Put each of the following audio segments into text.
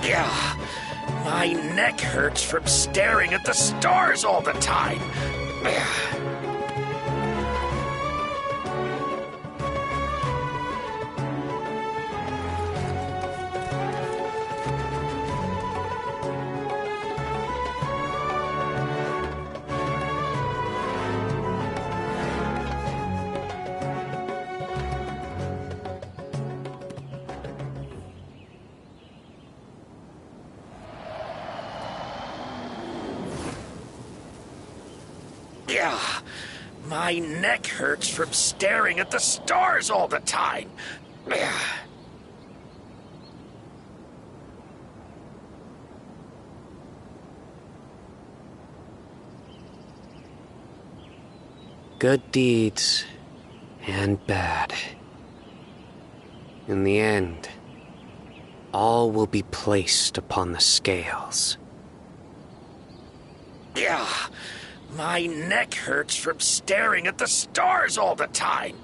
Yeah, my neck hurts from staring at the stars all the time. Yeah, my neck hurts from staring at the stars all the time. Good deeds and bad. In the end, all will be placed upon the scales. Yeah, my neck hurts from staring at the stars all the time.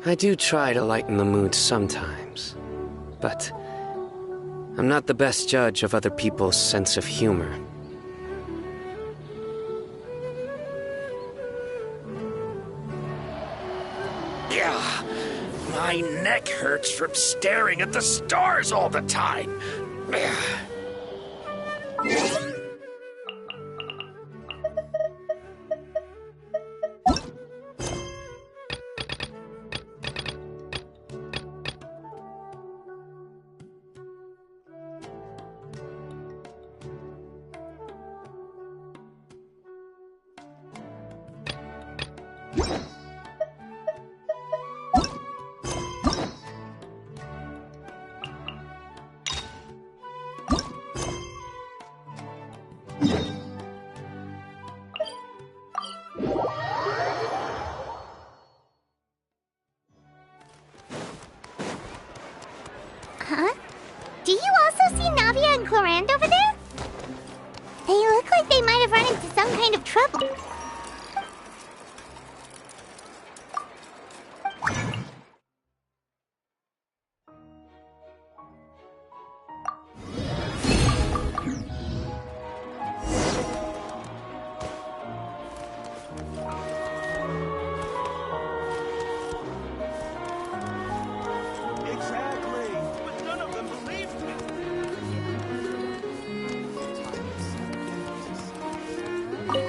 I do try to lighten the mood sometimes, but I'm not the best judge of other people's sense of humor. Yeah, my neck hurts from staring at the stars all the time. Huh? Do you also see Navia and Clorand over there? They look like they might have run into some kind of trouble.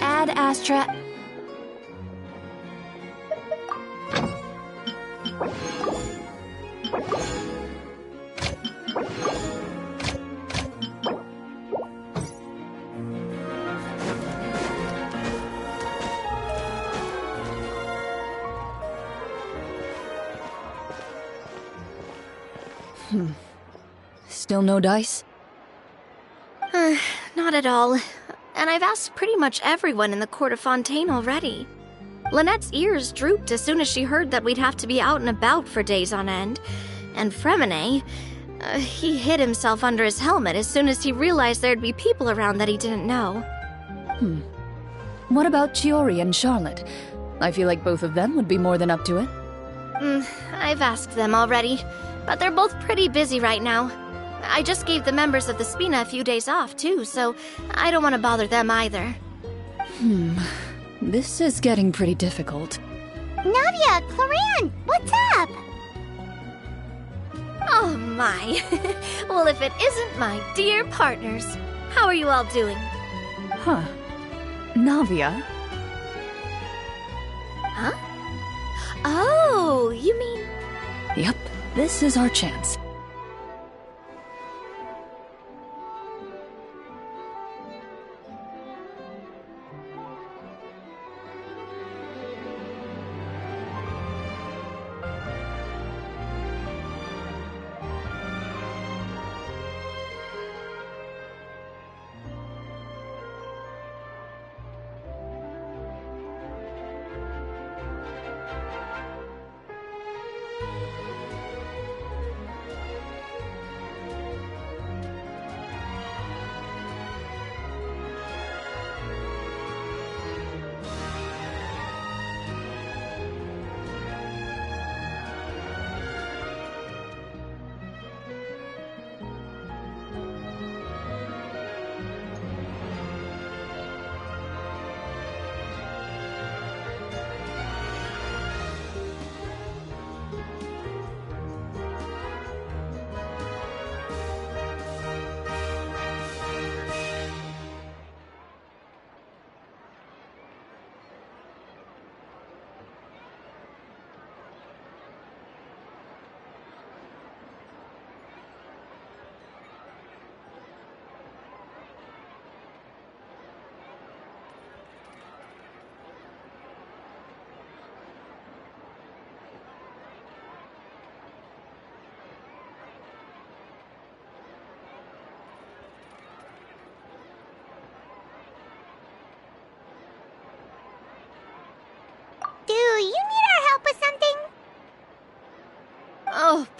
Ad Astra. Still no dice? Not at all. And I've asked pretty much everyone in the court of Fontaine already. Lynette's ears drooped as soon as she heard that we'd have to be out and about for days on end. And Fremine, he hid himself under his helmet as soon as he realized there'd be people around that he didn't know. What about Chiori and Charlotte? I feel like both of them would be more than up to it. I've asked them already, but they're both pretty busy right now. I just gave the members of the Spina a few days off, too, so I don't want to bother them either. This is getting pretty difficult. Navia, Clorand, what's up? Oh my. Well, if it isn't my dear partners. How are you all doing? Huh. Navia? Huh? Oh, you mean... Yep, this is our chance.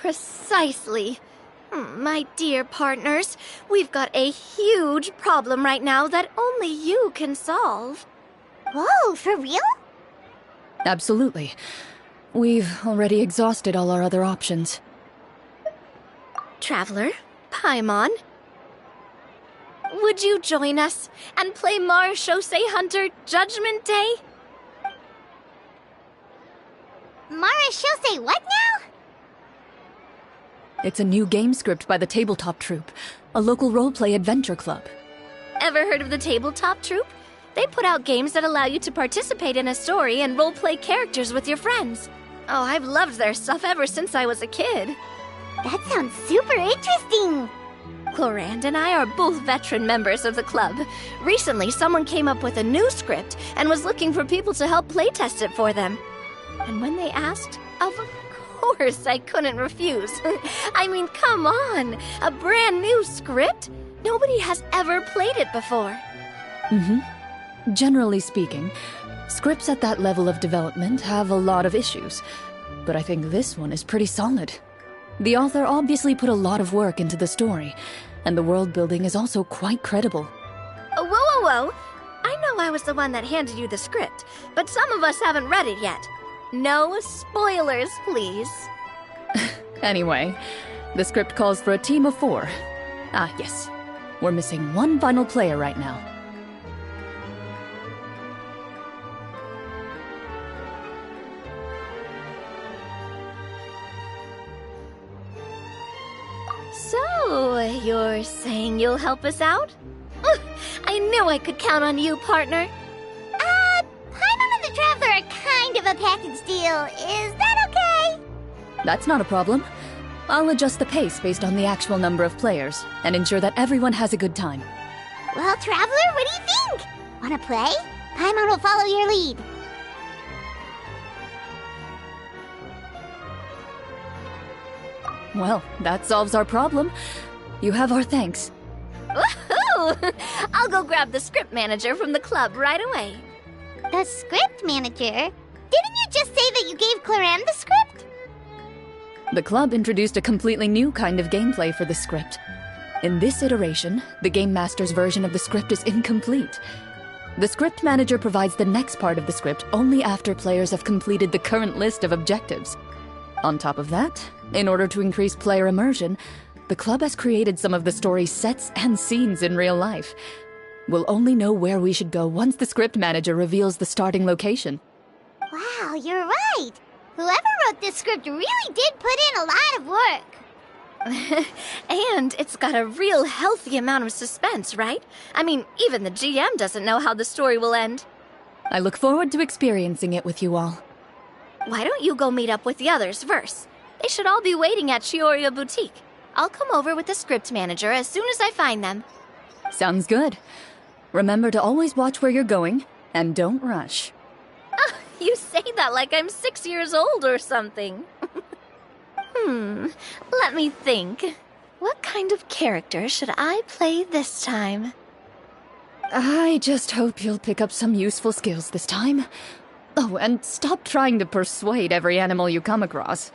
Precisely. My dear partners, we've got a huge problem right now that only you can solve. Whoa, for real? Absolutely. We've already exhausted all our other options. Traveler, Paimon, would you join us and play Marechaussee Hunter Judgment Day? Marechaussee what now? It's a new game script by the Tabletop Troupe, a local roleplay adventure club. Ever heard of the Tabletop Troupe? They put out games that allow you to participate in a story and roleplay characters with your friends. Oh, I've loved their stuff ever since I was a kid. That sounds super interesting. Clorand and I are both veteran members of the club. Recently, someone came up with a new script and was looking for people to help playtest it for them. And when they asked, of course I couldn't refuse. I mean, come on, a brand new script? Nobody has ever played it before. Generally speaking, scripts at that level of development have a lot of issues, but I think this one is pretty solid. The author obviously put a lot of work into the story, and the world building is also quite credible. Whoa. I know I was the one that handed you the script, but some of us haven't read it yet. No spoilers, please. Anyway, the script calls for a team of 4. Ah, yes. We're missing one final player right now. So, you're saying you'll help us out? I knew I could count on you, partner. Paimon and the Traveler are kind of a package deal. Is that okay? That's not a problem. I'll adjust the pace based on the actual number of players, and ensure that everyone has a good time. Well, Traveler, what do you think? Wanna play? Paimon will follow your lead. Well, that solves our problem. You have our thanks. Woohoo! I'll go grab the script manager from the club right away. The script manager? Didn't you just say that you gave Clorand the script? The club introduced a completely new kind of gameplay for the script. In this iteration, the Game Master's version of the script is incomplete. The script manager provides the next part of the script only after players have completed the current list of objectives. On top of that, in order to increase player immersion, the club has created some of the story's sets and scenes in real life. We'll only know where we should go once the script manager reveals the starting location. Wow, you're right. Whoever wrote this script really did put in a lot of work. And it's got a real healthy amount of suspense, right? I mean, even the GM doesn't know how the story will end. I look forward to experiencing it with you all. Why don't you go meet up with the others first? They should all be waiting at Chioria Boutique. I'll come over with the script manager as soon as I find them. Sounds good. Remember to always watch where you're going, and don't rush. You say that like I'm 6 years old or something. Let me think. What kind of character should I play this time? I just hope you'll pick up some useful skills this time. Oh, and stop trying to persuade every animal you come across.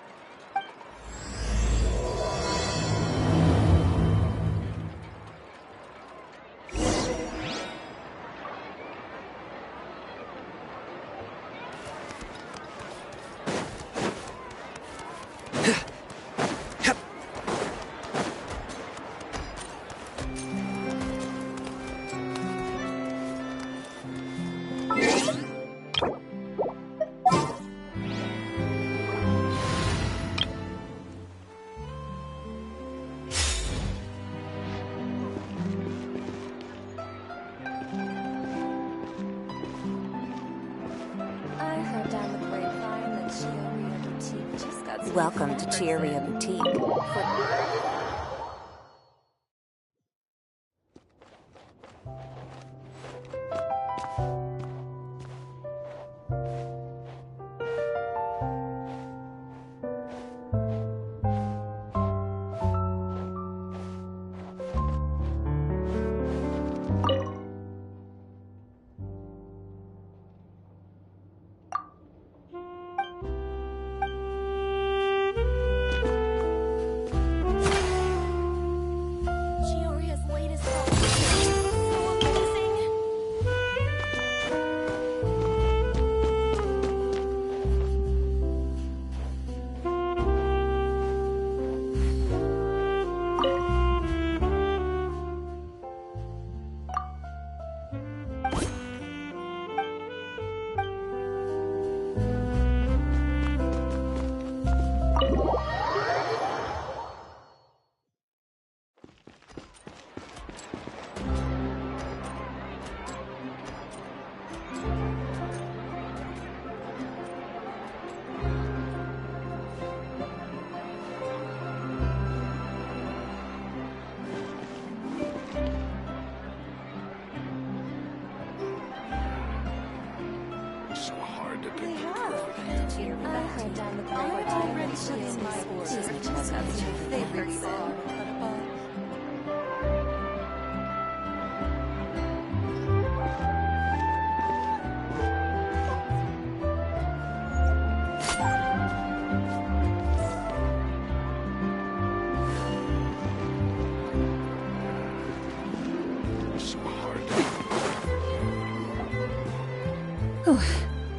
Welcome to Chioria Boutique.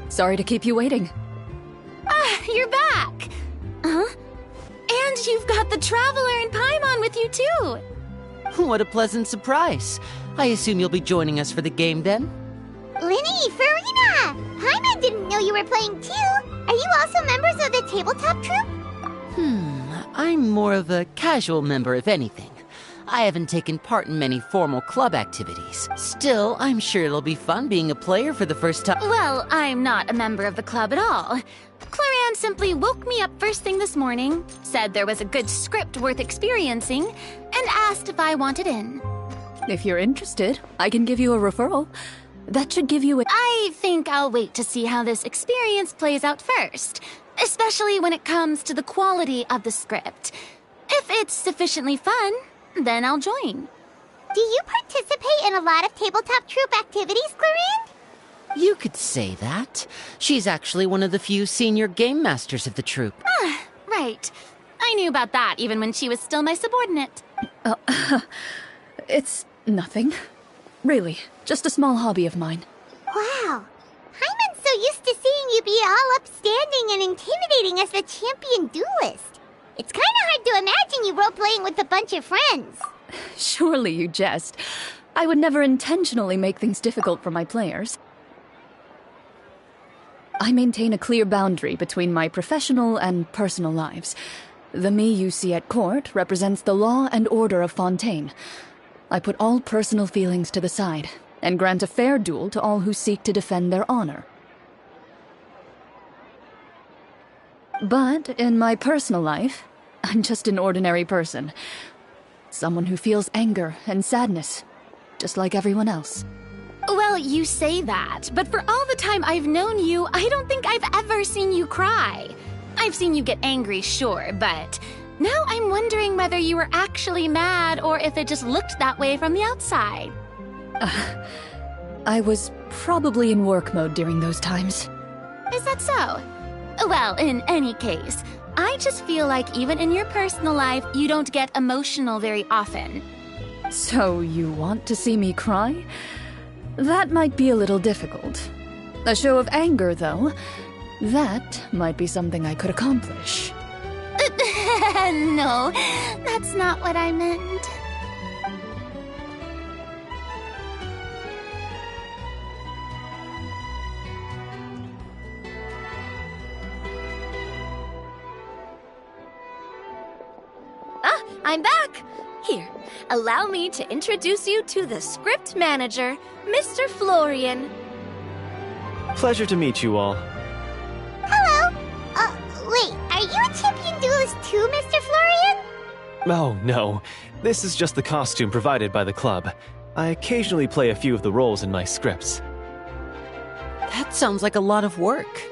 Sorry to keep you waiting. Ah, you're back! Huh? And you've got the Traveler and Paimon with you, too! What a pleasant surprise. I assume you'll be joining us for the game then? Linny, Farina! Paimon didn't know you were playing too! Are you also members of the tabletop troupe? I'm more of a casual member, if anything. I haven't taken part in many formal club activities. Still, I'm sure it'll be fun being a player for the first time. Well, I'm not a member of the club at all. Claran simply woke me up first thing this morning, said there was a good script worth experiencing, and asked if I wanted in. If you're interested, I can give you a referral. That should give you a... I think I'll wait to see how this experience plays out first, especially when it comes to the quality of the script. If it's sufficiently fun, then I'll join. Do you participate in a lot of tabletop troupe activities, Clarin? You could say that. She's actually one of the few senior game masters of the troupe. Ah, right. I knew about that even when she was still my subordinate. It's nothing. Really, just a small hobby of mine. Wow. Hyman's so used to seeing you be all upstanding and intimidating as the champion duelist. It's kind of hard to imagine you role-playing with a bunch of friends. Surely you jest. I would never intentionally make things difficult for my players. I maintain a clear boundary between my professional and personal lives. The me you see at court represents the law and order of Fontaine. I put all personal feelings to the side and grant a fair duel to all who seek to defend their honor. But in my personal life, I'm just an ordinary person. Someone who feels anger and sadness, just like everyone else. Well, you say that, but for all the time I've known you, I don't think I've ever seen you cry. I've seen you get angry, sure, but now I'm wondering whether you were actually mad or if it just looked that way from the outside. I was probably in work mode during those times. Is that so? Well, in any case, I just feel like even in your personal life, you don't get emotional very often. So you want to see me cry? That might be a little difficult. A show of anger, though, that might be something I could accomplish. No, that's not what I meant. I'm back! Here, allow me to introduce you to the script manager, Mr. Florian. Pleasure to meet you all. Hello. Wait, are you a champion duelist too, Mr. Florian? Oh, no. This is just the costume provided by the club. I occasionally play a few of the roles in my scripts. That sounds like a lot of work.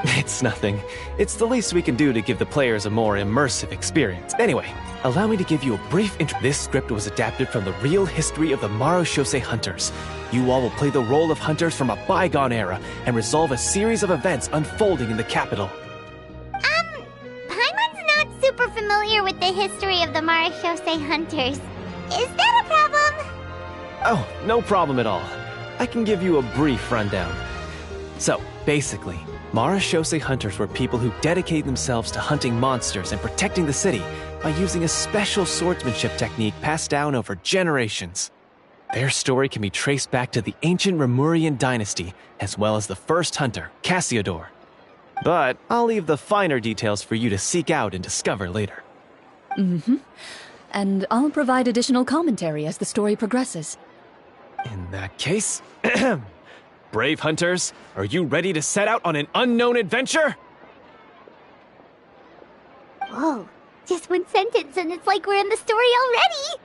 It's nothing. It's the least we can do to give the players a more immersive experience. Anyway, allow me to give you a brief intro. This script was adapted from the real history of the Marashose hunters. You all will play the role of hunters from a bygone era and resolve a series of events unfolding in the capital. Paimon's not super familiar with the history of the Marashose hunters. Is that a problem? Oh, no problem at all. I can give you a brief rundown. So, basically, Marashose hunters were people who dedicated themselves to hunting monsters and protecting the city by using a special swordsmanship technique passed down over generations. Their story can be traced back to the ancient Remurian dynasty, as well as the first hunter, Cassiodor. But I'll leave the finer details for you to seek out and discover later. And I'll provide additional commentary as the story progresses. In that case, brave hunters, are you ready to set out on an unknown adventure? Whoa, just one sentence and it's like we're in the story already!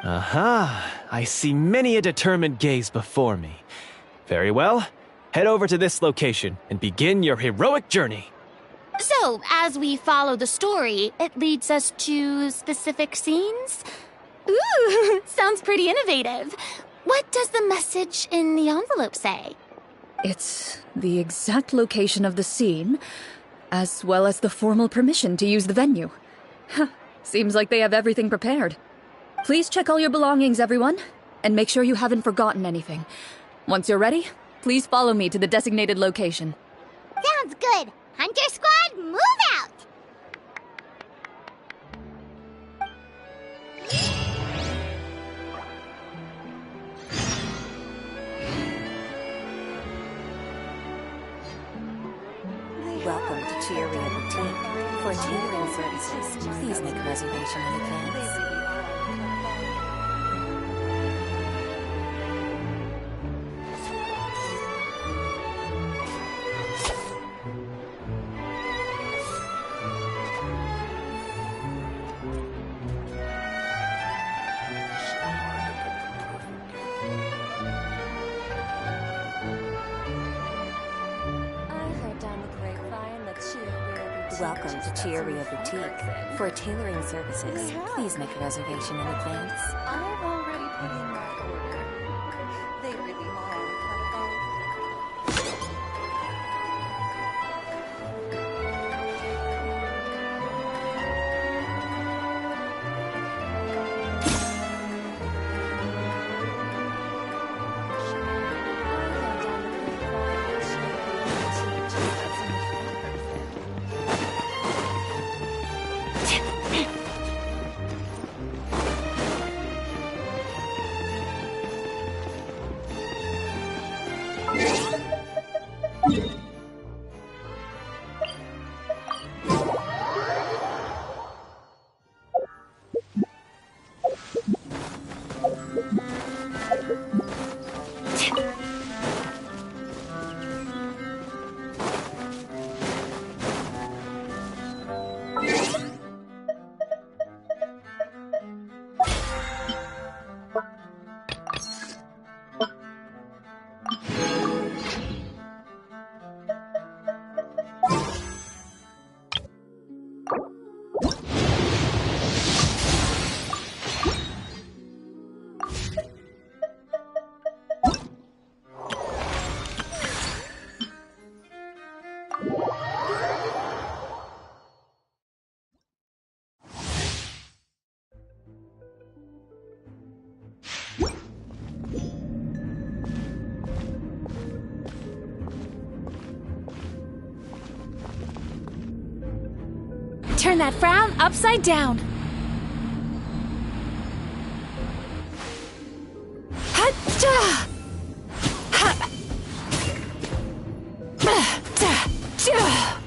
Aha, I see many a determined gaze before me. Very well, head over to this location and begin your heroic journey. So, as we follow the story, it leads us to specific scenes? Ooh, sounds pretty innovative. What does the message in the envelope say? It's the exact location of the scene, as well as the formal permission to use the venue. Seems like they have everything prepared. Please check all your belongings, everyone, and make sure you haven't forgotten anything. Once you're ready, please follow me to the designated location. Sounds good. Hunter Squad, move out! Welcome to Cheeria Boutique. For catering services, please make a reservation in advance. Welcome to Cheeria Boutique. For tailoring services, please make a reservation in advance. I've already put in my order. They really are Turn that frown upside down. Ha-cha! Ha! Ha-cha!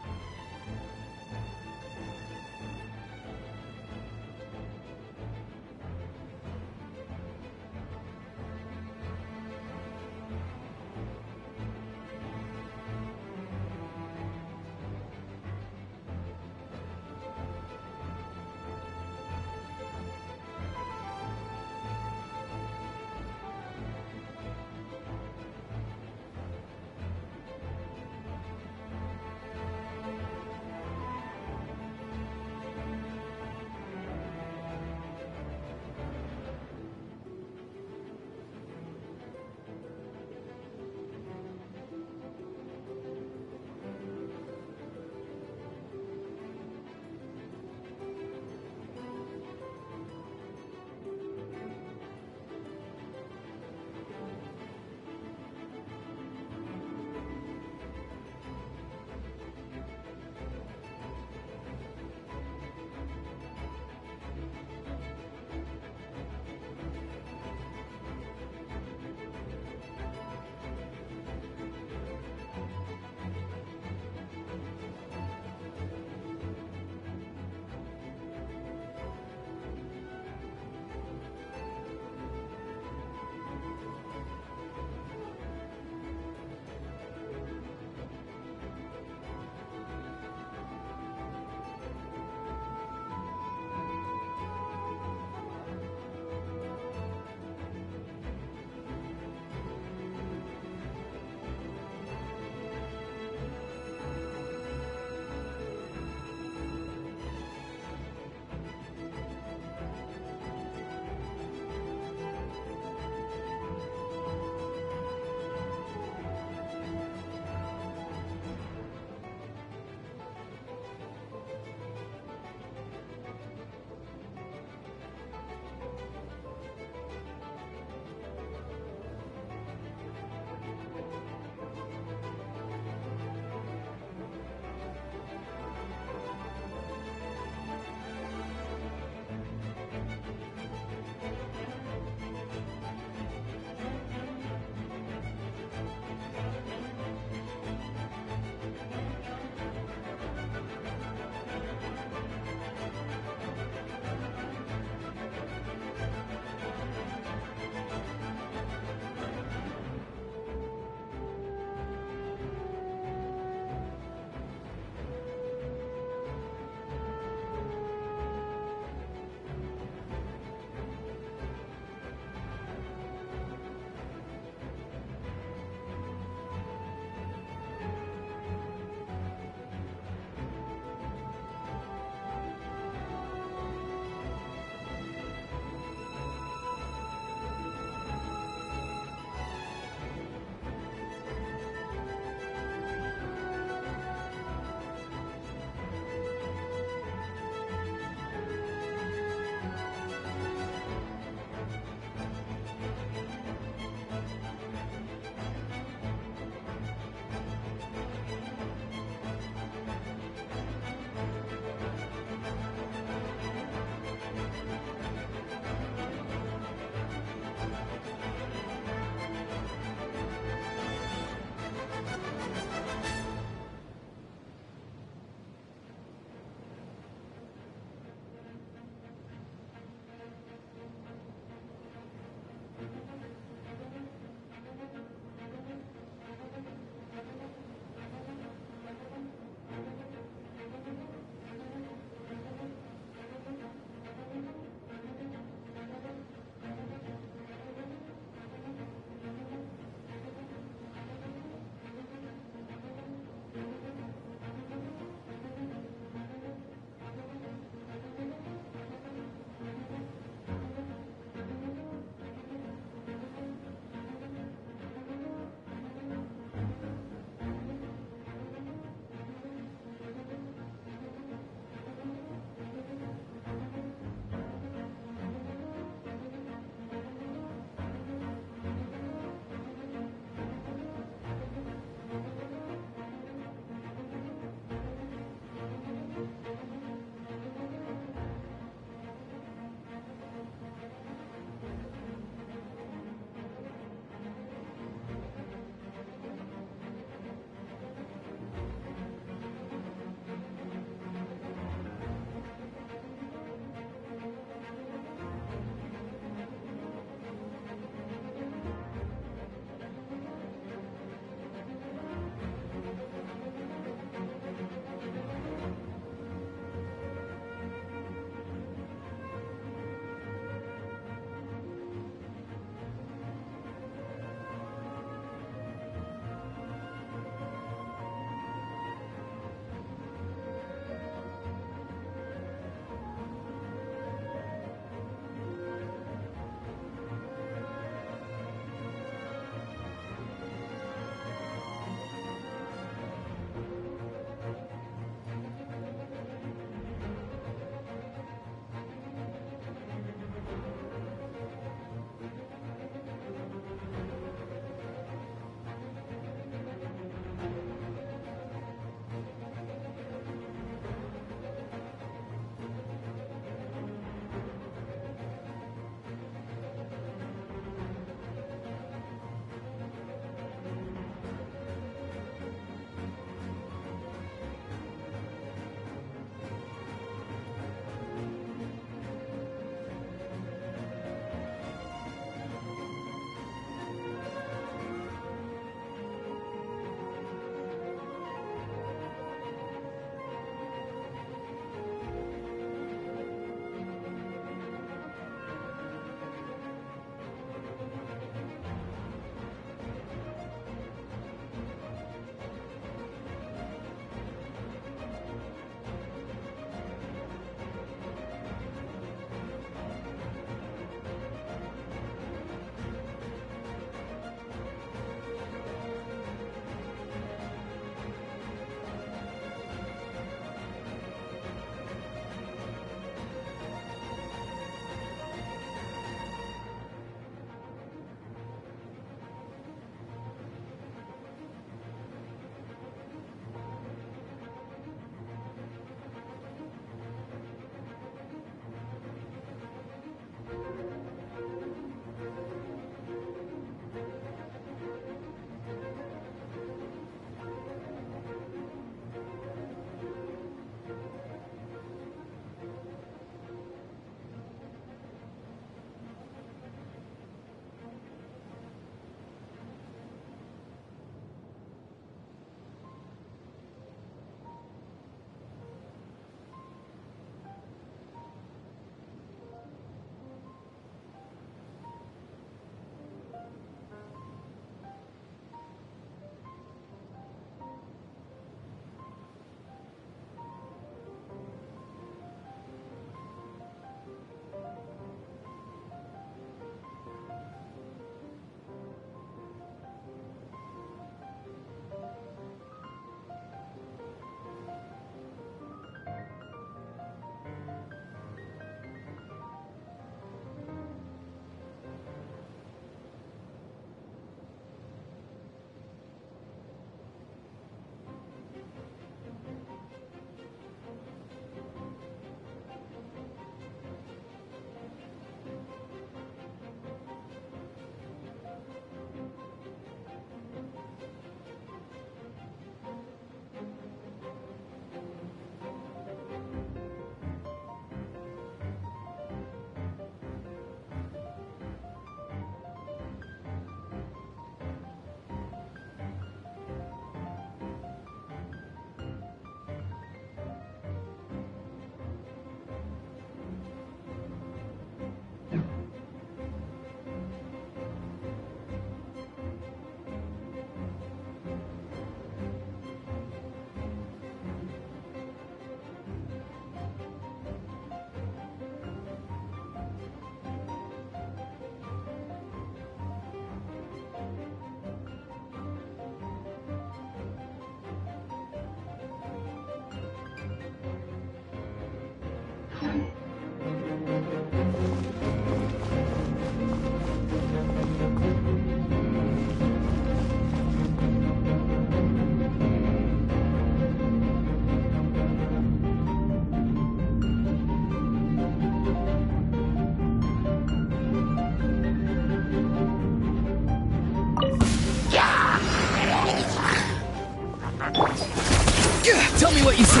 me what you see.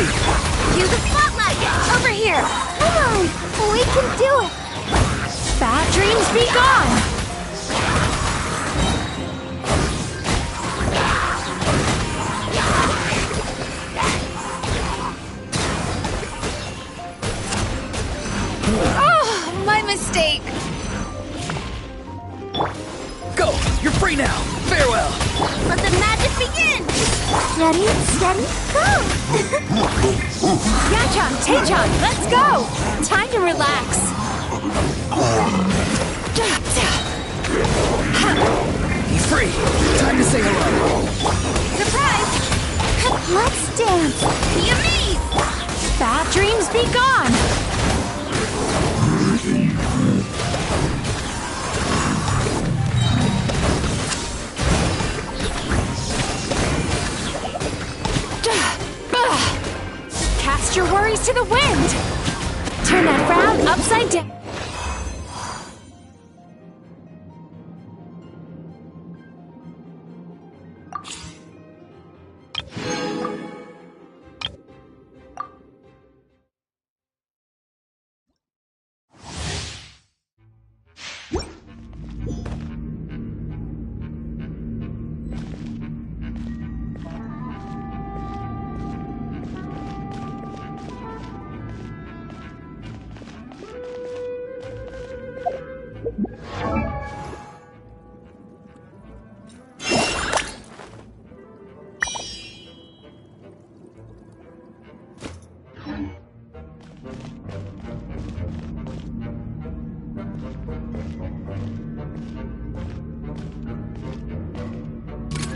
Use the spotlight! Over here! Come on! We can do it! Bad dreams be gone! Oh, my mistake. Go! You're free now! Farewell! Let the magic begin! Ready, steady, go! Yachan, Taechan, let's go! Time to relax. He's free! Time to say hello! Surprise! Let's dance! Be amazed! Bad dreams be gone! Cast your worries to the wind! Turn that frown upside down.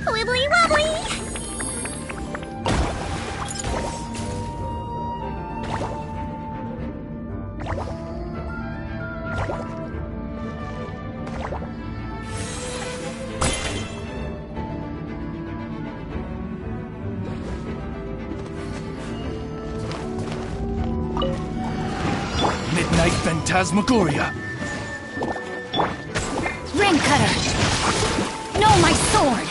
Wibbly wobbly! Midnight Phantasmagoria! Ring cutter! No, my sword!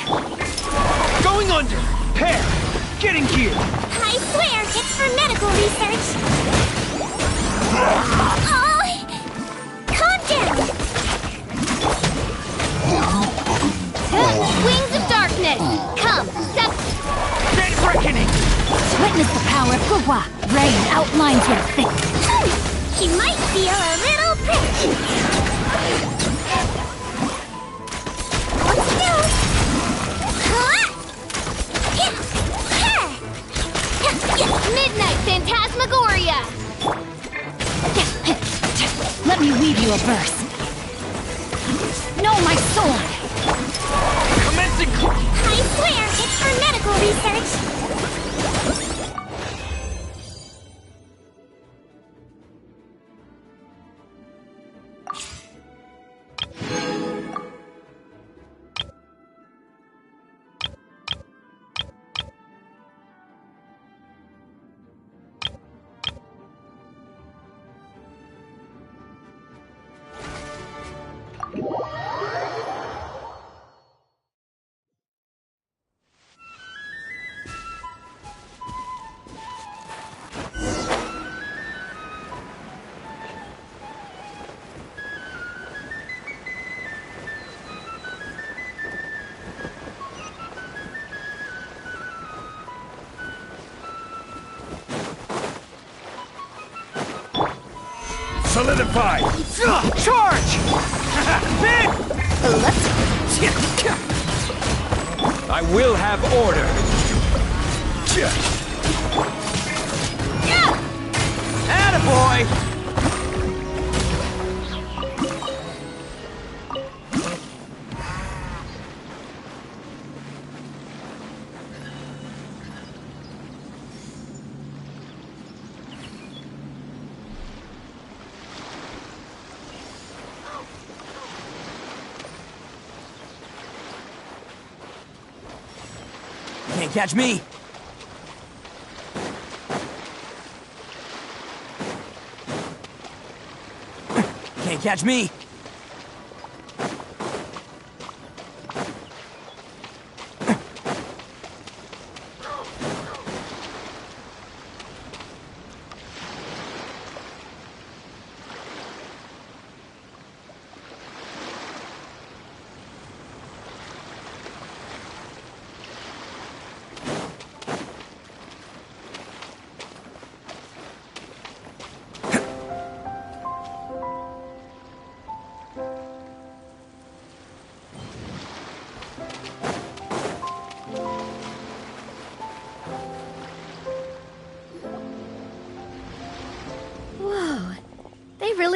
Going under! Pair! Getting gear! I swear, it's for medical research! Oh! Calm down! Wings of darkness! Come, step! Dead reckoning! Witness the power of Gugwa! Rain outlines your thick. She might feel a little prick! Let's do it! Midnight Phantasmagoria! Let me weave you a verse. No, my sword! Commencing! I swear, it's for medical research! Solidify! Charge! Big! I will have order! Attaboy! Can't catch me! Can't catch me!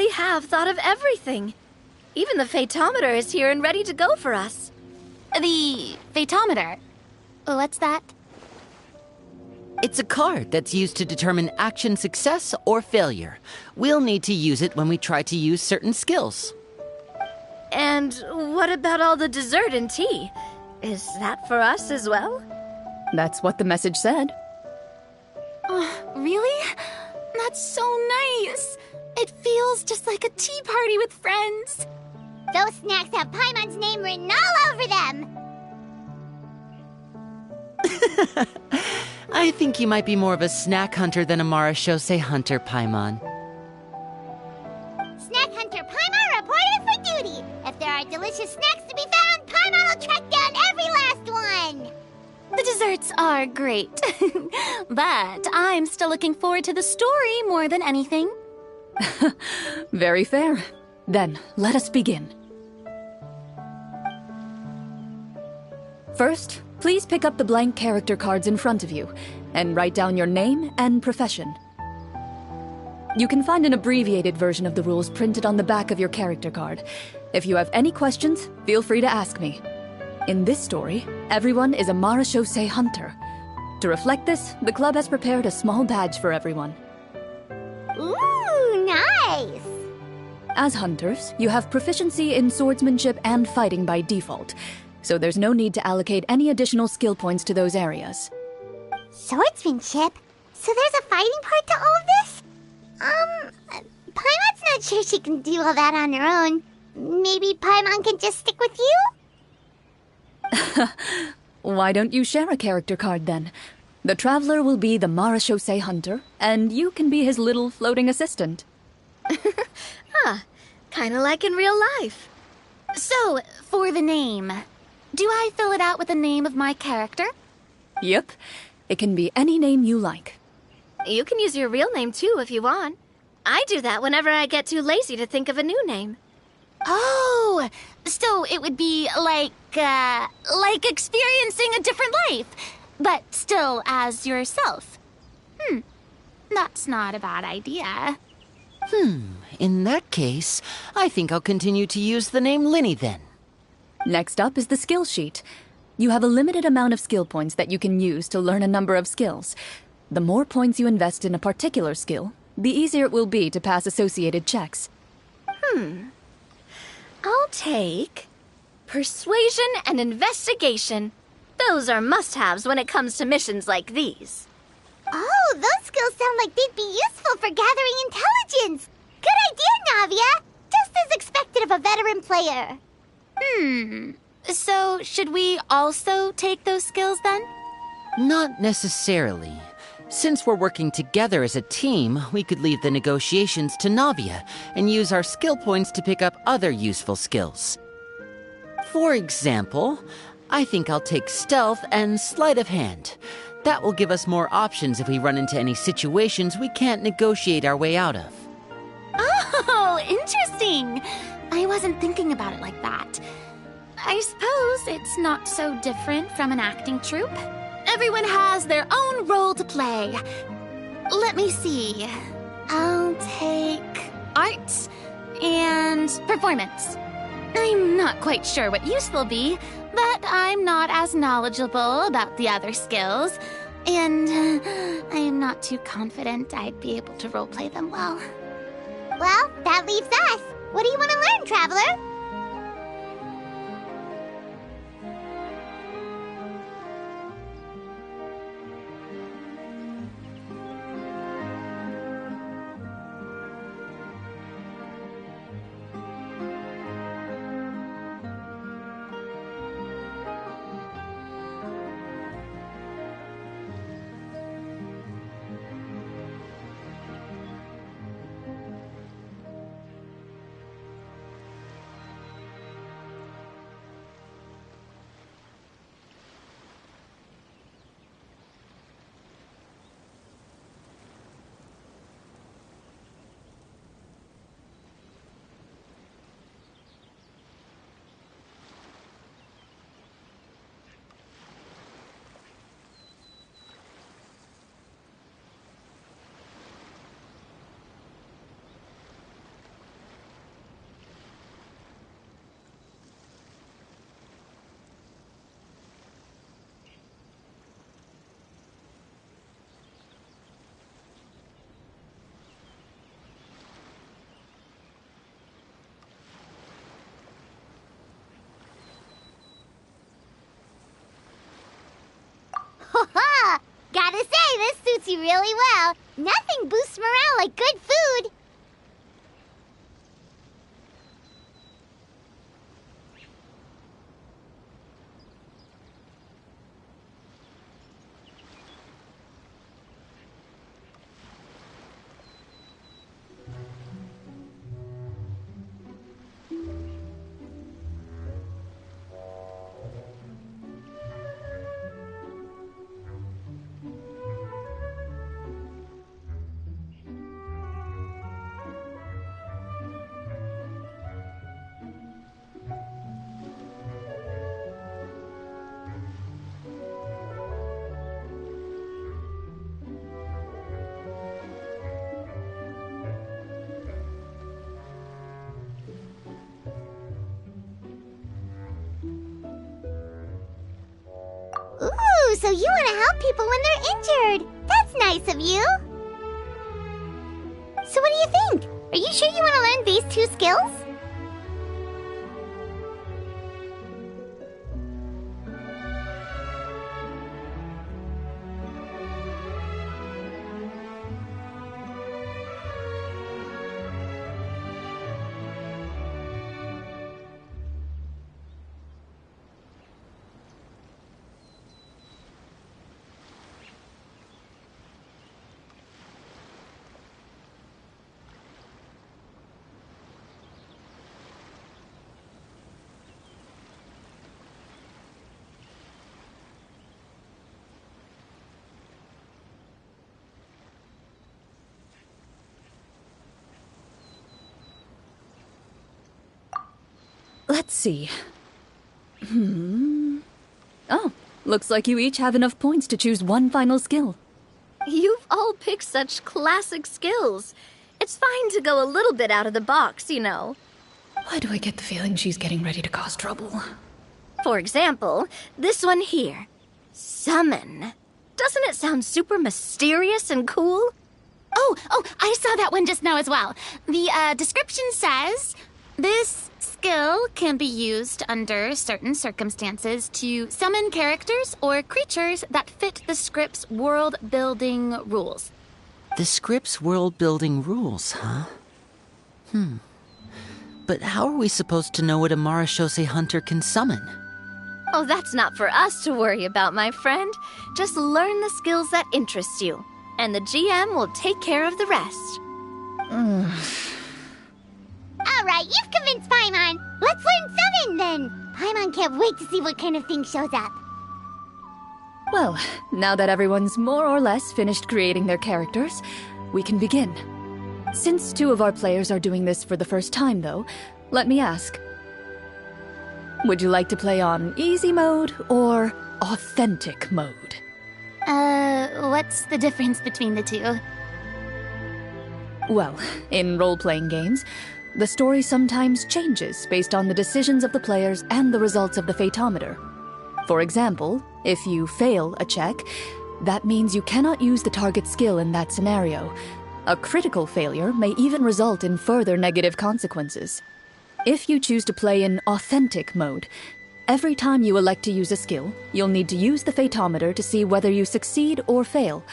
really have thought of everything. Even the Fatometer is here and ready to go for us. The Fatometer? What's that? It's a card that's used to determine action success or failure. We'll need to use it when we try to use certain skills. And what about all the dessert and tea? Is that for us as well? That's what the message said. Really? That's so nice. It feels just like a tea party with friends. Those snacks have Paimon's name written all over them. I think you might be more of a snack hunter than a Marashose hunter, Paimon. Snack Hunter Paimon reported for duty. If there are delicious snacks to be found, Paimon will track down every last one. The desserts are great. But I'm still looking forward to the story more than anything. Very fair. Then, let us begin. First, please pick up the blank character cards in front of you and write down your name and profession. You can find an abbreviated version of the rules printed on the back of your character card. If you have any questions, feel free to ask me. In this story, everyone is a Marashose hunter. To reflect this, the club has prepared a small badge for everyone. Ooh, nice! As hunters, you have proficiency in swordsmanship and fighting by default, so there's no need to allocate any additional skill points to those areas. Swordsmanship? So there's a fighting part to all of this? Paimon's not sure she can do all that on her own. Maybe Paimon can just stick with you? Why don't you share a character card then? The Traveler will be the Marashose hunter, and you can be his little floating assistant. Kinda like in real life. So, for the name, do I fill it out with the name of my character? Yep. It can be any name you like. You can use your real name too if you want. I do that whenever I get too lazy to think of a new name. Oh, so it would be like experiencing a different life, but still as yourself. That's not a bad idea. In that case, I think I'll continue to use the name Linny then. Next up is the skill sheet. You have a limited amount of skill points that you can use to learn a number of skills. The more points you invest in a particular skill, the easier it will be to pass associated checks. I'll take persuasion and investigation. Those are must-haves when it comes to missions like these. Oh, those skills sound like they'd be useful for gathering intelligence. Good idea, Navia. Just as expected of a veteran player. So should we also take those skills then? Not necessarily. Since we're working together as a team, we could leave the negotiations to Navia and use our skill points to pick up other useful skills. For example, I think I'll take stealth and sleight of hand. That will give us more options if we run into any situations we can't negotiate our way out of. Oh, interesting. I wasn't thinking about it like that. I suppose it's not so different from an acting troupe. Everyone has their own role to play. Let me see. I'll take arts and performance. I'm not quite sure what use they'll be, but I'm not as knowledgeable about the other skills, and I'm not too confident I'd be able to roleplay them well. Well, that leaves us. What do you want to learn, Traveler? really well. Nothing boosts morale like good food. Ooh, so you want to help people when they're injured. That's nice of you. So what do you think? Are you sure you want to learn these 2 skills? Let's see. Oh, looks like you each have enough points to choose one final skill. You've all picked such classic skills. It's fine to go a little bit out of the box, you know. Why do I get the feeling she's getting ready to cause trouble? For example, this one here. Summon. Doesn't it sound super mysterious and cool? Oh, I saw that one just now as well. The description says, this skill can be used under certain circumstances to summon characters or creatures that fit the script's world-building rules. The script's world-building rules, huh? But how are we supposed to know what a Marashose hunter can summon? Oh, that's not for us to worry about, my friend. Just learn the skills that interest you, and the GM will take care of the rest. Alright, you've convinced Paimon. Let's learn Summon then. Paimon can't wait to see what kind of thing shows up. Well, now that everyone's more or less finished creating their characters, we can begin. Since 2 of our players are doing this for the first time, though, let me ask. Would you like to play on easy mode or authentic mode? What's the difference between the 2? Well, in role-playing games, the story sometimes changes based on the decisions of the players and the results of the Fatometer. For example, if you fail a check, that means you cannot use the target skill in that scenario. A critical failure may even result in further negative consequences. If you choose to play in authentic mode, every time you elect to use a skill, you'll need to use the Fatometer to see whether you succeed or fail,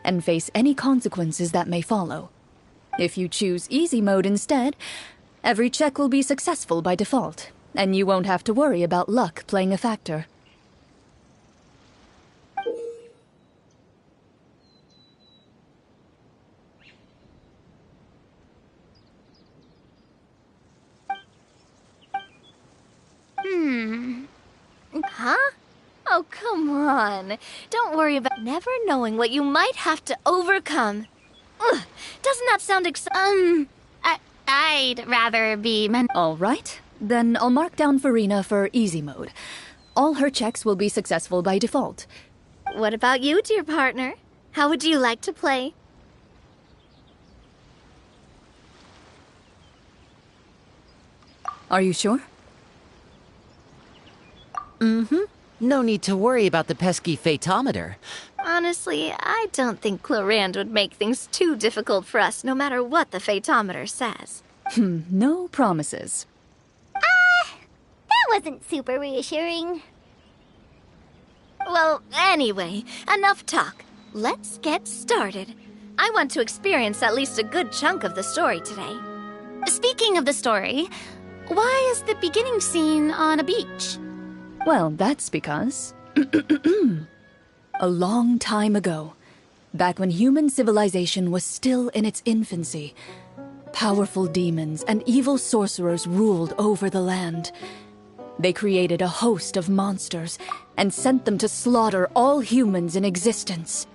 and face any consequences that may follow. If you choose easy mode instead, every check will be successful by default, and you won't have to worry about luck playing a factor. Huh? Oh, come on. Don't worry about never knowing what you might have to overcome. Ugh, doesn't that sound I'd rather be All right, then I'll mark down Farina for easy mode. All her checks will be successful by default. What about you, dear partner? How would you like to play? Are you sure? No need to worry about the pesky Fatometer. Honestly, I don't think Clorand would make things too difficult for us, no matter what the Fatometer says. No promises. That wasn't super reassuring. Well, anyway, enough talk. Let's get started. I want to experience at least a good chunk of the story today. Speaking of the story, why is the beginning scene on a beach? Well, that's because... a long time ago, back when human civilization was still in its infancy, powerful demons and evil sorcerers ruled over the land. They created a host of monsters and sent them to slaughter all humans in existence.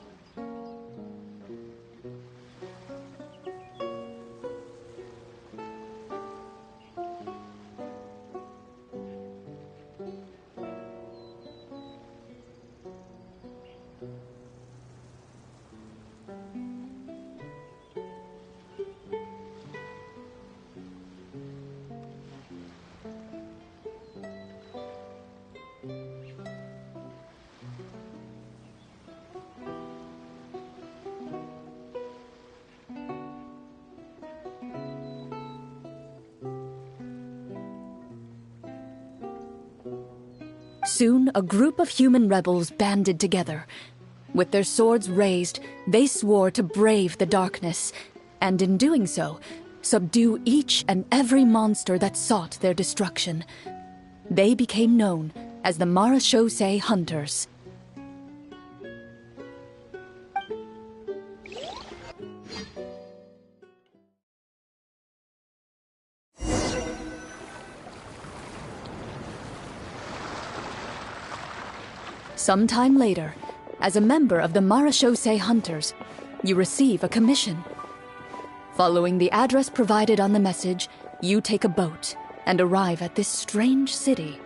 Soon, a group of human rebels banded together. With their swords raised, they swore to brave the darkness, and in doing so, subdue each and every monster that sought their destruction. They became known as the Marashosei Hunters. Sometime later, as a member of the Marashosei Hunters, you receive a commission. Following the address provided on the message, you take a boat and arrive at this strange city.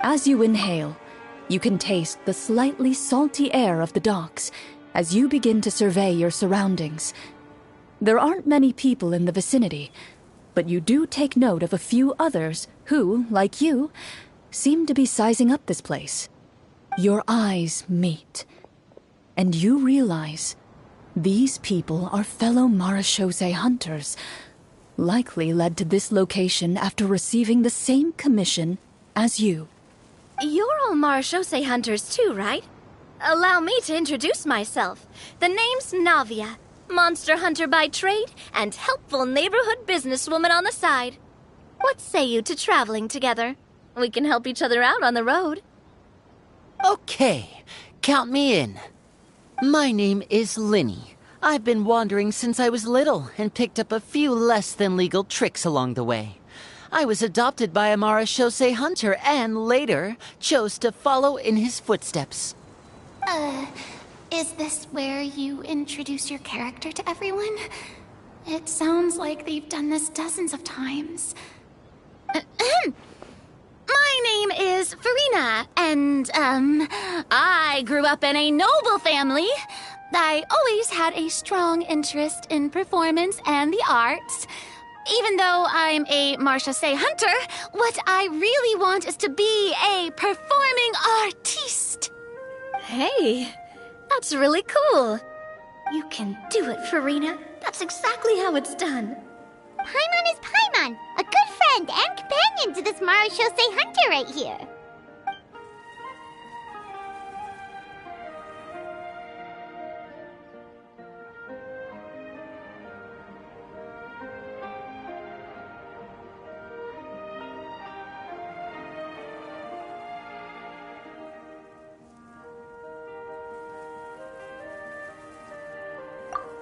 As you inhale, you can taste the slightly salty air of the docks as you begin to survey your surroundings. There aren't many people in the vicinity, but you do take note of a few others who, like you, seem to be sizing up this place. Your eyes meet, and you realize these people are fellow Marashosei hunters, likely led to this location after receiving the same commission as you. You're all Marashosei hunters too, right? Allow me to introduce myself. The name's Navia, monster hunter by trade and helpful neighborhood businesswoman on the side. What say you to traveling together? We can help each other out on the road. Okay, count me in. My name is Linny. I've been wandering since I was little and picked up a few less than legal tricks along the way. I was adopted by a Marashosei hunter and later chose to follow in his footsteps. Is this where you introduce your character to everyone? It sounds like they've done this dozens of times. My name is Farina, and, I grew up in a noble family. I always had a strong interest in performance and the arts. Even though I'm a Marashosei hunter, what I really want is to be a performing artiste. Hey, that's really cool. You can do it, Farina. That's exactly how it's done. Paimon is Paimon, a good friend and companion to this Marashosei hunter right here.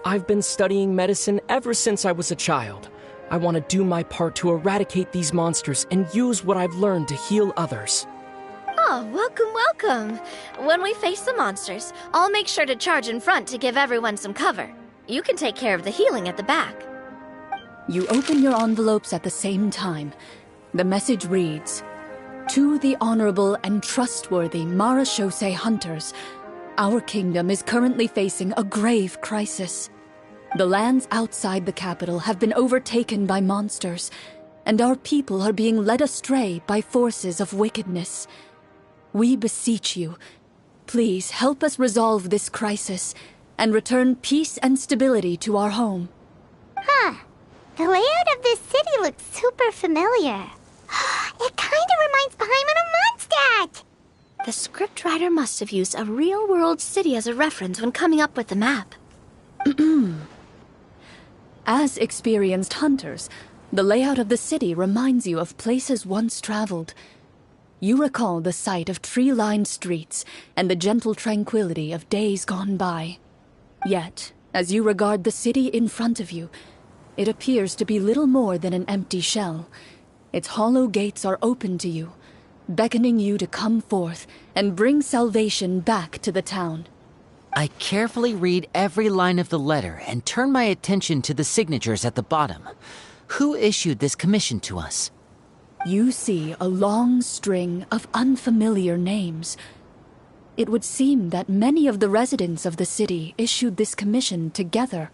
I've been studying medicine ever since I was a child. I want to do my part to eradicate these monsters and use what I've learned to heal others. Oh, welcome, welcome. When we face the monsters, I'll make sure to charge in front to give everyone some cover. You can take care of the healing at the back. You open your envelopes at the same time. The message reads, "To the honorable and trustworthy Marashose hunters, our kingdom is currently facing a grave crisis. The lands outside the capital have been overtaken by monsters, and our people are being led astray by forces of wickedness. We beseech you, please help us resolve this crisis and return peace and stability to our home." Huh. The layout of this city looks super familiar. It kind of reminds Paimon of Mondstadt! The scriptwriter must have used a real-world city as a reference when coming up with the map. As experienced hunters, the layout of the city reminds you of places once traveled. You recall the sight of tree-lined streets and the gentle tranquility of days gone by. Yet, as you regard the city in front of you, it appears to be little more than an empty shell. Its hollow gates are open to you, beckoning you to come forth and bring salvation back to the town. I carefully read every line of the letter and turn my attention to the signatures at the bottom. Who issued this commission to us? You see a long string of unfamiliar names. It would seem that many of the residents of the city issued this commission together.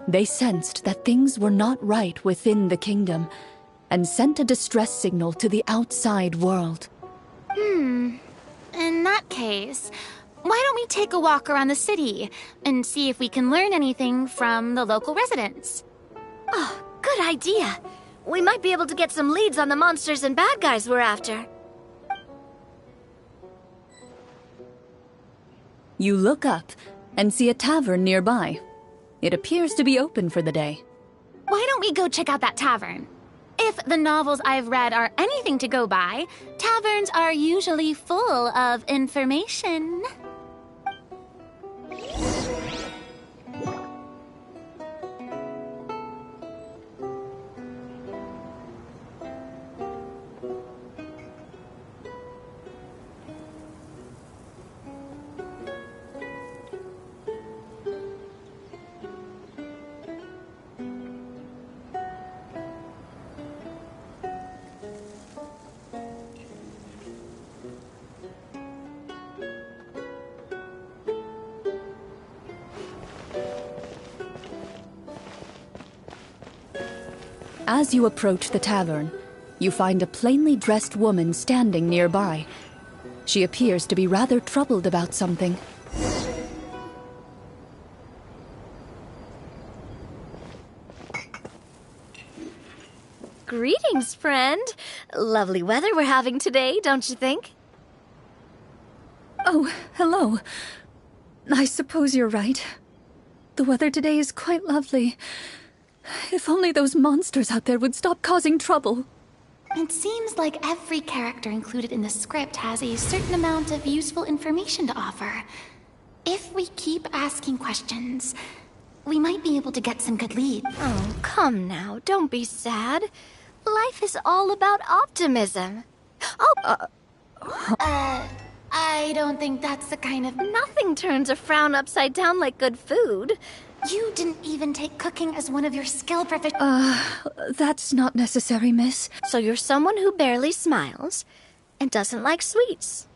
They sensed that things were not right within the kingdom and sent a distress signal to the outside world. In that case, why don't we take a walk around the city and see if we can learn anything from the local residents? Oh, good idea. We might be able to get some leads on the monsters and bad guys we're after. You look up and see a tavern nearby. It appears to be open for the day. Why don't we go check out that tavern? If the novels I've read are anything to go by, taverns are usually full of information. As you approach the tavern, you find a plainly dressed woman standing nearby. She appears to be rather troubled about something. Greetings, friend. Lovely weather we're having today, don't you think? Oh, hello. I suppose you're right. The weather today is quite lovely. If only those monsters out there would stop causing trouble. It seems like every character included in the script has a certain amount of useful information to offer. If we keep asking questions, we might be able to get some good leads. Oh, come now, don't be sad. Life is all about optimism. I don't think that's the kind of... Nothing turns a frown upside down like good food. You didn't even take cooking as one of your skill That's not necessary, miss. So you're someone who barely smiles and doesn't like sweets.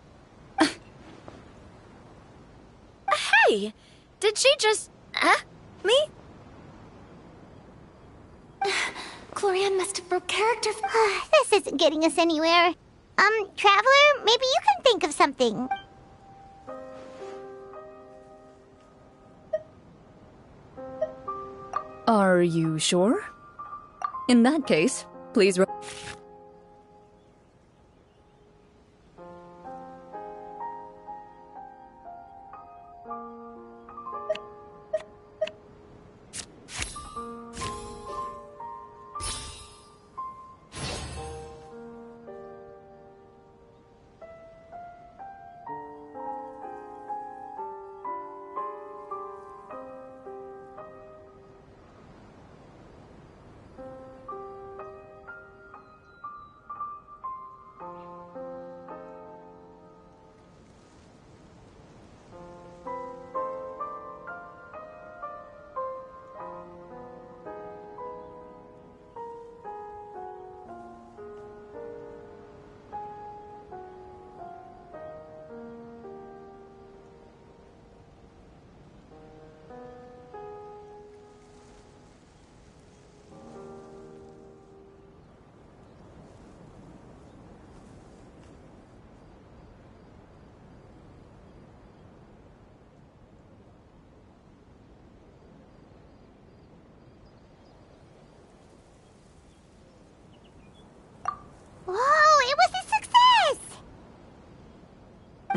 Hey! Did she just... me? Chlorianne must have broke character. This isn't getting us anywhere. Traveler, maybe you can think of something. Are you sure? In that case, please...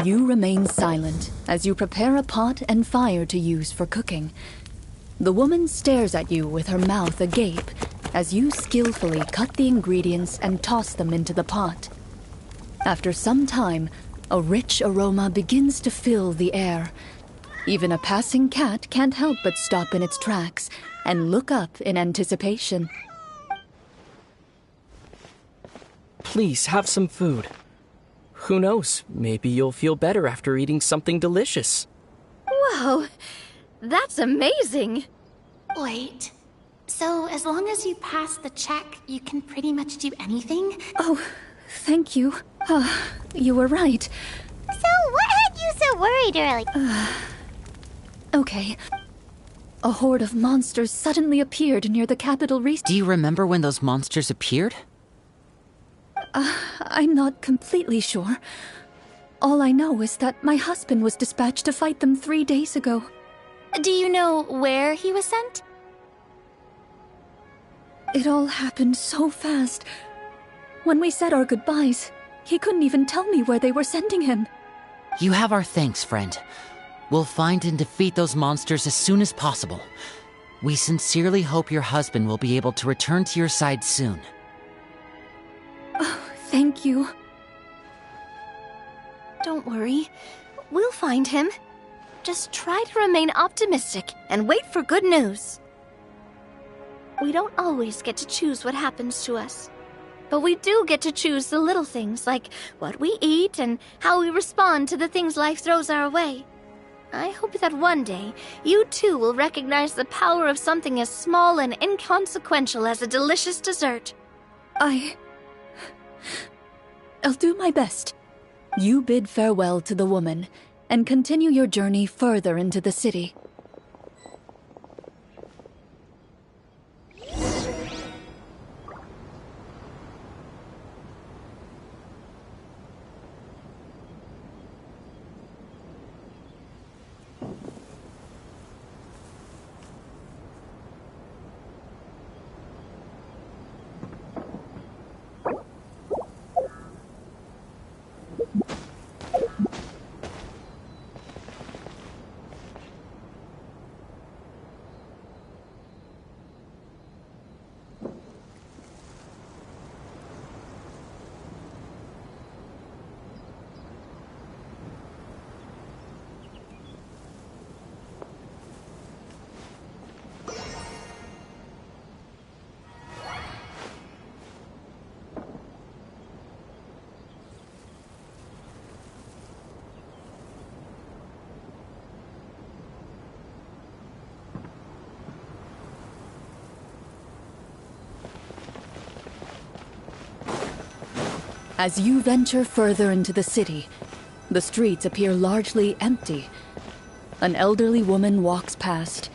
You remain silent as you prepare a pot and fire to use for cooking. The woman stares at you with her mouth agape as you skillfully cut the ingredients and toss them into the pot. After some time, a rich aroma begins to fill the air. Even a passing cat can't help but stop in its tracks and look up in anticipation. Please have some food. Who knows, maybe you'll feel better after eating something delicious. Whoa, that's amazing. Wait. So, as long as you pass the check, you can pretty much do anything? Oh, thank you. You were right. So, what had you so worried earlier? Okay. A horde of monsters suddenly appeared near the capital Do you remember when those monsters appeared? I'm not completely sure. All I know is that my husband was dispatched to fight them 3 days ago. Do you know where he was sent? It all happened so fast. When we said our goodbyes, he couldn't even tell me where they were sending him. You have our thanks, friend. We'll find and defeat those monsters as soon as possible. We sincerely hope your husband will be able to return to your side soon. Oh, thank you. Don't worry. We'll find him. Just try to remain optimistic and wait for good news. We don't always get to choose what happens to us. But we do get to choose the little things, like what we eat and how we respond to the things life throws our way. I hope that one day, you too will recognize the power of something as small and inconsequential as a delicious dessert. I'll do my best. You bid farewell to the woman and continue your journey further into the city. As you venture further into the city, the streets appear largely empty. An elderly woman walks past.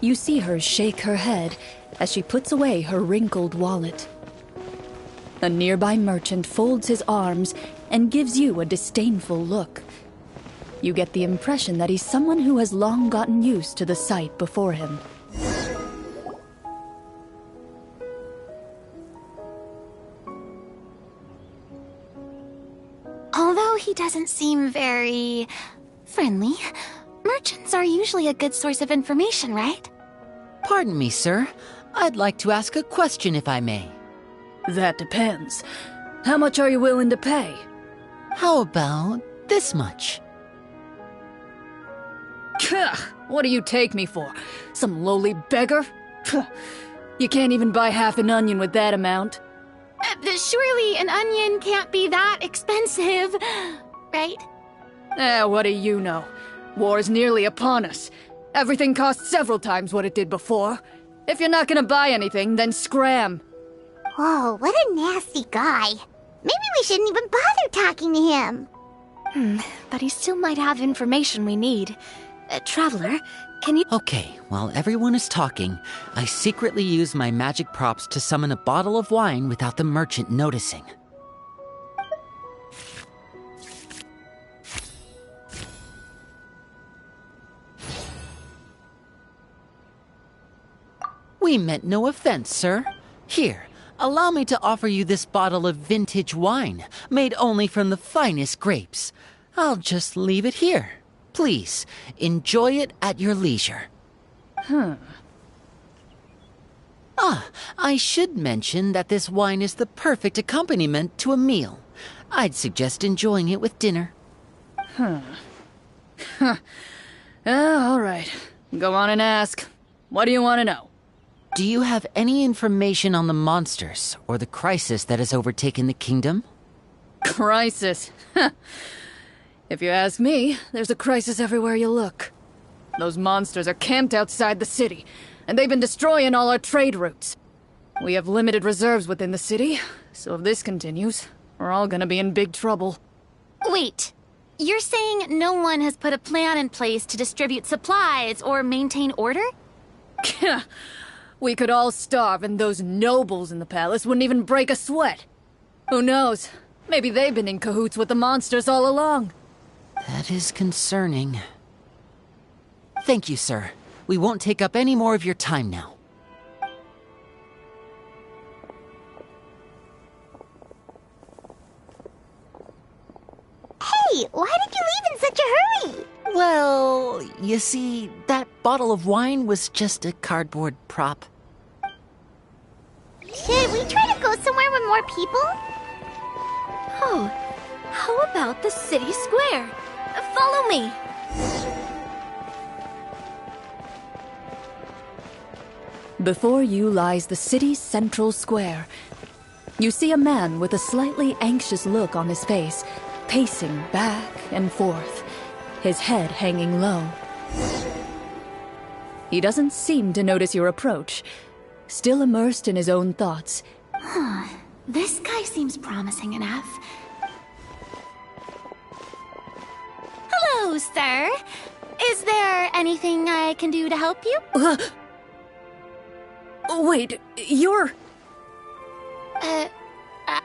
You see her shake her head as she puts away her wrinkled wallet. A nearby merchant folds his arms and gives you a disdainful look. You get the impression that he's someone who has long gotten used to the sight before him. Although he doesn't seem very friendly, merchants are usually a good source of information, right? Pardon me, sir. I'd like to ask a question if I may. That depends. How much are you willing to pay? How about this much? What do you take me for? Some lowly beggar? You can't even buy half an onion with that amount. Surely an onion can't be that expensive, right? What do you know? War is nearly upon us. Everything costs several times what it did before. If you're not gonna buy anything, then scram. Whoa, what a nasty guy. Maybe we shouldn't even bother talking to him. But he still might have information we need. Traveler, can you— Okay, while everyone is talking, I secretly use my magic props to summon a bottle of wine without the merchant noticing. We meant no offense, sir. Here, allow me to offer you this bottle of vintage wine, made only from the finest grapes. I'll just leave it here. Please, enjoy it at your leisure. I should mention that this wine is the perfect accompaniment to a meal. I'd suggest enjoying it with dinner. All right. Go on and ask. What do you want to know? Do you have any information on the monsters or the crisis that has overtaken the kingdom? Crisis? If you ask me, there's a crisis everywhere you look. Those monsters are camped outside the city, and they've been destroying all our trade routes. We have limited reserves within the city, so if this continues, we're all gonna be in big trouble. Wait, you're saying no one has put a plan in place to distribute supplies or maintain order? We could all starve and those nobles in the palace wouldn't even break a sweat. Who knows? Maybe they've been in cahoots with the monsters all along. That is concerning. Thank you, sir. We won't take up any more of your time now. Hey, why did you leave in such a hurry? Well, you see, that bottle of wine was just a cardboard prop. Should we try to go somewhere with more people? Oh, how about the city square? Follow me. Before you lies the city's central square. You see a man with a slightly anxious look on his face, pacing back and forth, his head hanging low. He doesn't seem to notice your approach, still immersed in his own thoughts. This guy seems promising enough. Hello, sir. Is there anything I can do to help you? Wait, you're...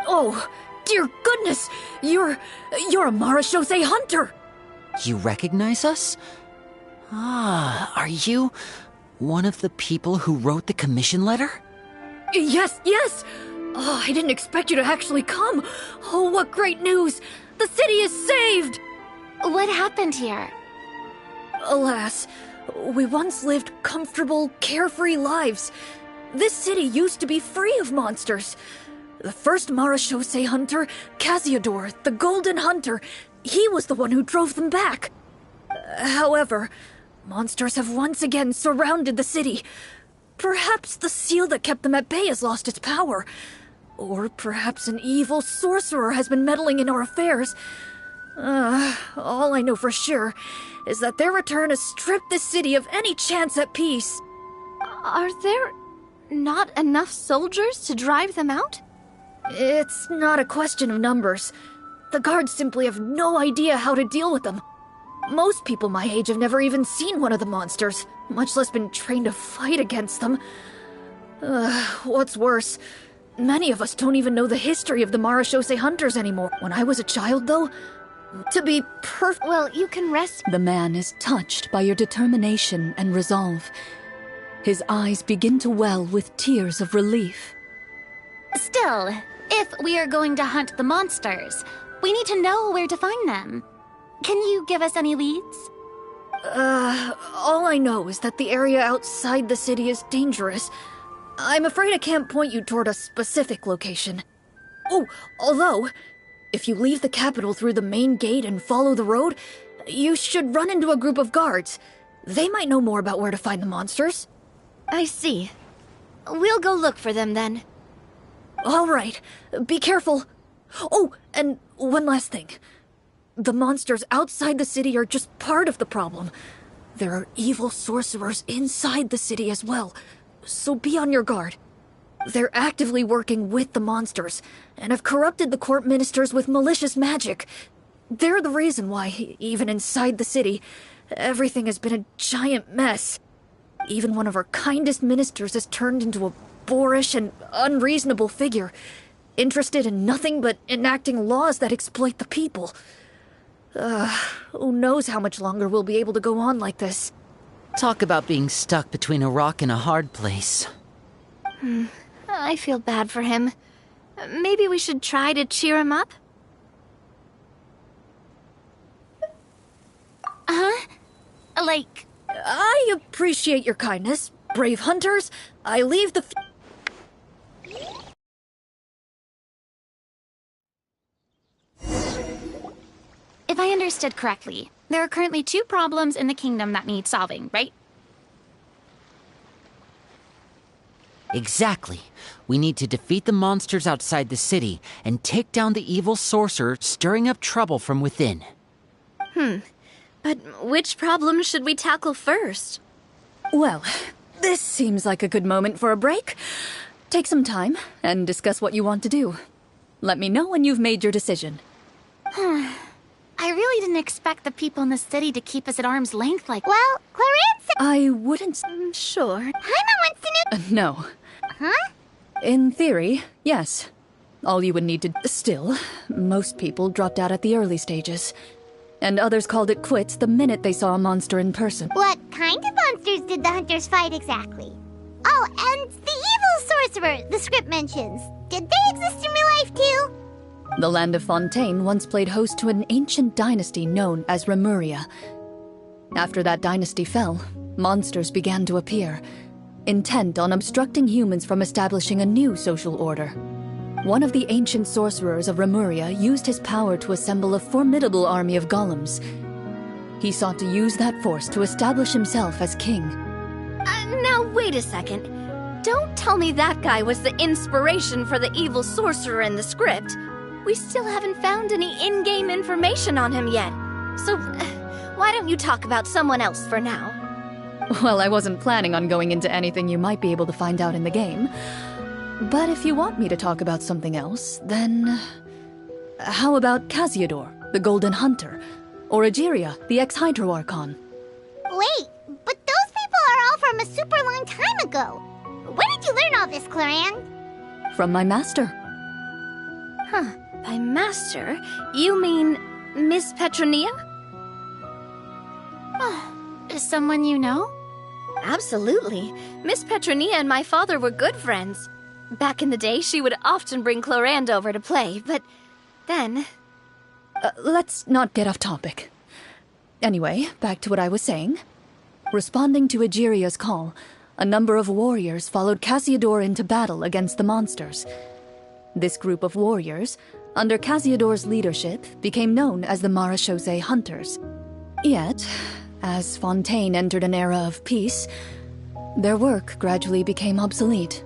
Oh, dear goodness! You're a Marashose hunter! You recognize us? Are you one of the people who wrote the commission letter? Yes! Oh, I didn't expect you to actually come! Oh, what great news! The city is saved! What happened here? Alas, we once lived comfortable, carefree lives. This city used to be free of monsters. The first Marashose hunter, Casiodor, the Golden Hunter, he was the one who drove them back. However, monsters have once again surrounded the city. Perhaps the seal that kept them at bay has lost its power. Or perhaps an evil sorcerer has been meddling in our affairs. All I know for sure is that their return has stripped this city of any chance at peace. Are there not enough soldiers to drive them out? It's not a question of numbers. The guards simply have no idea how to deal with them. Most people my age have never even seen one of the monsters, much less been trained to fight against them. What's worse, many of us don't even know the history of the Marashose hunters anymore. When I was a child, though, to be well, you can rest. The man is touched by your determination and resolve. His eyes begin to well with tears of relief. Still, if we are going to hunt the monsters, we need to know where to find them. Can you give us any leads? All I know is that the area outside the city is dangerous. I'm afraid I can't point you toward a specific location. Oh, although, if you leave the capital through the main gate and follow the road, you should run into a group of guards. They might know more about where to find the monsters. I see. We'll go look for them then. All right, be careful. Oh, and one last thing. The monsters outside the city are just part of the problem. There are evil sorcerers inside the city as well, so be on your guard. They're actively working with the monsters, and have corrupted the court ministers with malicious magic. They're the reason why, even inside the city, everything has been a giant mess. Even one of our kindest ministers has turned into a boorish and unreasonable figure, interested in nothing but enacting laws that exploit the people. Who knows how much longer we'll be able to go on like this. Talk about being stuck between a rock and a hard place. I feel bad for him. Maybe we should try to cheer him up? Huh? Like... I appreciate your kindness, brave hunters. I leave the... If I understood correctly, there are currently 2 problems in the kingdom that need solving, right? Exactly. We need to defeat the monsters outside the city and take down the evil sorcerer stirring up trouble from within. But which problem should we tackle first? Well, this seems like a good moment for a break. Take some time and discuss what you want to do. Let me know when you've made your decision. I really didn't expect the people in the city to keep us at arm's length like... Well, Clarence... I wouldn't... Sure. Paimon wants to know... No. Huh? In theory, yes. All you would need to... Still, most people dropped out at the early stages. And others called it quits the minute they saw a monster in person. What kind of monsters did the hunters fight exactly? Oh, and the evil sorcerer the script mentions. Did they exist in real life too? The land of Fontaine once played host to an ancient dynasty known as Remuria. After that dynasty fell, monsters began to appear, intent on obstructing humans from establishing a new social order. One of the ancient sorcerers of Remuria used his power to assemble a formidable army of golems. He sought to use that force to establish himself as king. Now wait a second. Don't tell me that guy was the inspiration for the evil sorcerer in the script. We still haven't found any in-game information on him yet. So, why don't you talk about someone else for now? Well, I wasn't planning on going into anything you might be able to find out in the game. But if you want me to talk about something else, then... How about Casiodor, the Golden Hunter? Or Egeria, the ex-Hydro Archon? Wait, but those people are all from a super long time ago. Where did you learn all this, Claran? From my master. Huh. By master, you mean Miss Petronia? Is someone you know? Absolutely. Miss Petronia and my father were good friends. Back in the day, she would often bring Clorand over to play, but then... Let's not get off topic. Anyway, back to what I was saying. Responding to Egeria's call, a number of warriors followed Casiodor into battle against the monsters. This group of warriors, under Casiodor's leadership, became known as the Marechaussee Hunters. Yet, as Fontaine entered an era of peace, their work gradually became obsolete.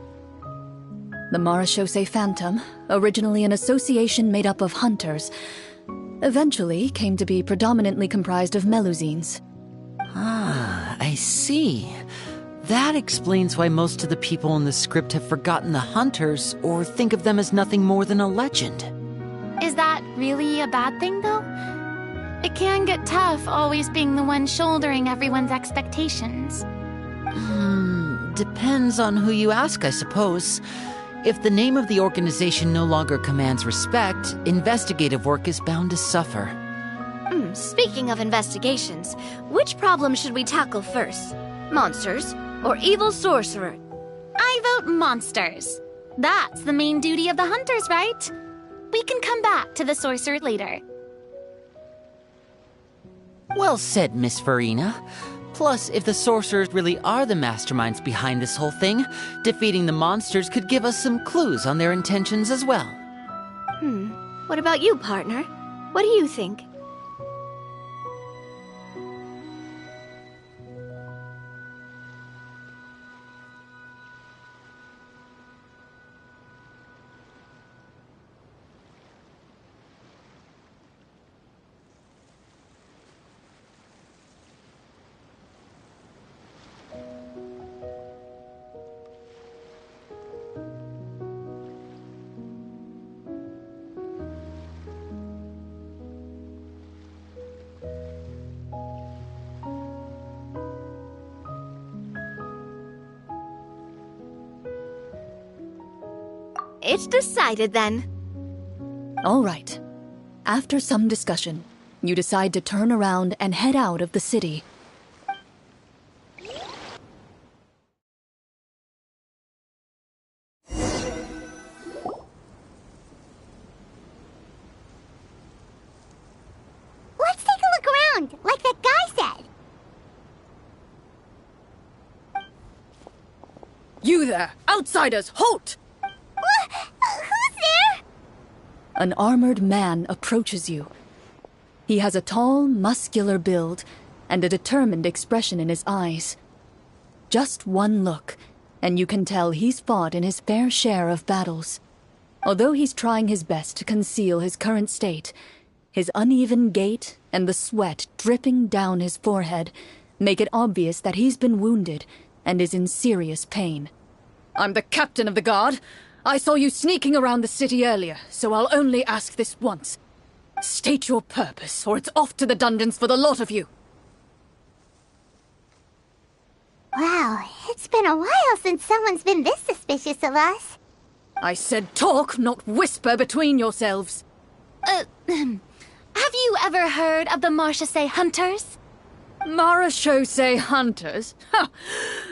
The Marechaussee Phantom, originally an association made up of hunters, eventually came to be predominantly comprised of Melusines. Ah, I see. That explains why most of the people in the script have forgotten the hunters or think of them as nothing more than a legend. Is that really a bad thing, though? It can get tough always being the one shouldering everyone's expectations. Depends on who you ask, I suppose. If the name of the organization no longer commands respect, investigative work is bound to suffer. Speaking of investigations, which problem should we tackle first? Monsters or evil sorcerer? I vote monsters. That's the main duty of the hunters, right? We can come back to the sorcerer later. Well said, Miss Farina. Plus, if the sorcerers really are the masterminds behind this whole thing, defeating the monsters could give us some clues on their intentions as well. What about you, partner? What do you think? It's decided then. All right. After some discussion, you decide to turn around and head out of the city. Let's take a look around, like that guy You there! Outsiders, halt! Who's there? An armored man approaches you. He has a tall, muscular build and a determined expression in his eyes. Just one look, and you can tell he's fought in his fair share of battles. Although he's trying his best to conceal his current state, his uneven gait and the sweat dripping down his forehead make it obvious that he's been wounded and is in serious pain. I'm the captain of the guard. I saw you sneaking around the city earlier, so I'll only ask this once. State your purpose, or it's off to the dungeons for the lot of you. Wow, it's been a while since someone's been this suspicious of us. I said talk, not whisper between yourselves. Have you ever heard of the Marchese Hunters? Marachose hunters? Ha!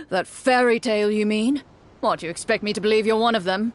That fairy tale, you mean? What, do you expect me to believe you're one of them?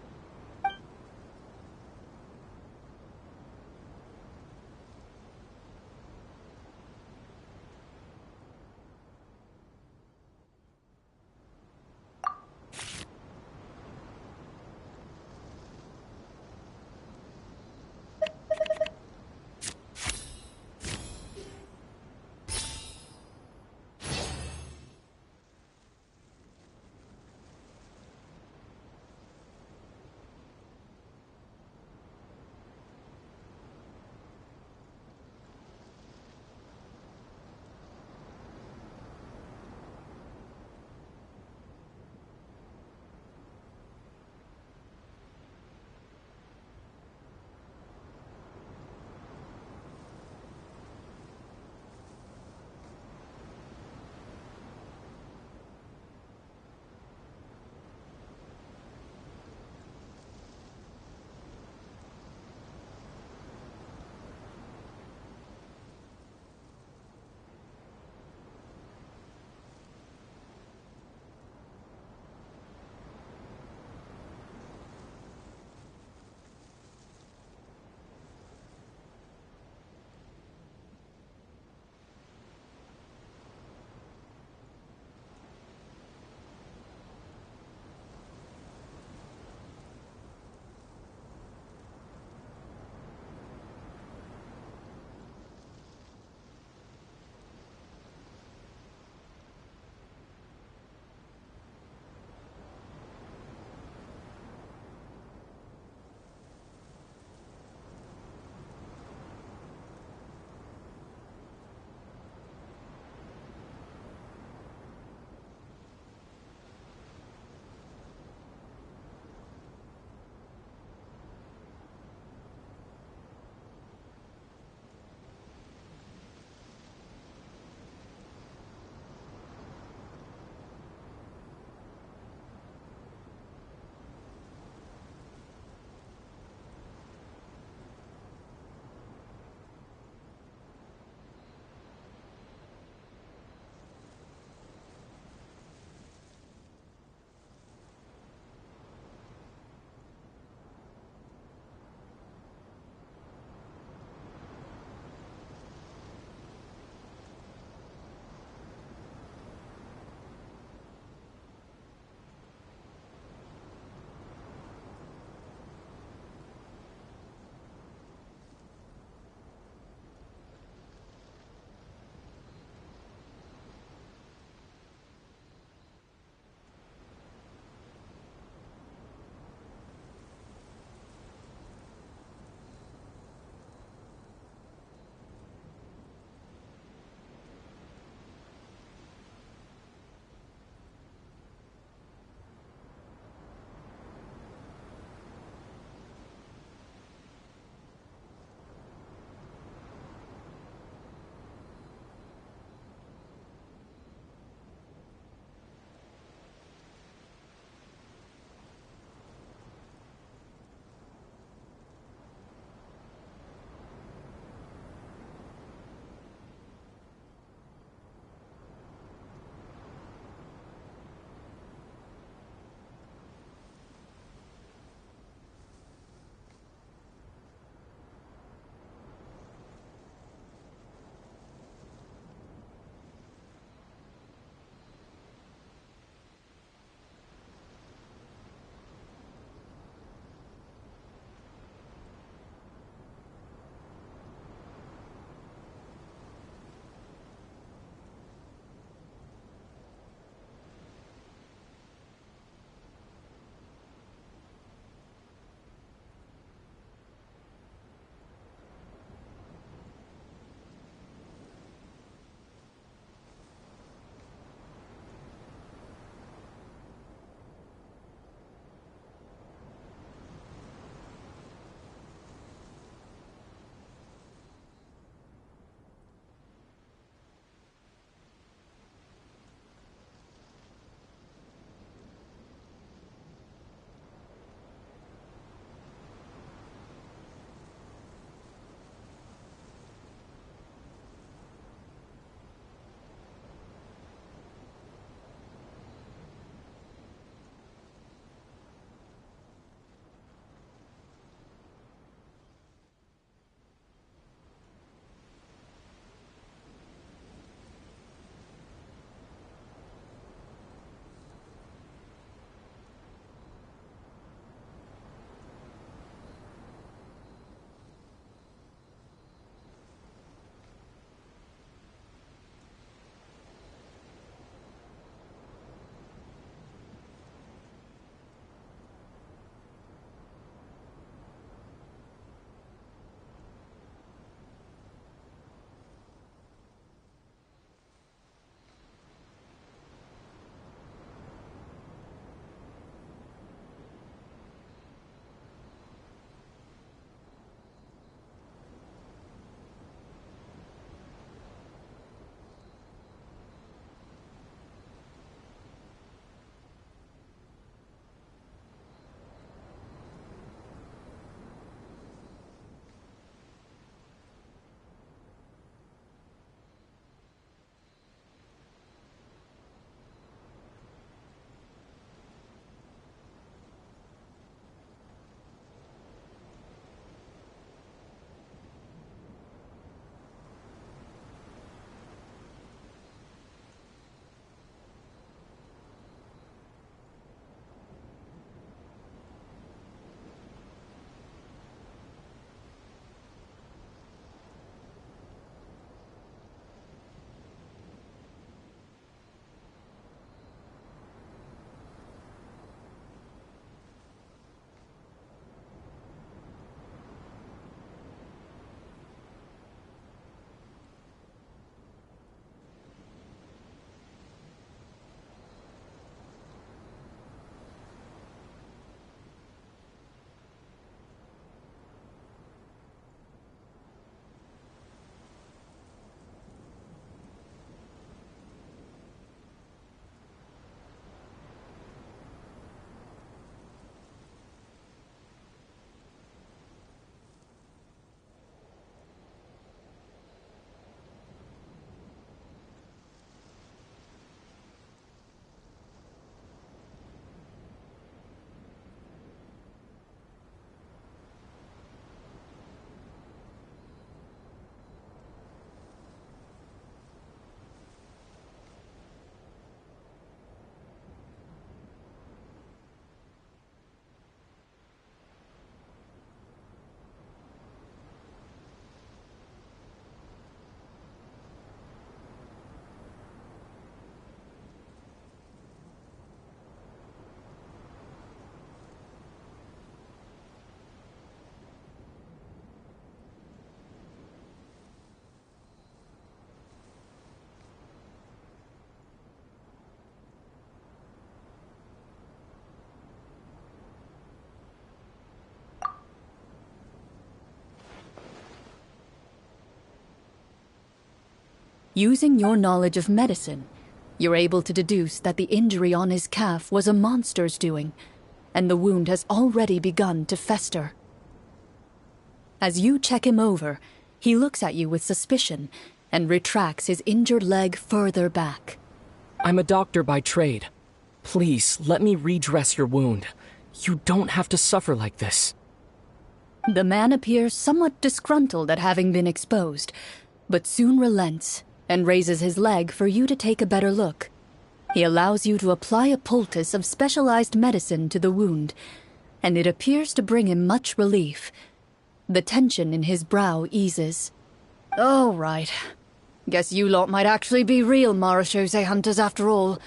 Using your knowledge of medicine, you're able to deduce that the injury on his calf was a monster's doing, and the wound has already begun to fester. As you check him over, he looks at you with suspicion and retracts his injured leg further back. I'm a doctor by trade. Please, let me redress your wound. You don't have to suffer like this. The man appears somewhat disgruntled at having been exposed, but soon relents and raises his leg for you to take a better look. He allows you to apply a poultice of specialized medicine to the wound, and it appears to bring him much relief. The tension in his brow eases. Oh, right. Guess you lot might actually be real Marachose hunters after all.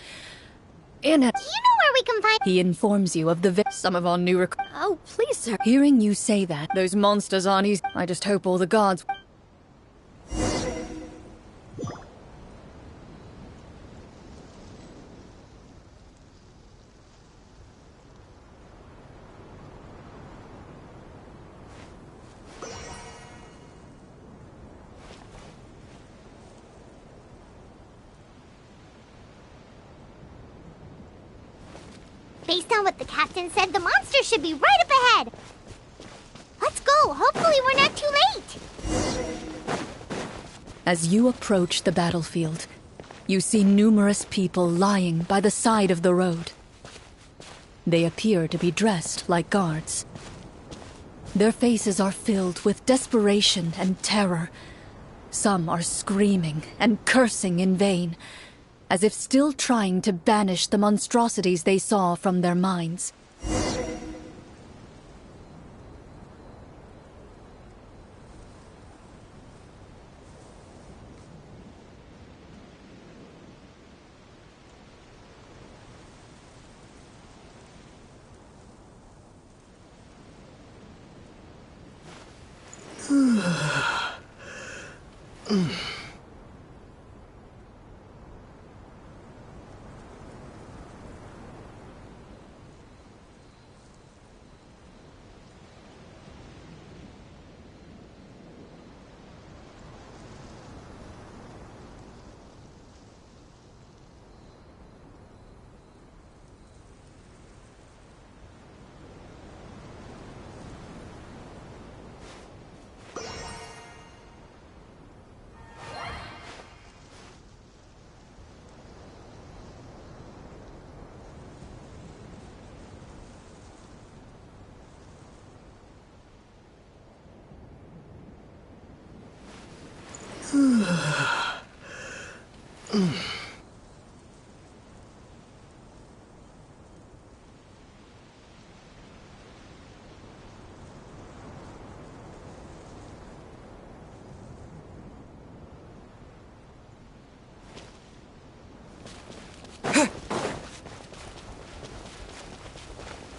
In it. Do you know where we can find... He informs you of some of our new Oh, please, sir. Hearing you say that, those monsters aren't easy. I just hope all the guards... Based on what the captain said, the monster should be right up ahead. Let's go. Hopefully we're not too late. As you approach the battlefield, you see numerous people lying by the side of the road. They appear to be dressed like guards. Their faces are filled with desperation and terror. Some are screaming and cursing in vain, as if still trying to banish the monstrosities they saw from their minds.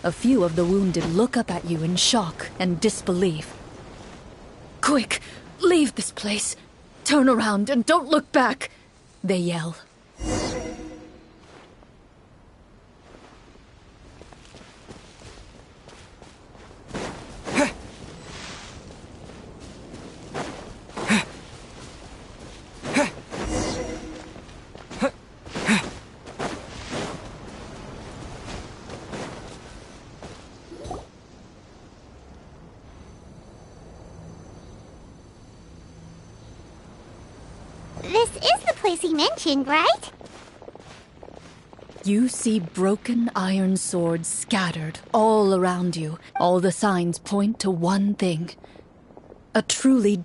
A few of the wounded look up at you in shock and disbelief. "Quick, leave this place. Turn around and don't look back," they yell. This is the place he mentioned, right? You see broken iron swords scattered all around you. All the signs point to one thing. A truly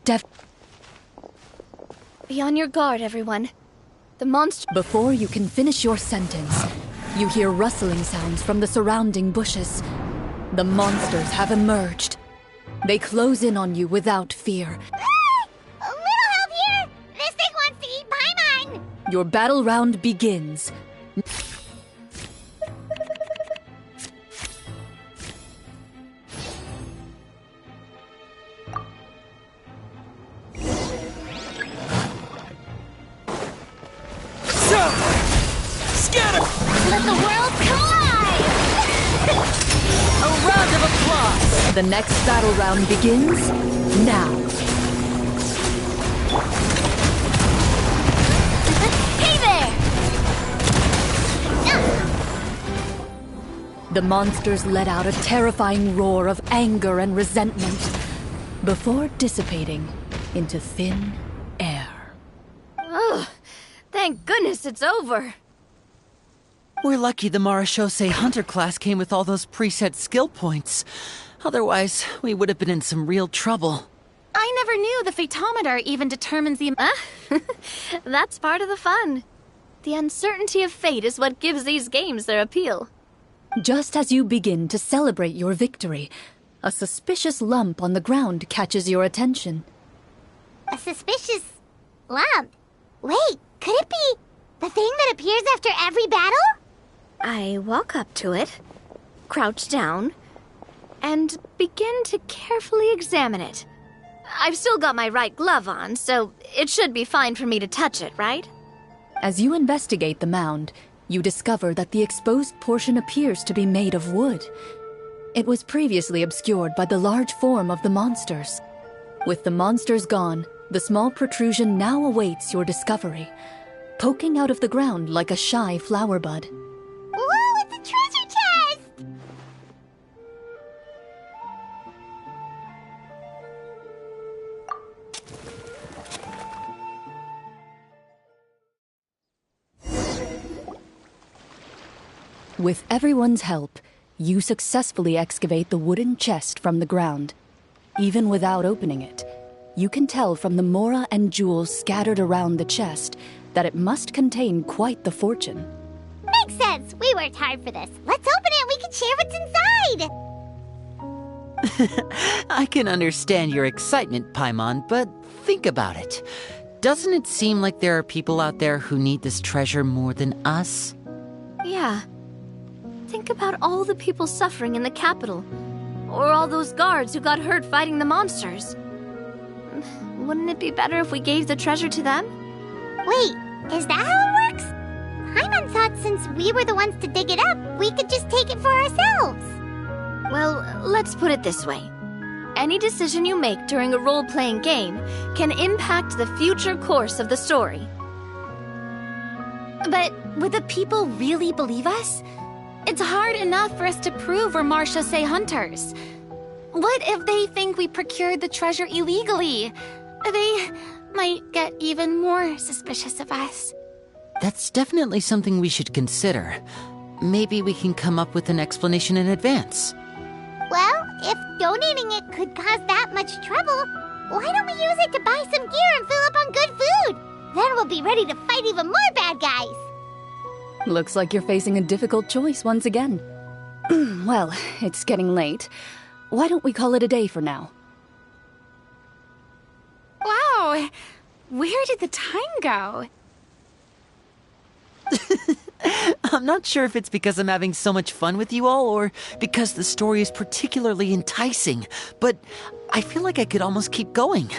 Be on your guard, everyone. The monster... Before you can finish your sentence, you hear rustling sounds from the surrounding bushes. The monsters have emerged. They close in on you without fear. A little help here! This thing wants to eat Paimon! Your battle round begins. Scatter! Let the world collide! A round of applause! The next battle round begins now. the monsters let out a terrifying roar of anger and resentment before dissipating into thin air. Ugh, thank goodness it's over. We're lucky the Marashose Hunter class came with all those preset skill points. Otherwise, we would have been in some real trouble. I never knew the photometer even determines the... That's part of the fun. The uncertainty of fate is what gives these games their appeal. Just as you begin to celebrate your victory, a suspicious lump on the ground catches your attention. A suspicious lump? Wait, could it be the thing that appears after every battle? I walk up to it, crouch down, and begin to carefully examine it. I've still got my right glove on, so it should be fine for me to touch it, right? As you investigate the mound, you discover that the exposed portion appears to be made of wood. It was previously obscured by the large form of the monsters. With the monsters gone, the small protrusion now awaits your discovery, poking out of the ground like a shy flower bud. Whoa, it's a treasure chest! With everyone's help, you successfully excavate the wooden chest from the ground. Even without opening it, you can tell from the mora and jewels scattered around the chest that it must contain quite the fortune. Makes sense. We worked hard for this. Let's open it and we can share what's inside. I can understand your excitement, Paimon, but think about it. Doesn't it seem like there are people out there who need this treasure more than us? Yeah. Think about all the people suffering in the capital. Or all those guards who got hurt fighting the monsters. Wouldn't it be better if we gave the treasure to them? Wait, is that how it works? Paimon thought since we were the ones to dig it up, we could just take it for ourselves. Well, let's put it this way. Any decision you make during a role-playing game can impact the future course of the story. But would the people really believe us? It's hard enough for us to prove we're Marashose hunters. What if they think we procured the treasure illegally? They might get even more suspicious of us. That's definitely something we should consider. Maybe we can come up with an explanation in advance. Well, if donating it could cause that much trouble, why don't we use it to buy some gear and fill up on good food? Then we'll be ready to fight even more bad guys. Looks like you're facing a difficult choice once again. Well, it's getting late. Why don't we call it a day for now? Wow! Where did the time go? I'm not sure if it's because I'm having so much fun with you all or because the story is particularly enticing, but I feel like I could almost keep going.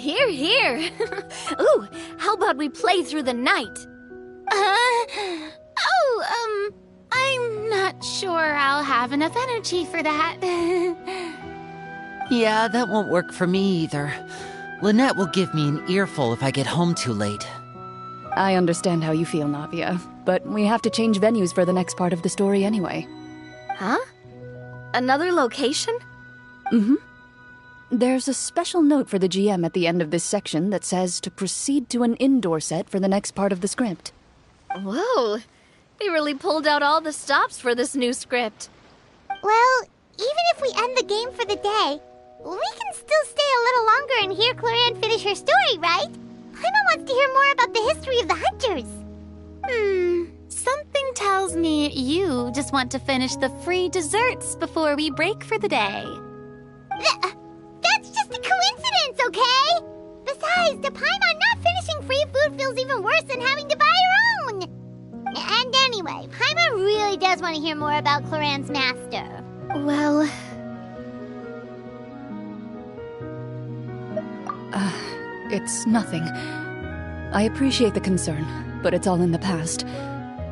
Here, here. Ooh, how about we play through the night? I'm not sure I'll have enough energy for that. Yeah, that won't work for me either. Lynette will give me an earful if I get home too late. I understand how you feel, Navia, but we have to change venues for the next part of the story anyway. Huh? Another location? Mm-hmm. There's a special note for the GM at the end of this section that says to proceed to an indoor set for the next part of the script. Whoa, they really pulled out all the stops for this new script. Well, even if we end the game for the day, we can still stay a little longer and hear Cloran finish her story, right? Paimon wants to hear more about the history of the Hunters. Something tells me you just want to finish the free desserts before we break for the day. That's just a coincidence, okay? Besides, to Paimon, not finishing free food feels even worse than having to buy her own. And anyway, Paimon really does want to hear more about Cloran's master. Well... It's nothing. I appreciate the concern, but it's all in the past.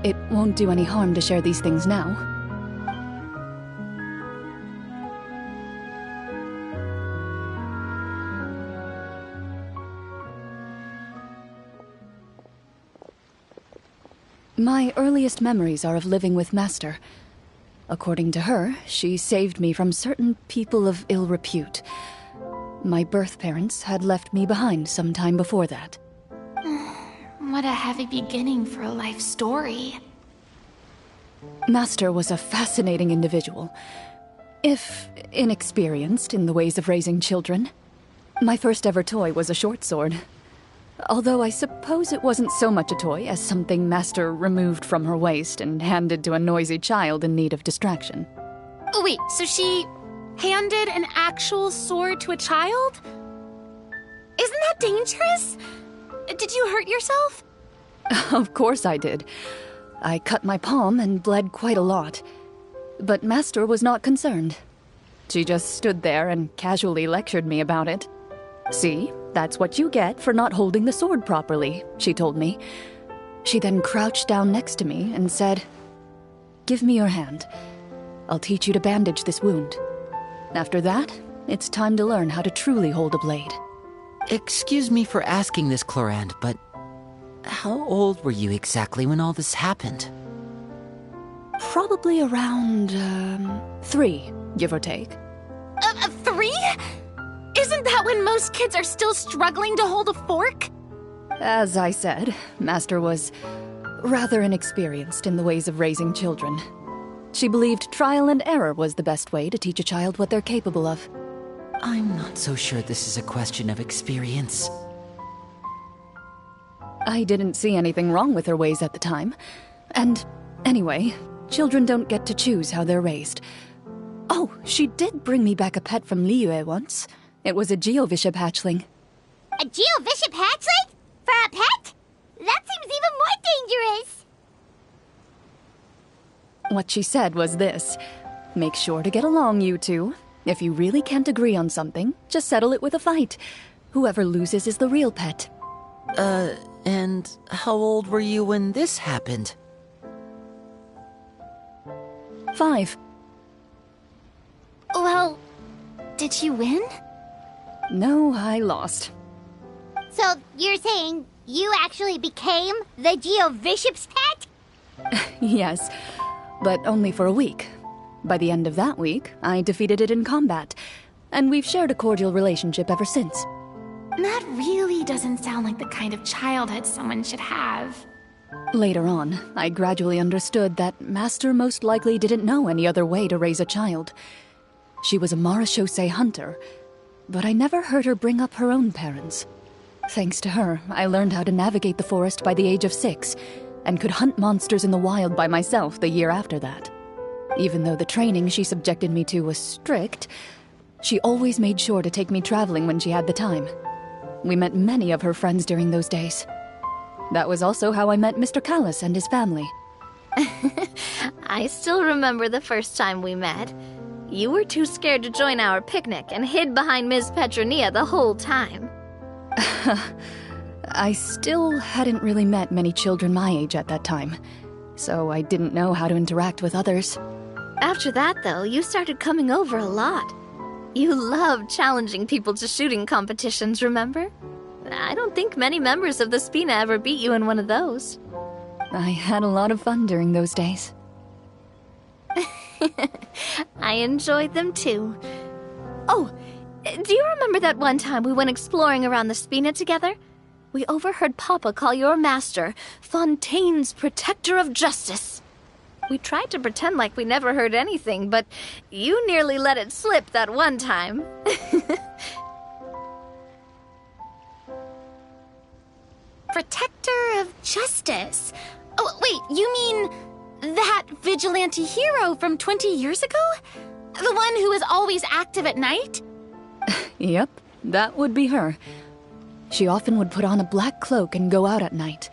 It won't do any harm to share these things now. My earliest memories are of living with Master. According to her, she saved me from certain people of ill repute. My birth parents had left me behind some time before that. What a heavy beginning for a life story. Master was a fascinating individual, if inexperienced in the ways of raising children. My first ever toy was a short sword. Although I suppose it wasn't so much a toy as something Master removed from her waist and handed to a noisy child in need of distraction. Oh, wait, so she handed an actual sword to a child? Isn't that dangerous? Did you hurt yourself? Of course I did. I cut my palm and bled quite a lot. But Master was not concerned. She just stood there and casually lectured me about it. See, that's what you get for not holding the sword properly, she told me. She then crouched down next to me and said, "Give me your hand. I'll teach you to bandage this wound. After that, it's time to learn how to truly hold a blade." Excuse me for asking this, Cloran, but how old were you exactly when all this happened? Probably around, 3, give or take. 3? Isn't that when most kids are still struggling to hold a fork? As I said, Master was rather inexperienced in the ways of raising children. She believed trial and error was the best way to teach a child what they're capable of. I'm not so sure this is a question of experience. I didn't see anything wrong with her ways at the time. And anyway, children don't get to choose how they're raised. Oh, she did bring me back a pet from Liyue once. It was a Geovishap hatchling. A Geovishap hatchling? For a pet? That seems even more dangerous. What she said was this: make sure to get along, you two. If you really can't agree on something, just settle it with a fight. Whoever loses is the real pet. And how old were you when this happened? 5. Well, did you win? No, I lost. So, you're saying you actually became the Geovishap's pet? Yes, but only for a week. By the end of that week, I defeated it in combat, and we've shared a cordial relationship ever since. That really doesn't sound like the kind of childhood someone should have. Later on, I gradually understood that Master most likely didn't know any other way to raise a child. She was a Marashosei hunter, but I never heard her bring up her own parents. Thanks to her, I learned how to navigate the forest by the age of 6, and could hunt monsters in the wild by myself the year after that. Even though the training she subjected me to was strict, she always made sure to take me traveling when she had the time. We met many of her friends during those days. That was also how I met Mr. Callis and his family. I still remember the first time we met. You were too scared to join our picnic and hid behind Ms. Petronia the whole time. I still hadn't really met many children my age at that time, so I didn't know how to interact with others. After that, though, you started coming over a lot. You loved challenging people to shooting competitions, remember? I don't think many members of the Spina ever beat you in one of those. I had a lot of fun during those days. I enjoyed them too. Oh, do you remember that one time we went exploring around the Spina together? We overheard Papa call your master Fontaine's Protector of Justice. We tried to pretend like we never heard anything, but you nearly let it slip that one time. Protector of Justice? Oh, wait, you mean that vigilante hero from 20 years ago? The one who is always active at night? Yep, that would be her. She often would put on a black cloak and go out at night.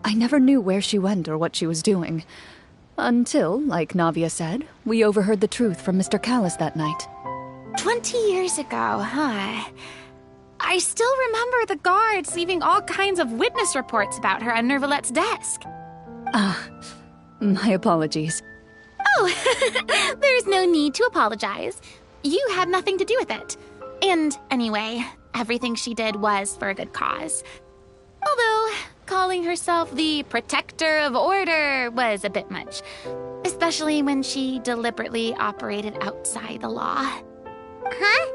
I never knew where she went or what she was doing. Until, like Navia said, we overheard the truth from Mr. Callis that night. 20 years ago, huh? I still remember the guards leaving all kinds of witness reports about her on Nervalette's desk. My apologies. Oh, there's no need to apologize. You had nothing to do with it. And anyway, everything she did was for a good cause. Although, calling herself the Protector of Order was a bit much. Especially when she deliberately operated outside the law. Huh?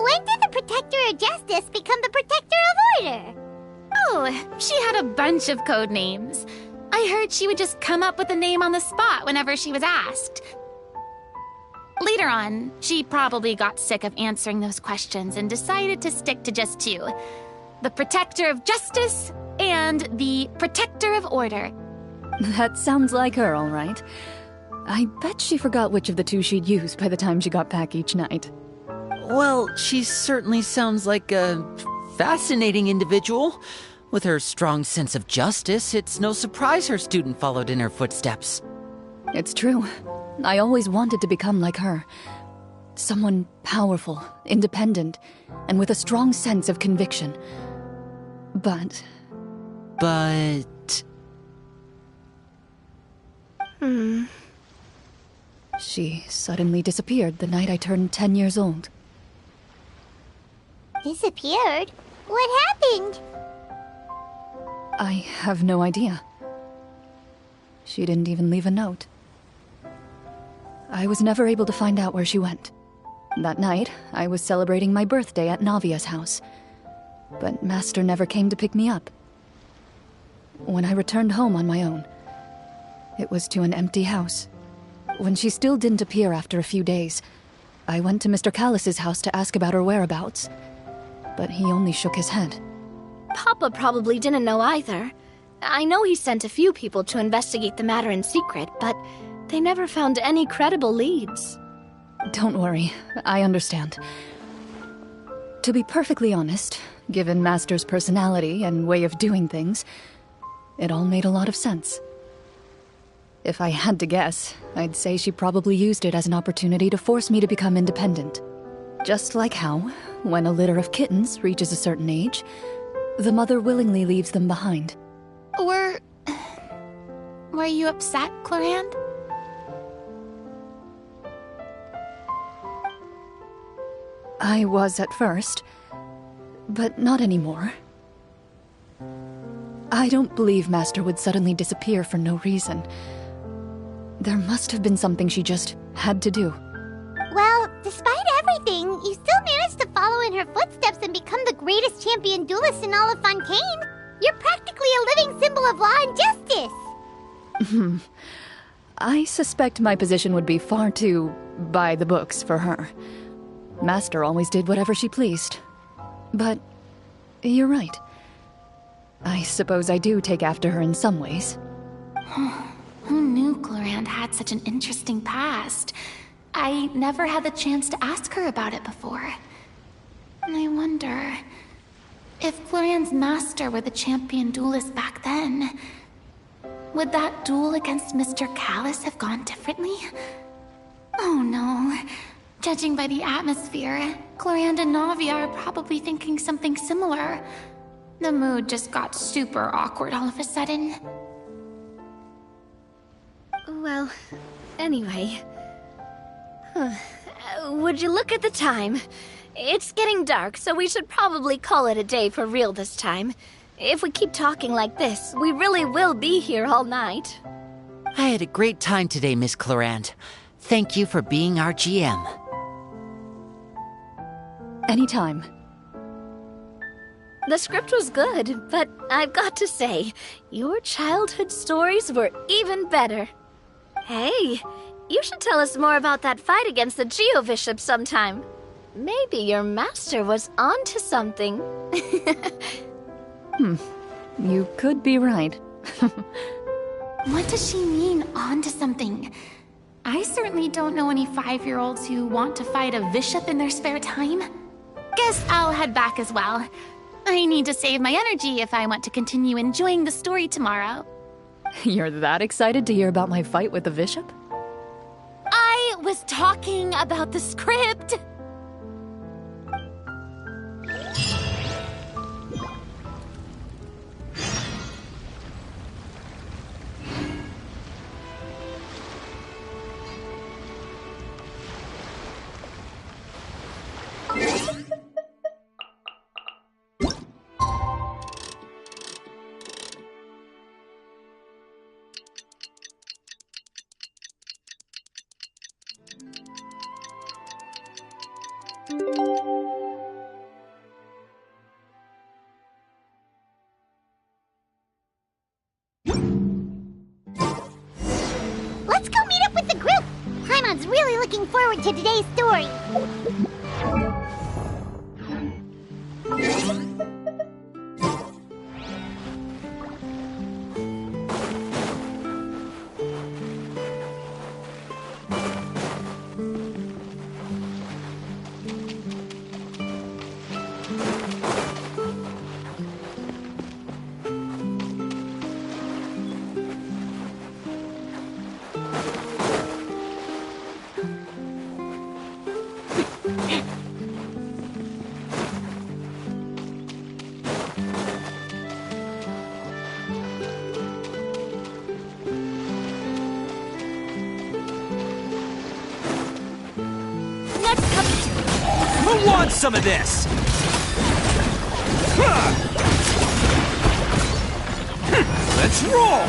When did the Protector of Justice become the Protector of Order? Oh, she had a bunch of code names. I heard she would just come up with a name on the spot whenever she was asked. Later on, she probably got sick of answering those questions and decided to stick to just two. The Protector of Justice and the Protector of Order. That sounds like her, all right. I bet she forgot which of the two she'd use by the time she got back each night. Well, she certainly sounds like a fascinating individual. With her strong sense of justice, it's no surprise her student followed in her footsteps. It's true. I always wanted to become like her. Someone powerful, independent, and with a strong sense of conviction. But... She suddenly disappeared the night I turned 10 years old. Disappeared? What happened? I have no idea. She didn't even leave a note. I was never able to find out where she went. That night, I was celebrating my birthday at Navia's house, but Master never came to pick me up. When I returned home on my own, it was to an empty house. When she still didn't appear after a few days, I went to Mr. Callis's house to ask about her whereabouts, but he only shook his head. Papa probably didn't know either. I know he sent a few people to investigate the matter in secret, but they never found any credible leads. Don't worry, I understand. To be perfectly honest, given Master's personality and way of doing things, it all made a lot of sense. If I had to guess, I'd say she probably used it as an opportunity to force me to become independent. Just like how, when a litter of kittens reaches a certain age, the mother willingly leaves them behind. Were you upset, Clorinde? I was at first, but not anymore. I don't believe Master would suddenly disappear for no reason. There must have been something she just had to do. Well, despite everything, you still managed to follow in her footsteps and become the greatest champion duelist in all of Fontaine. You're practically a living symbol of law and justice. I suspect my position would be far too by the books for her. Master always did whatever she pleased. But you're right. I suppose I do take after her in some ways. Who knew Clorinde had such an interesting past? I never had the chance to ask her about it before. And I wonder... if Clorinde's master were the champion duelist back then, would that duel against Mr. Callis have gone differently? Oh no. Judging by the atmosphere, Clorand and Navia are probably thinking something similar. The mood just got super awkward all of a sudden. Well, anyway. Would you look at the time? It's getting dark, so we should probably call it a day for real this time. If we keep talking like this, we really will be here all night. I had a great time today, Miss Clorand. Thank you for being our GM. Anytime. The script was good, but I've got to say, your childhood stories were even better. Hey, you should tell us more about that fight against the Geo-Bishop sometime. Maybe your master was onto something. You could be right. What does she mean, onto something? I certainly don't know any 5-year-olds who want to fight a bishop in their spare time. Guess I'll head back as well. I need to save my energy if I want to continue enjoying the story tomorrow. You're that excited to hear about my fight with the bishop? I was talking about the script. Let's go meet up with the group! Paimon's really looking forward to today's story. Who wants some of this? Let's roll!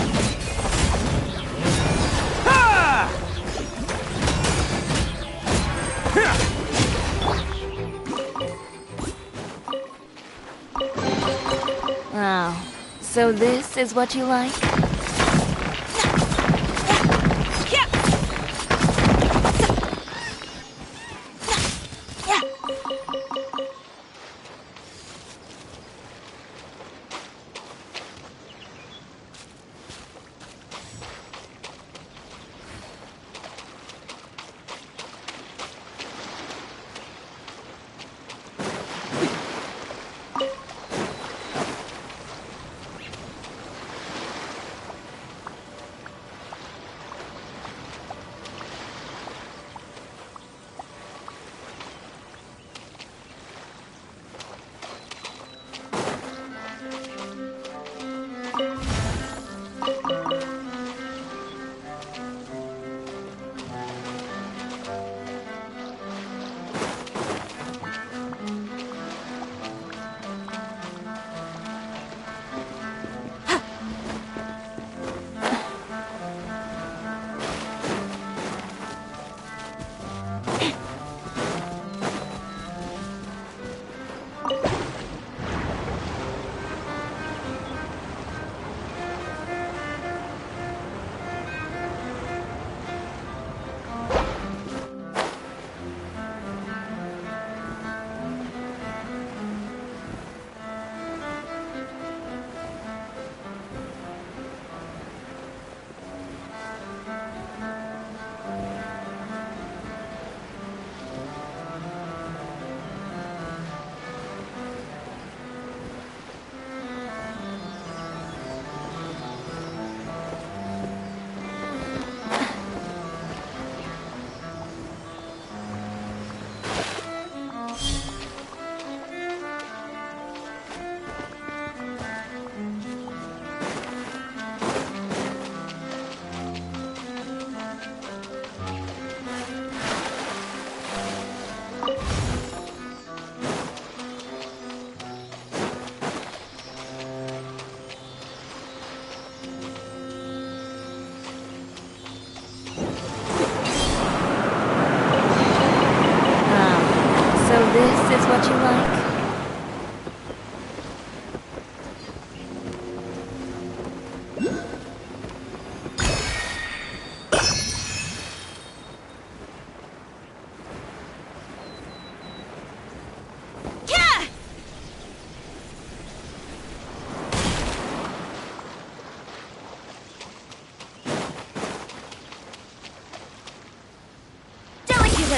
Oh, so this is what you like?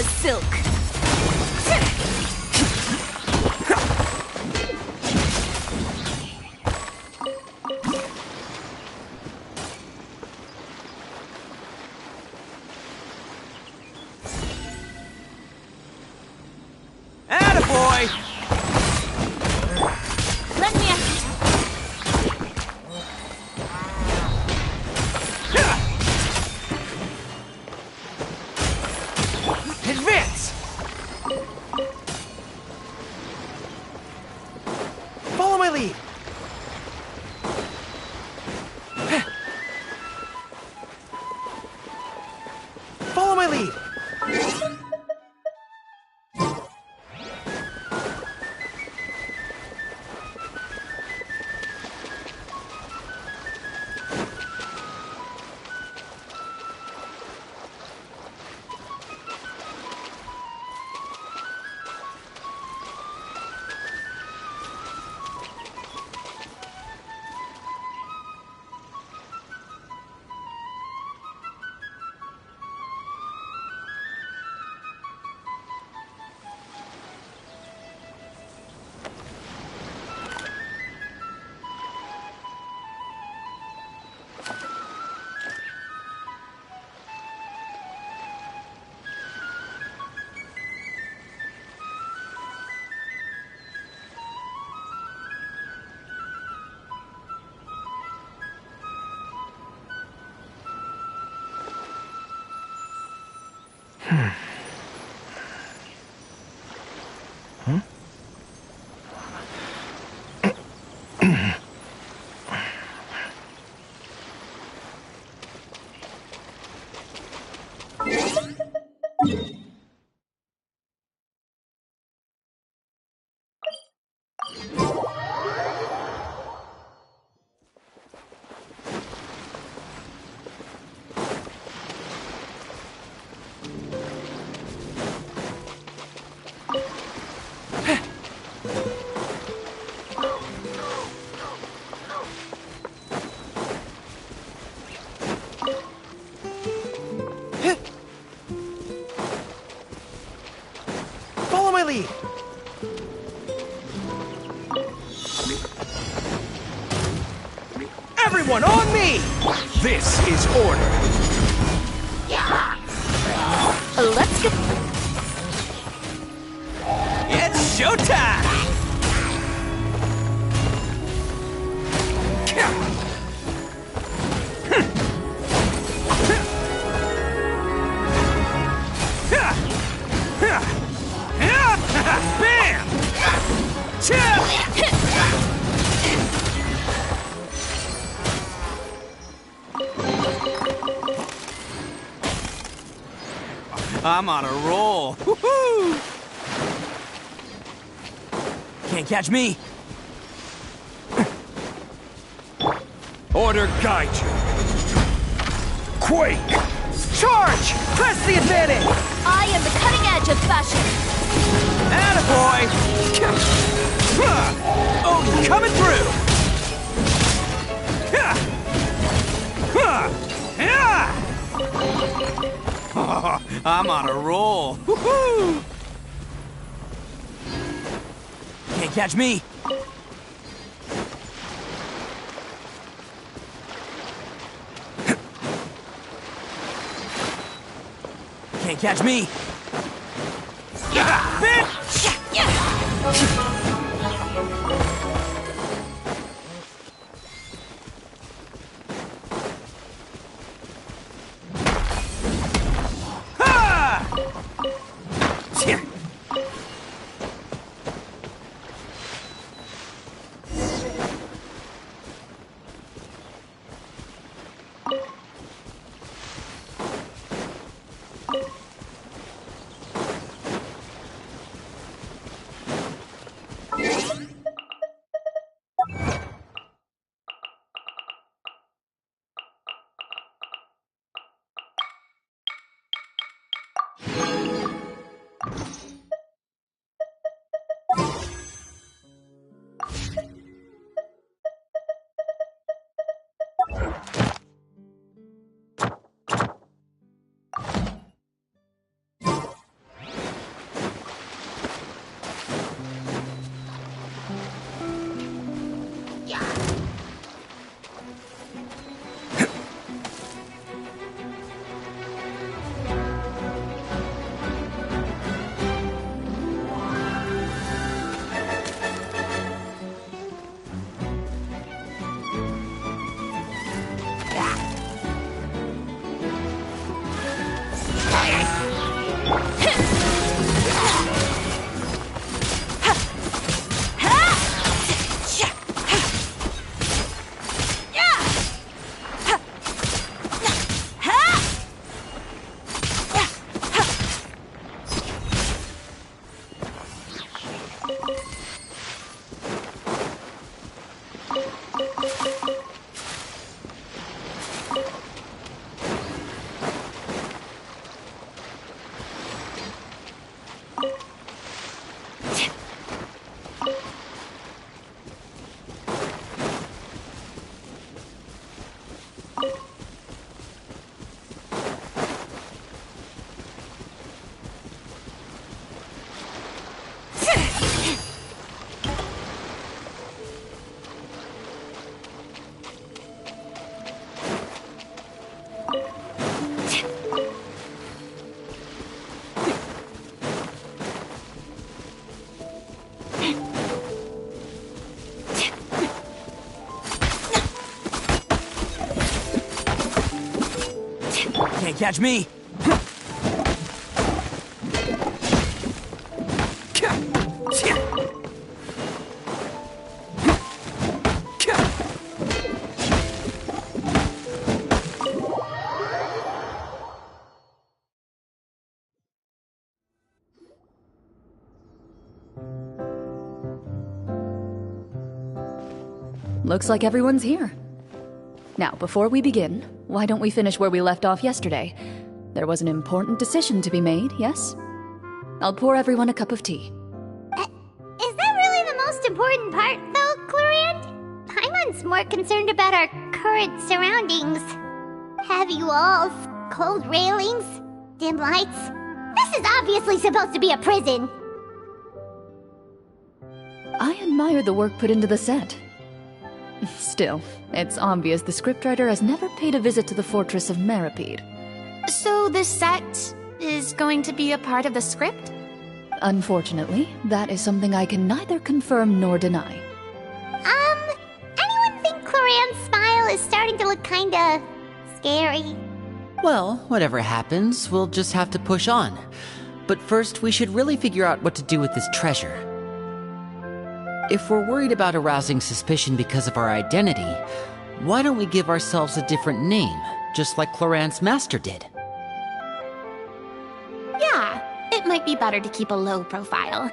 silk. Attaboy! Let me Advance! Follow my lead! Follow my lead! Follow my lead! Everyone on me! This is order! let's get... It's showtime! Bam! I'm on a roll. Woohoo! Can't catch me. Order guide you. Quake! Charge! Press the advantage! I am the cutting edge of fashion. Attaboy! Oh, coming through! Oh, I'm on a roll. Woohoo! Can't catch me. Can't catch me. Bitch! catch me? Looks like everyone's here. Now, before we begin, why don't we finish where we left off yesterday? There was an important decision to be made, yes? I'll pour everyone a cup of tea. Is that really the most important part, though, Clarand? Paimon's more concerned about our current surroundings. Heavy walls, cold railings, dim lights. This is obviously supposed to be a prison. I admire the work put into the set. Still, it's obvious the scriptwriter has never paid a visit to the fortress of Meripede. So this set is going to be a part of the script? Unfortunately, that is something I can neither confirm nor deny. Anyone think Clarand's smile is starting to look kinda scary? Well, whatever happens, we'll just have to push on. But first, we should really figure out what to do with this treasure. If we're worried about arousing suspicion because of our identity, why don't we give ourselves a different name, just like Clarand's master did? Yeah, it might be better to keep a low profile.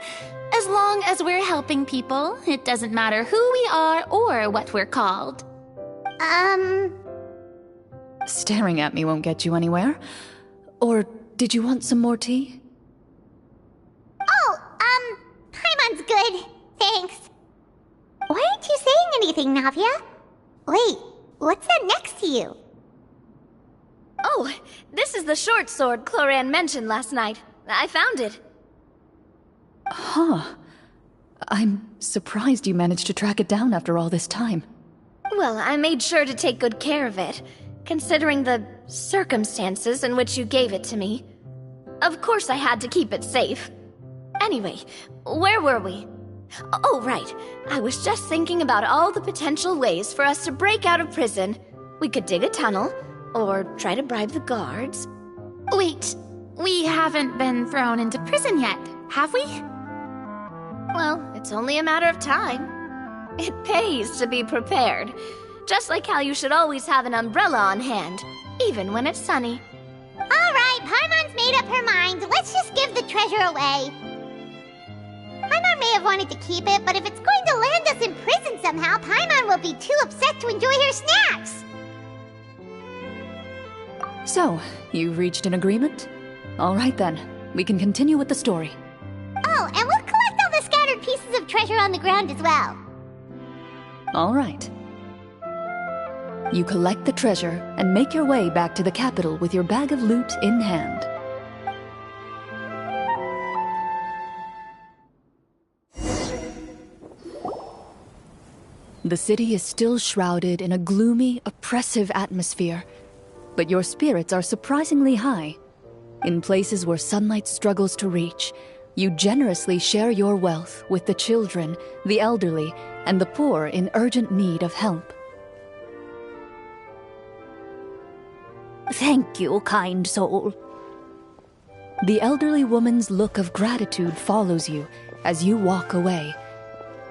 As long as we're helping people, it doesn't matter who we are or what we're called. Staring at me won't get you anywhere. Or did you want some more tea? Oh, Paimon's good. Thanks. Why aren't you saying anything, Navia? Wait, what's that next to you? Oh, this is the short sword Clarand mentioned last night. I found it. Huh. I'm surprised you managed to track it down after all this time. Well, I made sure to take good care of it, considering the circumstances in which you gave it to me. Of course I had to keep it safe. Anyway, where were we? Oh, right. I was just thinking about all the potential ways for us to break out of prison. We could dig a tunnel, or try to bribe the guards. Wait, we haven't been thrown into prison yet, have we? Well, it's only a matter of time. It pays to be prepared. Just like how you should always have an umbrella on hand, even when it's sunny. Alright, Paimon's made up her mind. Let's just give the treasure away. Paimon may have wanted to keep it, but if it's going to land us in prison somehow, Paimon will be too upset to enjoy her snacks. So, you've reached an agreement? All right then, we can continue with the story. Oh, and we'll collect all the scattered pieces of treasure on the ground as well. All right. You collect the treasure and make your way back to the capital with your bag of loot in hand. The city is still shrouded in a gloomy, oppressive atmosphere, but your spirits are surprisingly high. In places where sunlight struggles to reach, you generously share your wealth with the children, the elderly, and the poor in urgent need of help. Thank you, kind soul. The elderly woman's look of gratitude follows you as you walk away,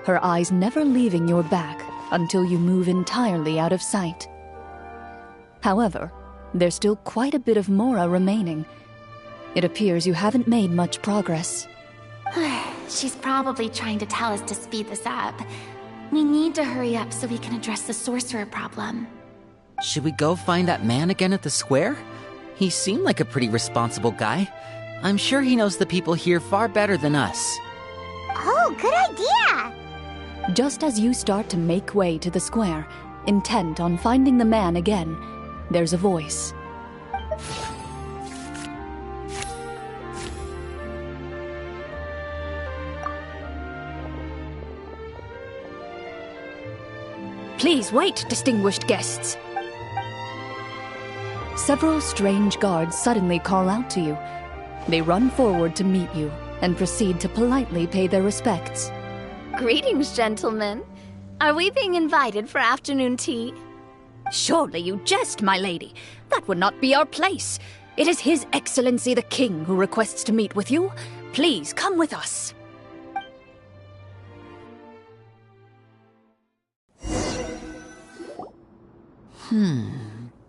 her eyes never leaving your back until you move entirely out of sight. However, there's still quite a bit of Mora remaining. It appears you haven't made much progress. She's probably trying to tell us to speed this up. We need to hurry up so we can address the sorcerer problem. Should we go find that man again at the square? He seemed like a pretty responsible guy. I'm sure he knows the people here far better than us. Oh, good idea! Just as you start to make way to the square, intent on finding the man again, there's a voice. Please wait, distinguished guests. Several strange guards suddenly call out to you. They run forward to meet you and proceed to politely pay their respects. Greetings, gentlemen. Are we being invited for afternoon tea? Surely you jest, my lady. That would not be our place. It is His Excellency the King who requests to meet with you. Please come with us.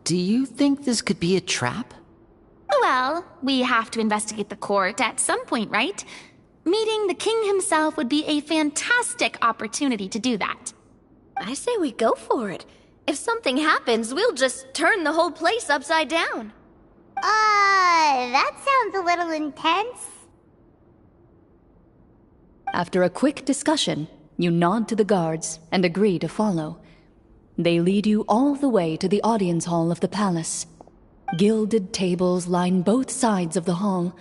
Do you think this could be a trap? Well, we have to investigate the court at some point, right? Meeting the king himself would be a fantastic opportunity to do that. I say we go for it. If something happens, we'll just turn the whole place upside down. That sounds a little intense. After a quick discussion, you nod to the guards and agree to follow. They lead you all the way to the audience hall of the palace. Gilded tables line both sides of the hall.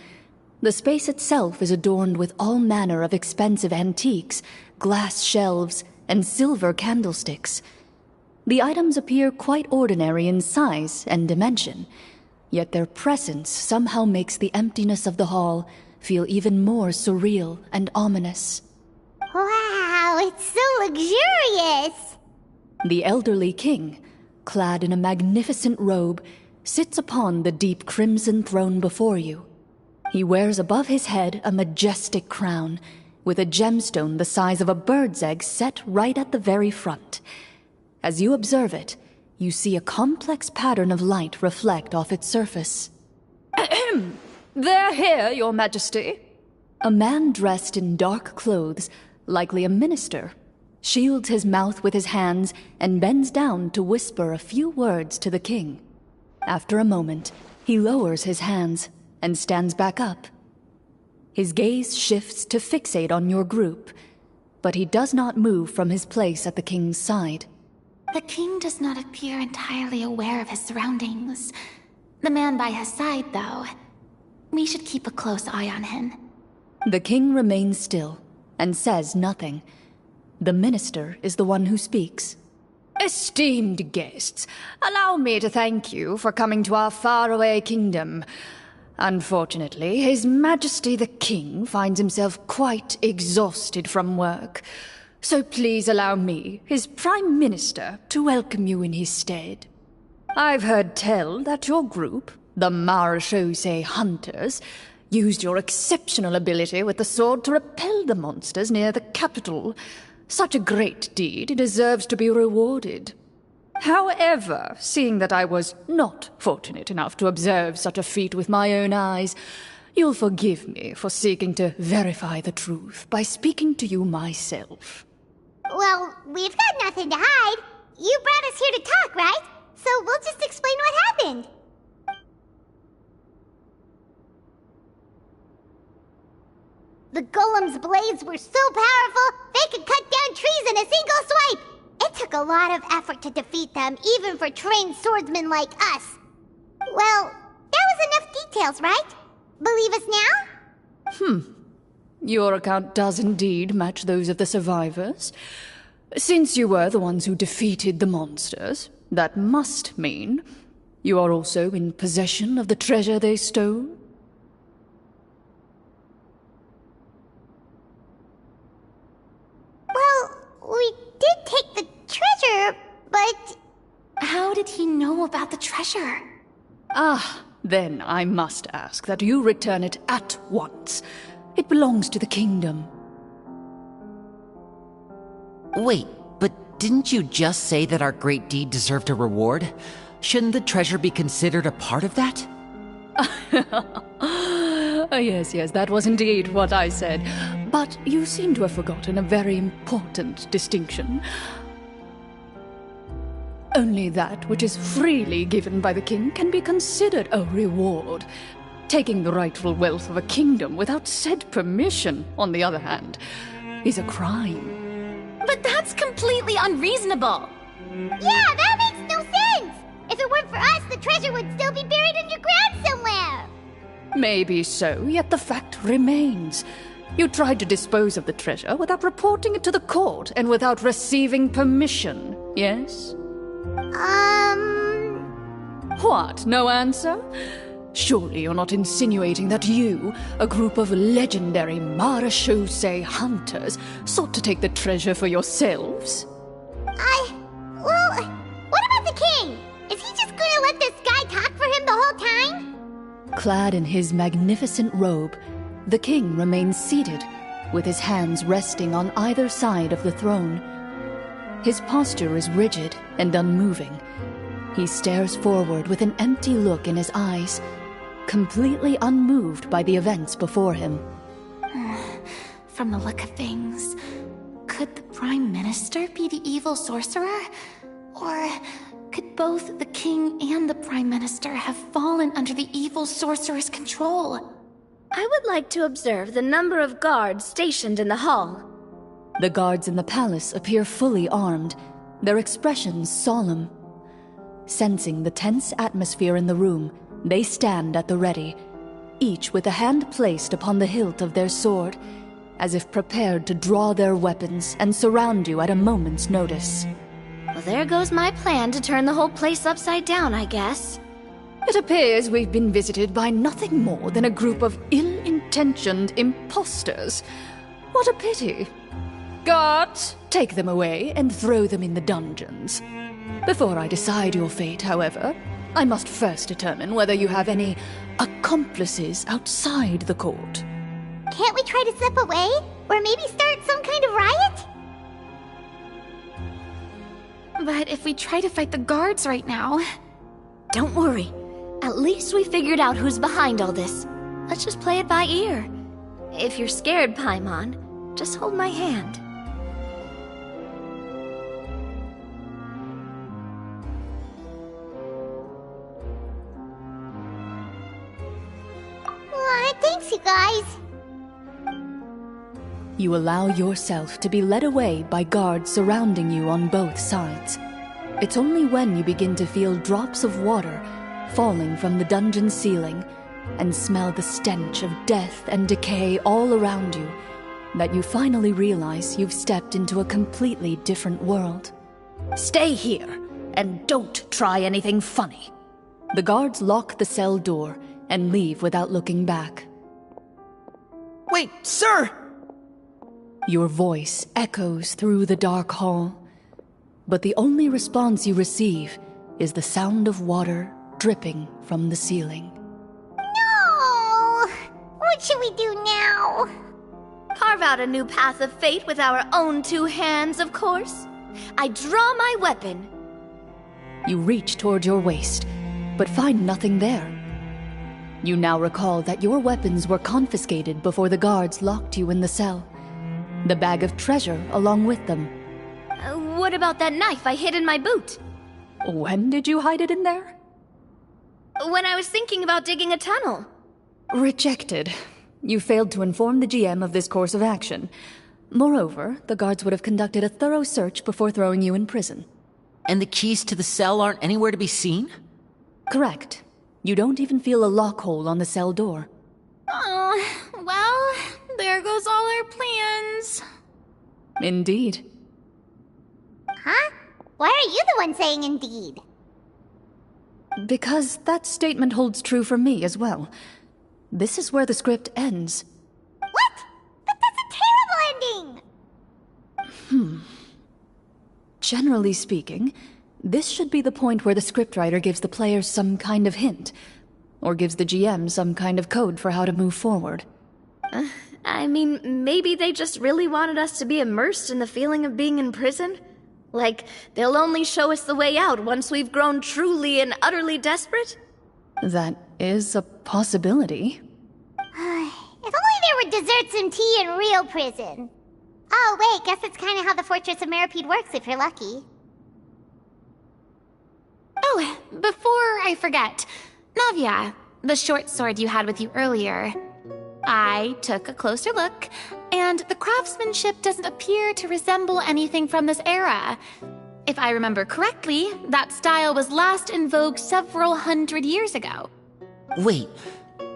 The space itself is adorned with all manner of expensive antiques, glass shelves, and silver candlesticks. The items appear quite ordinary in size and dimension, yet their presence somehow makes the emptiness of the hall feel even more surreal and ominous. Wow, it's so luxurious! The elderly king, clad in a magnificent robe, sits upon the deep crimson throne before you. He wears above his head a majestic crown, with a gemstone the size of a bird's egg set right at the very front. As you observe it, you see a complex pattern of light reflect off its surface. Ahem! They're here, Your Majesty. A man dressed in dark clothes, likely a minister, shields his mouth with his hands and bends down to whisper a few words to the king. After a moment, he lowers his hands and stands back up. His gaze shifts to fixate on your group, but he does not move from his place at the king's side. The king does not appear entirely aware of his surroundings. The man by his side, though. We should keep a close eye on him. The king remains still and says nothing. The minister is the one who speaks. Esteemed guests, allow me to thank you for coming to our faraway kingdom. Unfortunately, His Majesty the King finds himself quite exhausted from work. So please allow me, his Prime Minister, to welcome you in his stead. I've heard tell that your group, the Marechaussee Hunters, used your exceptional ability with the sword to repel the monsters near the capital. Such a great deed deserves to be rewarded. However, seeing that I was not fortunate enough to observe such a feat with my own eyes, you'll forgive me for seeking to verify the truth by speaking to you myself. Well, we've got nothing to hide. You brought us here to talk, right? So we'll just explain what happened. The golem's blades were so powerful, they could cut down trees in a single swipe! It took a lot of effort to defeat them, even for trained swordsmen like us. Well, that was enough details, right? Believe us now? Your account does indeed match those of the survivors. Since you were the ones who defeated the monsters, that must mean you are also in possession of the treasure they stole? Well, we did take the treasure, but... How did he know about the treasure? Then I must ask that you return it at once. It belongs to the kingdom. Wait, but didn't you just say that our great deed deserved a reward? Shouldn't the treasure be considered a part of that? Yes, that was indeed what I said. But you seem to have forgotten a very important distinction. Only that which is freely given by the king can be considered a reward. Taking the rightful wealth of a kingdom without said permission, on the other hand, is a crime. But that's completely unreasonable! Yeah, that makes no sense! If it weren't for us, the treasure would still be buried underground somewhere! Maybe so, yet the fact remains. You tried to dispose of the treasure without reporting it to the court and without receiving permission, yes? What, no answer? Surely you're not insinuating that you, a group of legendary Marechaussee hunters, sought to take the treasure for yourselves? Well, what about the king? Is he just gonna let this guy talk for him the whole time? Clad in his magnificent robe, the king remains seated, with his hands resting on either side of the throne. His posture is rigid and unmoving. He stares forward with an empty look in his eyes, completely unmoved by the events before him. From the look of things, could the Prime Minister be the evil sorcerer? Or could both the king and the Prime Minister have fallen under the evil sorcerer's control? I would like to observe the number of guards stationed in the hall. The guards in the palace appear fully armed, their expressions solemn. Sensing the tense atmosphere in the room, they stand at the ready, each with a hand placed upon the hilt of their sword, as if prepared to draw their weapons and surround you at a moment's notice. Well, there goes my plan to turn the whole place upside down, I guess. It appears we've been visited by nothing more than a group of ill-intentioned imposters. What a pity. Guards, take them away and throw them in the dungeons. Before I decide your fate, however, I must first determine whether you have any accomplices outside the court. Can't we try to slip away? Or maybe start some kind of riot? But if we try to fight the guards right now... Don't worry. At least we figured out who's behind all this. Let's just play it by ear. If you're scared, Paimon, just hold my hand. Thanks, you guys. You allow yourself to be led away by guards surrounding you on both sides. It's only when you begin to feel drops of water falling from the dungeon ceiling and smell the stench of death and decay all around you that you finally realize you've stepped into a completely different world. Stay here, and don't try anything funny. The guards lock the cell door and leave without looking back. Wait, sir! Your voice echoes through the dark hall, but the only response you receive is the sound of water dripping from the ceiling. No! What should we do now? Carve out a new path of fate with our own two hands, of course. I draw my weapon. You reach toward your waist, but find nothing there. You now recall that your weapons were confiscated before the guards locked you in the cell. The bag of treasure along with them. What about that knife I hid in my boot? When did you hide it in there? When I was thinking about digging a tunnel. Rejected. You failed to inform the GM of this course of action. Moreover, the guards would have conducted a thorough search before throwing you in prison. And the keys to the cell aren't anywhere to be seen? Correct. You don't even feel a lock hole on the cell door. Oh, well, there goes all our plans. Indeed. Huh? Why are you the one saying indeed? Because that statement holds true for me as well. This is where the script ends. What? That's a terrible ending! Generally speaking, this should be the point where the scriptwriter gives the players some kind of hint, or gives the GM some kind of code for how to move forward. I mean, maybe they just really wanted us to be immersed in the feeling of being in prison? Like, they'll only show us the way out once we've grown truly and utterly desperate? That is a possibility. If only there were desserts and tea in real prison. Oh, wait, guess it's kind of how the Fortress of Meripede works if you're lucky. Oh, before I forget, Navia, the short sword you had with you earlier. I took a closer look, and the craftsmanship doesn't appear to resemble anything from this era. If I remember correctly, that style was last in vogue several hundred years ago. Wait,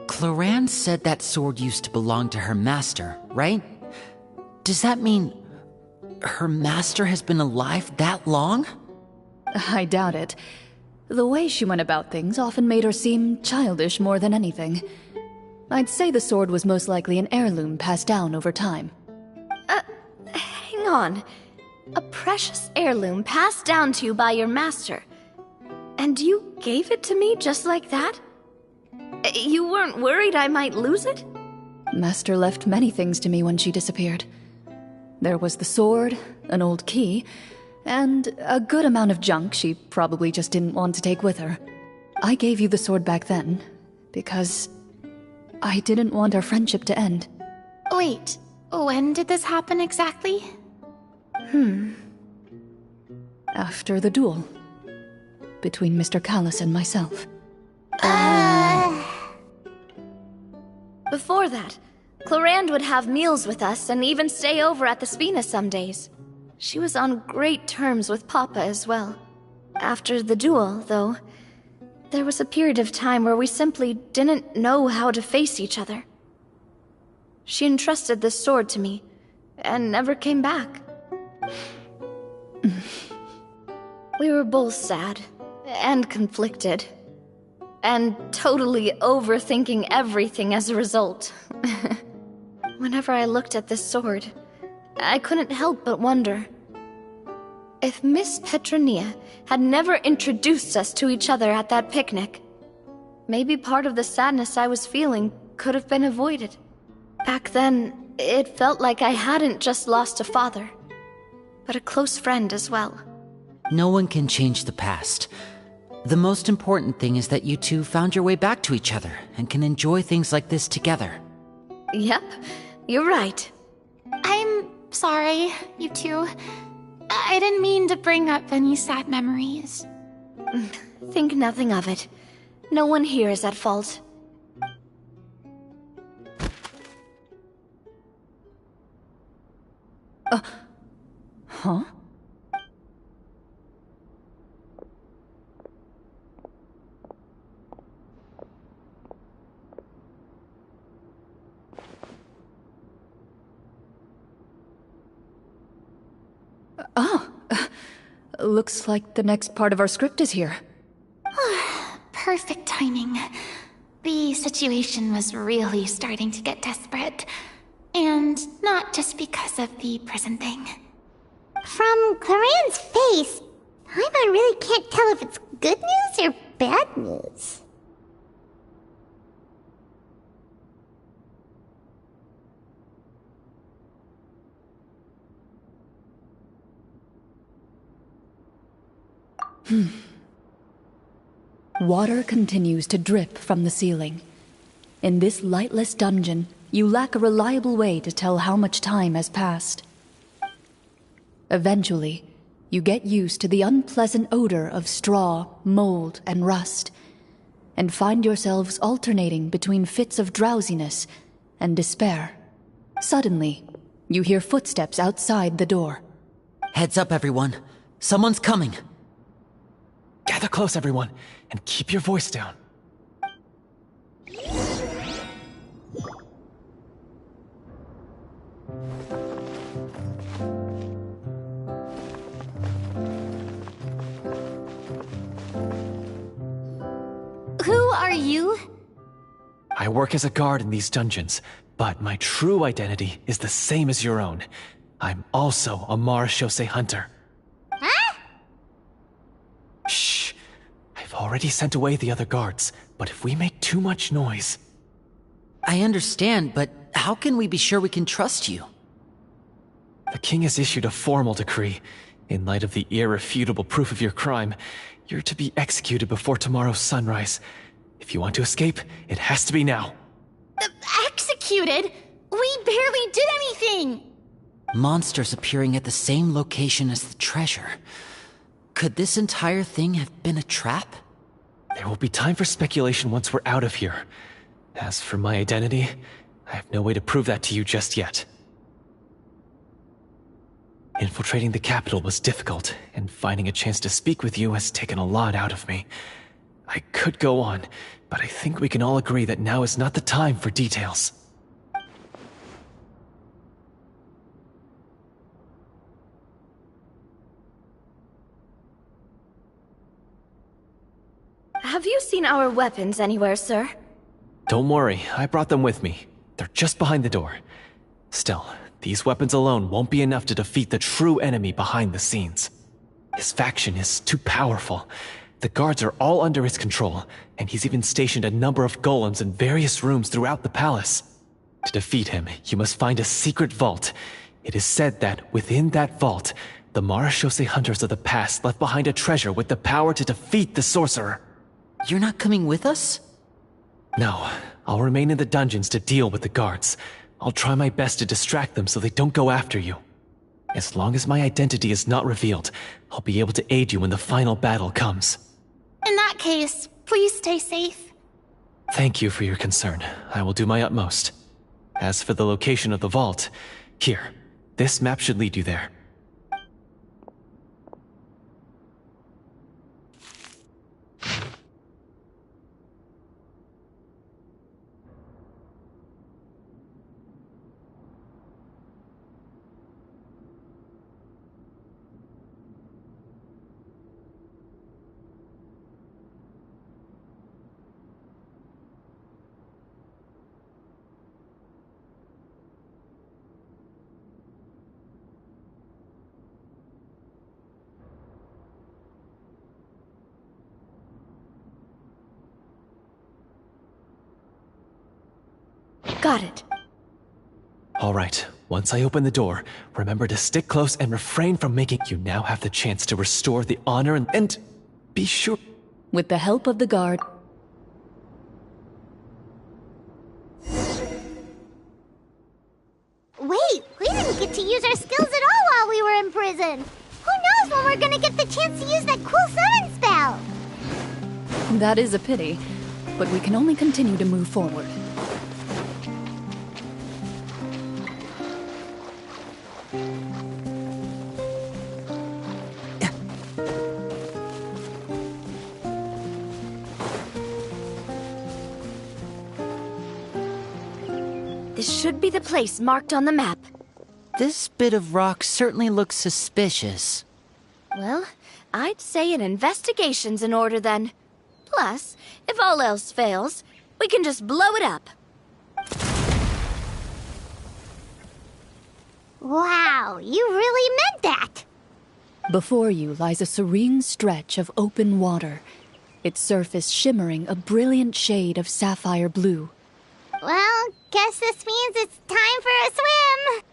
Cloran said that sword used to belong to her master, right? Does that mean her master has been alive that long? I doubt it. The way she went about things often made her seem childish more than anything. I'd say the sword was most likely an heirloom passed down over time. Hang on. A precious heirloom passed down to you by your master. And you gave it to me just like that? You weren't worried I might lose it? Master left many things to me when she disappeared. There was the sword, an old key, and a good amount of junk she probably just didn't want to take with her. I gave you the sword back then, because I didn't want our friendship to end. Wait, when did this happen exactly? After the duel. Between Mr. Callis and myself. Before that, Clorand would have meals with us and even stay over at the Spina some days. She was on great terms with Papa as well. After the duel, though, there was a period of time where we simply didn't know how to face each other. She entrusted this sword to me, and never came back. We were both sad, and conflicted, and totally overthinking everything as a result. Whenever I looked at this sword, I couldn't help but wonder if Miss Petronia had never introduced us to each other at that picnic. Maybe part of the sadness I was feeling could have been avoided. Back then, it felt like I hadn't just lost a father, but a close friend as well. No one can change the past. The most important thing is that you two found your way back to each other and can enjoy things like this together. Yep, you're right. I'm sorry, you two. I didn't mean to bring up any sad memories. Think nothing of it. No one here is at fault. Huh? Looks like the next part of our script is here. Perfect timing. The situation was really starting to get desperate. And not just because of the prison thing. From Clorand's face, Paimon really can't tell if it's good news or bad news. Water continues to drip from the ceiling. In this lightless dungeon, you lack a reliable way to tell how much time has passed. Eventually, you get used to the unpleasant odor of straw, mold, and rust, and find yourselves alternating between fits of drowsiness and despair. Suddenly, you hear footsteps outside the door. Heads up, everyone. Someone's coming. Gather close, everyone, and keep your voice down. Who are you? I work as a guard in these dungeons, but my true identity is the same as your own. I'm also a Marashose hunter. Huh? Shh. I've already sent away the other guards, but if we make too much noise... I understand, but how can we be sure we can trust you? The king has issued a formal decree. In light of the irrefutable proof of your crime, you're to be executed before tomorrow's sunrise. If you want to escape, it has to be now. Executed? We barely did anything! Monsters appearing at the same location as the treasure. Could this entire thing have been a trap? There will be time for speculation once we're out of here. As for my identity, I have no way to prove that to you just yet. Infiltrating the capital was difficult, and finding a chance to speak with you has taken a lot out of me. I could go on, but I think we can all agree that now is not the time for details. Have you seen our weapons anywhere, sir? Don't worry, I brought them with me. They're just behind the door. Still, these weapons alone won't be enough to defeat the true enemy behind the scenes. His faction is too powerful. The guards are all under his control, and he's even stationed a number of golems in various rooms throughout the palace. To defeat him, you must find a secret vault. It is said that within that vault, the Marashose hunters of the past left behind a treasure with the power to defeat the sorcerer. You're not coming with us? No, I'll remain in the dungeons to deal with the guards. I'll try my best to distract them so they don't go after you. As long as my identity is not revealed, I'll be able to aid you when the final battle comes. In that case, please stay safe. Thank you for your concern. I will do my utmost. As for the location of the vault, here, this map should lead you there. Got it. All right, once I open the door, remember to stick close and refrain from making... You now have the chance to restore the honor and be sure... With the help of the guard... Wait, we didn't get to use our skills at all while we were in prison. Who knows when we're gonna get the chance to use that cool summon spell? That is a pity, but we can only continue to move forward. This should be the place marked on the map. This bit of rock certainly looks suspicious. Well, I'd say an investigation's in order then. Plus, if all else fails, we can just blow it up. Wow, you really meant that! Before you lies a serene stretch of open water, its surface shimmering a brilliant shade of sapphire blue. Well, guess this means it's time for a swim!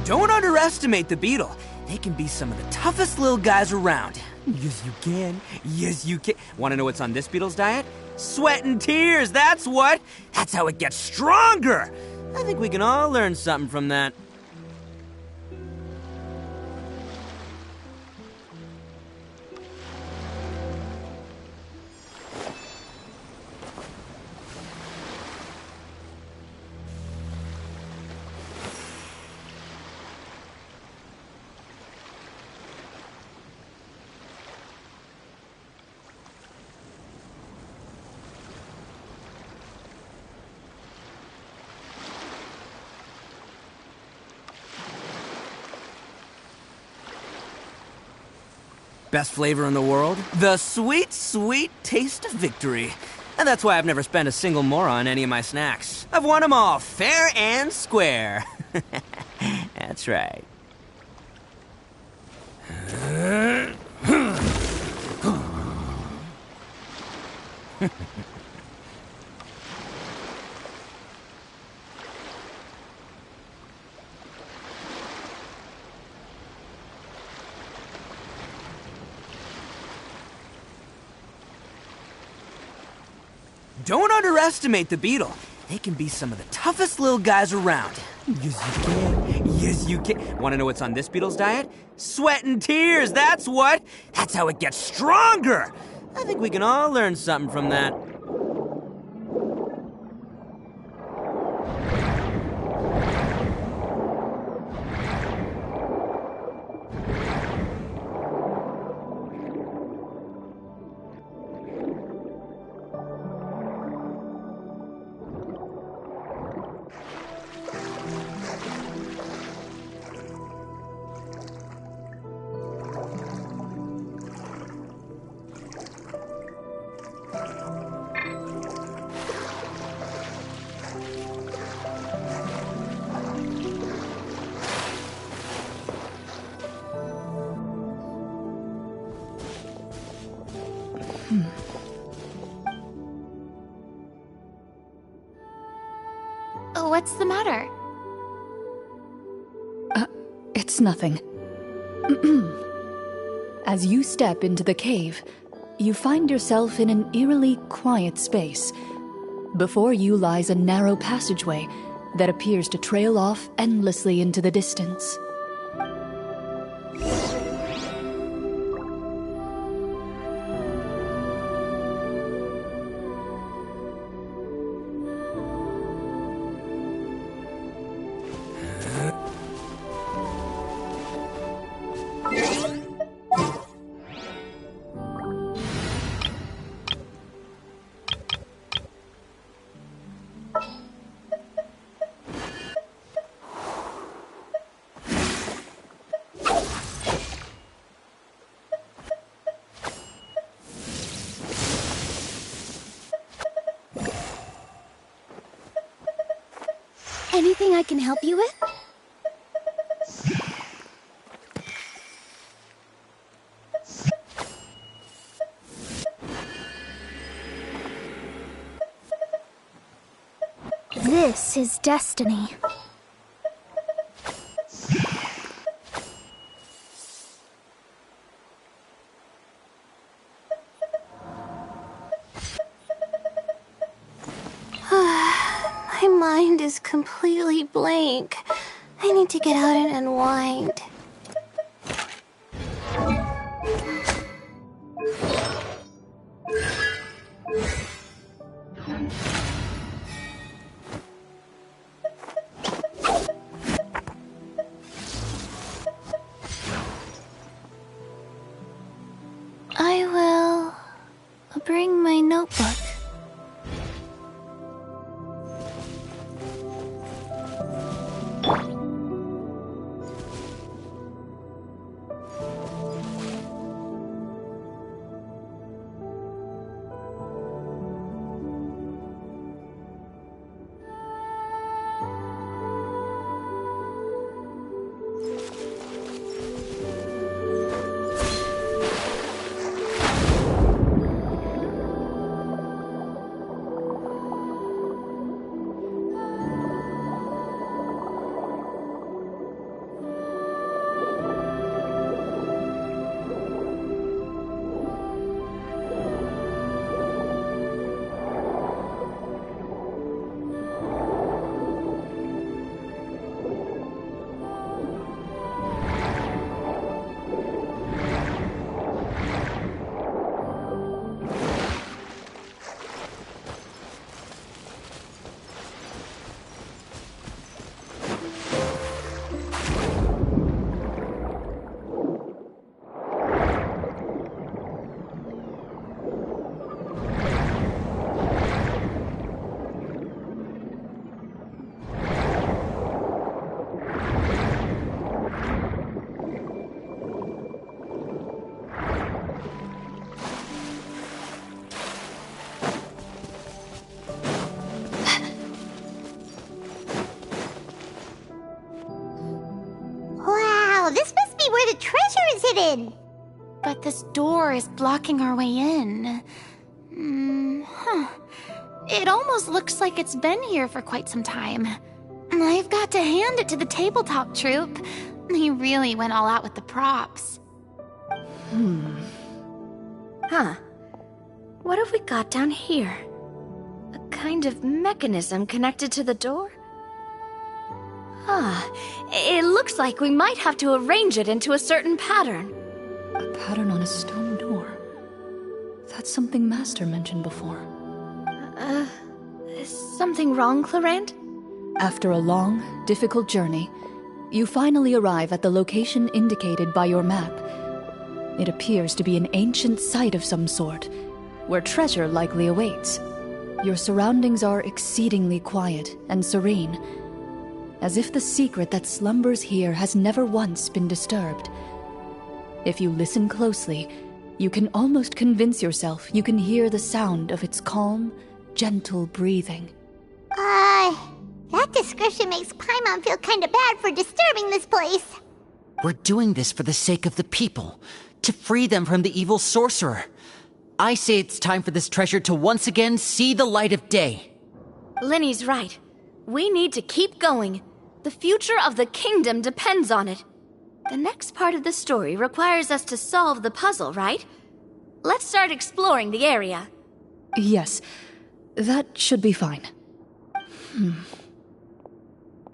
Don't underestimate the beetle. They can be some of the toughest little guys around. Yes, you can. Yes, you can. Want to know what's on this beetle's diet? Sweat and tears, that's what. That's how it gets stronger. I think we can all learn something from that. best flavor in the world? The sweet, sweet taste of victory. And that's why I've never spent a single more on any of my snacks. I've won them all, fair and square. That's right. Don't underestimate the beetle. They can be some of the toughest little guys around. Yes, you can. Yes, you can. Want to know what's on this beetle's diet? Sweat and tears, that's what. That's how it gets stronger. I think we can all learn something from that. What's the matter? It's nothing. As you step into the cave, you find yourself in an eerily quiet space. Before you lies a narrow passageway that appears to trail off endlessly into the distance. Anything I can help you with? This is destiny. My mind is completely blank. I need to get out and unwind. I will bring my notebook. this must be where the treasure is hidden. But this door is blocking our way in. It almost looks like it's been here for quite some time. I've got to hand it to the tabletop troupe. They really went all out with the props. Huh. What have we got down here? A kind of mechanism connected to the door? It looks like we might have to arrange it into a certain pattern. A pattern on a stone door. That's something Master mentioned before. Is something wrong, Clarant? After a long, difficult journey, you finally arrive at the location indicated by your map. It appears to be an ancient site of some sort, where treasure likely awaits. Your surroundings are exceedingly quiet and serene, as if the secret that slumbers here has never once been disturbed. If you listen closely, you can almost convince yourself you can hear the sound of its calm, gentle breathing. That description makes Paimon feel kinda bad for disturbing this place. We're doing this for the sake of the people, to free them from the evil sorcerer. I say it's time for this treasure to once again see the light of day. Linny's right. We need to keep going. The future of the kingdom depends on it. The next part of the story requires us to solve the puzzle, right? Let's start exploring the area. Yes, that should be fine.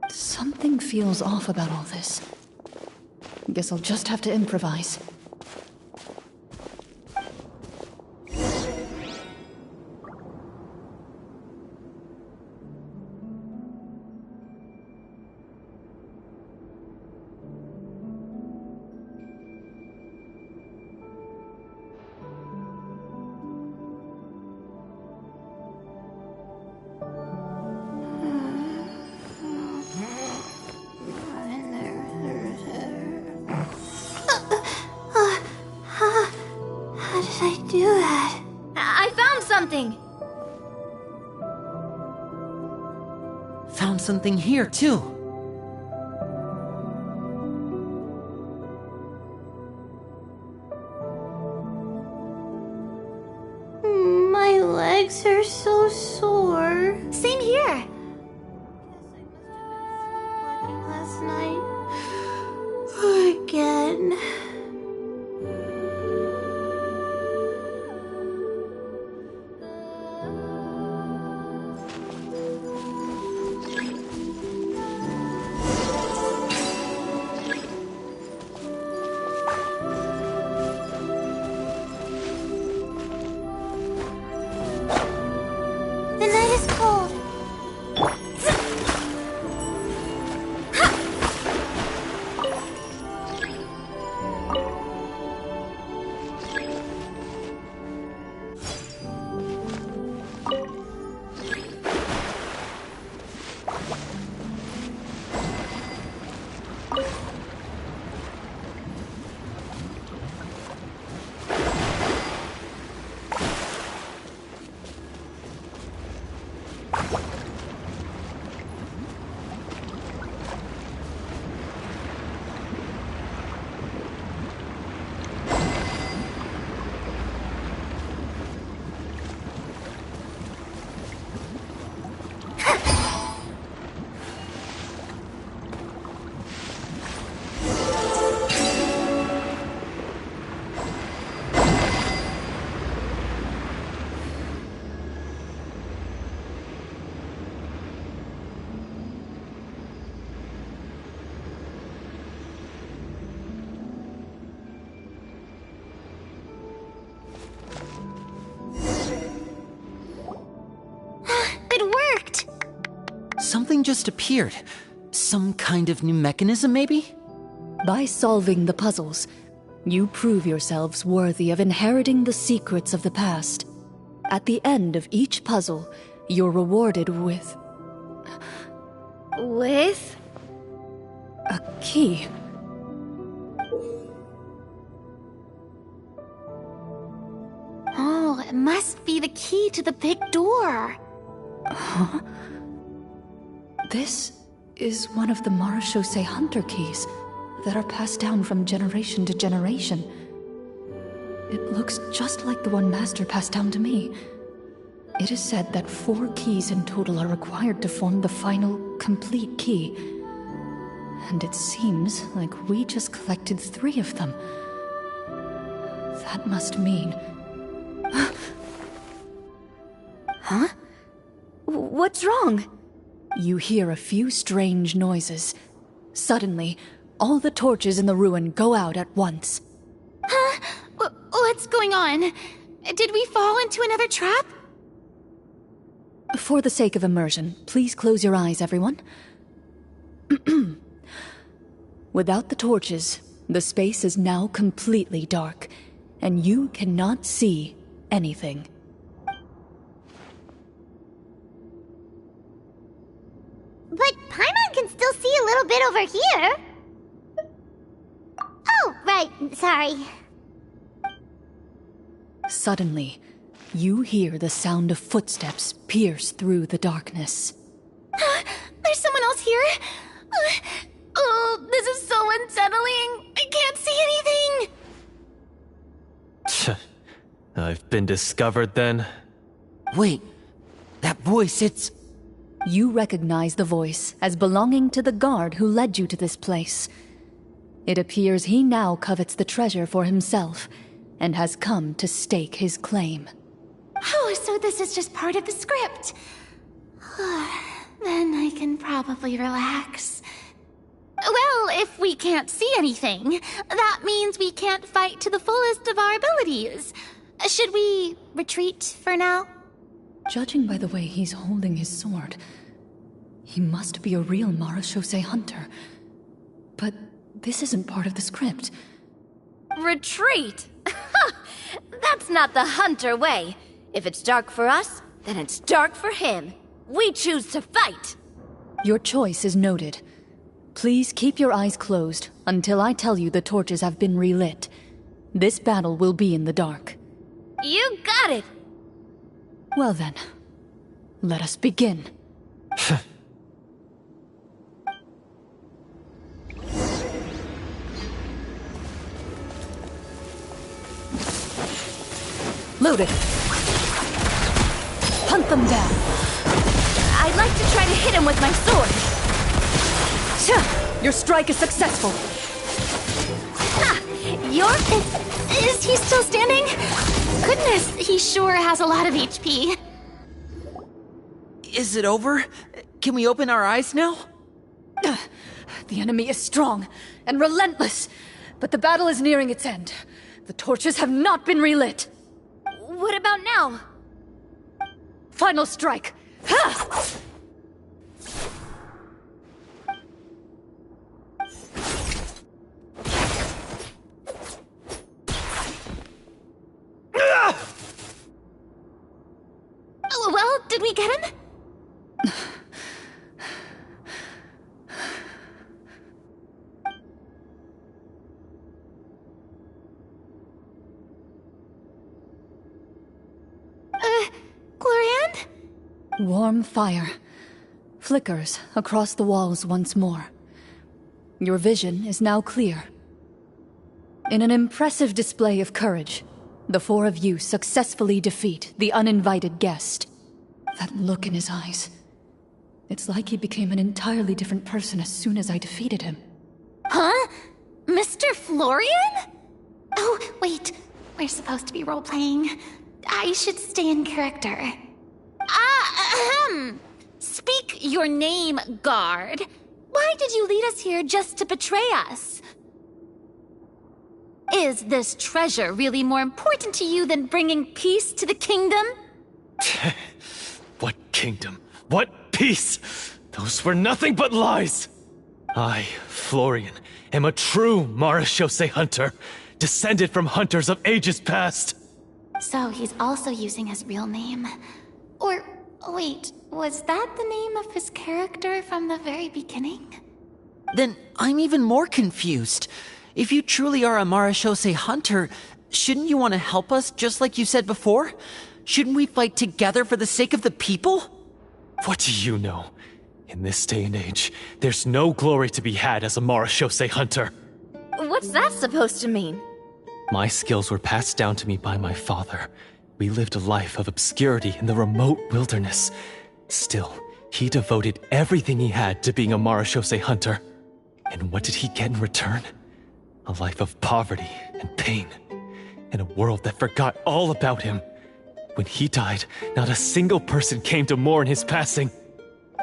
Something feels off about all this. Guess I'll just have to improvise. Found something here, too. My legs are so sore. Same here. Last night. Again. The night is cold. Something just appeared. Some kind of new mechanism, maybe? By solving the puzzles, you prove yourselves worthy of inheriting the secrets of the past. At the end of each puzzle, you're rewarded with... With? a key. Oh, it must be the key to the big door. Huh? This is one of the Marechaussee Hunter keys. that are passed down from generation to generation. It looks just like the one Master passed down to me. It is said that 4 keys in total are required to form the final, complete key. And it seems like we just collected 3 of them. That must mean... Huh? What's wrong? You hear a few strange noises. Suddenly, all the torches in the ruin go out at once. Huh? What's going on? Did we fall into another trap? For the sake of immersion, please close your eyes, everyone. Without the torches, the space is now completely dark, and you cannot see anything. But Paimon can still see a little bit over here. Oh, right, sorry. Suddenly, you hear the sound of footsteps pierce through the darkness. There's someone else here? Oh, this is so unsettling. I can't see anything. I've been discovered then? Wait, that voice, it's... You recognize the voice as belonging to the guard who led you to this place. It appears he now covets the treasure for himself, and has come to stake his claim. Oh, so this is just part of the script. Then I can probably relax. Well, if we can't see anything, that means we can't fight to the fullest of our abilities. Should we retreat for now? Judging by the way he's holding his sword, he must be a real Marashose hunter. But this isn't part of the script. Retreat? That's not the hunter way. If it's dark for us, then it's dark for him. We choose to fight. Your choice is noted. Please keep your eyes closed until I tell you the torches have been relit. This battle will be in the dark. You got it! Well then, let us begin. Loaded. Hunt them down. I'd like to try to hit him with my sword. Your strike is successful. Is he still standing? Goodness, he sure has a lot of HP. Is it over? Can we open our eyes now? The enemy is strong and relentless, but the battle is nearing its end. The torches have not been relit. What about now? Final strike. Ha! Well, did we get him? Glorian? Warm fire flickers across the walls once more. Your vision is now clear. In an impressive display of courage, the 4 of you successfully defeat the uninvited guest. That look in his eyes. It's like he became an entirely different person as soon as I defeated him. Huh? Mr. Florian? Oh, wait. We're supposed to be role-playing. I should stay in character. Speak your name, guard. Why did you lead us here just to betray us? Is this treasure really more important to you than bringing peace to the kingdom? What kingdom? What peace? Those were nothing but lies! I, Florian, am a true Marashose hunter, descended from hunters of ages past. So he's also using his real name. Or, wait, was that the name of his character from the very beginning? Then I'm even more confused. If you truly are a Marashose hunter, shouldn't you want to help us just like you said before? Shouldn't we fight together for the sake of the people? What do you know? In this day and age, there's no glory to be had as a Marashose hunter. What's that supposed to mean? My skills were passed down to me by my father. We lived a life of obscurity in the remote wilderness. Still, he devoted everything he had to being a Marashose hunter. And what did he get in return? A life of poverty and pain. In a world that forgot all about him. When he died, not a single person came to mourn his passing.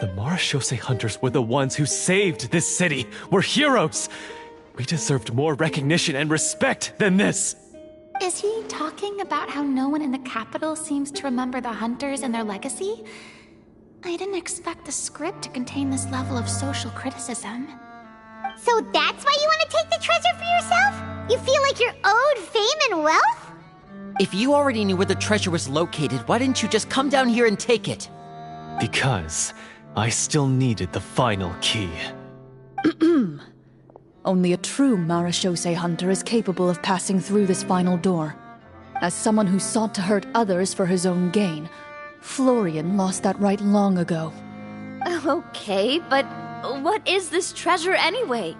The Marashose hunters were the ones who saved this city. We're heroes! We deserved more recognition and respect than this! Is he talking about how no one in the capital seems to remember the hunters and their legacy? I didn't expect the script to contain this level of social criticism. So that's why you want to take the treasure for yourself? You feel like you're owed fame and wealth? If you already knew where the treasure was located, why didn't you just come down here and take it? Because I still needed the final key. Only a true Marashose hunter is capable of passing through this final door. As someone who sought to hurt others for his own gain, Florian lost that right long ago. Okay, but what is this treasure anyway?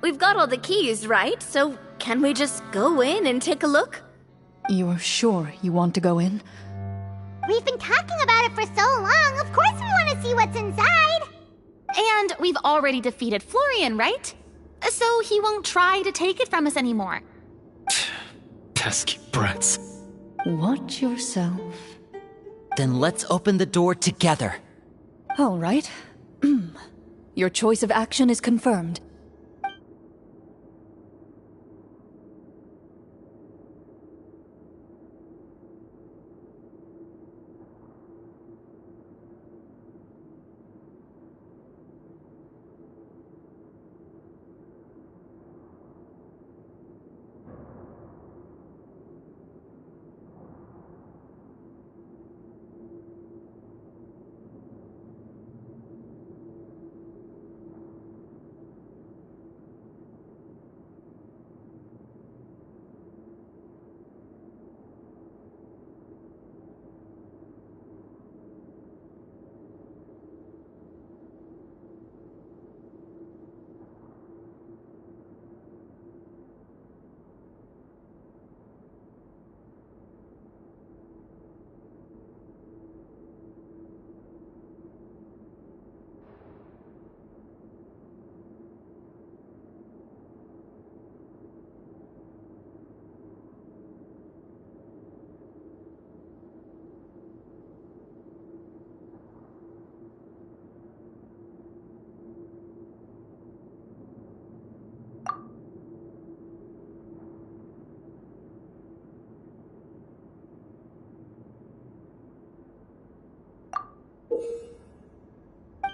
We've got all the keys, right? So can we just go in and take a look? You're sure you want to go in? We've been talking about it for so long, of course we want to see what's inside! And we've already defeated Florian, right? So he won't try to take it from us anymore. Pesky brats. Watch yourself. Then let's open the door together. All right. Your choice of action is confirmed.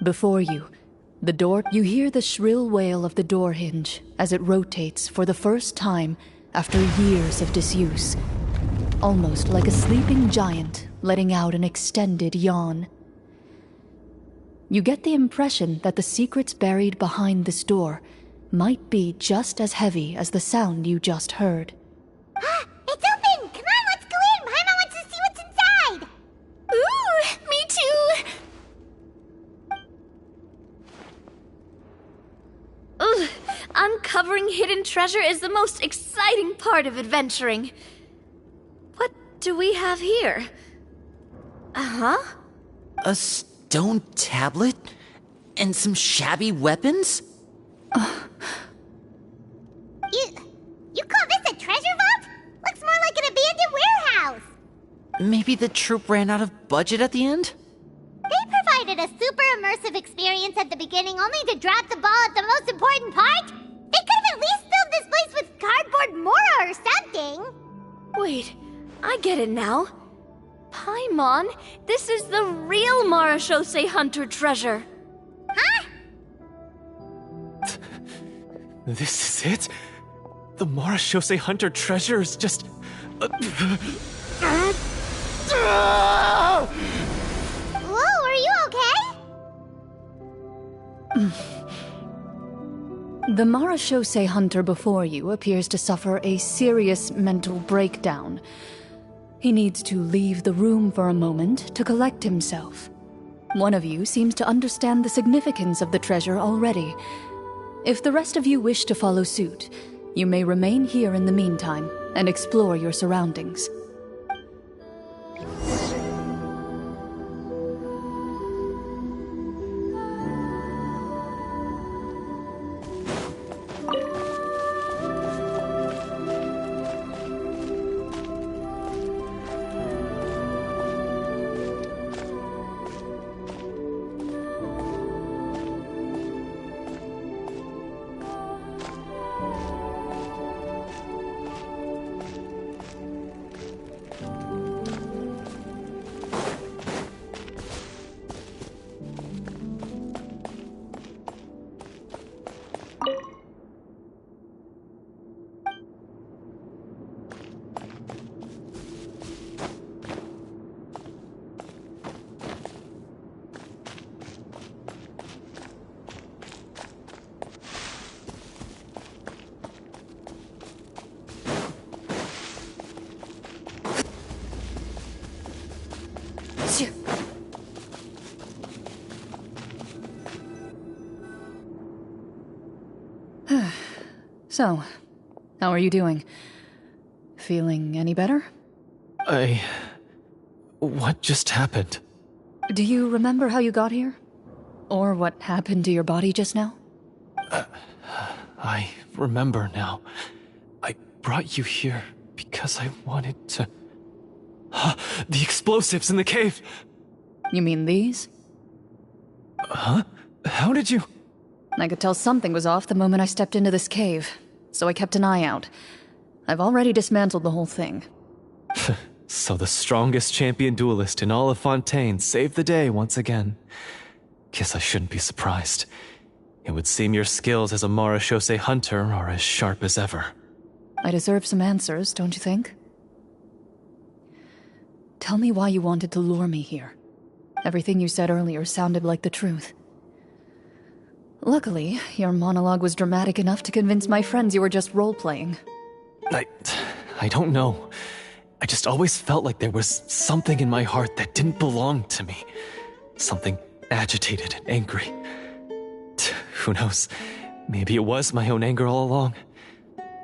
Before you, the door, you hear the shrill wail of the door hinge as it rotates for the first time after years of disuse. Almost like a sleeping giant letting out an extended yawn. You get the impression that the secrets buried behind this door might be just as heavy as the sound you just heard. It's open! Come on, let's go in! Paimon wants to see what's inside! Ooh, me too! Ugh, uncovering hidden treasure is the most exciting part of adventuring. What do we have here? Uh-huh. A stone tablet? And some shabby weapons? You call this a treasure vault? Looks more like an abandoned warehouse! Maybe the troop ran out of budget at the end? They provided a super immersive experience at the beginning only to drop the ball at the most important part? They could have at least filled this place with cardboard mora or something! Wait, I get it now. Paimon, this is the real Marashose Hunter treasure. Huh? This is it? The Marashose Hunter treasure is just... Whoa, are you okay? The Marashose hunter before you appears to suffer a serious mental breakdown. He needs to leave the room for a moment to collect himself. One of you seems to understand the significance of the treasure already. If the rest of you wish to follow suit, You may remain here in the meantime and explore your surroundings. So, how are you doing? Feeling any better? What just happened? Do you remember how you got here? Or what happened to your body just now? I remember now. I brought you here because I wanted to... The explosives in the cave! You mean these? Huh? How did you... I could tell something was off the moment I stepped into this cave, so I kept an eye out. I've already dismantled the whole thing. So the strongest champion duelist in all of Fontaine saved the day once again. Guess I shouldn't be surprised. It would seem your skills as a Marechaussee hunter are as sharp as ever. I deserve some answers, don't you think? Tell me why you wanted to lure me here. Everything you said earlier sounded like the truth. Luckily, your monologue was dramatic enough to convince my friends you were just role-playing. I don't know. I just always felt like there was something in my heart that didn't belong to me. Something agitated and angry. Who knows? Maybe it was my own anger all along.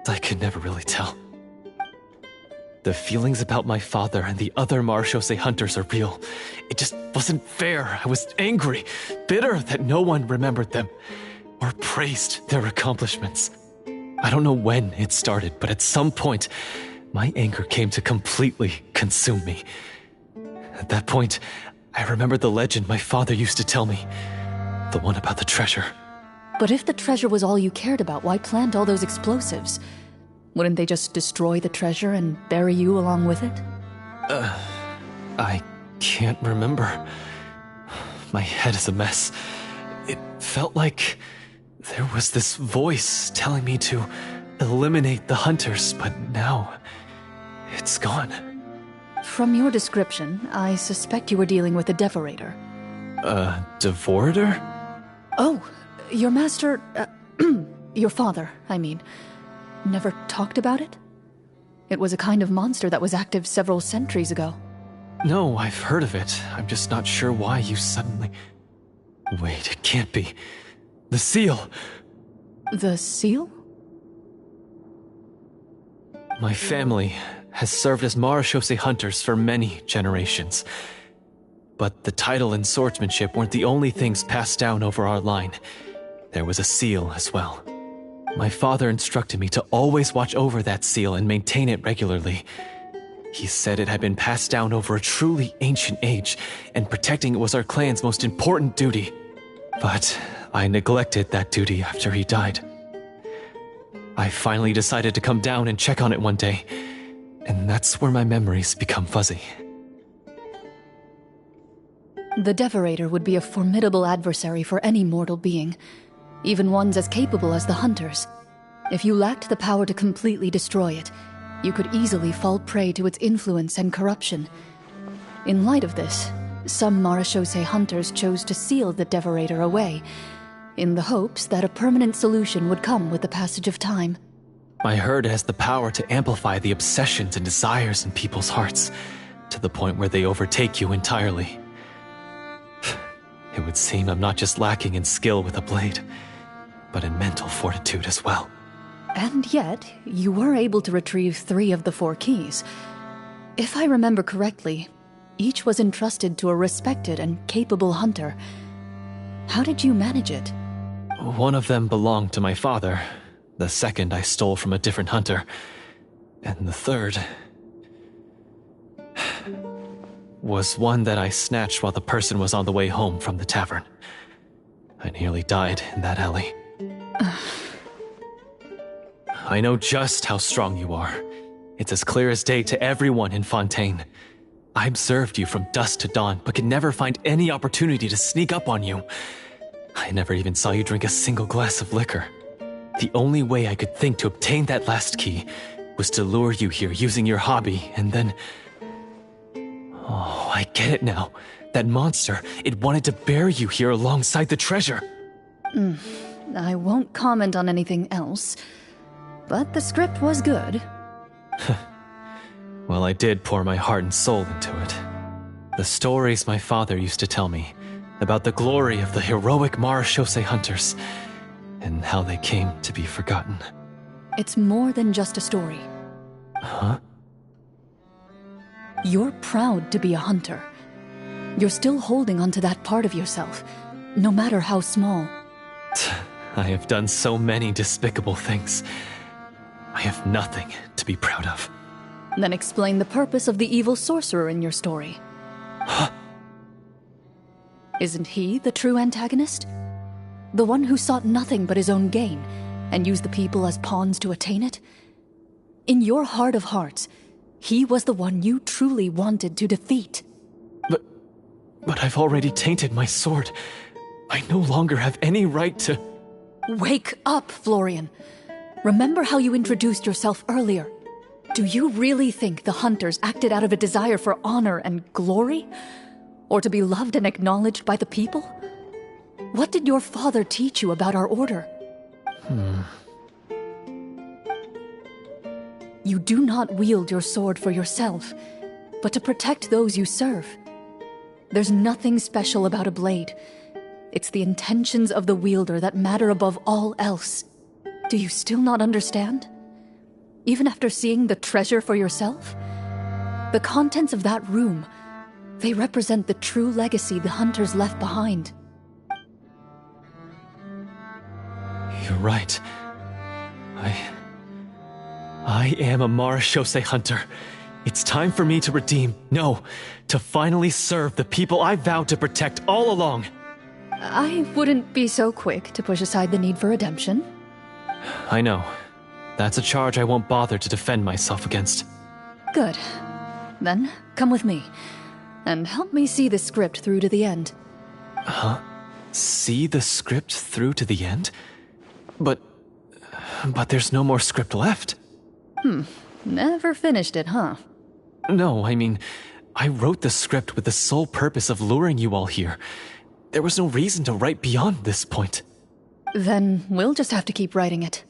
I could never really tell. The feelings about my father and the other Marechaussee hunters are real. It just wasn't fair. I was angry, bitter that no one remembered them or praised their accomplishments. I don't know when it started, but at some point, my anger came to completely consume me. At that point, I remembered the legend my father used to tell me. The one about the treasure. But if the treasure was all you cared about, why plant all those explosives? Wouldn't they just destroy the treasure and bury you along with it? I can't remember. My head is a mess. It felt like there was this voice telling me to eliminate the hunters, but now it's gone. From your description, I suspect you were dealing with a devorator. A devorator? Oh, your master... your father, I mean. Never talked about it? It was a kind of monster that was active several centuries ago. No, I've heard of it. I'm just not sure why you suddenly... Wait, it can't be. The seal! The seal? My family has served as Marechaussee hunters for many generations. But the title and swordsmanship weren't the only things passed down over our line. There was a seal as well. My father instructed me to always watch over that seal and maintain it regularly. He said it had been passed down over a truly ancient age, and protecting it was our clan's most important duty. But I neglected that duty after he died. I finally decided to come down and check on it one day, and that's where my memories become fuzzy. The Devorator would be a formidable adversary for any mortal being, even ones as capable as the Hunters. If you lacked the power to completely destroy it, you could easily fall prey to its influence and corruption. In light of this, some Marechaussee hunters chose to seal the Devorator away, in the hopes that a permanent solution would come with the passage of time. I heard it has the power to amplify the obsessions and desires in people's hearts, to the point where they overtake you entirely. It would seem I'm not just lacking in skill with a blade, but in mental fortitude as well. And yet, you were able to retrieve 3 of the 4 keys. If I remember correctly, each was entrusted to a respected and capable hunter. How did you manage it? One of them belonged to my father. The second I stole from a different hunter. And the third was one that I snatched while the person was on the way home from the tavern. I nearly died in that alley. I know just how strong you are. It's as clear as day to everyone in Fontaine. I observed you from dusk to dawn, but could never find any opportunity to sneak up on you. I never even saw you drink a single glass of liquor. The only way I could think to obtain that last key was to lure you here using your hobby, and then... Oh, I get it now. That monster, it wanted to bury you here alongside the treasure. I won't comment on anything else, but the script was good. Well, I did pour my heart and soul into it. The stories my father used to tell me about the glory of the heroic Marechaussee hunters and how they came to be forgotten. It's more than just a story. Huh? You're proud to be a hunter. You're still holding onto that part of yourself, no matter how small. I have done so many despicable things. I have nothing to be proud of. Then explain the purpose of the evil sorcerer in your story. Huh? Isn't he the true antagonist? The one who sought nothing but his own gain, and used the people as pawns to attain it? In your heart of hearts, he was the one you truly wanted to defeat. But I've already tainted my sword. I no longer have any right to... Wake up, Florian. Remember how you introduced yourself earlier. Do you really think the hunters acted out of a desire for honor and glory? Or to be loved and acknowledged by the people? What did your father teach you about our order? You do not wield your sword for yourself, but to protect those you serve. There's nothing special about a blade. It's the intentions of the wielder that matter above all else. Do you still not understand? Even after seeing the treasure for yourself? The contents of that room, they represent the true legacy the hunters left behind. You're right. I am a Marechaussee hunter. It's time for me to redeem, no, to finally serve the people I vowed to protect all along. I wouldn't be so quick to push aside the need for redemption. I know. That's a charge I won't bother to defend myself against. Good. Then, come with me, and help me see the script through to the end. Huh? See the script through to the end? But there's no more script left. Never finished it, huh? No, I mean, I wrote the script with the sole purpose of luring you all here. There was no reason to write beyond this point. Then we'll just have to keep writing it.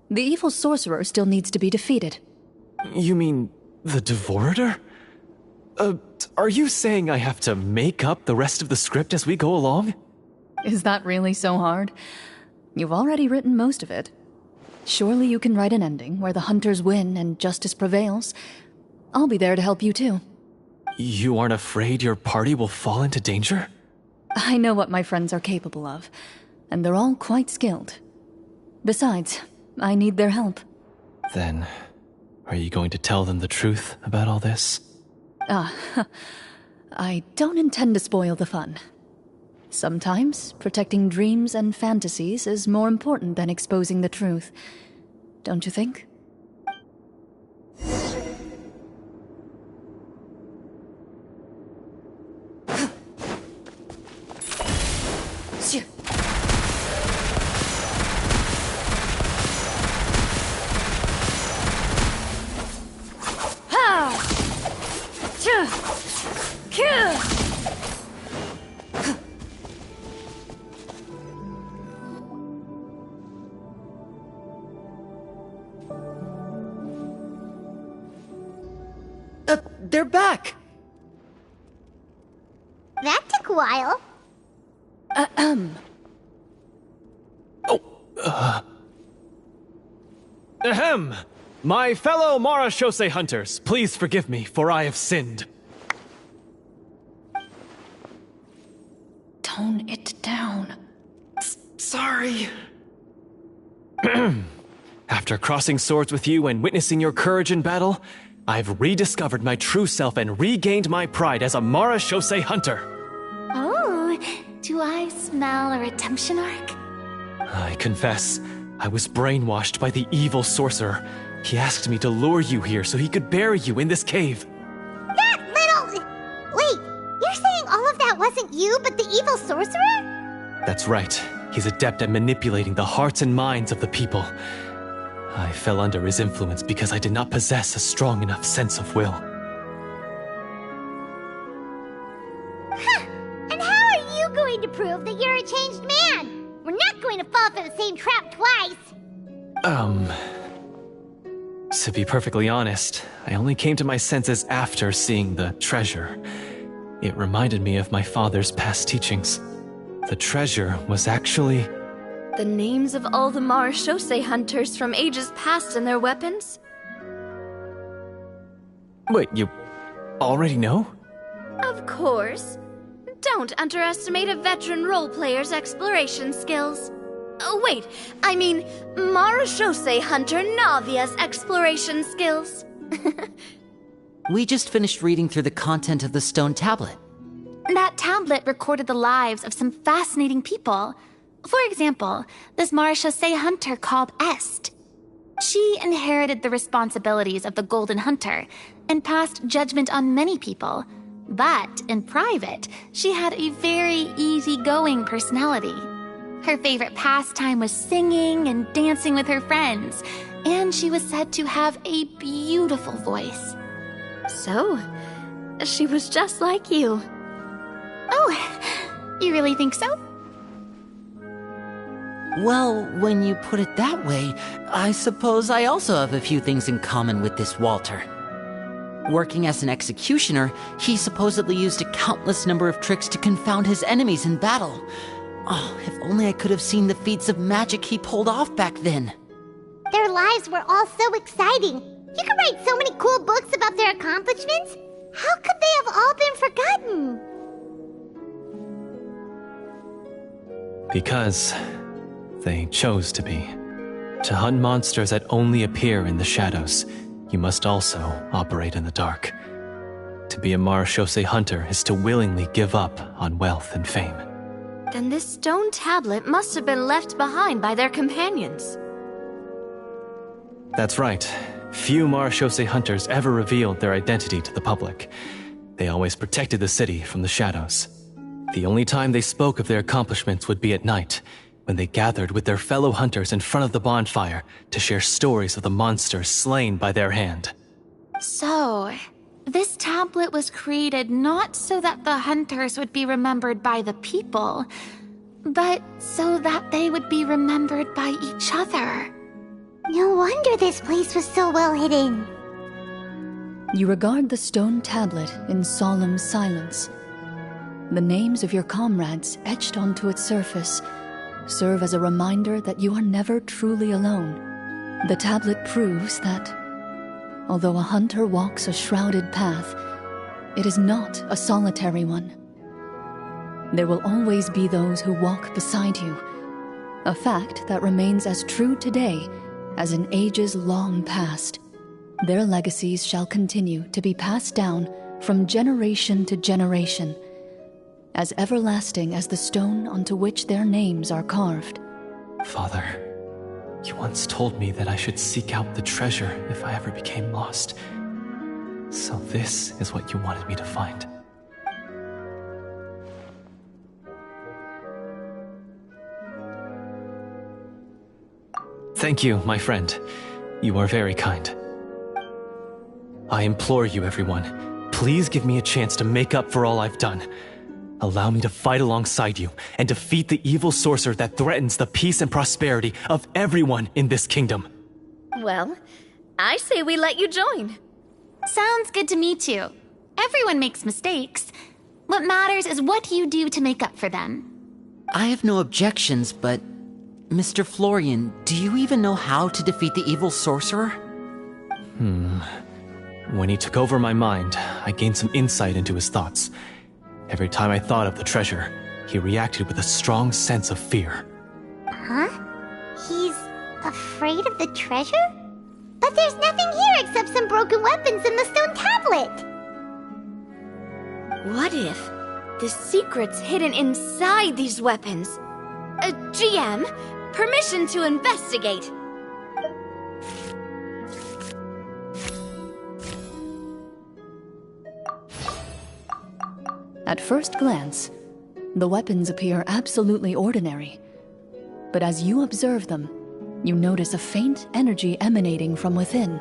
The evil sorcerer still needs to be defeated. You mean the Devorator? Are you saying I have to make up the rest of the script as we go along? Is that really so hard? You've already written most of it. Surely you can write an ending where the hunters win and justice prevails. I'll be there to help you too. You aren't afraid your party will fall into danger? I know what my friends are capable of, and they're all quite skilled. Besides, I need their help. Then, are you going to tell them the truth about all this? I don't intend to spoil the fun. Sometimes, protecting dreams and fantasies is more important than exposing the truth. Don't you think? They're back! That took a while. Ahem! My fellow Marashose hunters, please forgive me, for I have sinned. Tone it down. Sorry. After crossing swords with you and witnessing your courage in battle, I've rediscovered my true self and regained my pride as a Marashose hunter. Oh, do I smell a redemption arc? I confess, I was brainwashed by the evil sorcerer. He asked me to lure you here so he could bury you in this cave. That little... Wait, you're saying all of that wasn't you, but the evil sorcerer? That's right. He's adept at manipulating the hearts and minds of the people. I fell under his influence because I did not possess a strong enough sense of will. Huh. And how are you going to prove that you're a changed man? We're not going to fall for the same trap twice. To be perfectly honest, I only came to my senses after seeing the treasure. It reminded me of my father's past teachings. The treasure was actually... The names of all the Marashose hunters from ages past and their weapons? Wait, you already know? Of course. Don't underestimate a veteran role player's exploration skills. Oh, wait, I mean Marashose hunter Navia's exploration skills. We just finished reading through the content of the stone tablet. That tablet recorded the lives of some fascinating people. For example, this Marashose hunter called Est. She inherited the responsibilities of the Golden Hunter and passed judgment on many people. But in private, she had a very easygoing personality. Her favorite pastime was singing and dancing with her friends, and she was said to have a beautiful voice. So, she was just like you. Oh, you really think so? Well, when you put it that way, I suppose I also have a few things in common with this Walter. Working as an executioner, he supposedly used a countless number of tricks to confound his enemies in battle. Oh, if only I could have seen the feats of magic he pulled off back then. Their lives were all so exciting. You could write so many cool books about their accomplishments. How could they have all been forgotten? Because they chose to be. To hunt monsters that only appear in the shadows, you must also operate in the dark. To be a Marashose hunter is to willingly give up on wealth and fame. Then this stone tablet must have been left behind by their companions. That's right. Few Marashose hunters ever revealed their identity to the public. They always protected the city from the shadows. The only time they spoke of their accomplishments would be at night, when they gathered with their fellow hunters in front of the bonfire to share stories of the monsters slain by their hand. So, this tablet was created not so that the hunters would be remembered by the people, but so that they would be remembered by each other. No wonder this place was so well hidden. You regard the stone tablet in solemn silence. The names of your comrades etched onto its surface serve as a reminder that you are never truly alone. The tablet proves that, although a hunter walks a shrouded path, it is not a solitary one. There will always be those who walk beside you, a fact that remains as true today as in ages long past. Their legacies shall continue to be passed down from generation to generation, as everlasting as the stone onto which their names are carved. Father, you once told me that I should seek out the treasure if I ever became lost. So this is what you wanted me to find. Thank you, my friend. You are very kind. I implore you, everyone, please give me a chance to make up for all I've done. Allow me to fight alongside you and defeat the evil sorcerer that threatens the peace and prosperity of everyone in this kingdom. Well, I say we let you join. Sounds good to me too. Everyone makes mistakes. What matters is what you do to make up for them. I have no objections, but Mr. Florian, do you even know how to defeat the evil sorcerer? When he took over my mind, I gained some insight into his thoughts. Every time I thought of the treasure, he reacted with a strong sense of fear. Huh? He's afraid of the treasure? But there's nothing here except some broken weapons and the stone tablet! What if the secret's hidden inside these weapons? GM, permission to investigate. At first glance, the weapons appear absolutely ordinary. But as you observe them, you notice a faint energy emanating from within.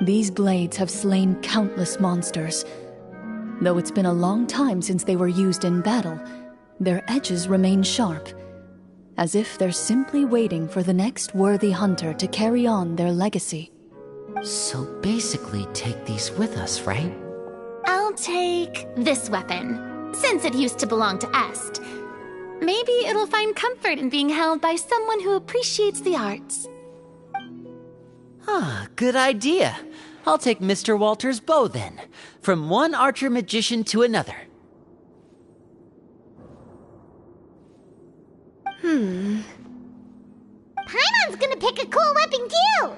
These blades have slain countless monsters. Though it's been a long time since they were used in battle, their edges remain sharp, as if they're simply waiting for the next worthy hunter to carry on their legacy. So basically take these with us, right? I'll take this weapon, since it used to belong to Est. Maybe it'll find comfort in being held by someone who appreciates the arts. Good idea. I'll take Mr. Walter's bow then, from one archer magician to another. Paimon's gonna pick a cool weapon too!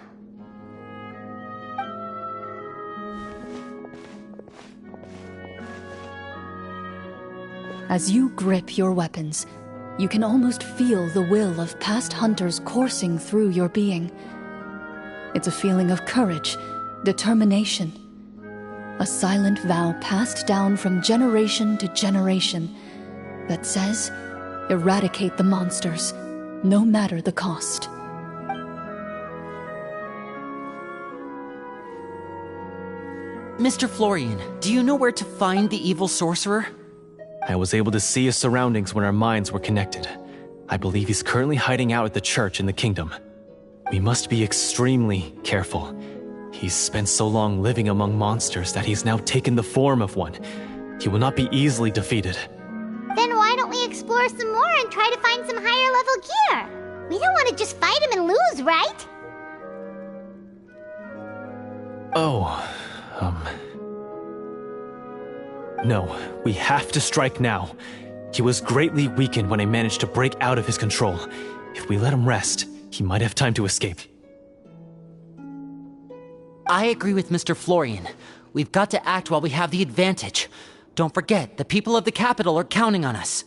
As you grip your weapons, you can almost feel the will of past hunters coursing through your being. It's a feeling of courage, determination, a silent vow passed down from generation to generation that says, eradicate the monsters, no matter the cost. Mr. Florian, do you know where to find the evil sorcerer? I was able to see his surroundings when our minds were connected. I believe he's currently hiding out at the church in the kingdom. We must be extremely careful. He's spent so long living among monsters that he's now taken the form of one. He will not be easily defeated. Then why don't we explore some more and try to find some higher level gear? We don't want to just fight him and lose, right? No, we have to strike now. He was greatly weakened when I managed to break out of his control. If we let him rest, he might have time to escape. I agree with Mr. Florian. We've got to act while we have the advantage. Don't forget, the people of the capital are counting on us.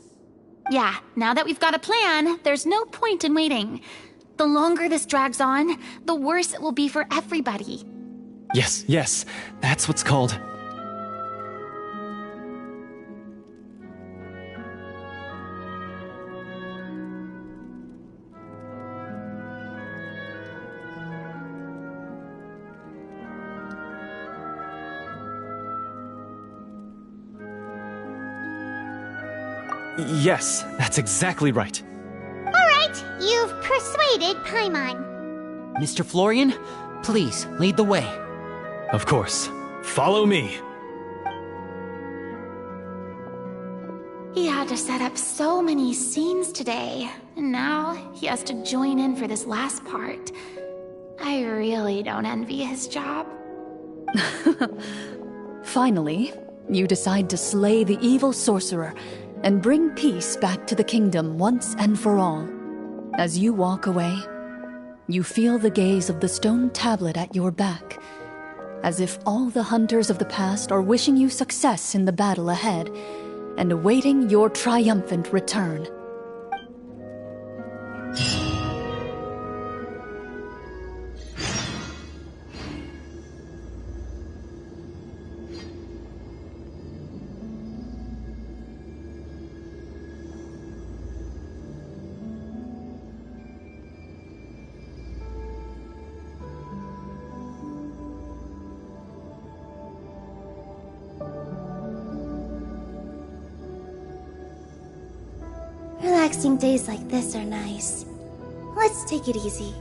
Yeah, now that we've got a plan, there's no point in waiting. The longer this drags on, the worse it will be for everybody. Yes, that's what's called... Yes, that's exactly right. Alright, you've persuaded Paimon. Mr. Florian, please lead the way. Of course. Follow me. He had to set up so many scenes today, and now he has to join in for this last part. I really don't envy his job. Finally, you decide to slay the evil sorcerer and bring peace back to the kingdom once and for all. As you walk away, you feel the gaze of the stone tablet at your back, as if all the hunters of the past are wishing you success in the battle ahead and awaiting your triumphant return. Relaxing days like this are nice. Let's take it easy.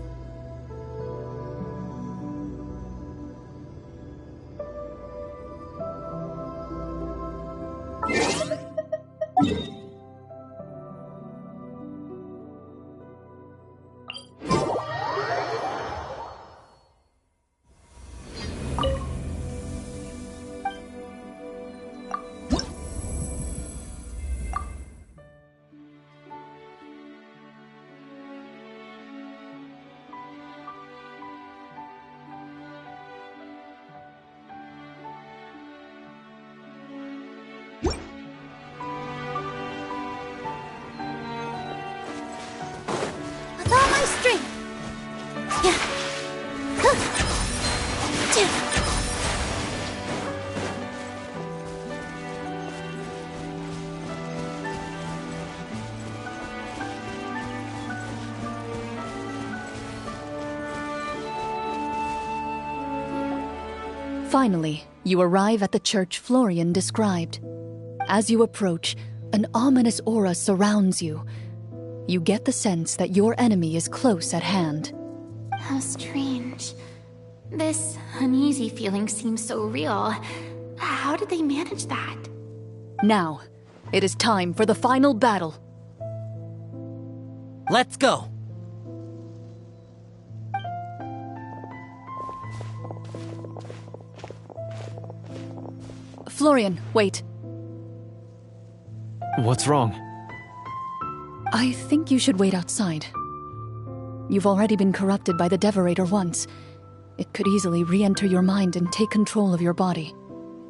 Finally, you arrive at the church Florian described. As you approach, an ominous aura surrounds you. You get the sense that your enemy is close at hand. How strange. This uneasy feeling seems so real. How did they manage that? Now, it is time for the final battle. Let's go! Florian, wait. What's wrong? I think you should wait outside. You've already been corrupted by the Devorator once. It could easily re-enter your mind and take control of your body.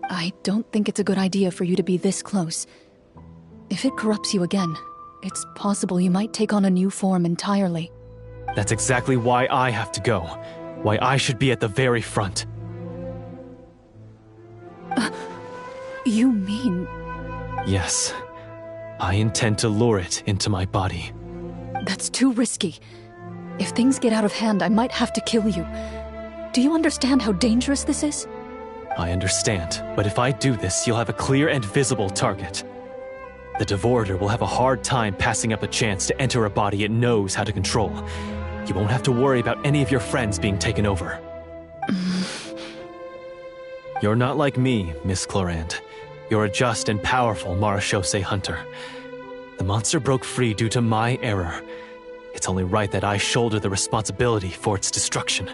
I don't think it's a good idea for you to be this close. If it corrupts you again, it's possible you might take on a new form entirely. That's exactly why I have to go. Why I should be at the very front. You mean... Yes. I intend to lure it into my body. That's too risky. If things get out of hand, I might have to kill you. Do you understand how dangerous this is? I understand, but if I do this, you'll have a clear and visible target. The Devorator will have a hard time passing up a chance to enter a body it knows how to control. You won't have to worry about any of your friends being taken over. You're not like me, Miss Clorand. You're a just and powerful Marechaussee hunter. The monster broke free due to my error. It's only right that I shoulder the responsibility for its destruction.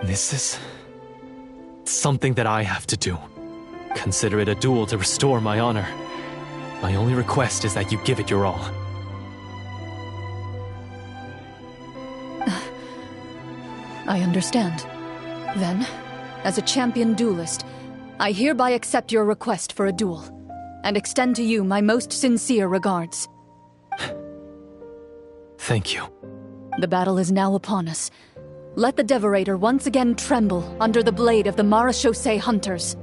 This is... something that I have to do. Consider it a duel to restore my honor. My only request is that you give it your all. I understand. Then, as a champion duelist, I hereby accept your request for a duel, and extend to you my most sincere regards. Thank you. The battle is now upon us. Let the Devorator once again tremble under the blade of the Marechaussee hunters.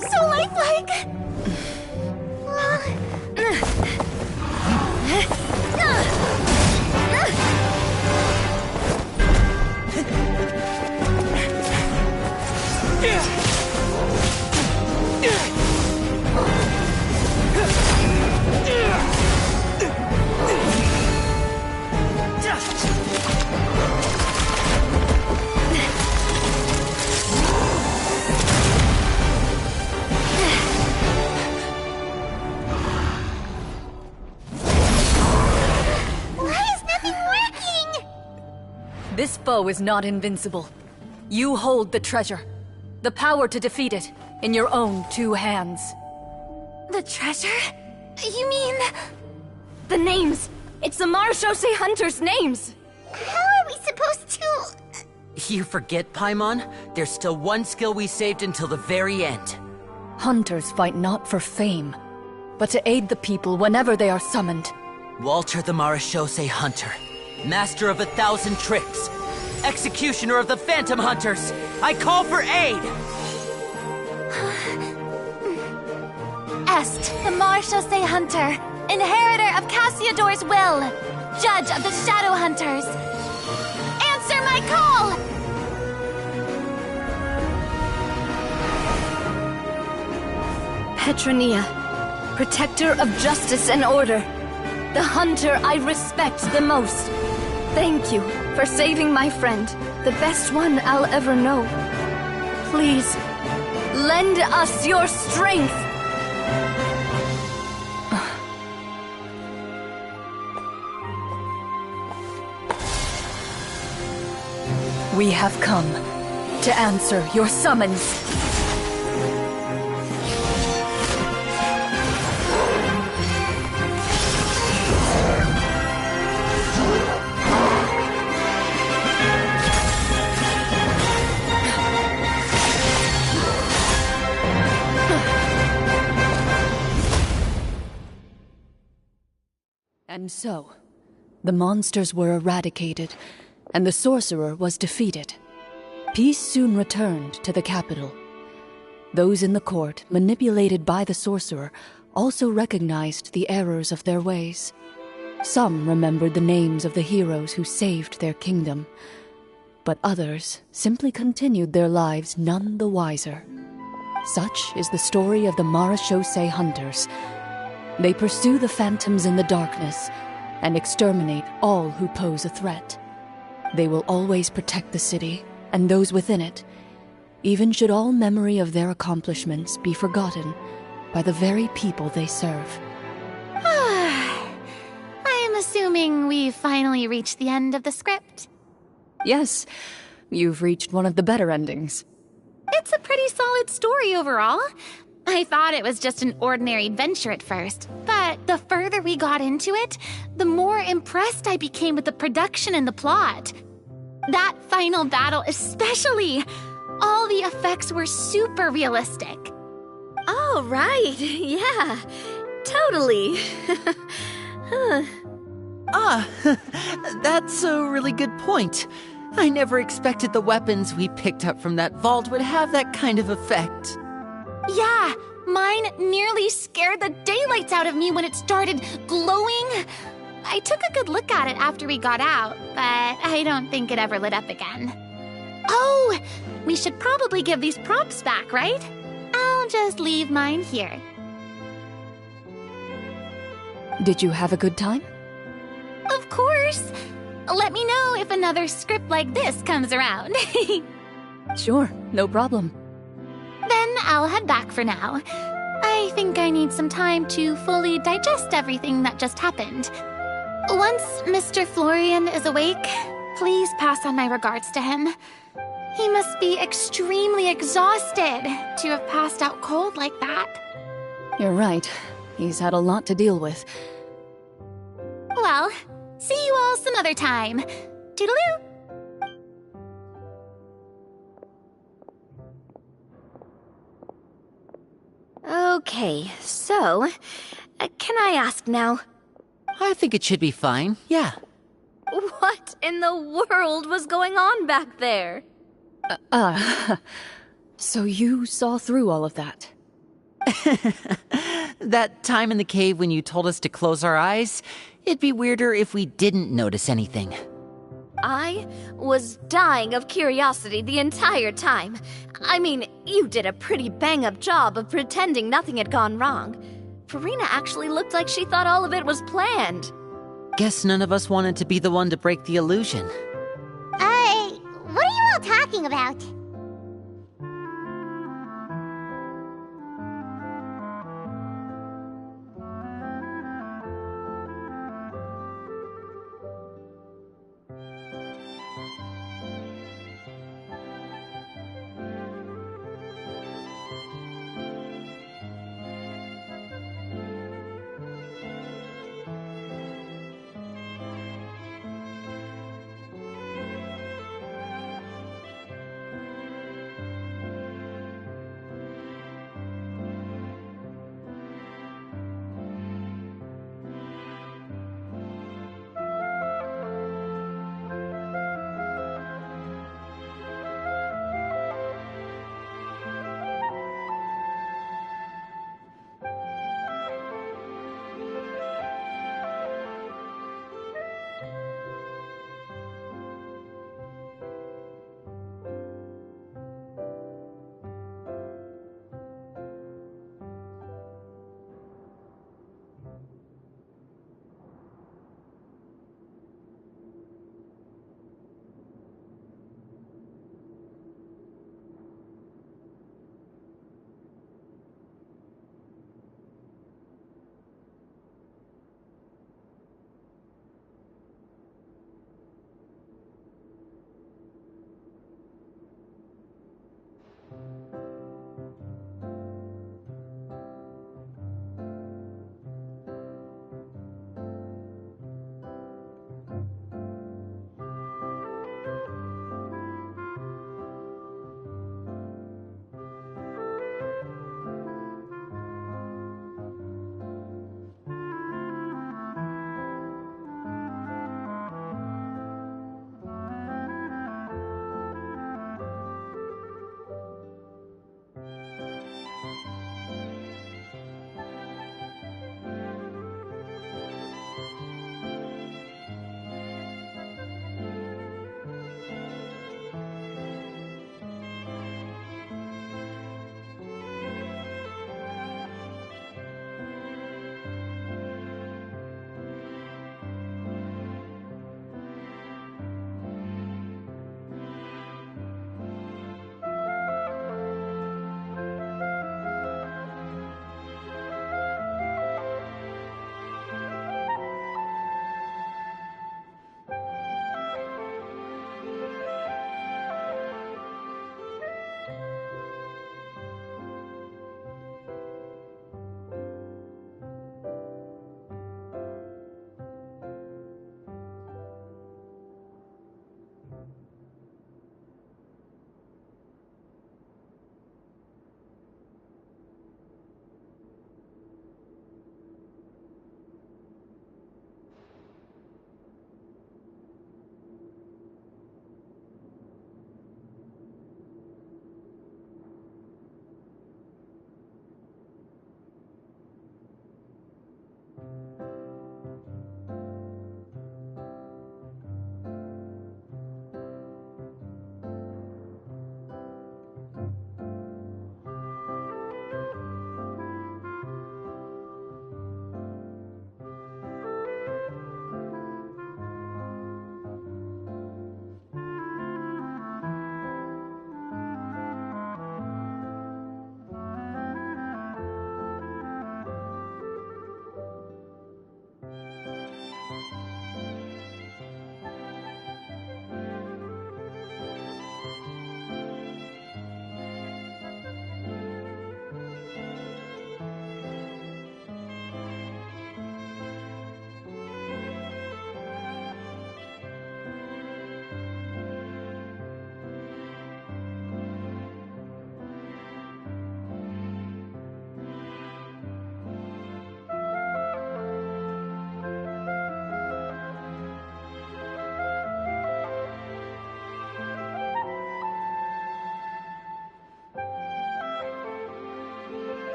So lifelike! This foe is not invincible. You hold the treasure. The power to defeat it in your own 2 hands. The treasure? You mean... The names! It's the Marechaussee hunters' names! How are we supposed to... You forget, Paimon? There's still one skill we saved until the very end. Hunters fight not for fame, but to aid the people whenever they are summoned. Walter the Marechaussee Hunter, master of 1,000 tricks, executioner of the Phantom Hunters, I call for aid! Est, the Marechaussee Hunter, inheritor of Cassiodor's will, judge of the Shadow Hunters. Answer my call! Petronia, protector of justice and order. The hunter I respect the most. Thank you for saving my friend, the best one I'll ever know. Please, lend us your strength! We have come to answer your summons. And so, the monsters were eradicated, and the sorcerer was defeated. Peace soon returned to the capital. Those in the court, manipulated by the sorcerer, also recognized the errors of their ways. Some remembered the names of the heroes who saved their kingdom, but others simply continued their lives none the wiser. Such is the story of the Marechaussee Hunters. They pursue the phantoms in the darkness and exterminate all who pose a threat. They will always protect the city and those within it, even should all memory of their accomplishments be forgotten by the very people they serve. I am assuming we've finally reached the end of the script. Yes, you've reached one of the better endings. It's a pretty solid story overall. I thought it was just an ordinary adventure at first, but the further we got into it, the more impressed I became with the production and the plot. That final battle especially! All the effects were super realistic. Oh, right. Yeah, totally. That's a really good point. I never expected the weapons we picked up from that vault would have that kind of effect. Yeah, mine nearly scared the daylights out of me when it started glowing. I took a good look at it after we got out, but I don't think it ever lit up again. Oh, we should probably give these props back, right? I'll just leave mine here. Did you have a good time? Of course. Let me know if another script like this comes around. Sure, no problem. Then I'll head back for now. I think I need some time to fully digest everything that just happened. Once Mr. Florian is awake, please pass on my regards to him. He must be extremely exhausted to have passed out cold like that. You're right. He's had a lot to deal with. Well, see you all some other time. Toodaloo! Okay, so, can I ask now? I think it should be fine, yeah. What in the world was going on back there? So you saw through all of that? That time in the cave when you told us to close our eyes, it'd be weirder if we didn't notice anything. I was dying of curiosity the entire time. I mean, you did a pretty bang-up job of pretending nothing had gone wrong. Farina actually looked like she thought all of it was planned. Guess none of us wanted to be the one to break the illusion. What are you all talking about?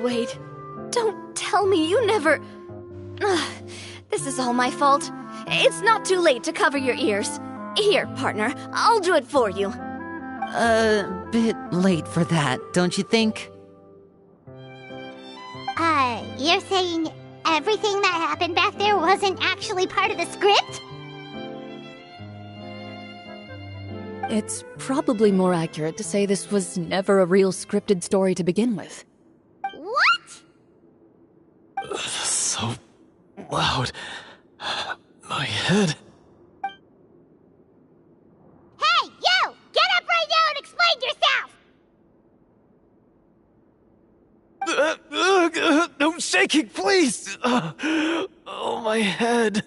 wait. Don't tell me you never... Ugh, this is all my fault. It's not too late to cover your ears. Here, partner, I'll do it for you. A bit late for that, don't you think? You're saying everything that happened back there wasn't actually part of the script? It's probably more accurate to say this was never a real scripted story to begin with. What? So loud. My head. Hey, you! Get up right now and explain yourself! No shaking, please! Oh, my head.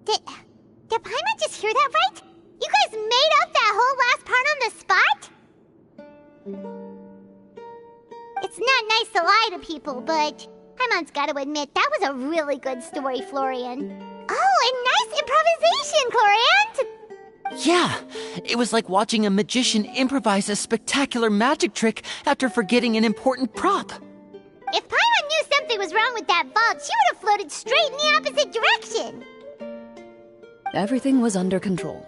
Did Paimon just hear that right? You guys made up that whole last part on the spot? It's not nice to lie to people, but Paimon's gotta admit, that was a really good story, Florian. Oh, and nice improvisation, Clorant! Yeah, it was like watching a magician improvise a spectacular magic trick after forgetting an important prop. If Paimon knew something was wrong with that vault, she would have floated straight in the opposite direction! Everything was under control.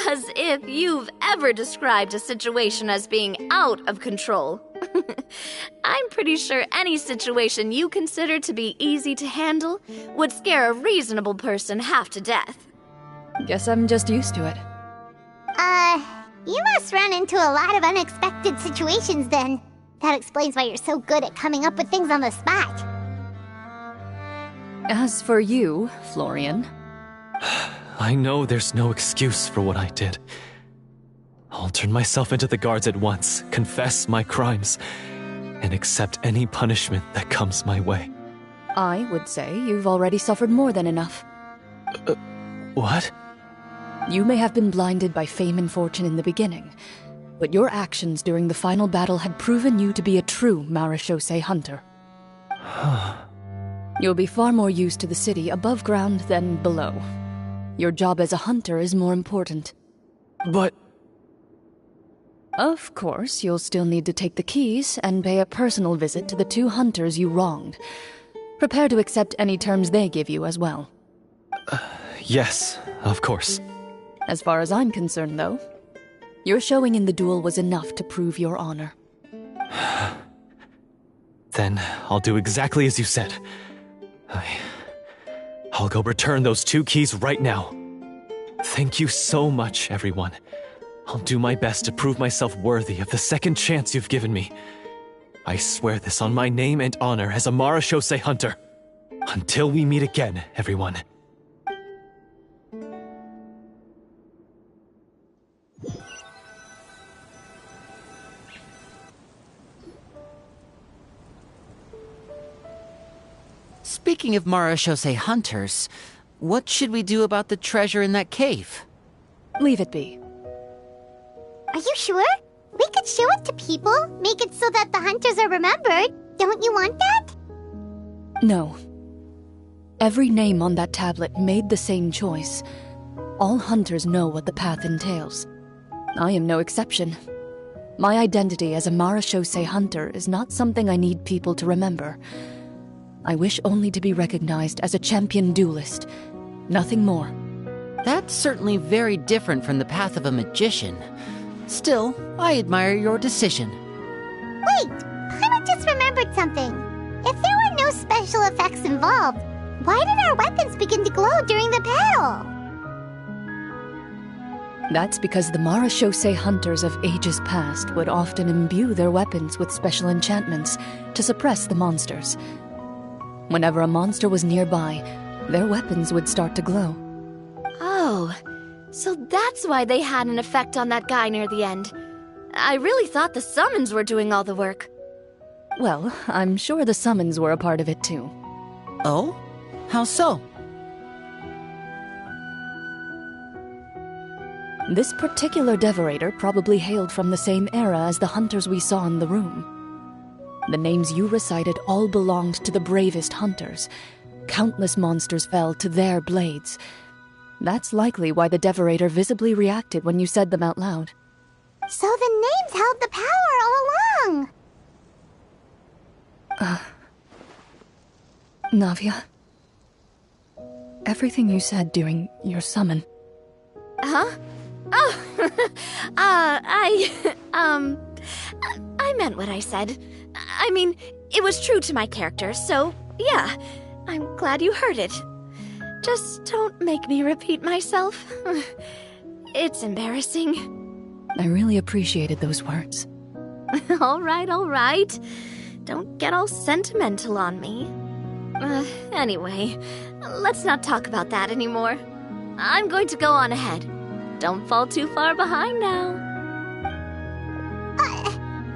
As if you've ever described a situation as being out of control. I'm pretty sure any situation you consider to be easy to handle would scare a reasonable person half to death. Guess I'm just used to it. You must run into a lot of unexpected situations then. That explains why you're so good at coming up with things on the spot. As for you, Florian... I know there's no excuse for what I did. I'll turn myself into the guards at once, confess my crimes, and accept any punishment that comes my way. I would say you've already suffered more than enough. What? You may have been blinded by fame and fortune in the beginning, but your actions during the final battle had proven you to be a true Marechaussee hunter. You'll be far more used to the city above ground than below. Your job as a hunter is more important. But... Of course, you'll still need to take the keys and pay a personal visit to the 2 hunters you wronged. Prepare to accept any terms they give you as well. Yes, of course. As far as I'm concerned, though, your showing in the duel was enough to prove your honor. Then I'll do exactly as you said. I'll go return those 2 keys right now. Thank you so much, everyone. I'll do my best to prove myself worthy of the second chance you've given me. I swear this on my name and honor as a Marechaussee hunter. Until we meet again, everyone. Speaking of Marechaussee hunters, what should we do about the treasure in that cave? Leave it be. Are you sure? We could show it to people, make it so that the hunters are remembered. Don't you want that? No. Every name on that tablet made the same choice. All hunters know what the path entails. I am no exception. My identity as a Marechaussee hunter is not something I need people to remember. I wish only to be recognized as a champion duelist. Nothing more. That's certainly very different from the path of a magician. Still, I admire your decision. Wait! Paimon just remembered something. If there were no special effects involved, why did our weapons begin to glow during the battle? That's because the Marechaussee hunters of ages past would often imbue their weapons with special enchantments to suppress the monsters. Whenever a monster was nearby, their weapons would start to glow. Oh, so that's why they had an effect on that guy near the end. I really thought the summons were doing all the work. Well, I'm sure the summons were a part of it too. Oh? How so? This particular devorator probably hailed from the same era as the hunters we saw in the room. The names you recited all belonged to the bravest hunters. Countless monsters fell to their blades. That's likely why the devorator visibly reacted when you said them out loud. So the names held the power all along! Navia. Everything you said during your summon. Huh? Oh, I meant what I said. I mean, it was true to my character, so yeah, I'm glad you heard it. Just don't make me repeat myself. It's embarrassing. I really appreciated those words. All right. Don't get all sentimental on me. Anyway, let's not talk about that anymore. I'm going to go on ahead. Don't fall too far behind now.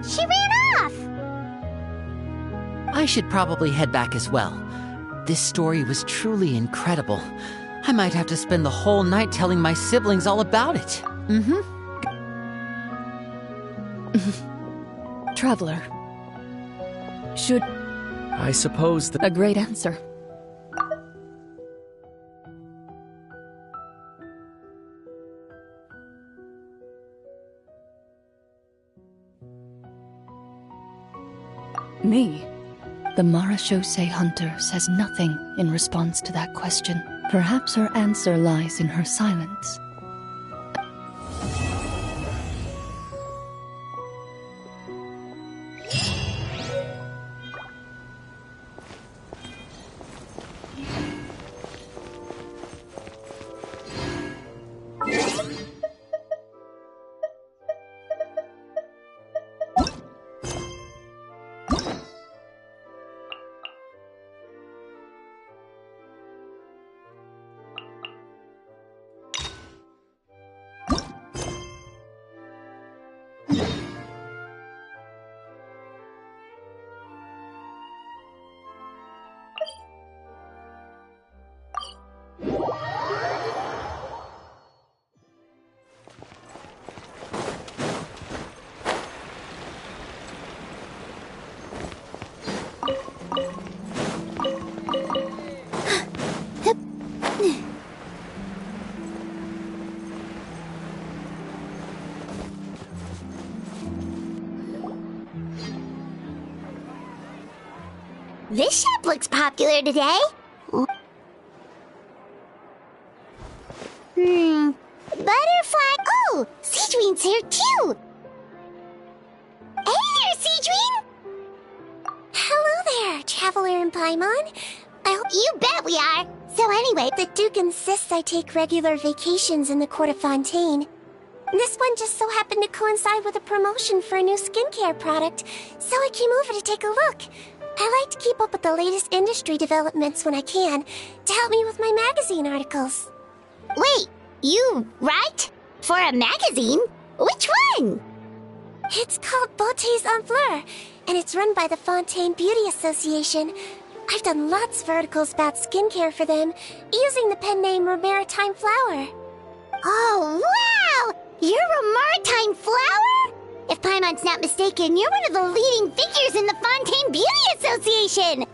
She ran off! I should probably head back as well. This story was truly incredible. I might have to spend the whole night telling my siblings all about it. Traveler. Should... I suppose that... A great answer. Me? The Marachose hunter says nothing in response to that question. Perhaps her answer lies in her silence. This shop looks popular today. Butterfly. Oh, Seedween's here too. Hey there, Seedween. Hello there, Traveler and Paimon. You bet we are. So anyway, the Duke insists I take regular vacations in the Court of Fontaine. This one just so happened to coincide with a promotion for a new skincare product, so I came over to take a look. I like to keep up with the latest industry developments when I can, to help me with my magazine articles. Wait, you write? For a magazine? Which one? It's called Beautés en Fleur, and it's run by the Fontaine Beauty Association. I've done lots of articles about skincare for them, using the pen name Maritime Flower. Oh, wow! You're a Maritime Flower? If Paimon's not mistaken, you're one of the leading figures in the Fontaine Beauty Association!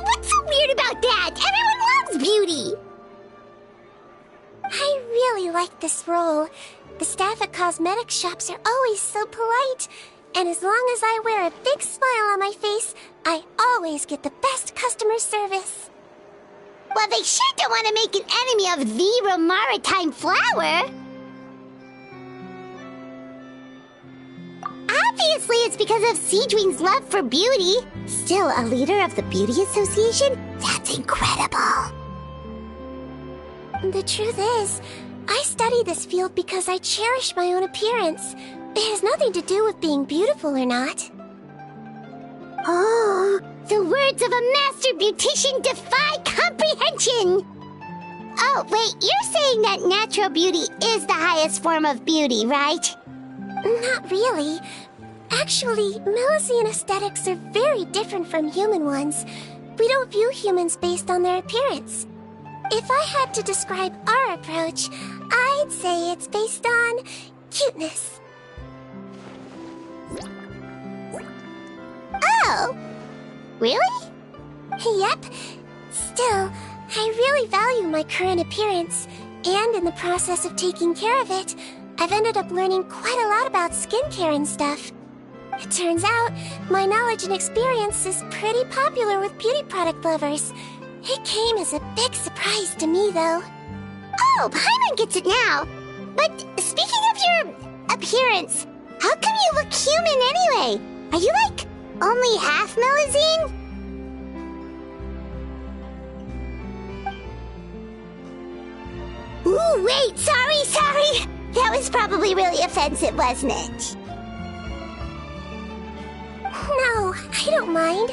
What's so weird about that? Everyone loves beauty! I really like this role. The staff at cosmetic shops are always so polite. And as long as I wear a big smile on my face, I always get the best customer service. Well, they sure don't want to make an enemy of the Maritime Flower. Obviously, it's because of Seedween's love for beauty. Still a leader of the Beauty Association? That's incredible. The truth is, I study this field because I cherish my own appearance. It has nothing to do with being beautiful or not. Oh, the words of a master beautician defy comprehension! Oh, wait, you're saying that natural beauty is the highest form of beauty, right? Not really. Actually, Milesian aesthetics are very different from human ones. We don't view humans based on their appearance. If I had to describe our approach, I'd say it's based on cuteness. Oh! Really? Yep. Still, I really value my current appearance, and in the process of taking care of it, I've ended up learning quite a lot about skincare and stuff. It turns out, my knowledge and experience is pretty popular with beauty product lovers. It came as a big surprise to me, though. Oh, Paimon gets it now. But speaking of your appearance, how come you look human anyway? Are you like only half Melusine? Ooh, wait, sorry. That was probably really offensive, wasn't it? No, I don't mind.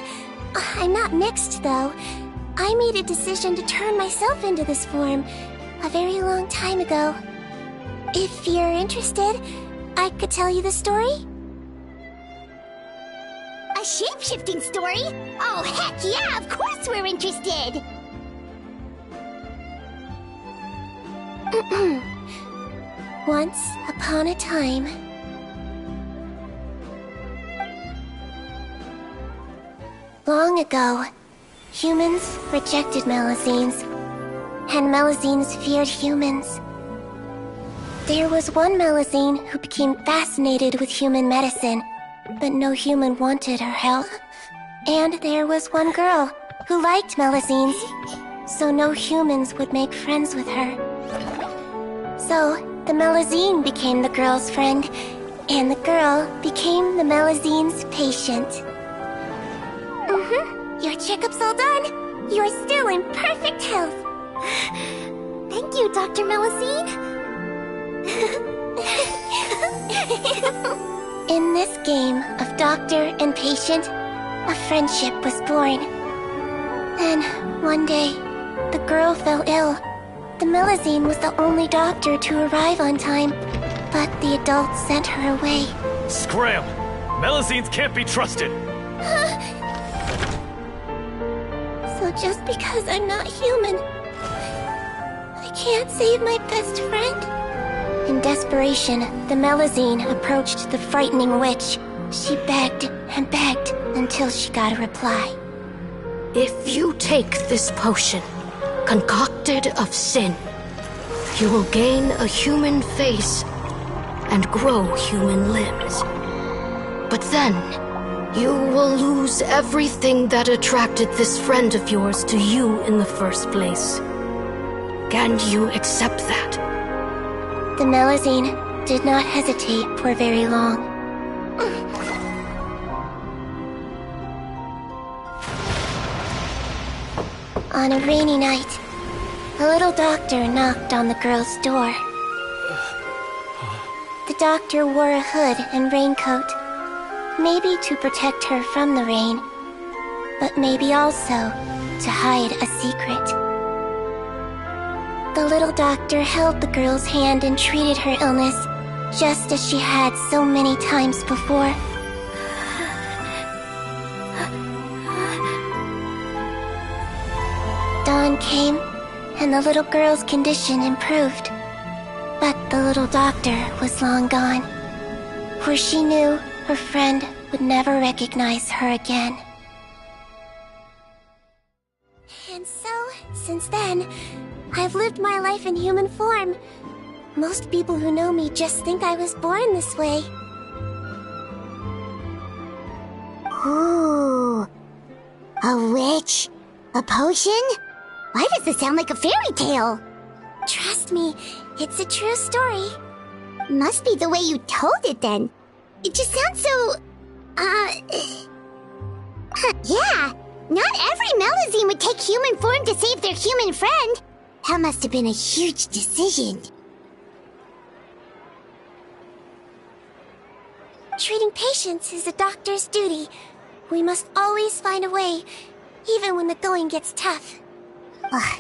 I'm not mixed, though. I made a decision to turn myself into this form a very long time ago. If you're interested, I could tell you the story. A shape-shifting story? Oh, heck yeah, of course we're interested! Once upon a time... Long ago, humans rejected Melusines, and Melusines feared humans. There was one Melusine who became fascinated with human medicine, but no human wanted her help. And there was one girl who liked Melusines, so no humans would make friends with her. So, the Melusine became the girl's friend, and the girl became the Melusine's patient. Your checkup's all done. You're still in perfect health. Thank you, Dr. Melusine. In this game of doctor and patient, a friendship was born. Then, one day, the girl fell ill. The Melusine was the only doctor to arrive on time, but the adults sent her away. Scram! Melusines can't be trusted! So just because I'm not human, I can't save my best friend? In desperation, the Melusine approached the frightening witch. She begged and begged until she got a reply. If you take this potion, concocted of sin, you will gain a human face and grow human limbs. But then, you will lose everything that attracted this friend of yours to you in the first place. Can you accept that? The Melusine did not hesitate for very long. On a rainy night, a little doctor knocked on the girl's door. The doctor wore a hood and raincoat, maybe to protect her from the rain, but maybe also to hide a secret. The little doctor held the girl's hand and treated her illness, just as she had so many times before. Dawn came, and the little girl's condition improved. But the little doctor was long gone, for she knew her friend would never recognize her again. And so, since then, I've lived my life in human form. Most people who know me just think I was born this way. Ooh. A witch? A potion? Why does this sound like a fairy tale? Trust me, it's a true story. Must be the way you told it then. It just sounds so... yeah, not every Melusine would take human form to save their human friend. That must have been a huge decision. Treating patients is a doctor's duty. We must always find a way, even when the going gets tough. Ugh.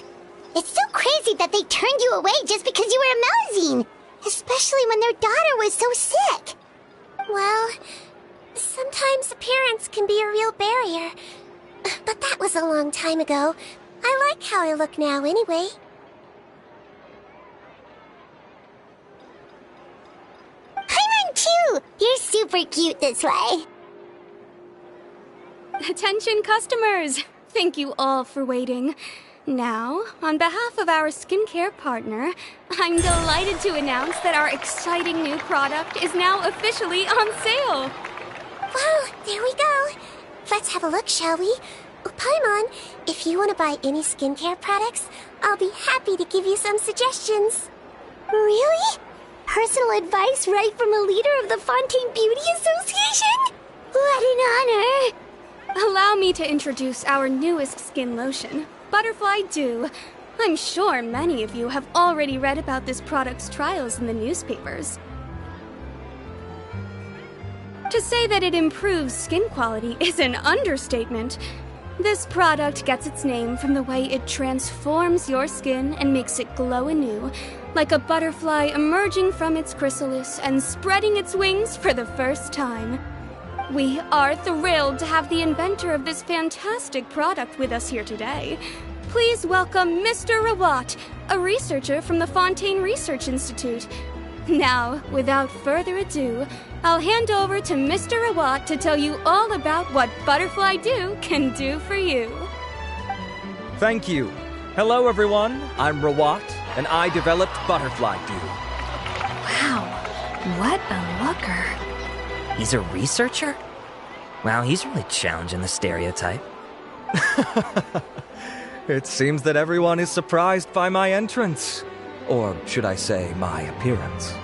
It's so crazy that they turned you away just because you were a Melusine, especially when their daughter was so sick. Well, sometimes appearance can be a real barrier. But that was a long time ago. I like how I look now anyway. Paimon too! You're super cute this way. Attention customers! Thank you all for waiting. Now, on behalf of our skincare partner, I'm delighted to announce that our exciting new product is now officially on sale. Wow, there we go. Let's have a look, shall we? Oh, Paimon, if you want to buy any skincare products, I'll be happy to give you some suggestions. Really? Personal advice right from a leader of the Fontaine Beauty Association? What an honor! Allow me to introduce our newest skin lotion, Butterfly Dew. I'm sure many of you have already read about this product's trials in the newspapers. To say that it improves skin quality is an understatement. This product gets its name from the way it transforms your skin and makes it glow anew, like a butterfly emerging from its chrysalis and spreading its wings for the first time. We are thrilled to have the inventor of this fantastic product with us here today. Please welcome Mr. Rawat, a researcher from the Fontaine Research Institute. Now, without further ado, I'll hand over to Mr. Rawat to tell you all about what Butterfly Dew can do for you. Thank you. Hello, everyone. I'm Rawat, and I developed Butterfly Dew. Wow, what a looker. He's a researcher? Wow, he's really challenging the stereotype. It seems that everyone is surprised by my entrance. Or should I say, my appearance.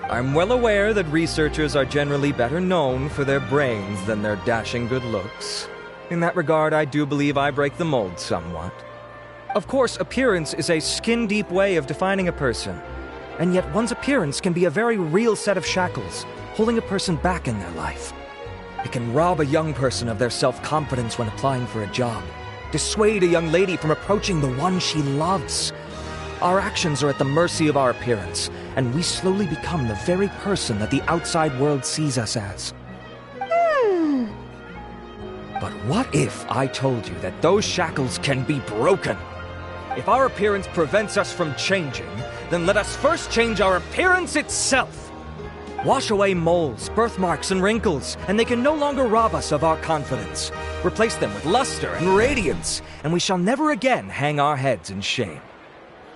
I'm well aware that researchers are generally better known for their brains than their dashing good looks. In that regard, I do believe I break the mold somewhat. Of course, appearance is a skin-deep way of defining a person. And yet one's appearance can be a very real set of shackles, holding a person back in their life. It can rob a young person of their self-confidence when applying for a job, dissuade a young lady from approaching the one she loves. Our actions are at the mercy of our appearance, and we slowly become the very person that the outside world sees us as. But what if I told you that those shackles can be broken? If our appearance prevents us from changing, then let us first change our appearance itself. Wash away moles, birthmarks, and wrinkles, and they can no longer rob us of our confidence. Replace them with luster and radiance, and we shall never again hang our heads in shame.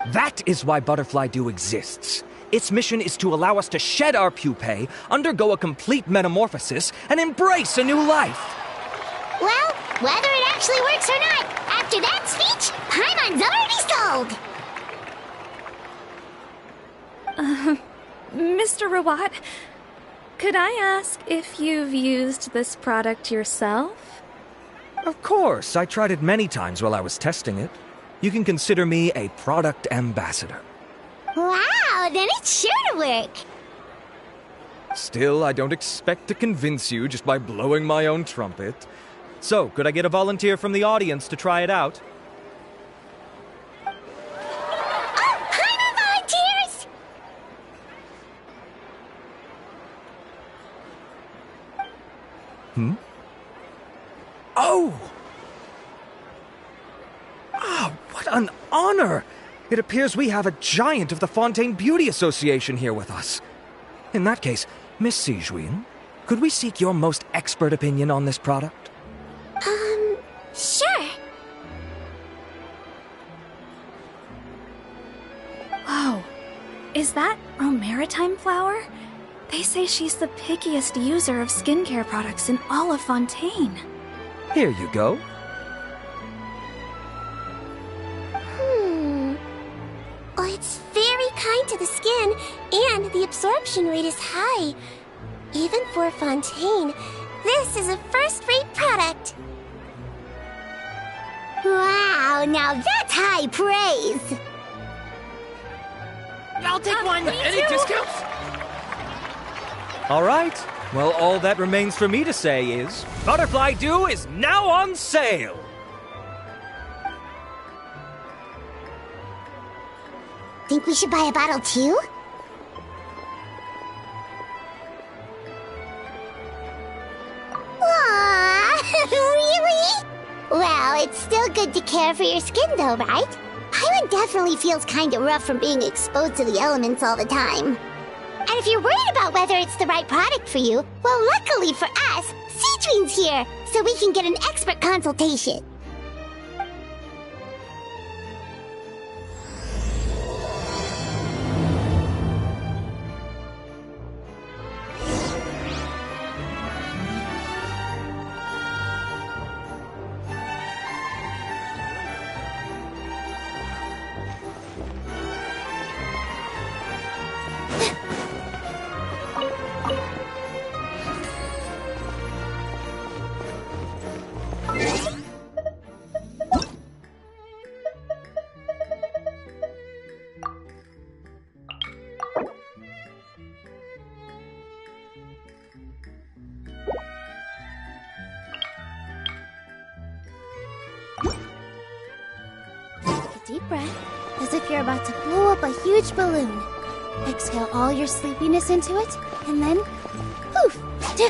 That is why Butterfly Dew exists. Its mission is to allow us to shed our pupae, undergo a complete metamorphosis, and embrace a new life. Well, whether it actually works or not, after that speech, Paimon's already sold! Mr. Rawat, could I ask if you've used this product yourself? Of course, I tried it many times while I was testing it. You can consider me a product ambassador. Wow, then it's sure to work. Still, I don't expect to convince you just by blowing my own trumpet. So, could I get a volunteer from the audience to try it out? Oh, Paimon volunteers! Oh! Ah, what an honor! It appears we have a giant of the Fontaine Beauty Association here with us. In that case, Miss Sijuin, could we seek your most expert opinion on this product? Sure. Whoa, is that Romaritime flower? They say she's the pickiest user of skincare products in all of Fontaine. Here you go. Oh, it's very kind to the skin, and the absorption rate is high. Even for Fontaine, this is a first-rate product. Wow, now that's high praise! I'll take one! Any discounts? All right. Well, all that remains for me to say is, Butterfly Dew is now on sale! Think we should buy a bottle too? Aww, really? Well, it's still good to care for your skin though, right? Paimon definitely feels kinda rough from being exposed to the elements all the time. And if you're worried about whether it's the right product for you, well, luckily for us, Sijuin's here, so we can get an expert consultation. deep breath, as if you're about to blow up a huge balloon. Exhale all your sleepiness into it, and then poof! Yeah.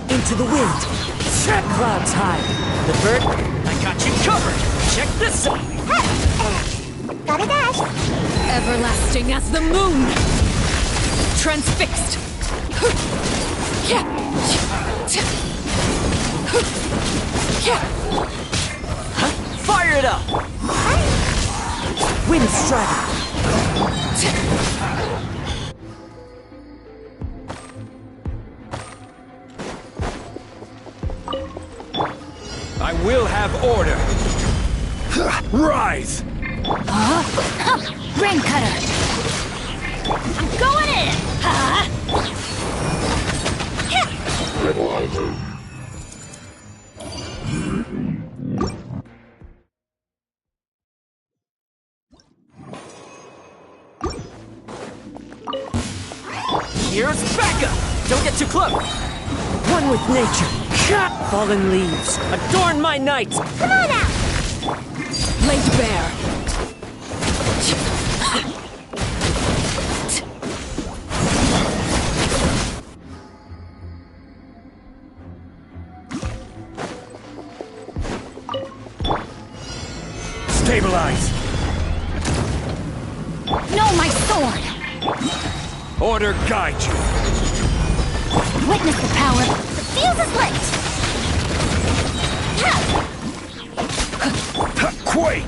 Into the wind. Check clouds high. The bird, I got you covered. Check this out. Got a dash. Everlasting as the moon. Transfixed. it up! Wind Strider! I will have order. Rise! Rain Cutter! I'm going in! Here's Becca! Don't get too close! One with nature. Fallen leaves, adorn my night! Come on out! Laid bare. Stabilize! No, my sword! Order guide you! Witness the power. The fuse is lit! Quake!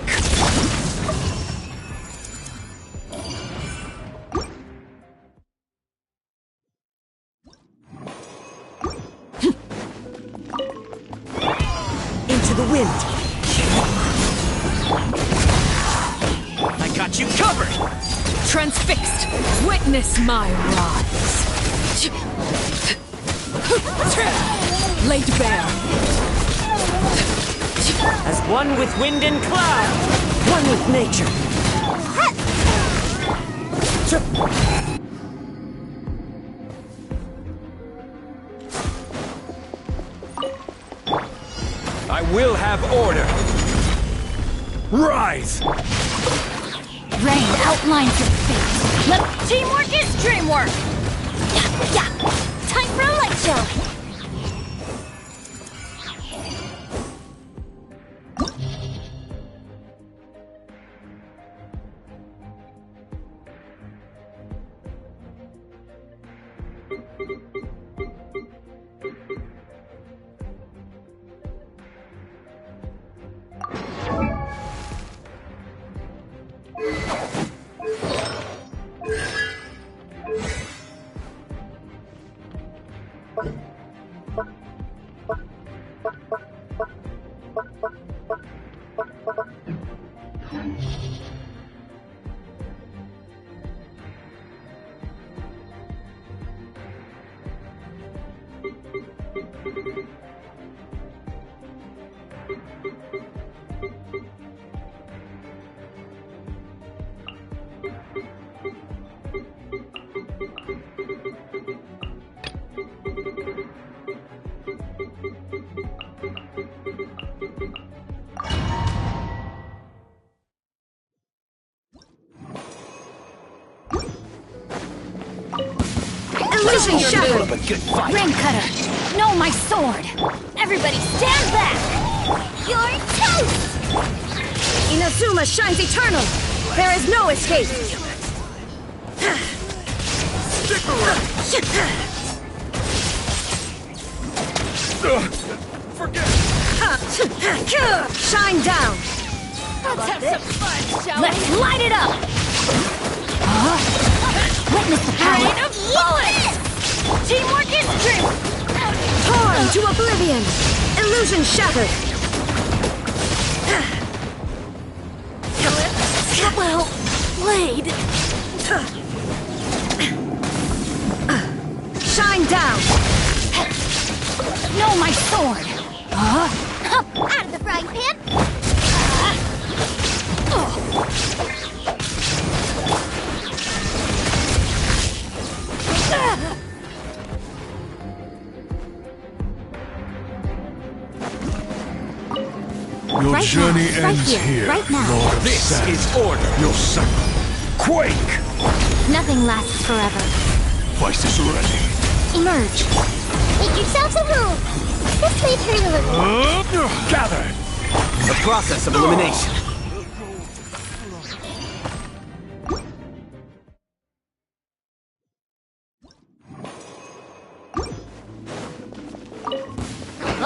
Into the wind! I got you covered! Transfixed! Witness my rise! Laid bare! As one with wind and cloud! One with nature! I will have order! Rise! Rain outlines your fate. Teamwork is dreamwork! Yeah! Time for a light show! Illusion shattered! Rain Cutter! No, my sword! Everybody stand back! You're toast! Inazuma shines eternal! There is no escape! Stick around! Forget! Shine down! Let's have some fun, shall Let's light it up! Witness the power! Rain of bullets! Teamwork is dream! Torn to oblivion! Illusion shattered! Well played! Shine down! No, my sword! Out of the frying pan! Your Right journey now, right ends here, right now. Lord of This Sand. is order! Your second. Quake! Nothing lasts forever. Vice is ready. Emerge! Make yourselves a room! This way through the lagoon. Gather! The process of elimination.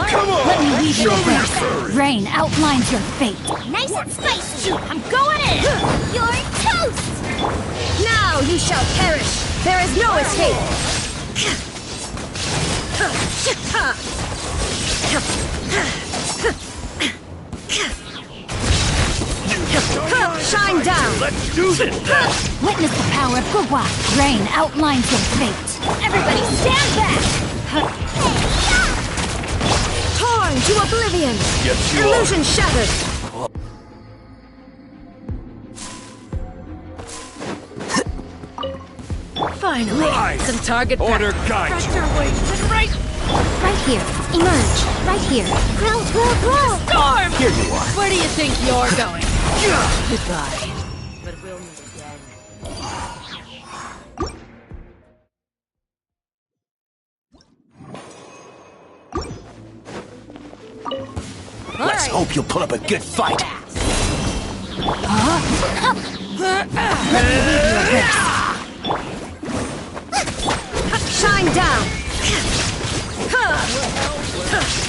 Come on! Let me lead you Show me away. your Rain outlines your fate. Nice and spicy. I'm going in! You're toast. Now you shall perish! There is no escape! Shine down! Let's do this then! Witness the power of Gugwa. Rain outlines your fate. Everybody stand back! Torn to oblivion! Yes, you Illusion shattered! Finally, Rise! some target Order practice. guide Stretch you. your wings and right Right here. Emerge. Right here. Grow, grow, grow. storm! Here you are. Where do you think you're going? Goodbye. But we'll meet again. Let's hope you'll put up a good fight. Shine down!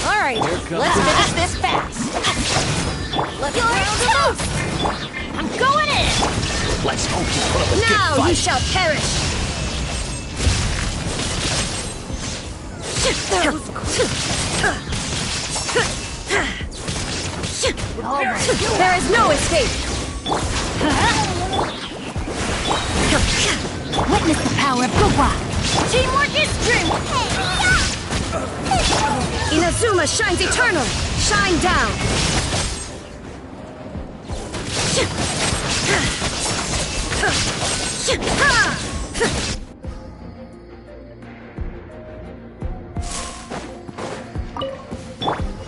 All right, let's finish this fast. Let's round it up. I'm going in. Let's hope you put up a good Now fight. you shall perish. There is no escape. Witness the power of Gugwa. Teamwork is strength. Inazuma shines eternal. Shine down.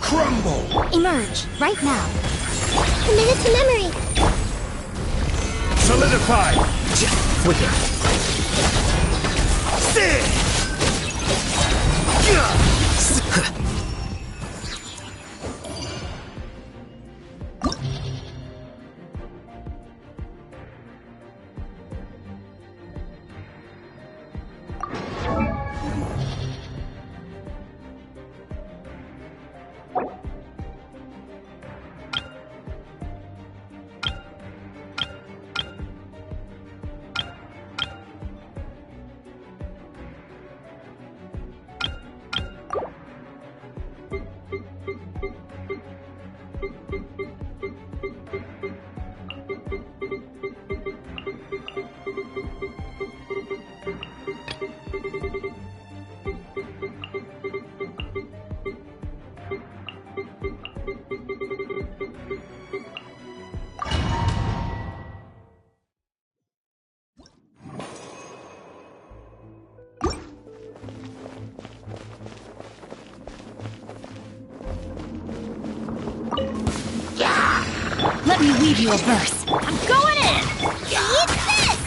Crumble. Emerge. Right now. Commit it to memory. Solidify! Wicked. Let me weave you a verse. I'm going in. Eat this.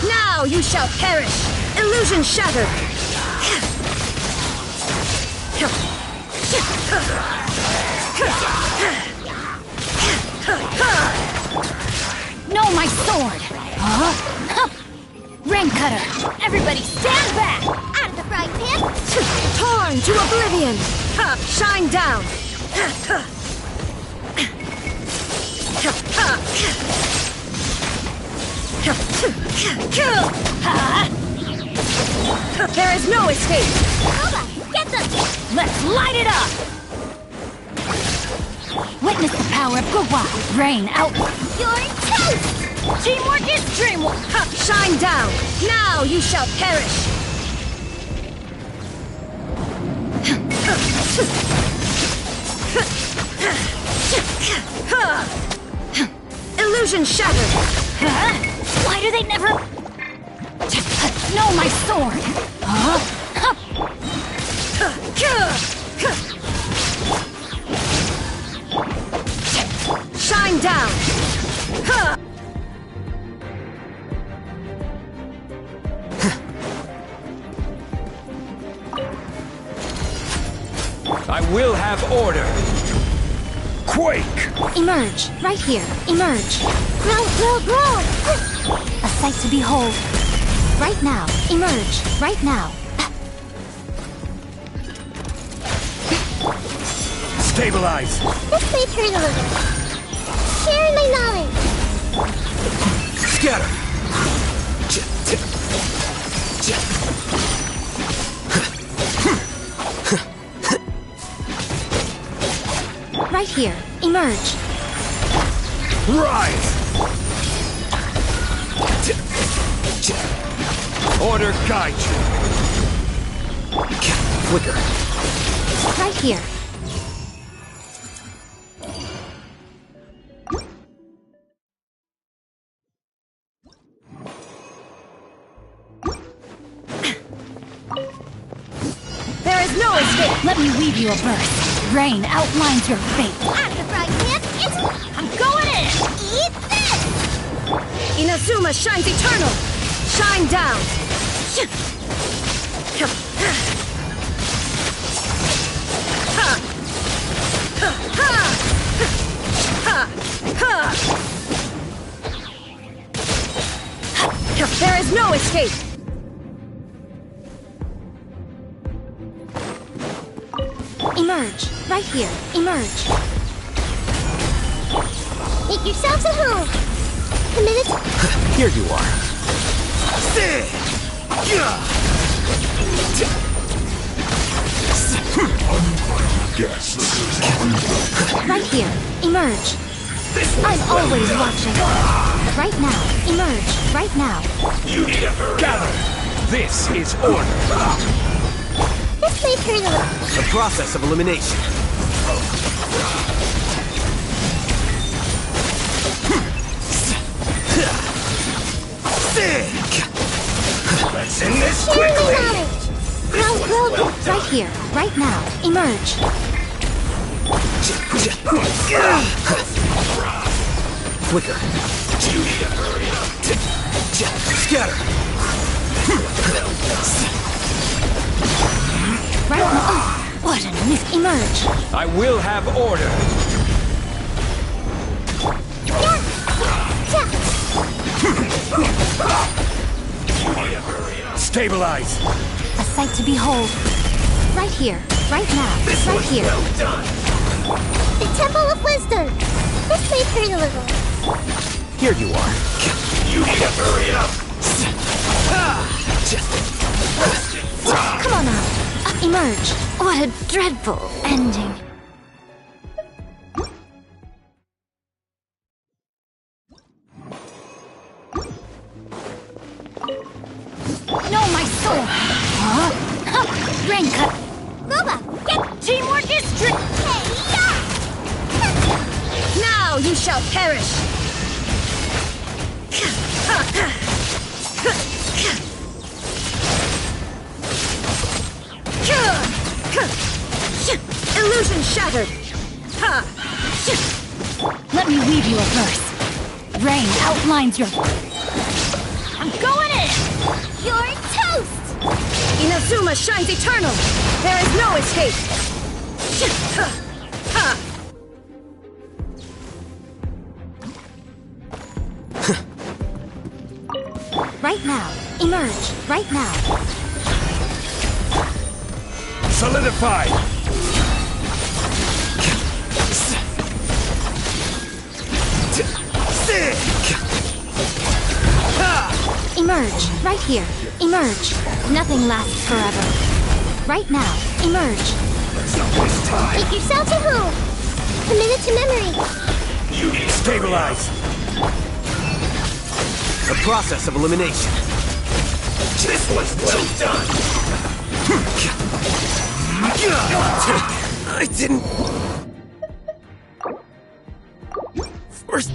Now you shall perish. Illusion shattered. No, my sword! Rain cutter! Everybody stand back! Out of the frying pan. Torn to oblivion. Shine down. There is no escape. Koba, get them. Let's light it up! Witness the power of Gugwa. Rain out. You're toast. Teamwork is dreamwork. Shine down. Now you shall perish. Illusion shattered. Why do they never... No, my sword! Shine down. I will have order. Quake! Emerge, right here. Emerge. Grow, grow, grow. A sight to behold. Right now. Emerge, right now. Stabilize! This may hurt a little. Share my knowledge. Scatter! Right here. Emerge. Rise! Order Gayshin! Flicker. Right here. There is no escape. Let me weave you a verse. Rain outlines your fate. After fried hip, I'm going in. Eat this! Inazuma shines eternal. Shine down. There is no escape. Emerge. Right here. Emerge. Make yourselves at home. A minute. Here you are. Right here. Emerge. I'm always watching. Right now. Emerge. Right now. Gather! This is order! This may hurt a little. The process of elimination. Let's end this Share my quickly! knowledge. Right here. Right now. Emerge. Flicker. Scatter! Right now. Oh, what a miss. Emerge. I will have order! Stabilize! A sight to behold. Right here. Right now. Right here. The Temple of Wisdom. This may hurt a little. Here you are. You need to hurry up! Come on out. Emerge. What a dreadful ending. No, my soul! Huh? Brain cut! Boba, get Teamwork is trick! Now you shall perish. Illusion shattered. Let me weave you a verse. Rain outlines your... I'm going in! You're toast! Inazuma shines eternal. There is no escape. Right now. Emerge. Right now. Solidify! Emerge. Right here. Emerge. Nothing lasts forever. Right now. Emerge. Make yourselves at home. A minute to memory. You need to stabilize! The process of elimination. This was well done! I didn't... First...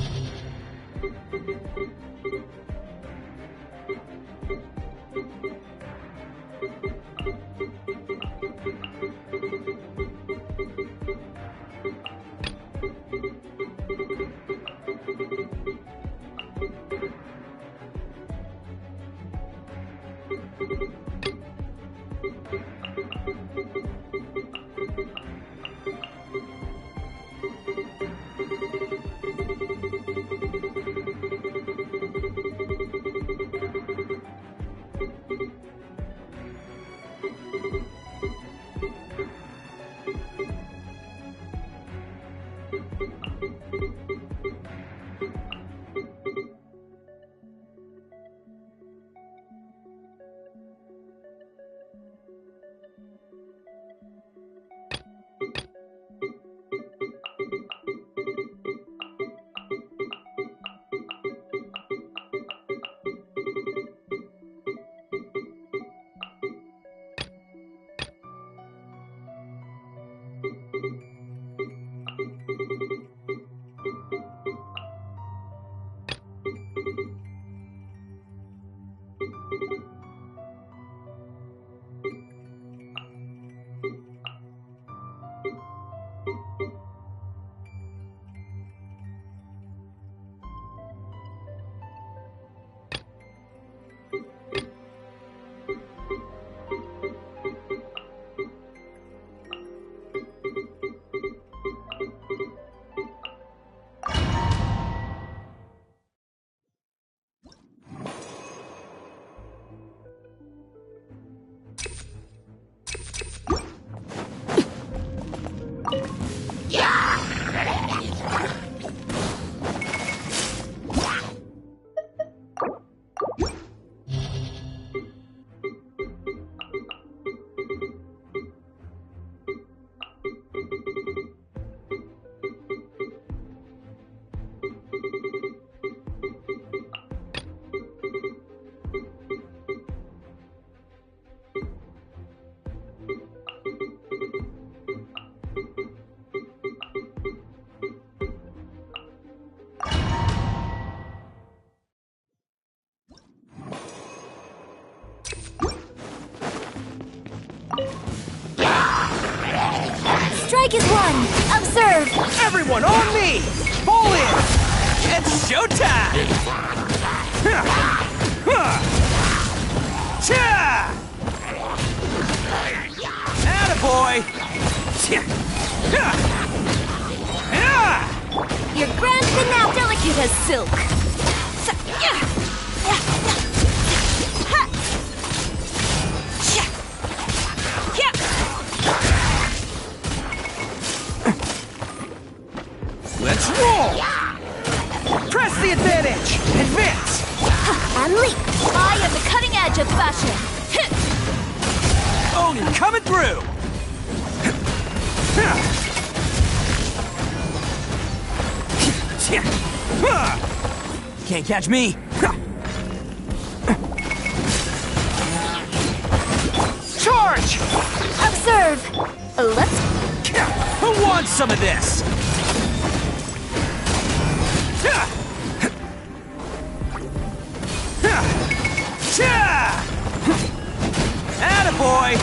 strike is one. Observe. Everyone on me! Pull in! It's showtime! Attaboy! Your grand finale, delicate as silk. Let's roll! Press the advantage! Advance! And leap. I am the cutting edge of fashion. Oni coming through! Can't catch me! Charge! Observe. Let's... Who wants some of this? Attaboy!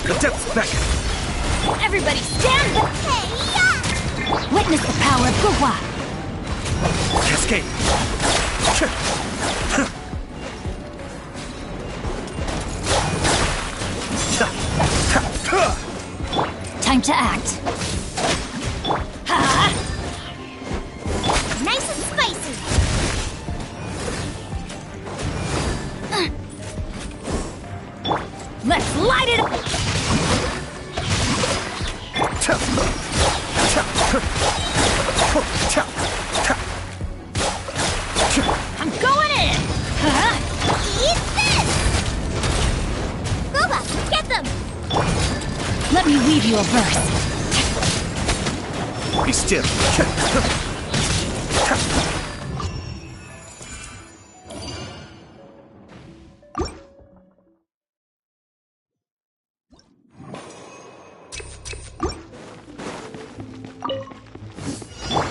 The depth's back. Everybody stand up. Witness the power of Gua. Cascade. Time to act. Nice and spicy. Let's light it up. I'm going in. Eat this. Boba, get them. Let me weave you a verse. Be still.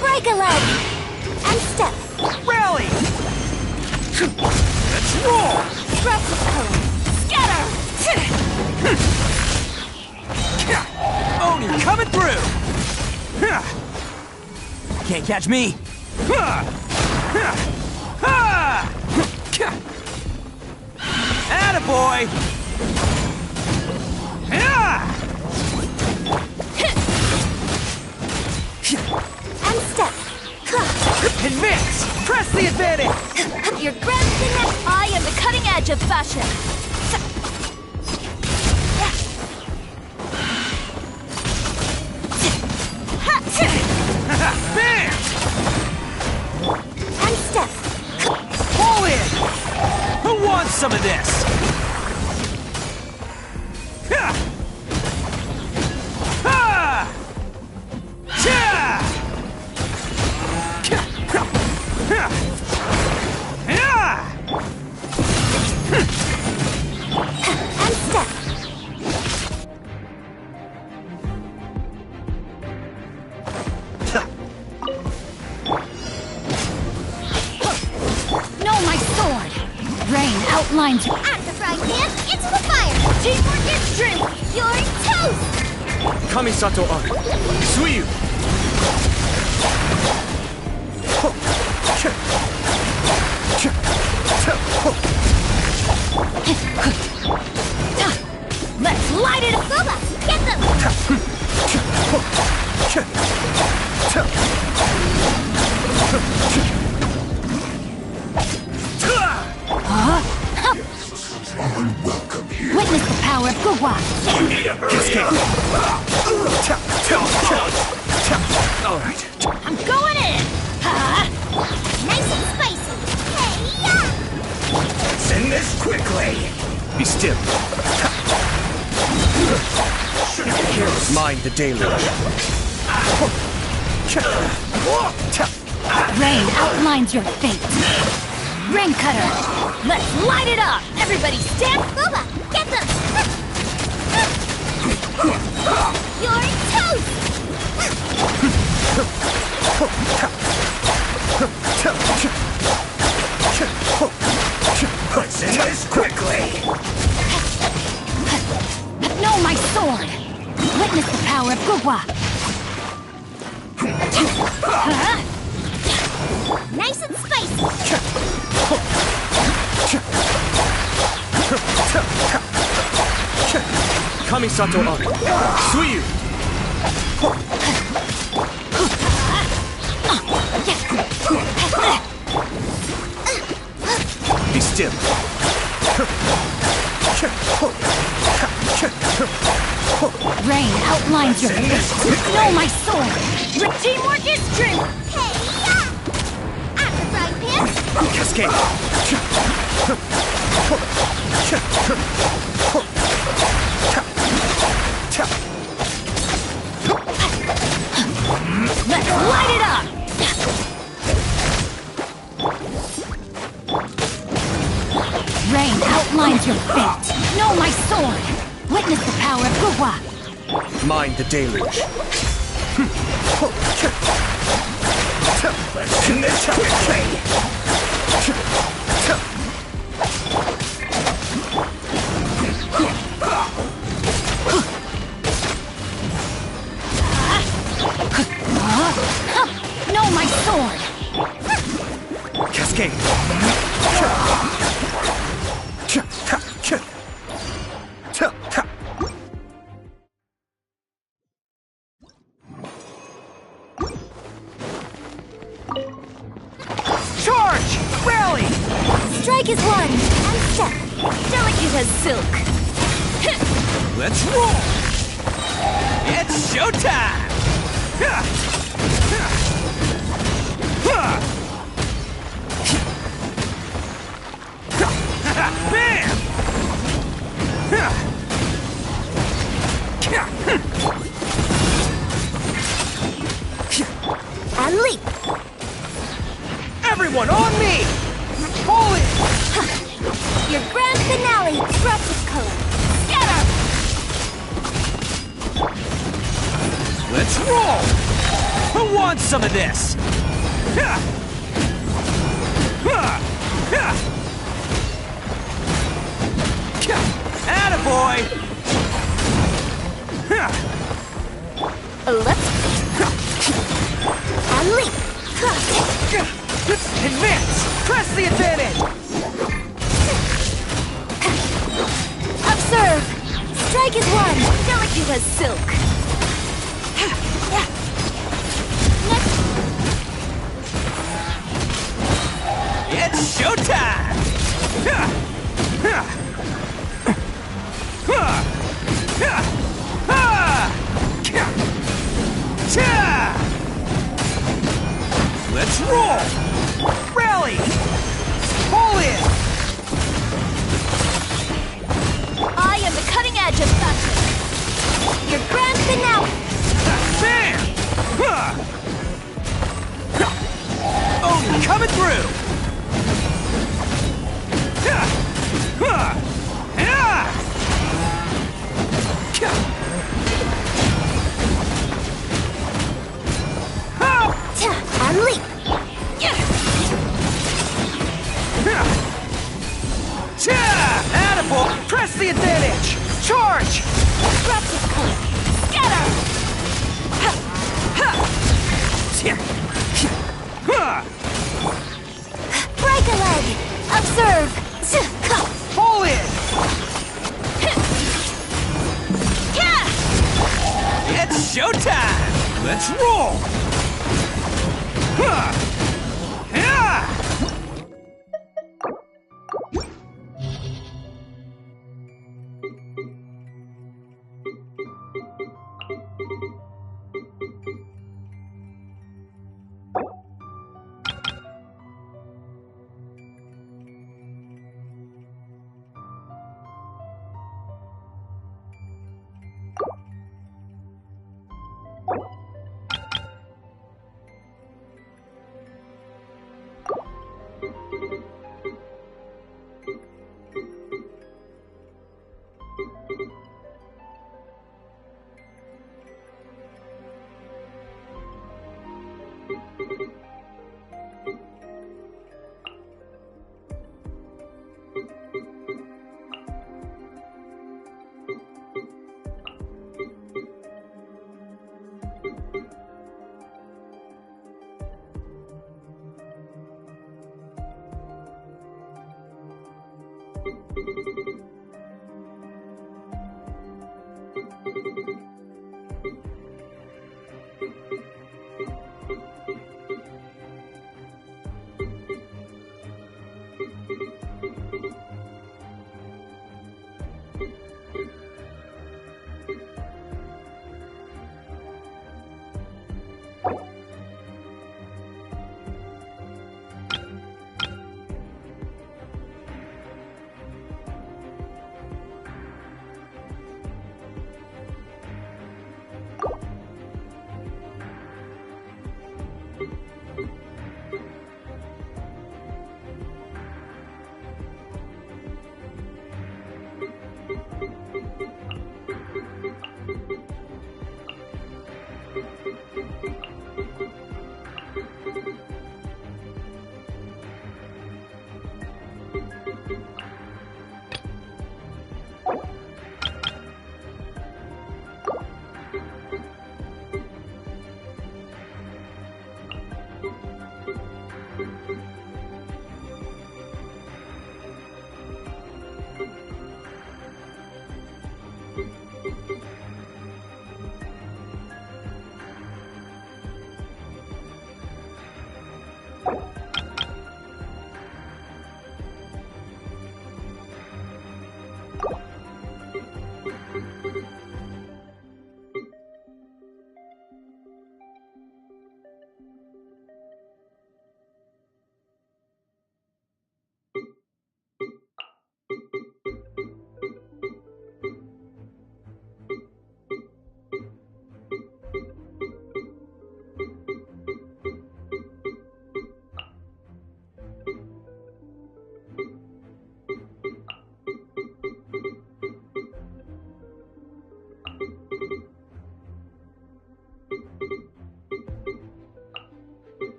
Break a leg. And step. Rally! Let's roll! Precious color. Scatter. Oni coming through! Can't catch me! Attaboy! And step. Advance! Press the advantage! Your grand finale. I am the cutting edge of fashion. Bam! And step. Pull in! Who wants some of this? And step. No, my sword! Rain outlines your... At the frying pan, it's the fire! Teamwork is strength! You're toast! Kamisato Arc. Suiyu! Let's light it up! Boba, get them! Witness the power of Gua. All right. I'm going in! Nice and spicy! Hey-ya! Send this quickly. Be still. Mind the deluge. Rain outlines your fate. Rain cutter! Let's light it up! Everybody stand... Boba, get them! You're toast! Let's end this quickly! Know my sword! Witness the power of Gugwa! Nice and spicy! Kamisato Ari. Suiyu! Be still. Rain outlines your fist. Know my sword! Your teamwork is strength! Hey-ya! At the frying pan! Cascade! Let's light it up! Rain outlines your fate. Know my sword! Witness the power of Gugwa! Mind the deluge. Let's end this quickly! Know my sword! Cascade! Charge! Rally! Strike is one, and step. Delicate as silk. Let's roll! It's showtime! Bam! And leap. Everyone on me! Pull it! Your grand finale, Scratch's color. Scatter! Let's roll! Who wants some of this? Attaboy! Let's... And leap. Advance! Press the advantage! Observe! Strike is one, delicate as silk. It's showtime! Let's roll! Rally! Pull in! I am the cutting edge of fashion. Your grand finale. Bam! Oh, coming through! And leap. Attaboy! Press the advantage! Charge! Scratch's color. Scatter! Break a leg. Observe. Pull in! It's showtime! Let's roll!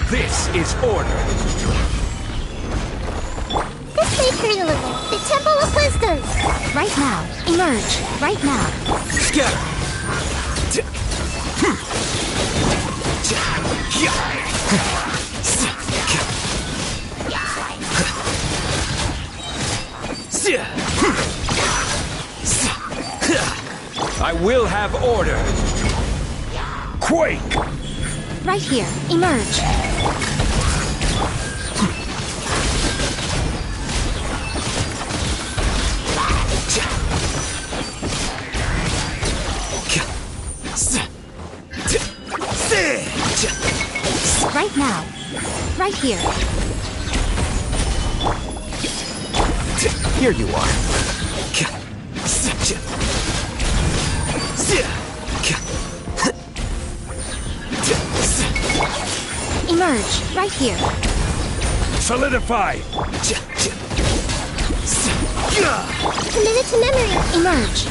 This is order. This way, Curly. The Temple of Wisdom. Right now. Emerge. Right now. Scatter. I will have order. Quake. Right here. Emerge. Right now. Right here. Here you are. Emerge. Right here. Solidify. Committed to memory. Emerge.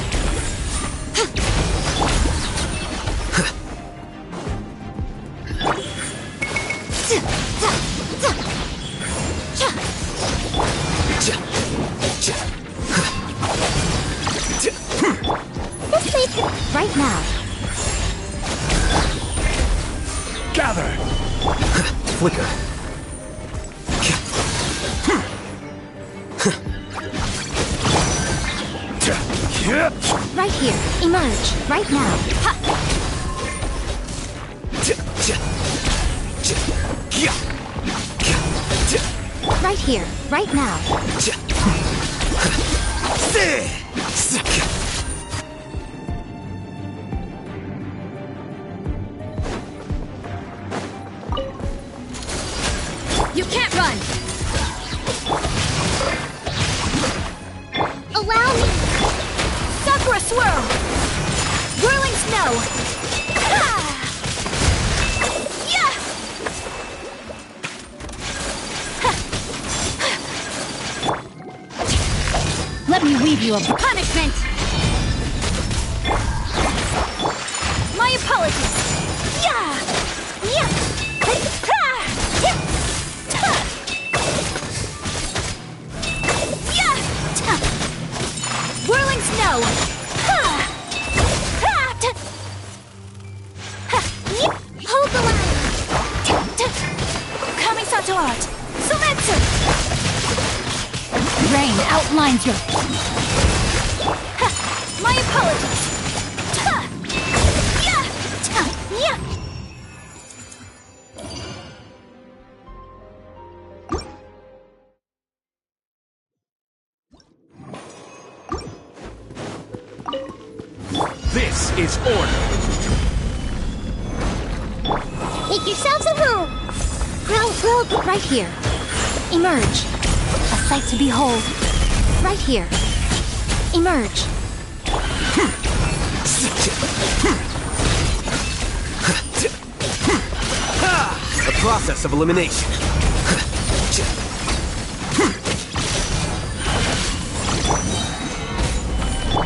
This way, right now. Gather. Flicker. Right here. Emerge. Right now. Ha. Right here. Right now. You can't run! allow swirl! Whirling snow! Ha! Yeah! Let me weave you a punishment! My apologies! Yeah! Yeah! Ha! Yeah! Ta! Yeah! Ta! Whirling snow! Ha! Ha! Ta! Ha! Yep! Hold the line! Ta! Ta! Kamisato art! Sumetsu! Rain outlines your... Ha! My apologies! Ta! Yeah! Ta! Yeah! This is order. Make yourselves at home. Grow, right here. Emerge. A sight to behold. Right here. Emerge. A process of elimination.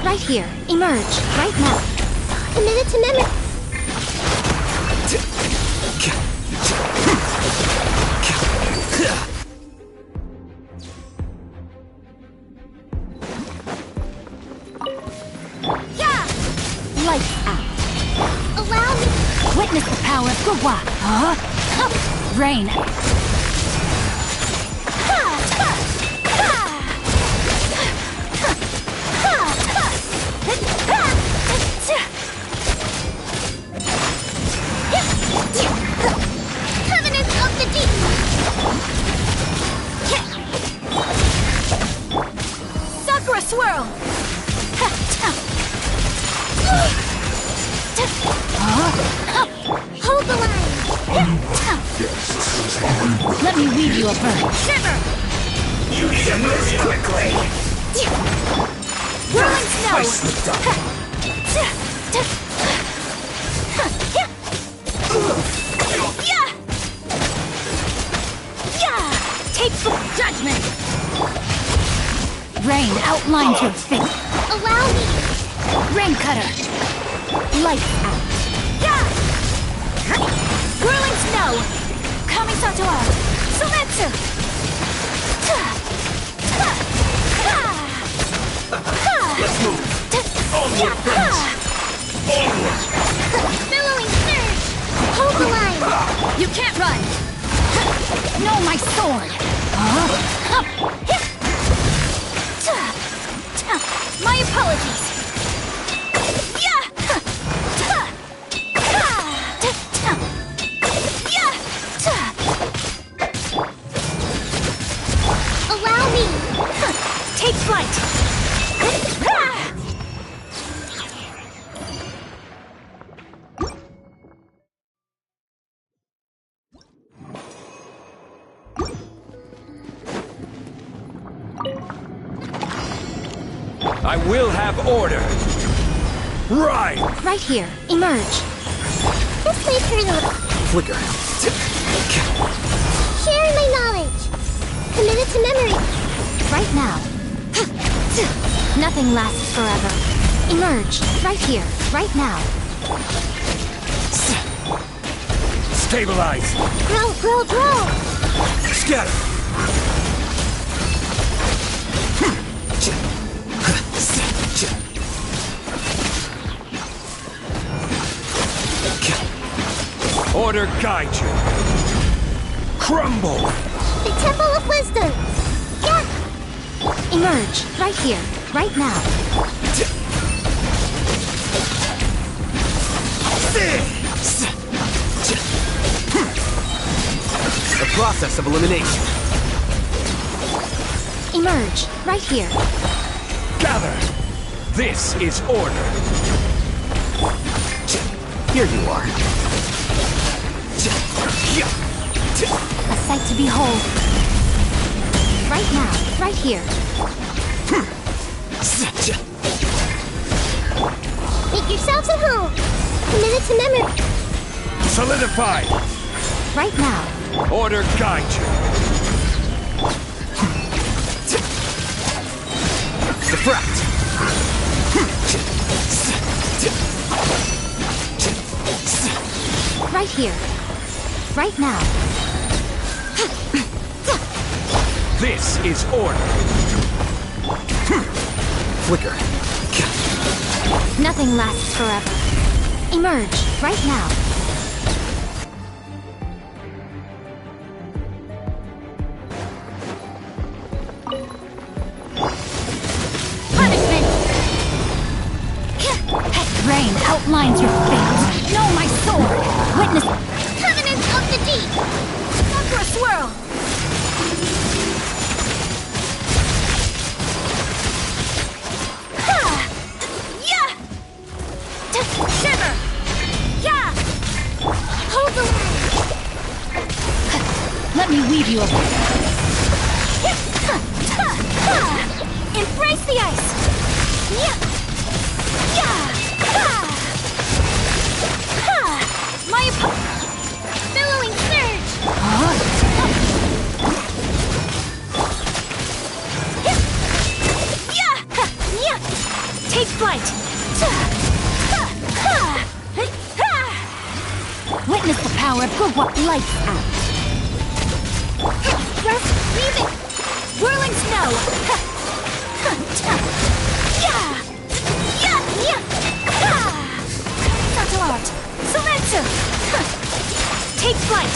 Right here. Emerge. Right now. Committed to memory. Yeah! Lights out. Allow me. Witness the power of Gwa. Huh? Rain. Ha! Ha! Ha! Ha! Ha! Covenant of the Deep. Sakura swirl. Hold the line. Let me weave you a bird. Shiver. You need to move quickly. Whirling snow. I slipped up. Yeah. Yeah. Take full judgment. Rain outlines your fate. Allow me. Rain cutter. Lights out. Yeah. Whirling snow. Kamisato art. Sumetsu. Let's move. Onward, friends. Onward. Billowing surge. Hold the line. You can't run. No, my sword. My apologies. Yeah. Allow me. Take flight. I will have order. Right. Right here. Emerge. This may turn a little. Flicker. Sharing my knowledge. Committed to memory. Right now. Nothing lasts forever. Emerge. Right here. Right now. Stabilize. Grow. Scatter. Order guide you. Crumble. The Temple of Wisdom. Yeah. Emerge. Right here. Right now. The process of elimination. Emerge. Right here. Gather. This is order. Here you are. A sight to behold. Right now. Right here. Minute to memory. Solidified! Right now. Order Gayshin. Defract! Right here. Right now. This is order. Flicker. Nothing lasts forever. Emerge right now. Punishment! Rain outlines your fate. Know my sword. Witness Covenant of the Deep. Chakra swirl. Yeah! Shiver! Yeah! Hold the... Let me weave you a... Embrace the ice! Yeah! My billowing surge! Take flight! Witness the power of good what lights out. Just leave it! Whirling snow! Subtle art! Silencer! Take flight!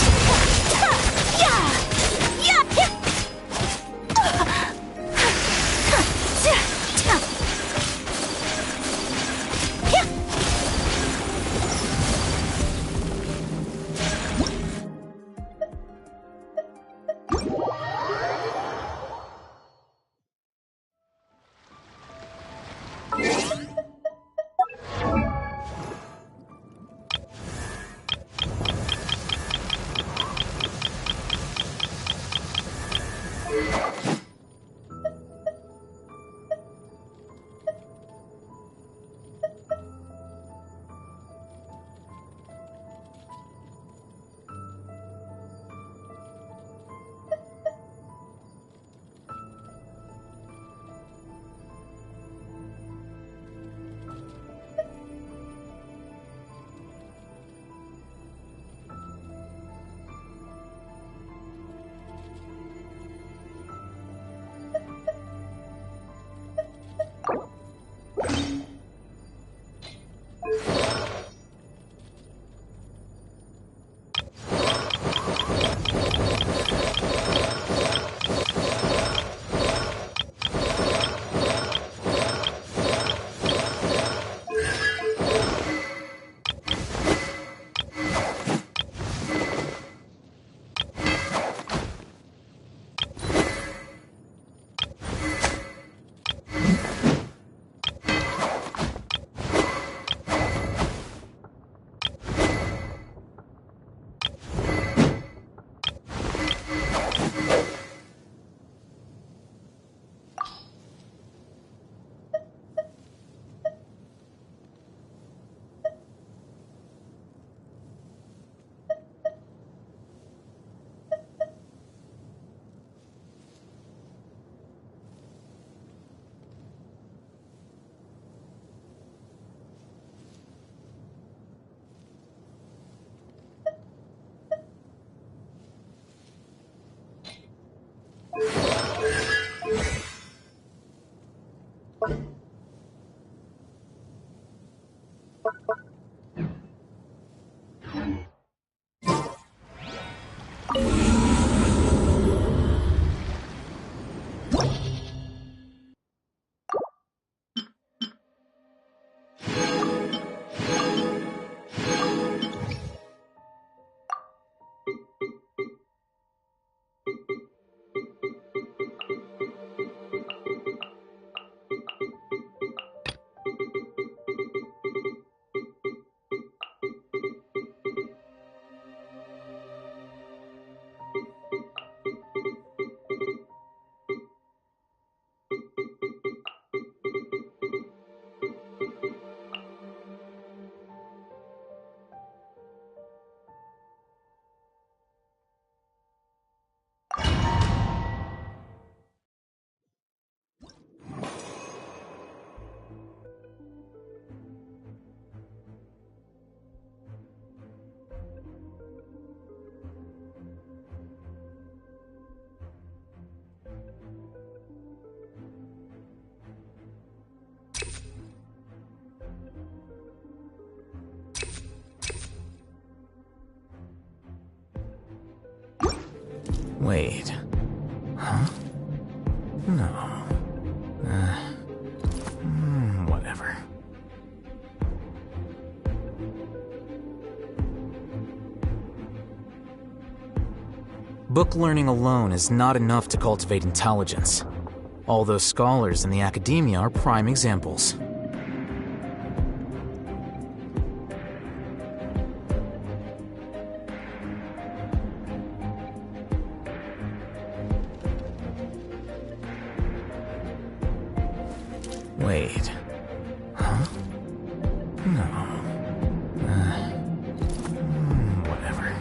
Wait. Huh? No. Whatever. Book learning alone is not enough to cultivate intelligence. All those scholars in the academia are prime examples. Wait. Huh? No. Whatever.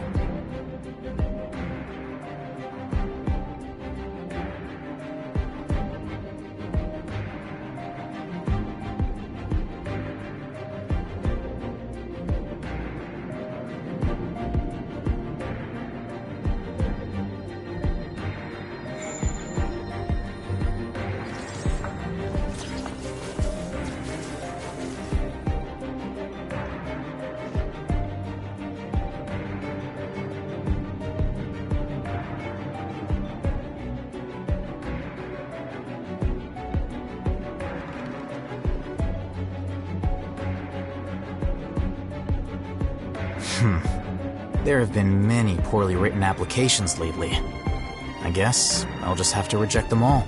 There have been many poorly written applications lately. I guess I'll just have to reject them all.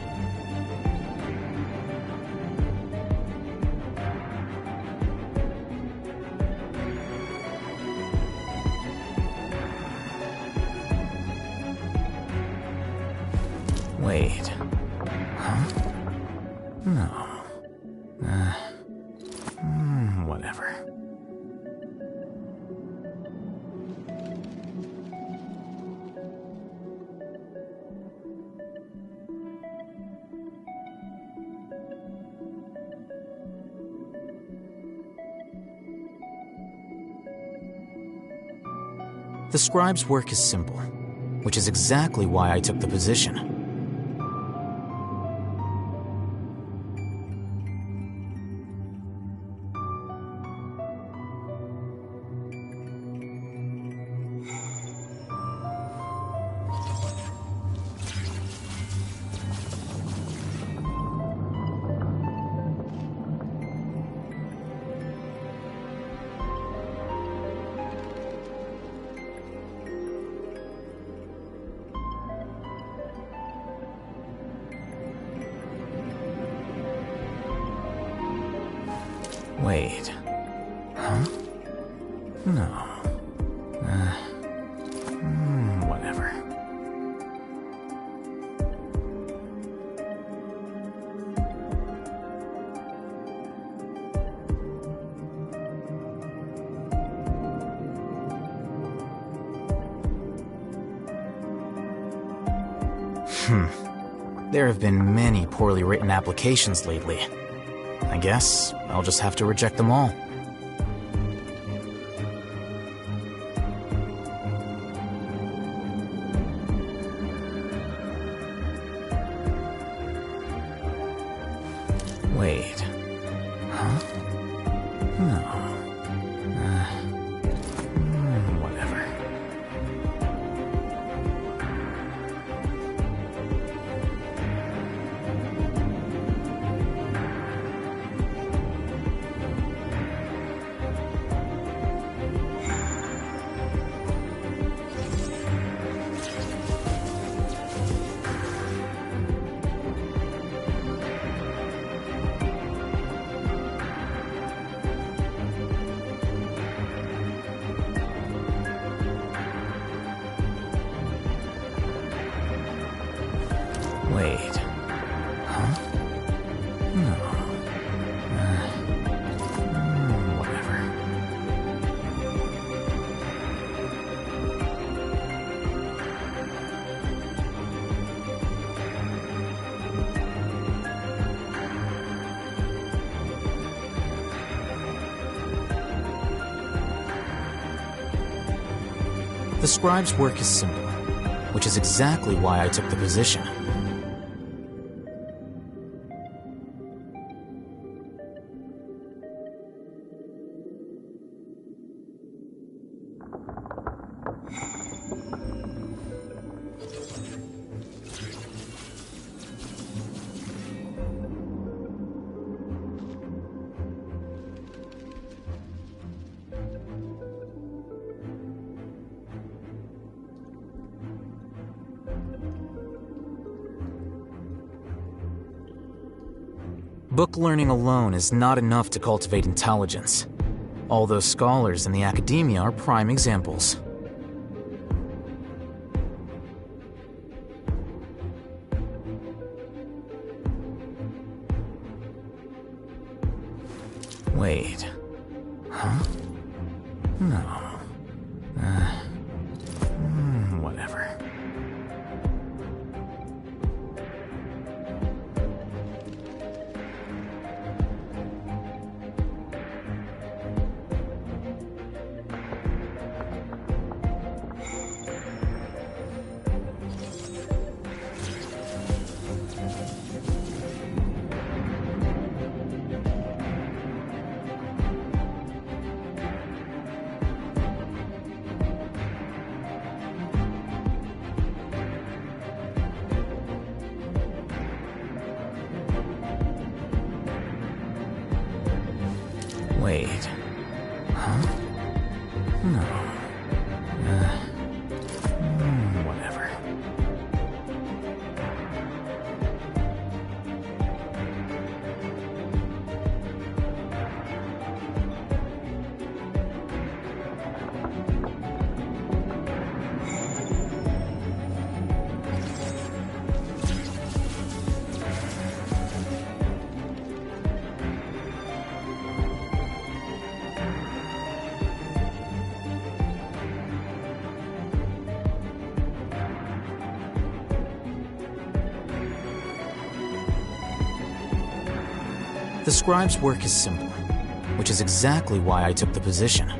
Wait. Huh? No. Whatever. The scribe's work is simple, which is exactly why I took the position. Wait. Huh? No. Whatever. There have been many poorly written applications lately. I guess I'll just have to reject them all. Wait. Huh? No. Whatever. Wait. Huh? No. Whatever. The scribe's work is simple, which is exactly why I took the position. Book learning alone is not enough to cultivate intelligence. All those scholars in the academia are prime examples. Wait. Huh? No. Whatever. Wait. Huh? No. Whatever. The scribe's work is simple, which is exactly why I took the position.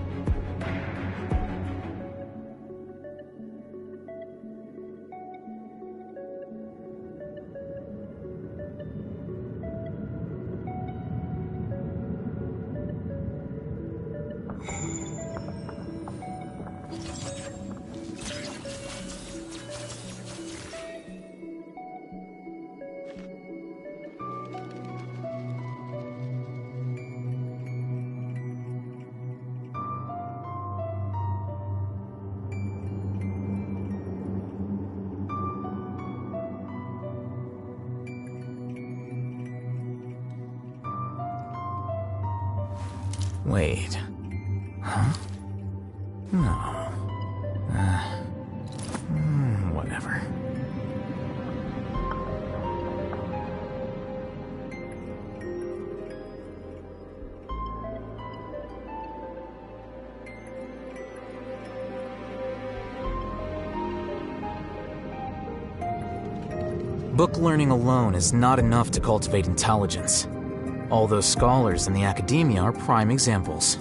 Wait. Huh? No. Whatever. Book learning alone is not enough to cultivate intelligence. All those scholars in the academia are prime examples.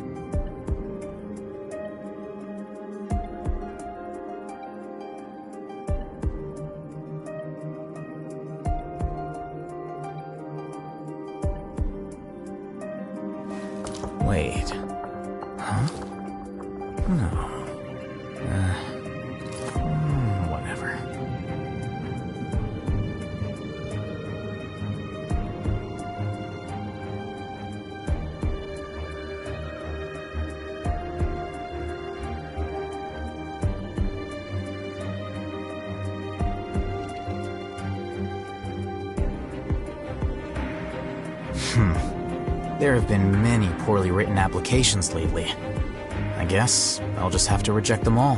Wait. Huh? No. Whatever. There have been many poorly written applications lately. I guess I'll just have to reject them all.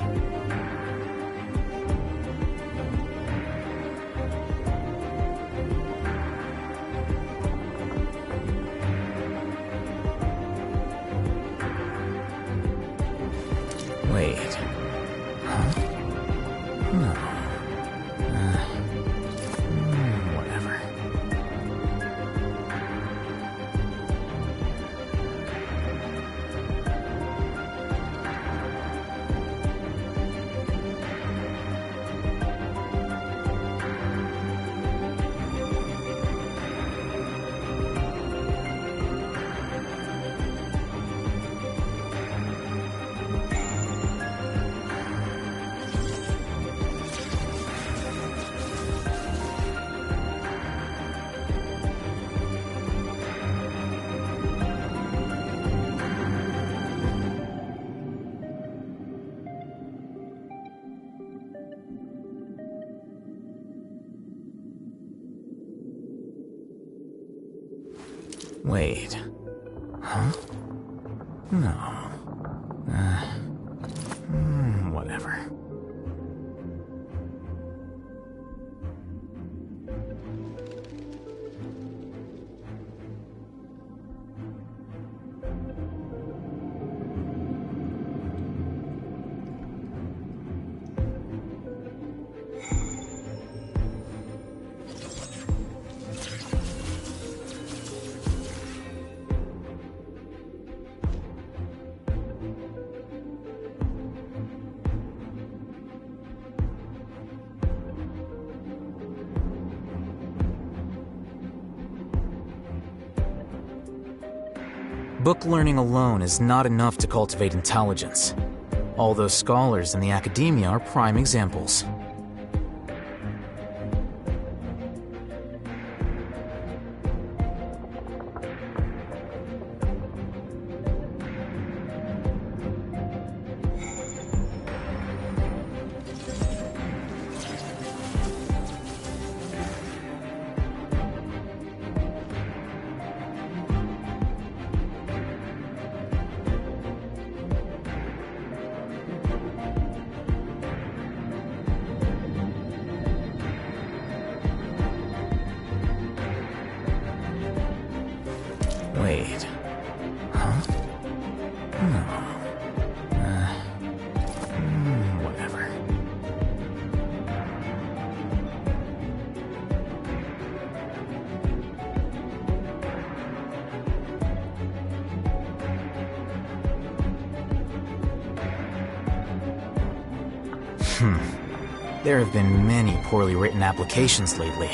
Wait. Huh? No. Whatever. Wait. Huh? No. Whatever. Book learning alone is not enough to cultivate intelligence. All those scholars in the academia are prime examples. Wait. Huh? No. Whatever. There have been many poorly written applications lately.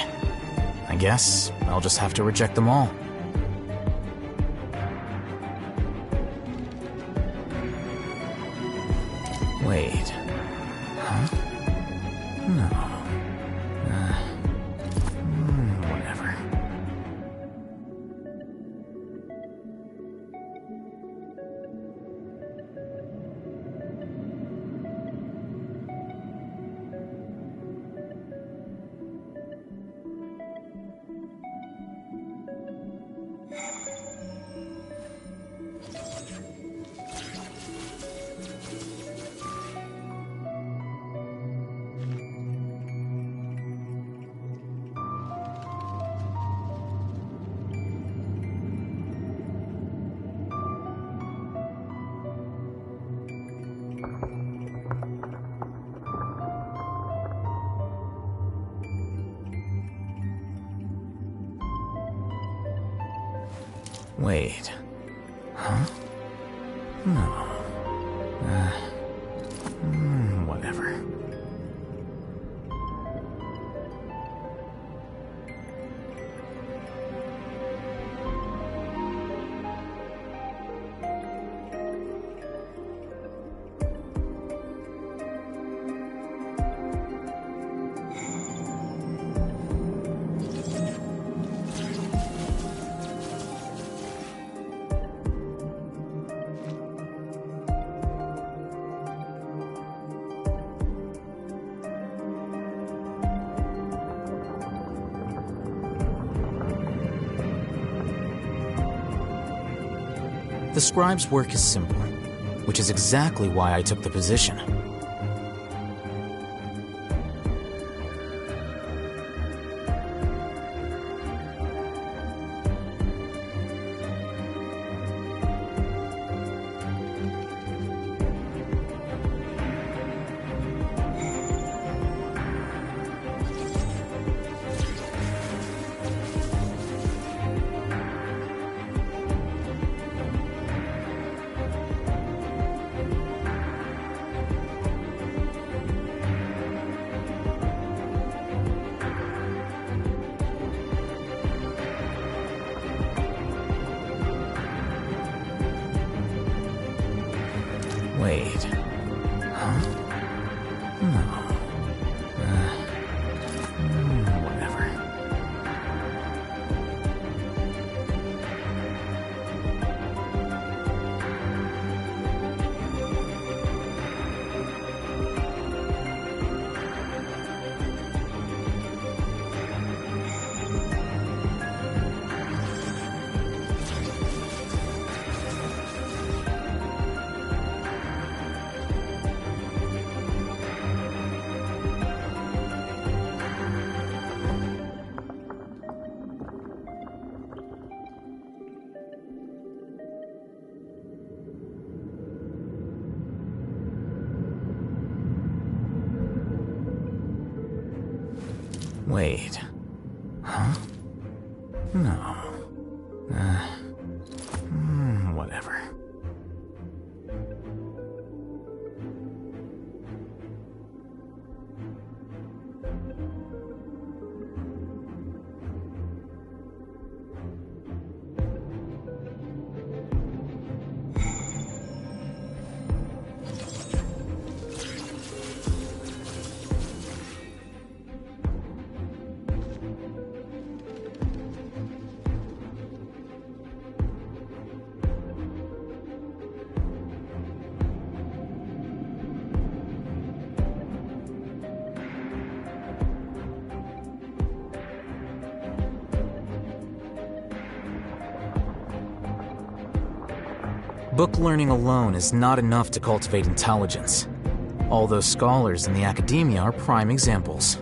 I guess I'll just have to reject them all. Wait. Huh? No. Whatever. Wait. Huh? No. Whatever. The scribe's work is simple, which is exactly why I took the position. Wait. Huh? No. Whatever. Wait. Huh? No. Whatever. Book learning alone is not enough to cultivate intelligence. All those scholars in the academia are prime examples.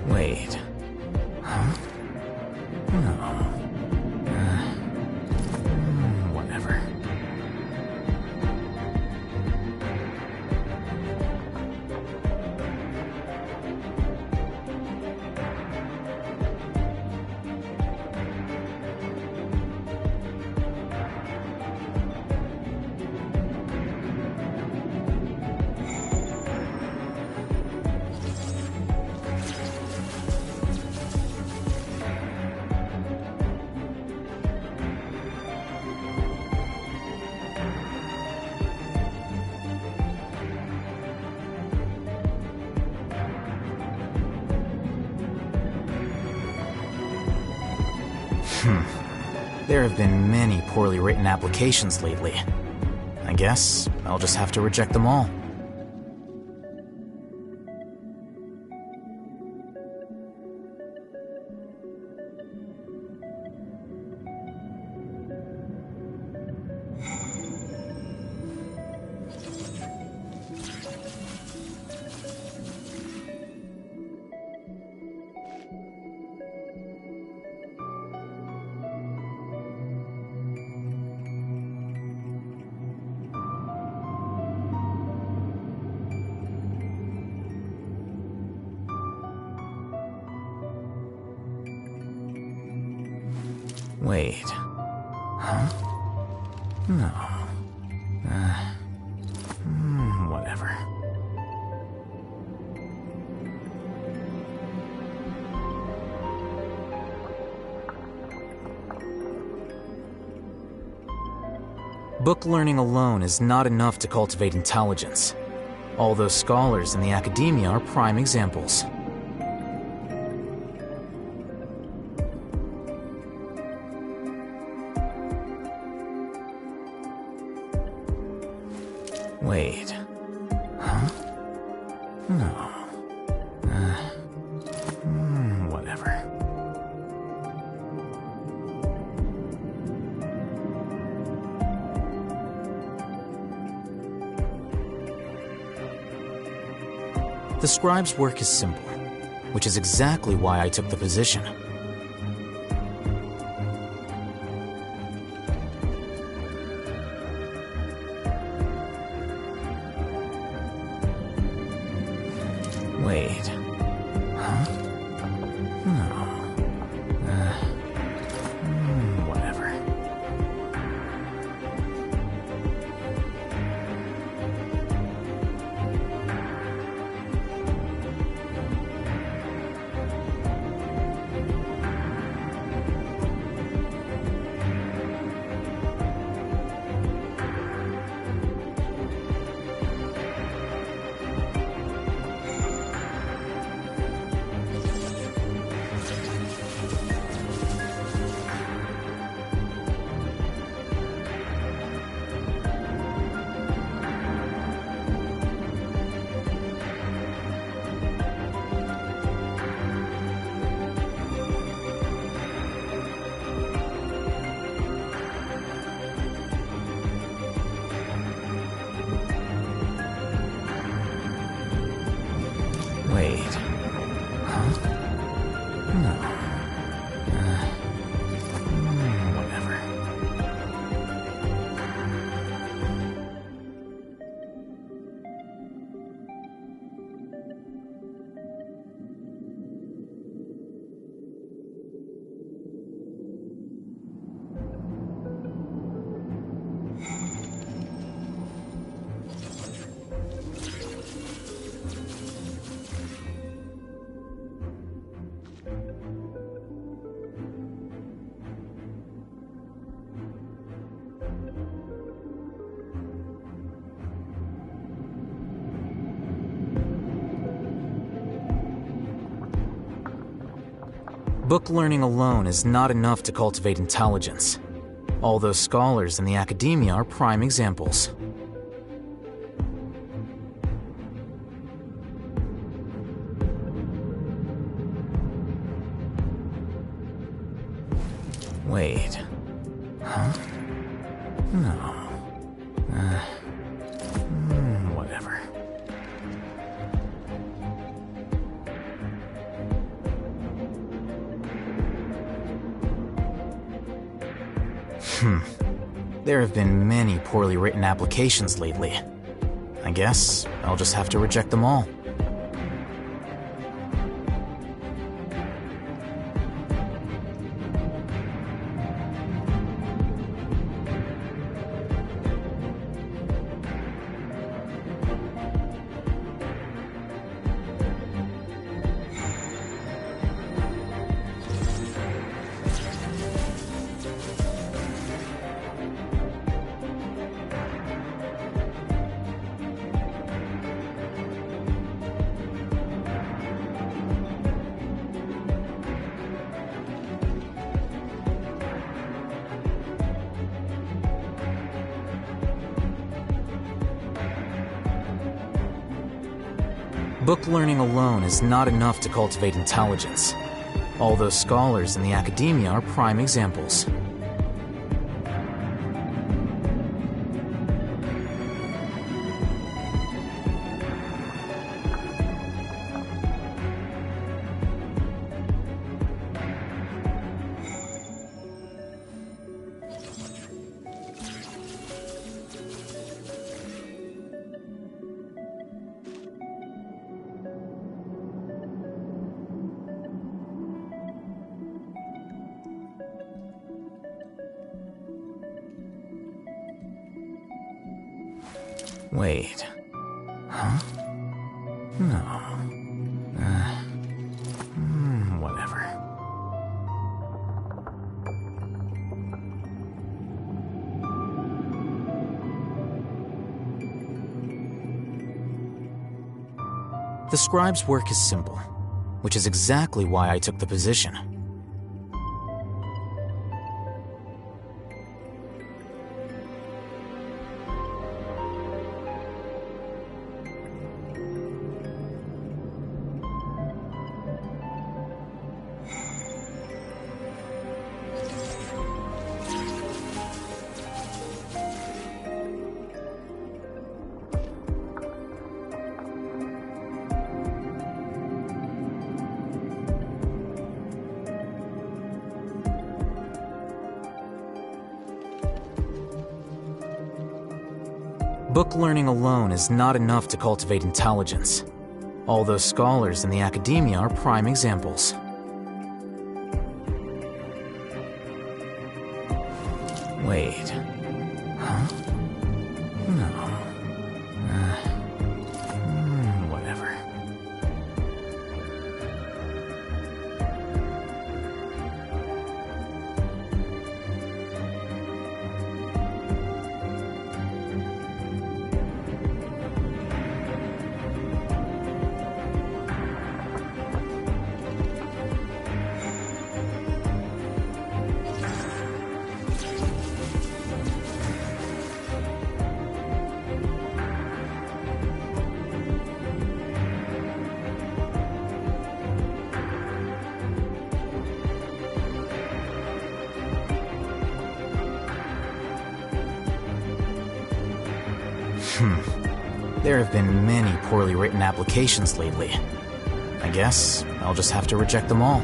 Wait. Huh? No. Whatever. There have been many poorly written applications lately. I guess I'll just have to reject them all. Wait. Huh? No. Whatever. Book learning alone is not enough to cultivate intelligence. All those scholars in the academia are prime examples. Wait. Huh? No. Whatever. The scribe's work is simple, which is exactly why I took the position. Wait. Huh? No. Whatever. Book learning alone is not enough to cultivate intelligence. All those scholars in the academia are prime examples. Wait. Huh? No. Whatever. There have been many poorly written applications lately. I guess I'll just have to reject them all. Book learning alone is not enough to cultivate intelligence. All those scholars in the academia are prime examples. Wait. Huh? No. Whatever. The scribe's work is simple, which is exactly why I took the position. Book learning alone is not enough to cultivate intelligence. All those scholars in the academia are prime examples. Wait. Huh? No. Whatever. There have been many poorly written applications lately. I guess I'll just have to reject them all.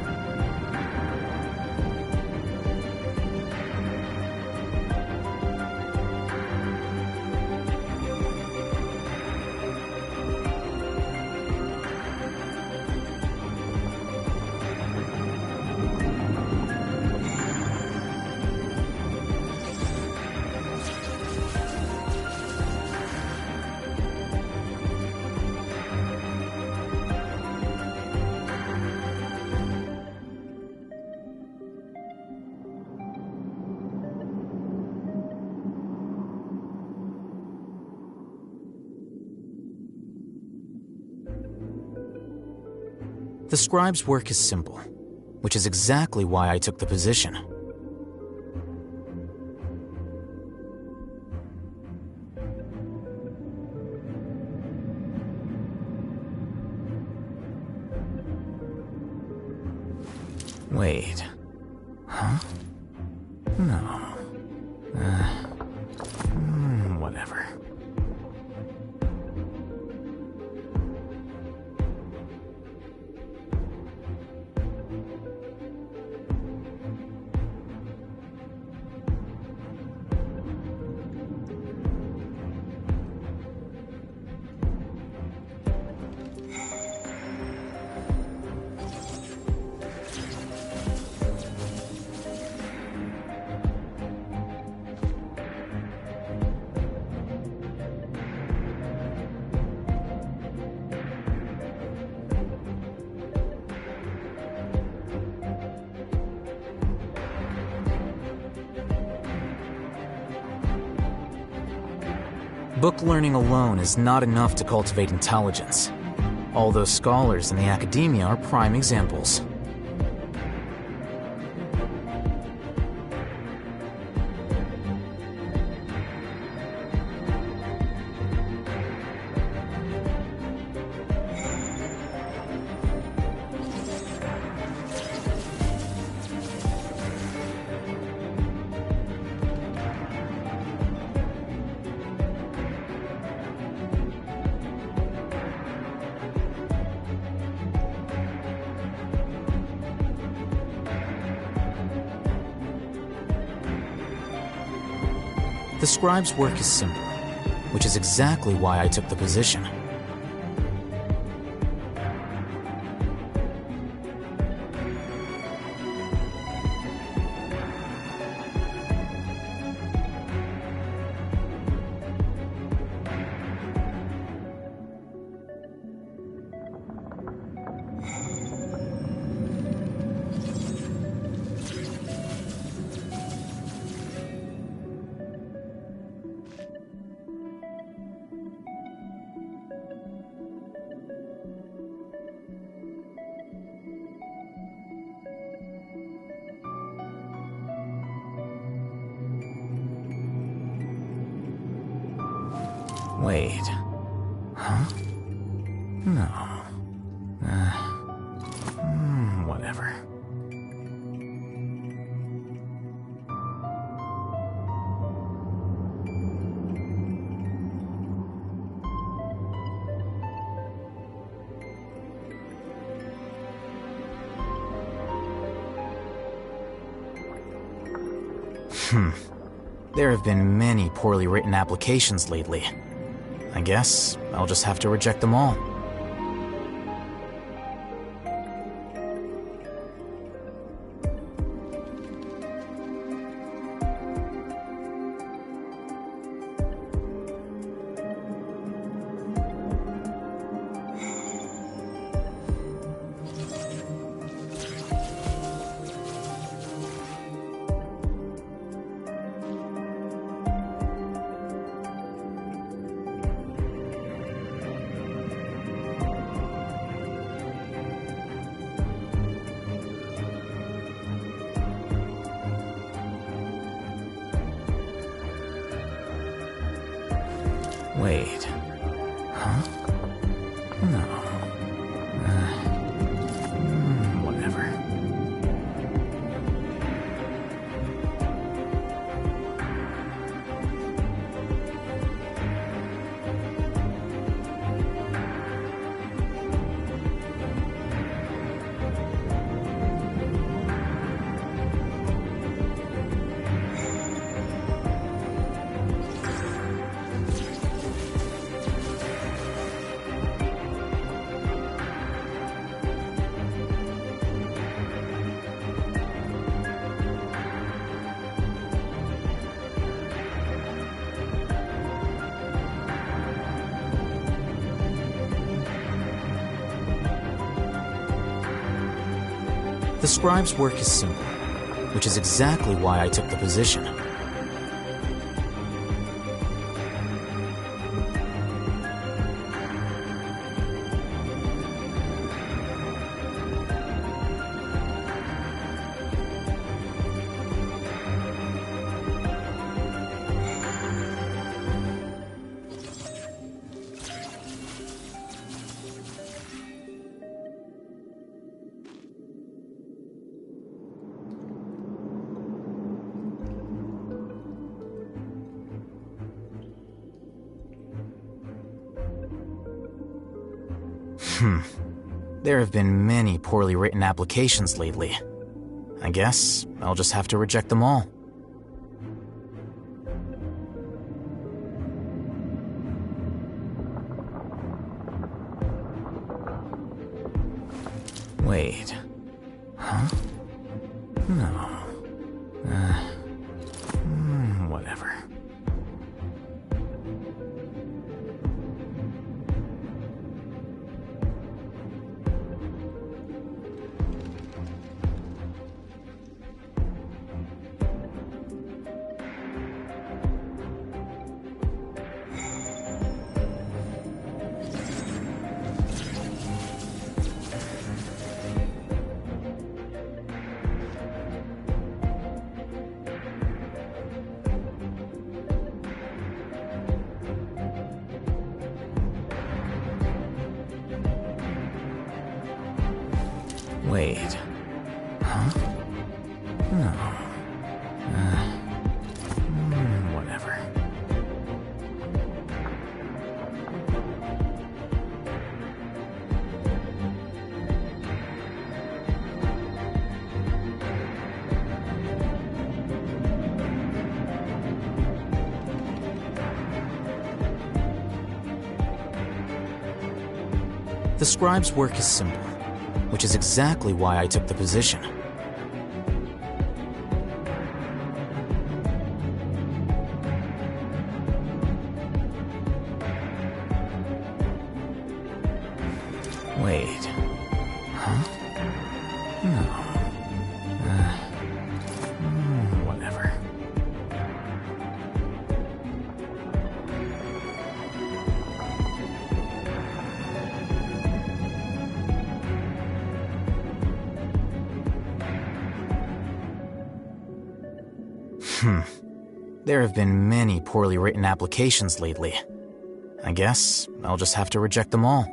The scribe's work is simple, which is exactly why I took the position. Wait. Huh? No. Whatever. Book learning alone is not enough to cultivate intelligence. All those scholars in the academia are prime examples. The scribe's work is simple, which is exactly why I took the position. Wait. Huh? No. Whatever. There have been many poorly written applications lately. I guess I'll just have to reject them all. Wait. Huh? No. Whatever. The scribe's work is simple, which is exactly why I took the position. There have been many poorly written applications lately. I guess I'll just have to reject them all. Wait. Huh? No. Whatever. Wait. Huh? No. Whatever. The scribe's work is simple, which is exactly why I took the position. Wait. Huh? No. Whatever. There have been many poorly written applications lately. I guess I'll just have to reject them all.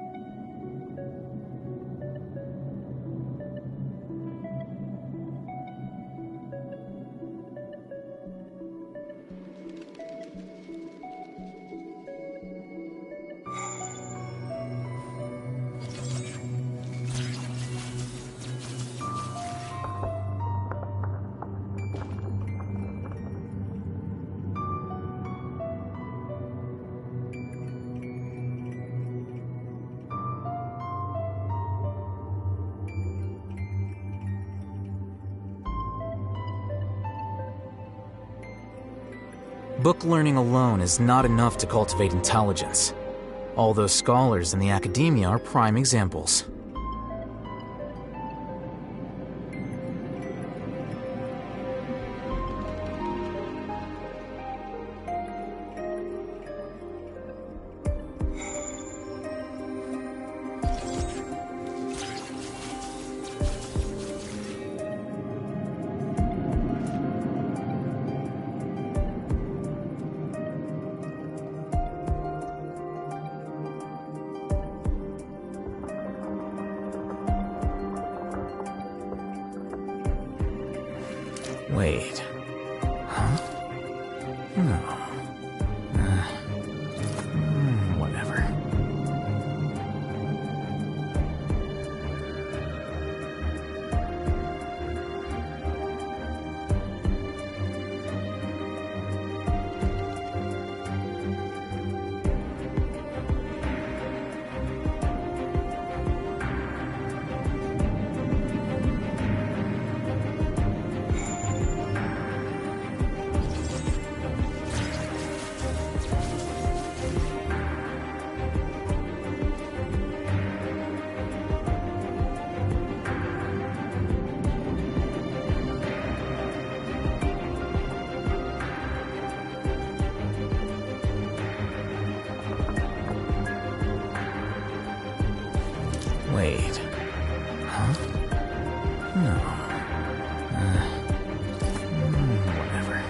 Book learning alone is not enough to cultivate intelligence. All those scholars in the academia are prime examples. Wait. Huh? No. Whatever. Wait. Huh? No. Whatever.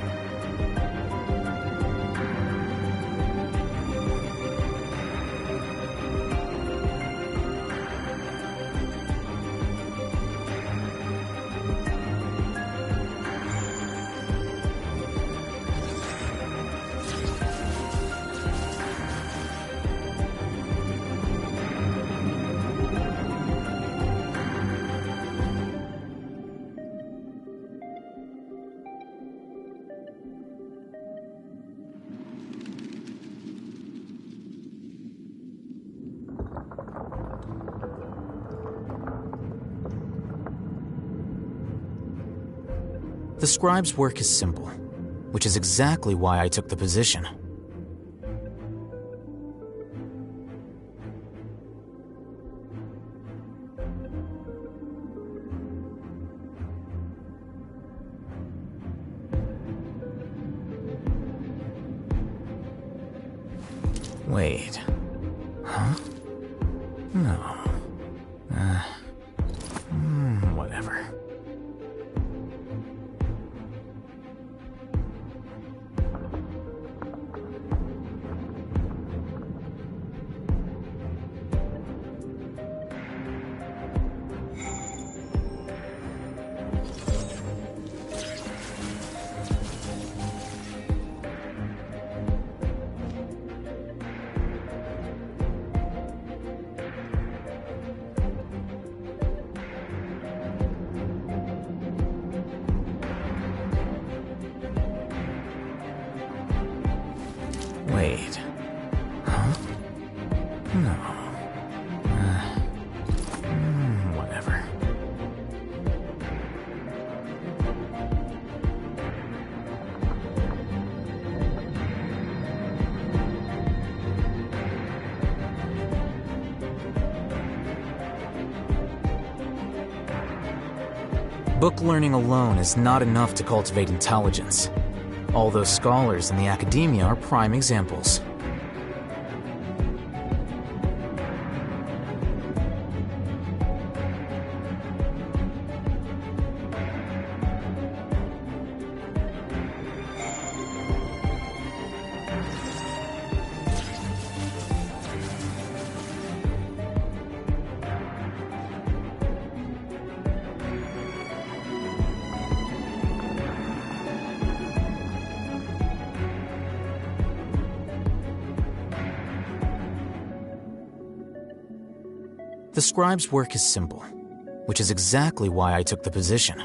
The scribe's work is simple, which is exactly why I took the position. Wait. Huh? No. Whatever. Wait. Huh? No. Whatever. Book learning alone is not enough to cultivate intelligence. All those scholars in the academia are prime examples. The scribe's work is simple, which is exactly why I took the position.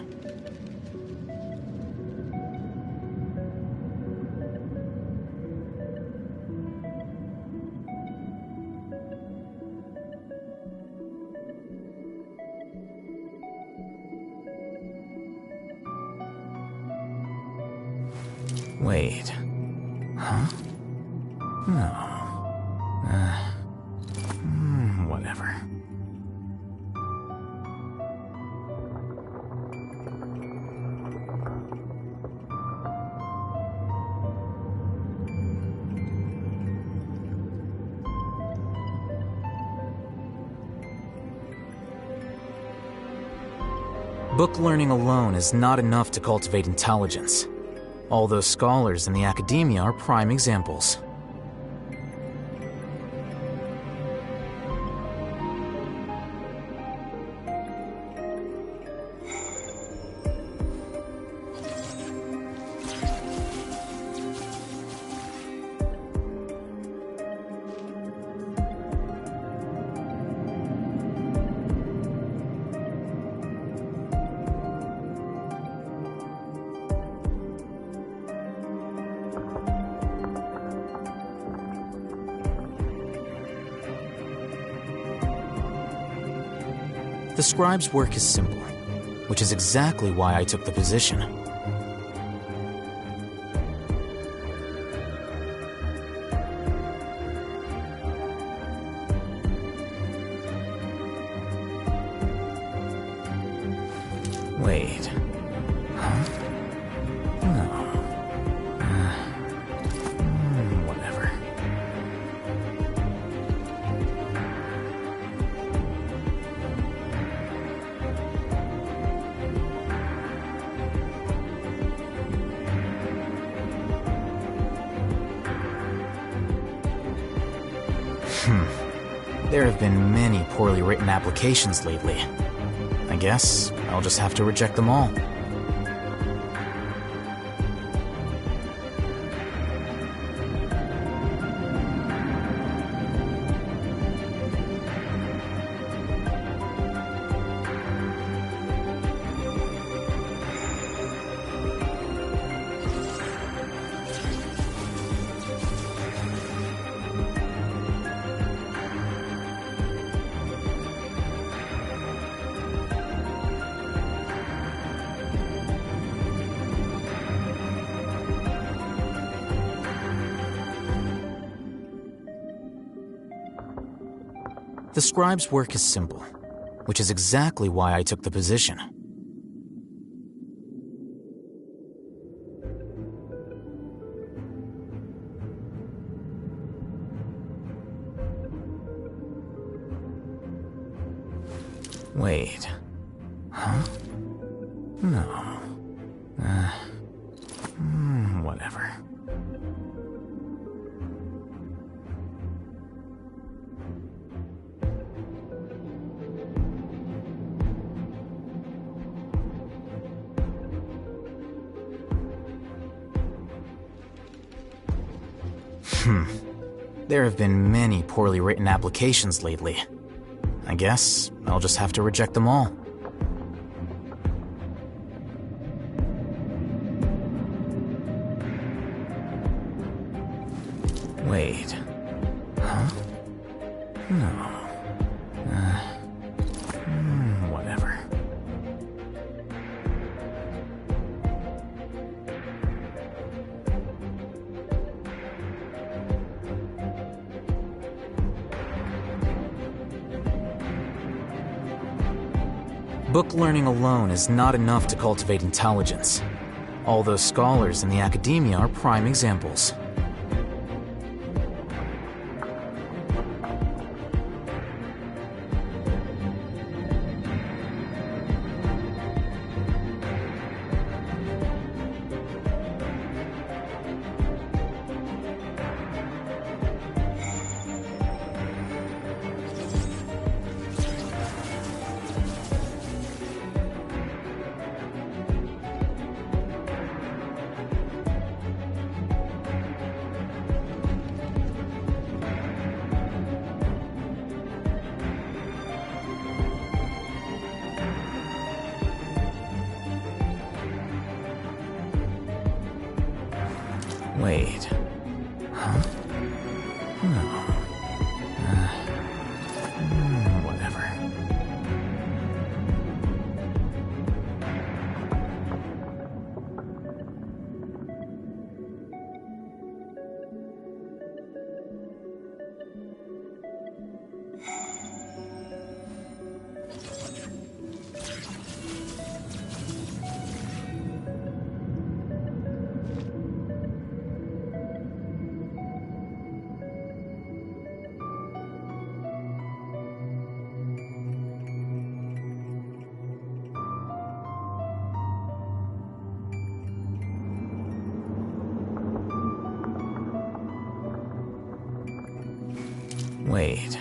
Wait. Huh? No. Whatever. Book learning alone is not enough to cultivate intelligence. All those scholars in the academia are prime examples. The scribe's work is simple, which is exactly why I took the position. Wait. Huh? No. Whatever. There have been many poorly written applications lately. I guess I'll just have to reject them all. The scribe's work is simple, which is exactly why I took the position. Wait. Huh? No. Whatever. There have been many poorly written applications lately. I guess I'll just have to reject them all. Wait. Huh? No. Whatever. Book learning alone is not enough to cultivate intelligence. All those scholars in the academia are prime examples. Wait. Huh? No. Whatever. Wait.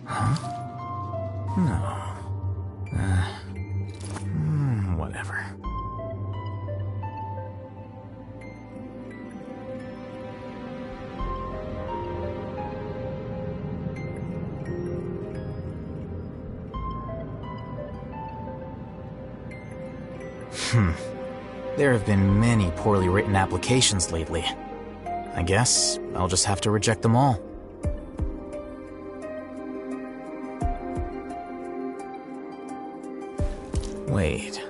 Huh? No. Whatever. There have been many poorly written applications lately. I guess I'll just have to reject them all. Wait.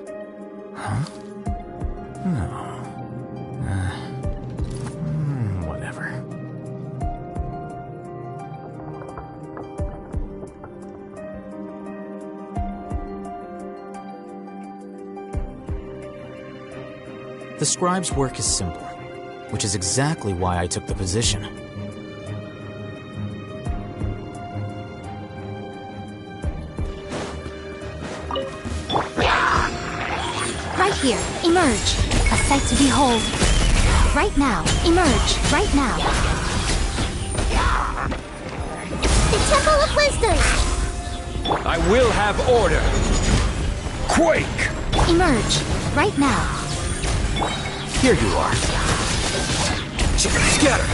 Huh? No. Whatever. The scribe's work is simple, which is exactly why I took the position. Right here, emerge. A sight to behold. Right now, emerge. Right now. The Temple of Wisdom! I will have order. Quake! Emerge. Right now. Here you are. Scatter!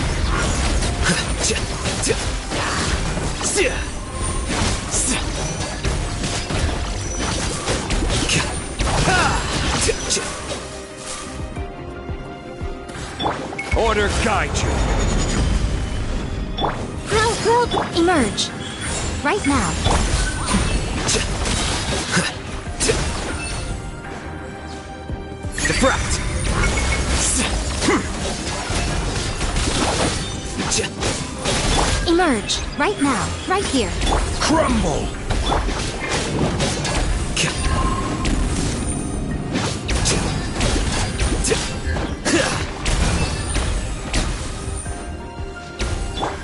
Order guide you. Grow, emerge. Right now. Defract. Emerge. Right now. Right here. Crumble!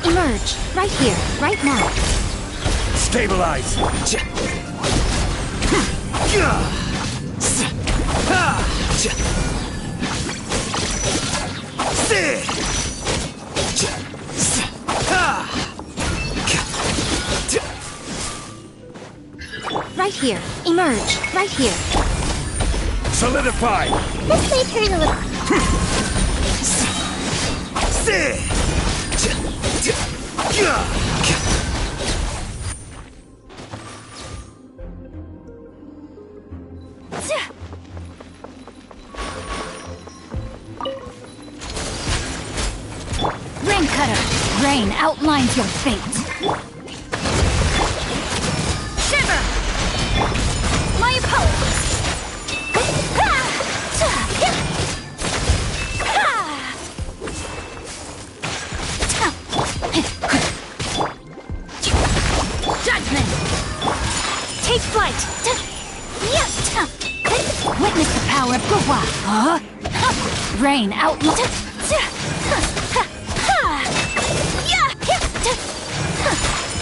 Emerge. Right here. Right now. Stabilize! Right here. Emerge. Right here. Solidify! This may turn a little. Rain Cutter. Rain outlines your fate. Shiver! My apologies. Judgment! Take flight! Witness the power of Gua. Rain outlines.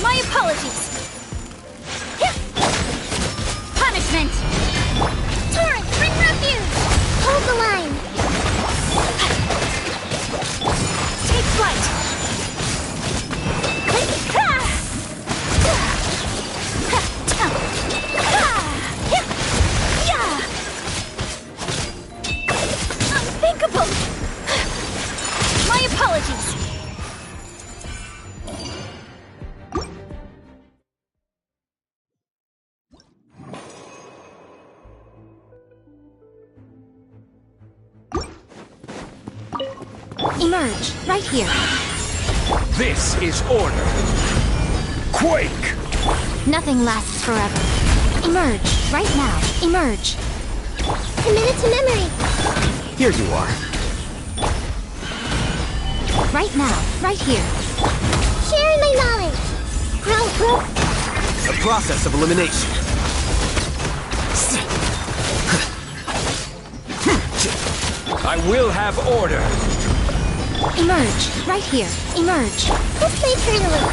My apologies. Punishment. Torrent, bring refuge! Hold the line. Take flight. Unthinkable. My apologies. Emerge, right here. This is order. Quake! Nothing lasts forever. Emerge, right now. Emerge. Commit it to memory. Here you are. Right now, right here. Sharing my knowledge. Grow. A process of elimination. I will have order. Emerge, right here. Emerge. This may turn a little.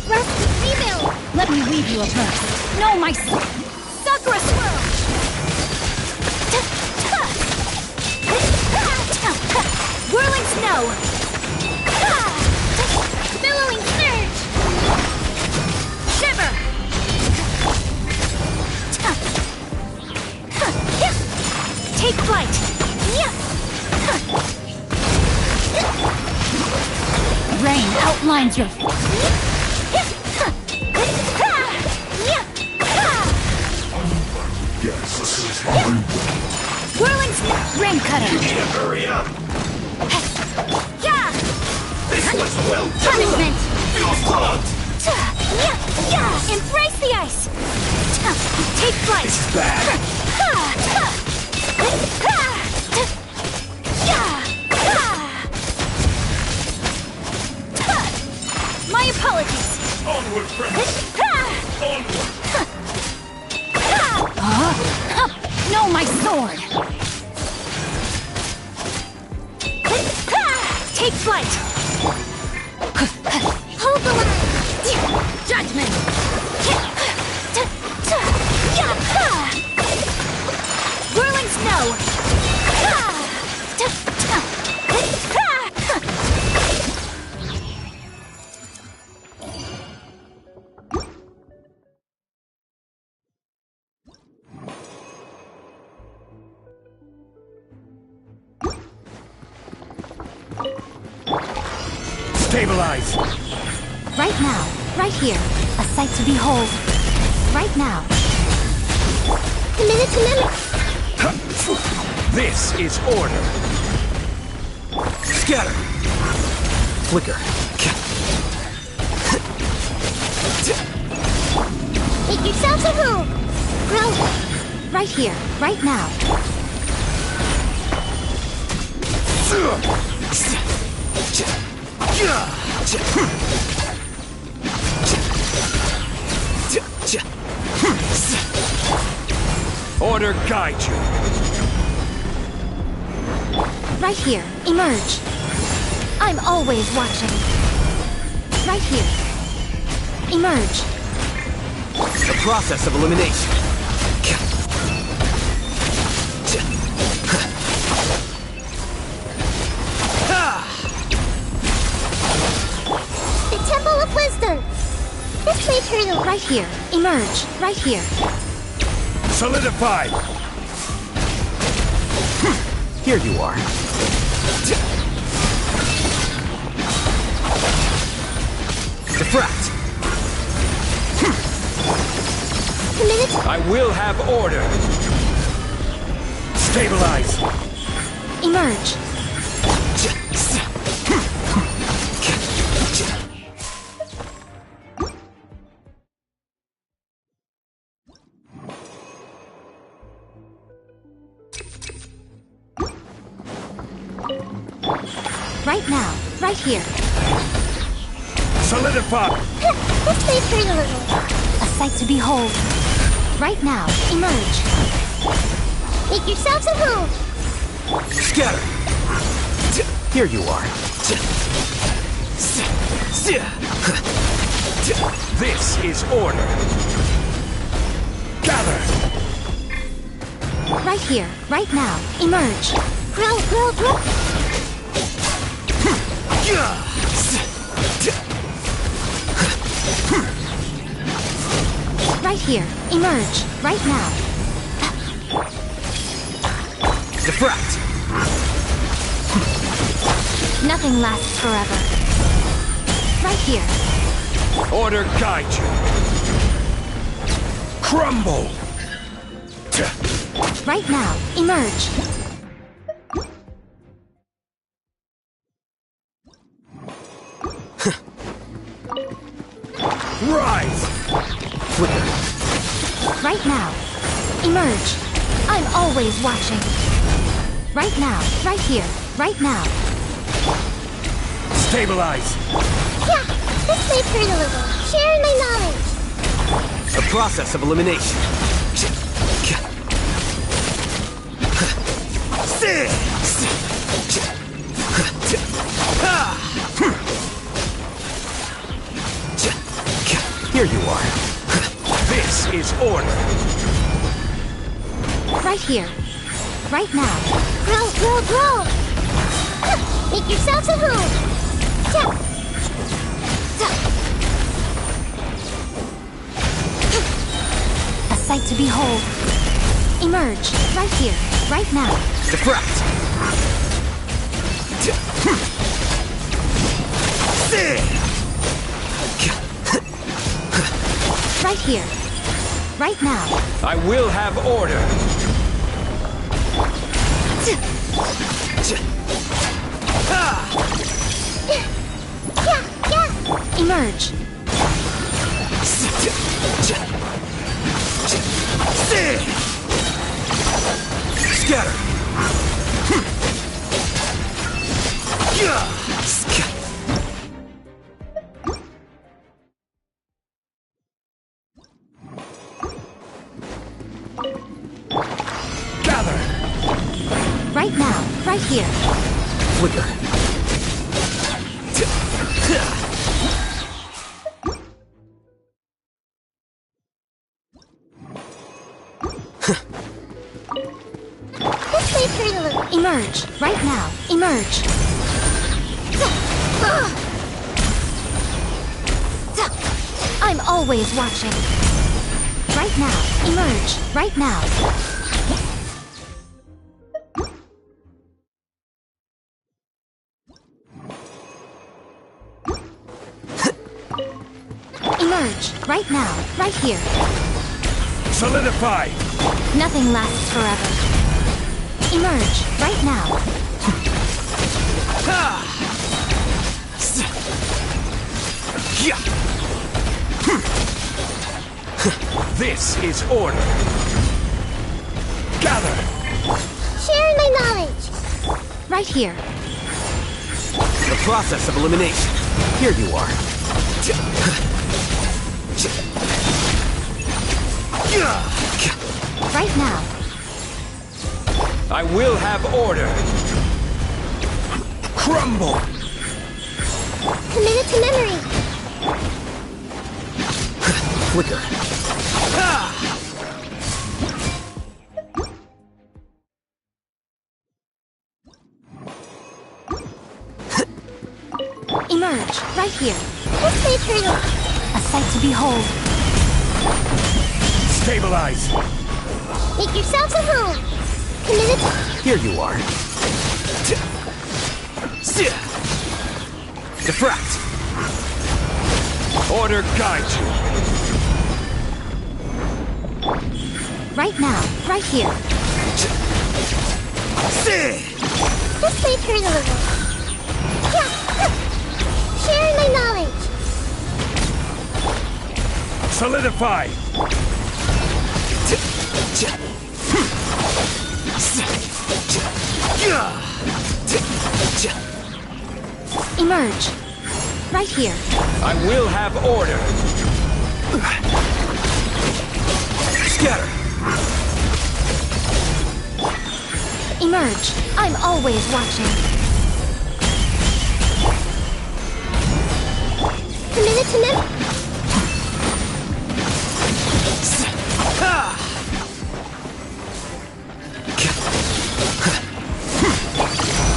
Rust, rebuild. Let me weave you a verse. Know my Sakura swirl. Whirling snow. Billowing surge. Shiver. Take flight. Rain outlines your. Whirling rain cutter. Hurry up! Yeah. This was well done! Punishment. Feel front! Embrace the ice. Take flight. This is bad. My apologies. Onward, friends! Onward! No, my sword. Take flight. Hold the line. Judgment. Whirling snow. Stabilize! Right now, right here, a sight to behold. Right now. Commit it to memory. This is order. Scatter! Flicker. yourselves a room! Grill! Right here, right now. Order guide you. Right here, emerge. I'm always watching. Right here. Emerge. The process of elimination. The Temple of Wisdom! This may turn a... Right here, emerge. Right here. Solidified. Here you are. Diffract. Committed. I will have order. Stabilize. Emerge. Right now, right here. Solidify. This may turn a little. A sight to behold. Right now, emerge. Make yourselves a room! Scatter. Here you are. This is order. Gather. Right here, right now, emerge. Grow, grow, grow! Right here, emerge. Right now. Diffract. Nothing lasts forever. Right here. Order guide you. Crumble. Right now, emerge. Rise. Flicker. Right now. Emerge. I'm always watching. Right now, right here, right now. Stabilize. Yeah, this may turn a little. Sharing my knowledge. The process of elimination. Here you are. This is order. Right here. Right now. Grow, grow, grow! Make yourselves a room! A sight to behold. Emerge. Right here. Right now. Diffract. Right here. Right now. I will have order. Emerge. Scatter. Gather. Right now. Right here. Flicker. This may turn a little. Emerge. Right now. Emerge. I'm always watching. Right now. Emerge. Right now. Emerge. Right now. Right here. Solidify. Nothing lasts forever. Emerge. Right now. This is order. Gather. Sharing my knowledge. Right here. The process of elimination. Here you are. Right now. I will have order. Crumble. Committed to memory. Flicker. Emerge. Right here. This may turn out. A sight to behold. Stabilize. Make yourselves at home. Committed. Here you are. Diffract. Order guide you. Right now. Right here. This may turn a little. Sharing my knowledge. Solidify. Emerge. Right here. I will have order. Scatter. Emerge. I'm always watching. Committed to memory.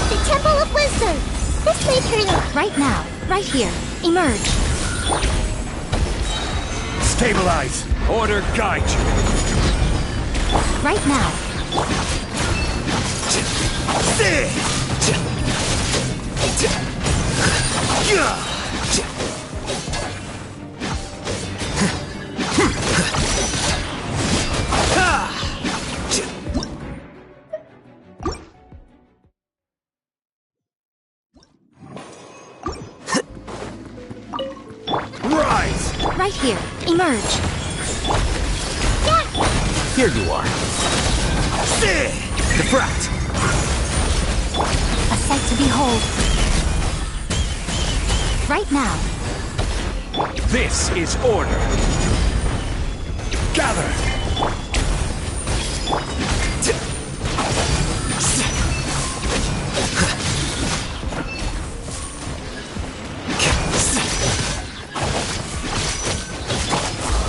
The Temple of Wisdom. This may turn out. Right now. Right here. Emerge. Stabilize. Order guide you. Right now. Rise. Right here. Emerge. Here you are. Diffract. A sight to behold. Right now. This is order. Gather.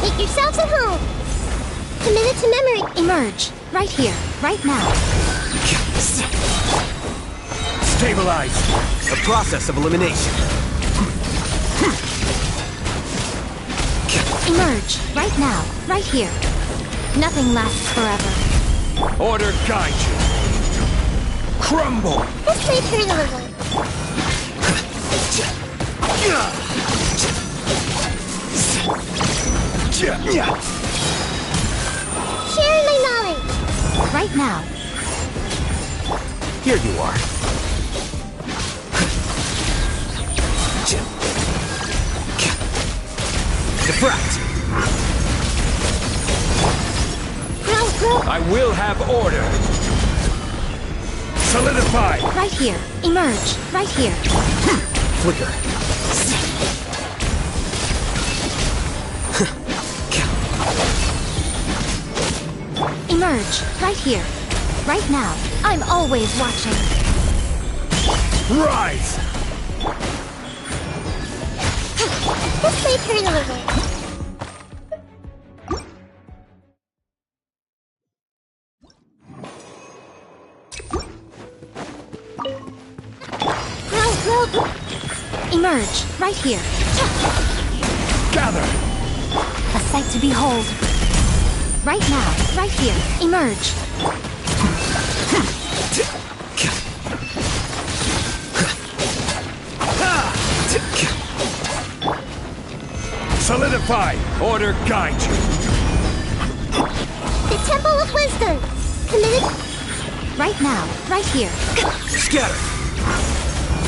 Make yourselves at home. Committed to memory. Emerge. Right here. Right now. Stabilize. The process of elimination. Emerge. Right now. Right here. Nothing lasts forever. Order guide you. Crumble. This may turn a little. Sharing my knowledge. Right now. Here you are. Diffract. I will have order. Solidify. Right here. Emerge. Right here. Flicker. Emerge. Right here. Right now. I'm always watching. Rise. This may turn a little. Emerge. Right here. Gather. A sight to behold. Right now. Right here. Emerge. Solidify. Order guide you. The Temple of Wisdom. Committed. Right now. Right here. Scatter.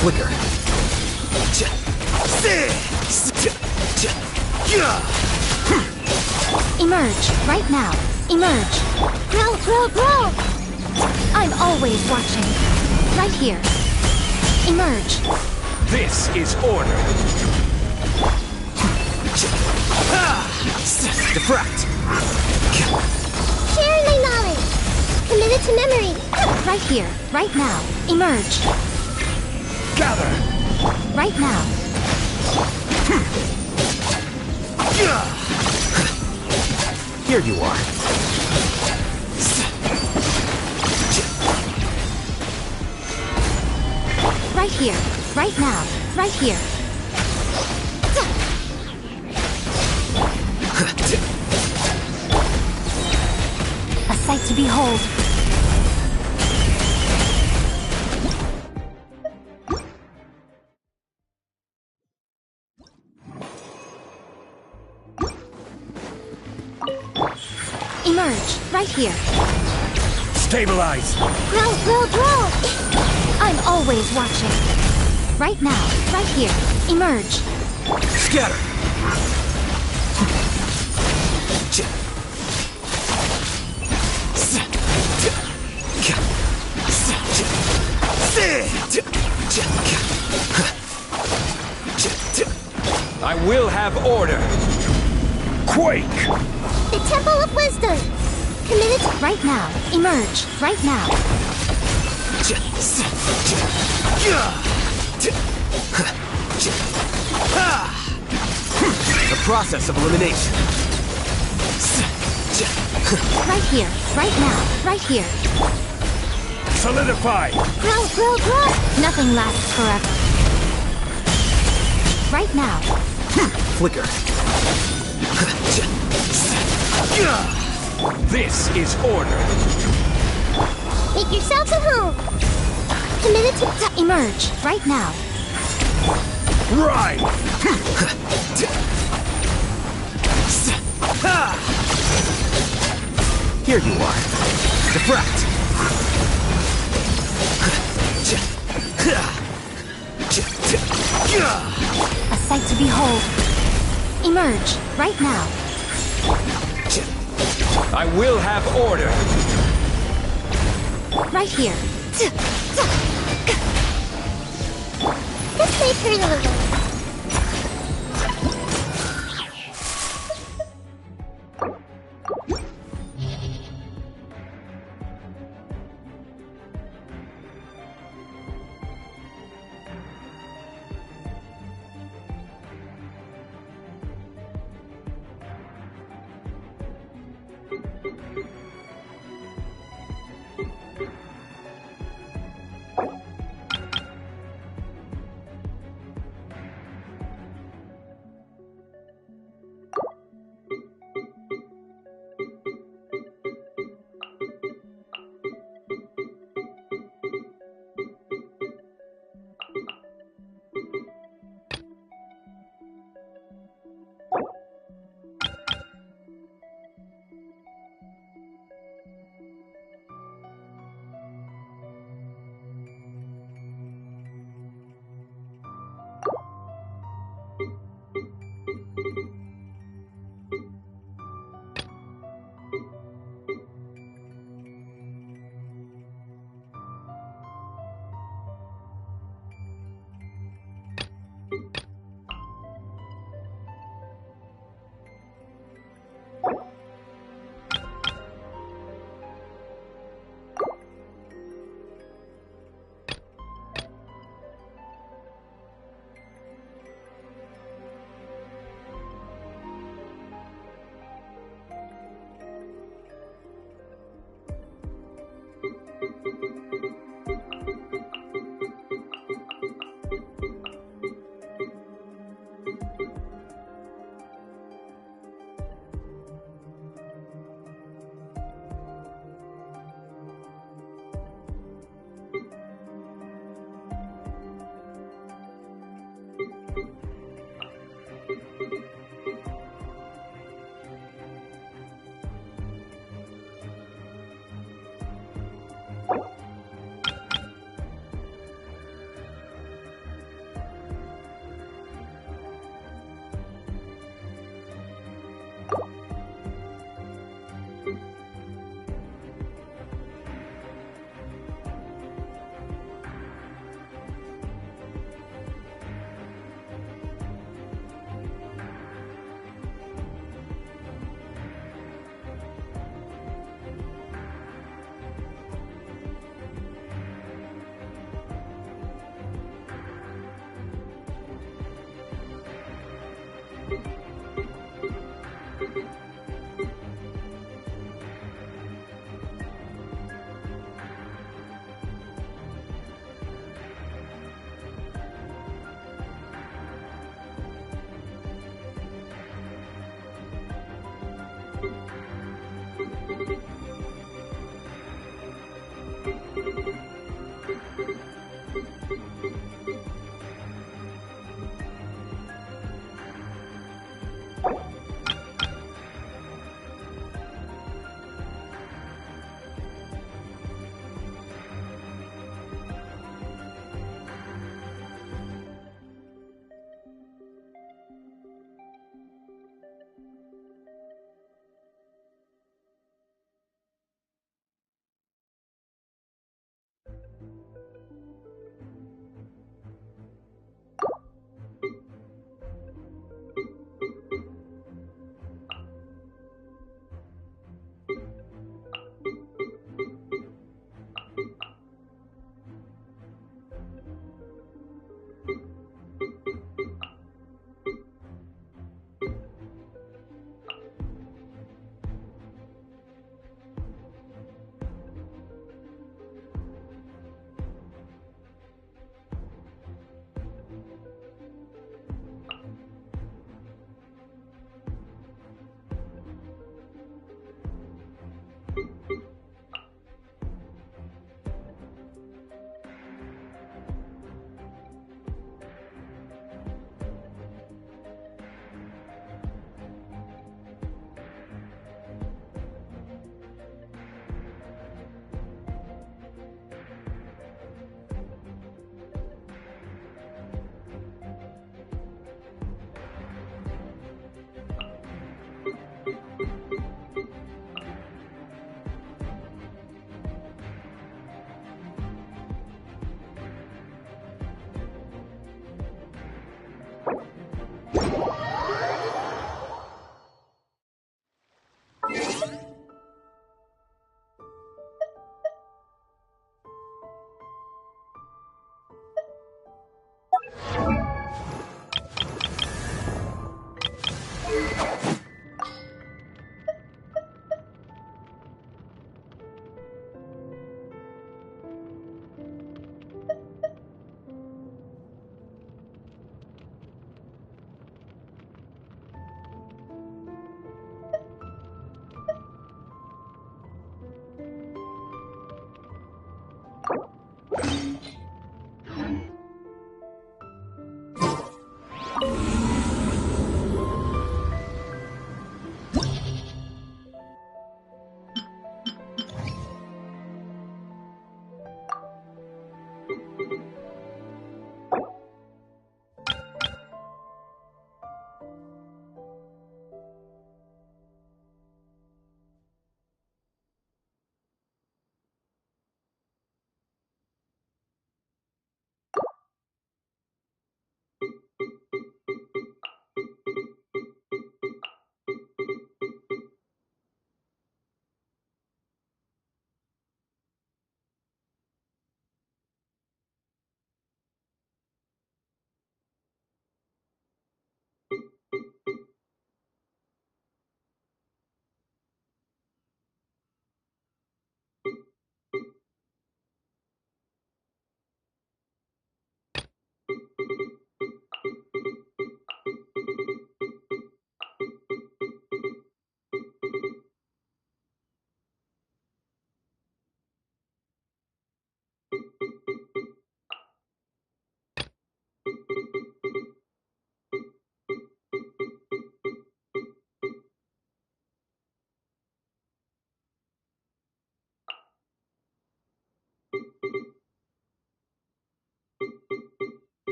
Flicker. Emerge, right now. Emerge. Grow, grow, grow! I'm always watching. Right here. Emerge. This is order. Defract! Sharing my knowledge! Committed to memory! Right here, right now. Emerge. Gather! Right now. Here you are. Right here, right now. Right here. A sight to behold. Emerge, right here. Stabilize! Grow, grow, grow! I'm always watching. Right now, right here. Emerge. Scatter! I will have order! Quake! The Temple of Wisdom! Committed to... Right now. Emerge. Right now. The process of elimination. Right here. Right now. Right here. Solidify! Grow, grow, grow! Nothing lasts forever. Right now. Flicker. This is order. Make yourselves at home! Committed to... Emerge. Right now. Ride! Here you are. Defract! A sight to behold. Emerge. Right now. I will have order. Right here. This may hurt a little.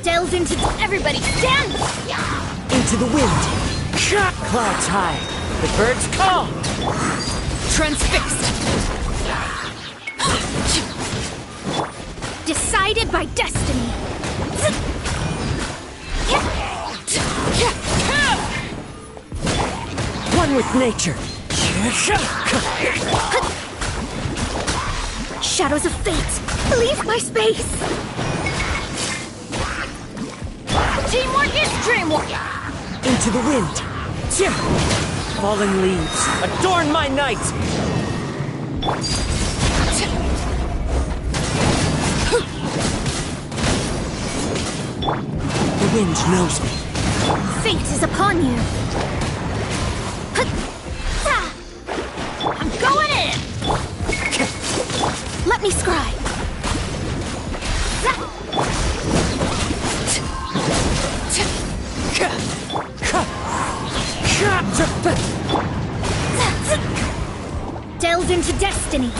Delves into everybody stand! Into the wind. Clouds high. The birds call. Transfixed. Decided by destiny. One with nature. Shadows of fate, leave my space! Teamwork is dreamwork! Into the wind. Fallen leaves, adorn my night! The wind knows me. Fate is upon you! I'm going in! Let me scry! Delves into destiny!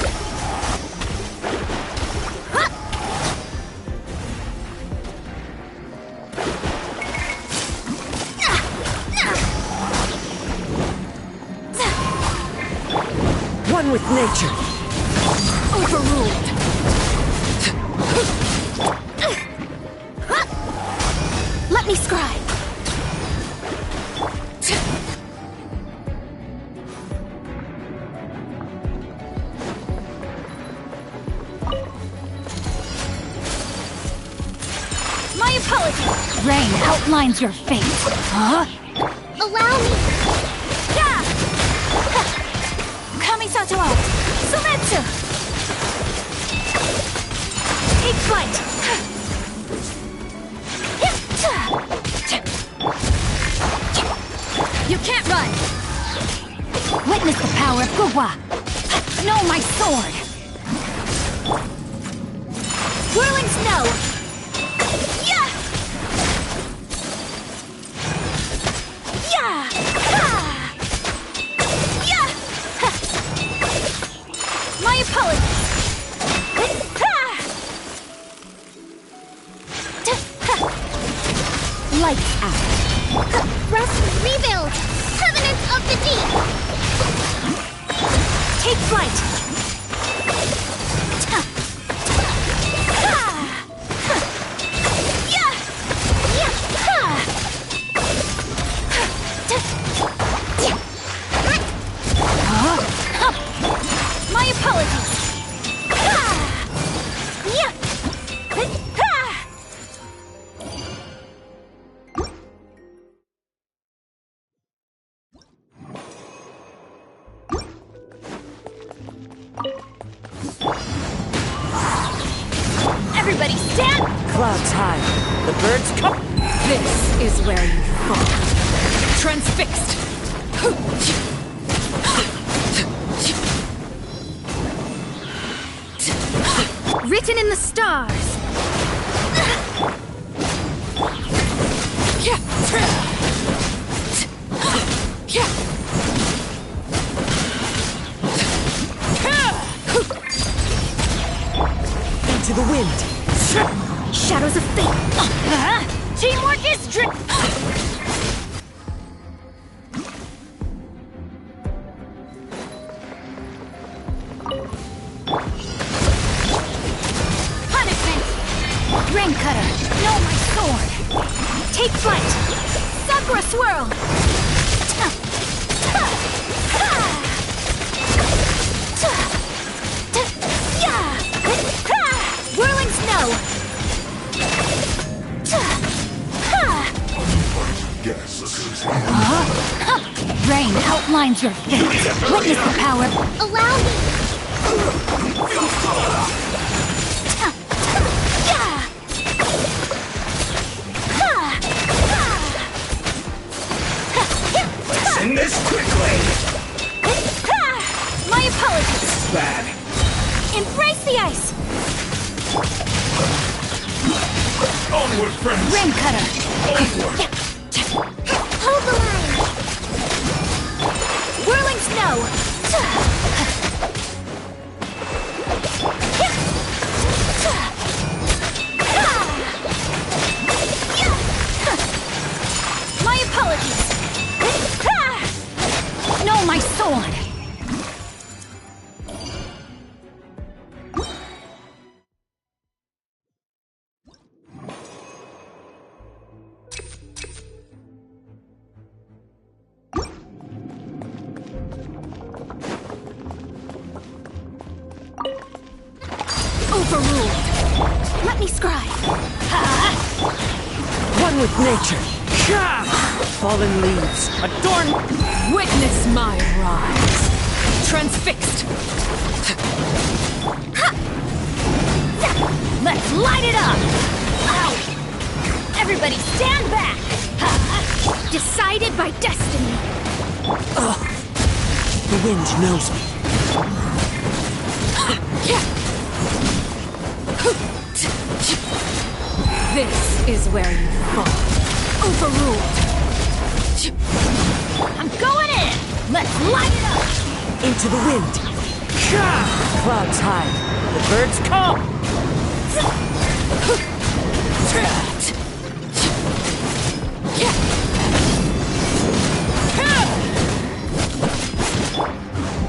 One with nature. Overruled! Let me scry! My apologies! Rain outlines your fate. Huh? Allow me! Yeah! Kamisato out! Sumetsu! Take flight! You can't run! Witness the power of Guwa! Know my sword! Whirling snow! Yeah! Yeah! Ha! Yeah! Ha! My apologies! Ha! Lights out! Rest, rebuild! Covenant of the Deep! Take flight! My apologies! Everybody stand! Clouds high. The birds come. This is where you fall. Transfixed. Written in the stars! Into the wind. Shadows of fate! Teamwork is punishment! Rain cutter, know my sword! Take flight! Sakura swirl! Whirling snow! Rain outlines your fate. Witness the power. Allow me. Send this quickly! Onward, friends! Rain cutter! Hold the line! Whirling snow! My apologies! No, my sword! Overruled. Let me scribe. One with nature. Fallen leaves, adorn. Witness my rise. Transfixed. Let's light it up! Ow! Everybody stand back! Decided by destiny. The wind knows me. This is where you fall. Overruled. I'm going in! Let's light it up! Into the wind. Clouds high. The birds come.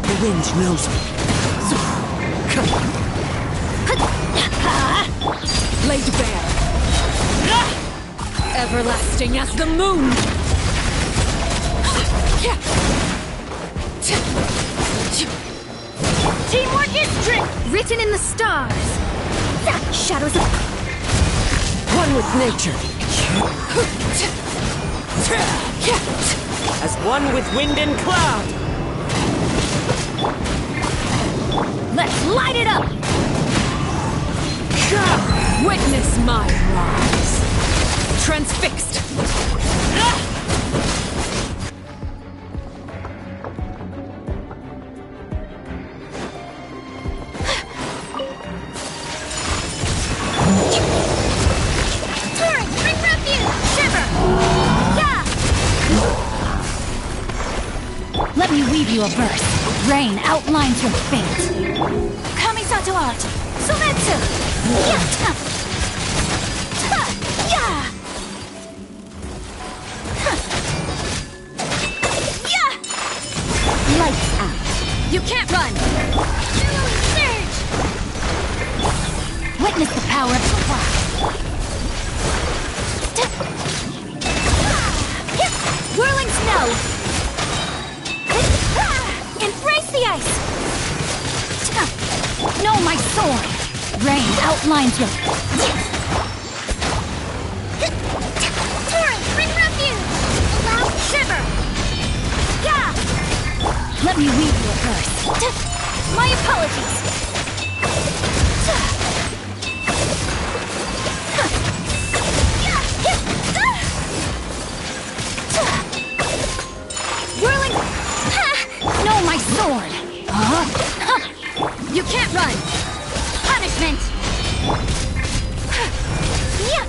The wind knows me. Laid bare. Everlasting as the moon. Teamwork is strength! Written in the stars. Shadows of... One with nature. As one with wind and cloud. Let's light it up! Witness my rise. Transfixed. Turret, bring refuge! Shiver! Yeah! Let me weave you a verse. Rain outlines your fate. Kamisato art. Sumetsu! Yeah! Lights out. You can't run! Surge! Witness the power of the cloud. Whirling snow! Embrace the ice! No, my sword! Rain outlines your... Torrent, bring refuge! Allow shiver! Yeah! Let me weave you a verse. My apologies! Whirling... No, my sword! You can't run! Punishment! Yeah!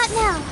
Not now.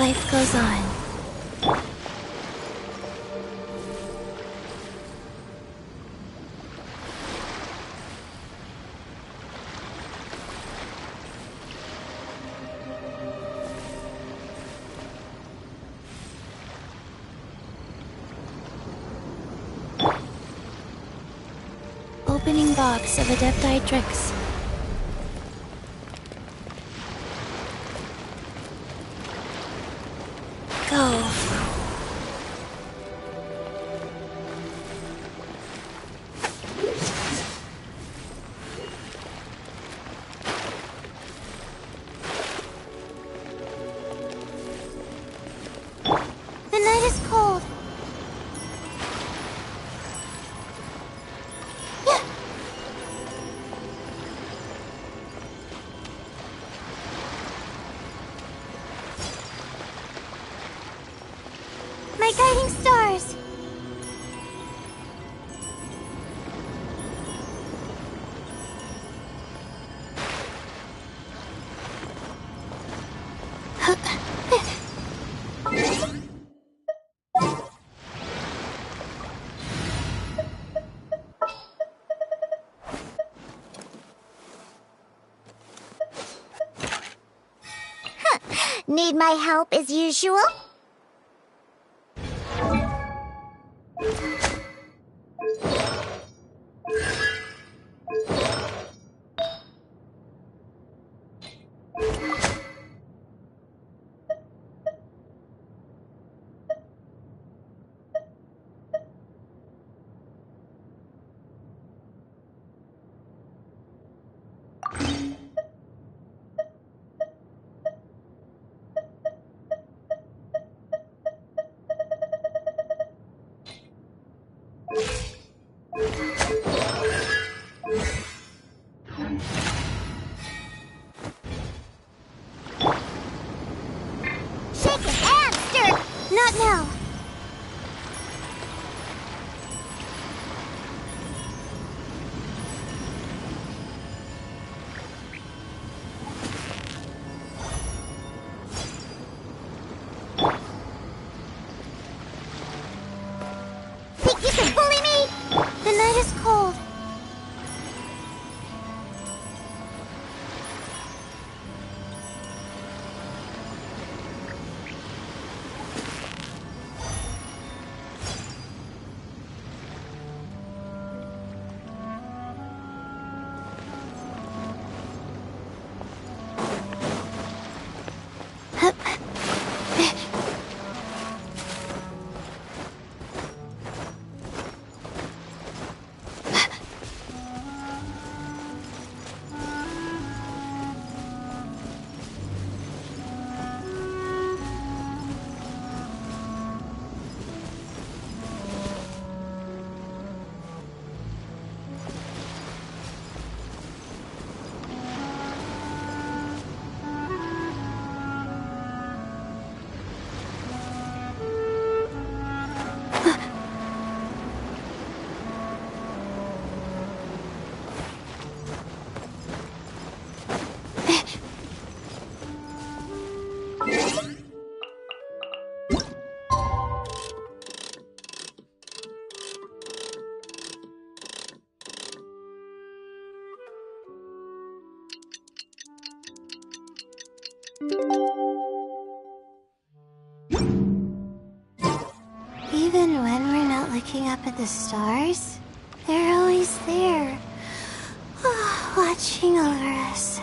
Life goes on. Opening box of Adepti tricks. Go. The night is cold. My guiding stars! Need my help as usual? Shake it and stir! Not now. Think you can bully me? The night is cold. Even when we're not looking up at the stars, they're always there, watching over us.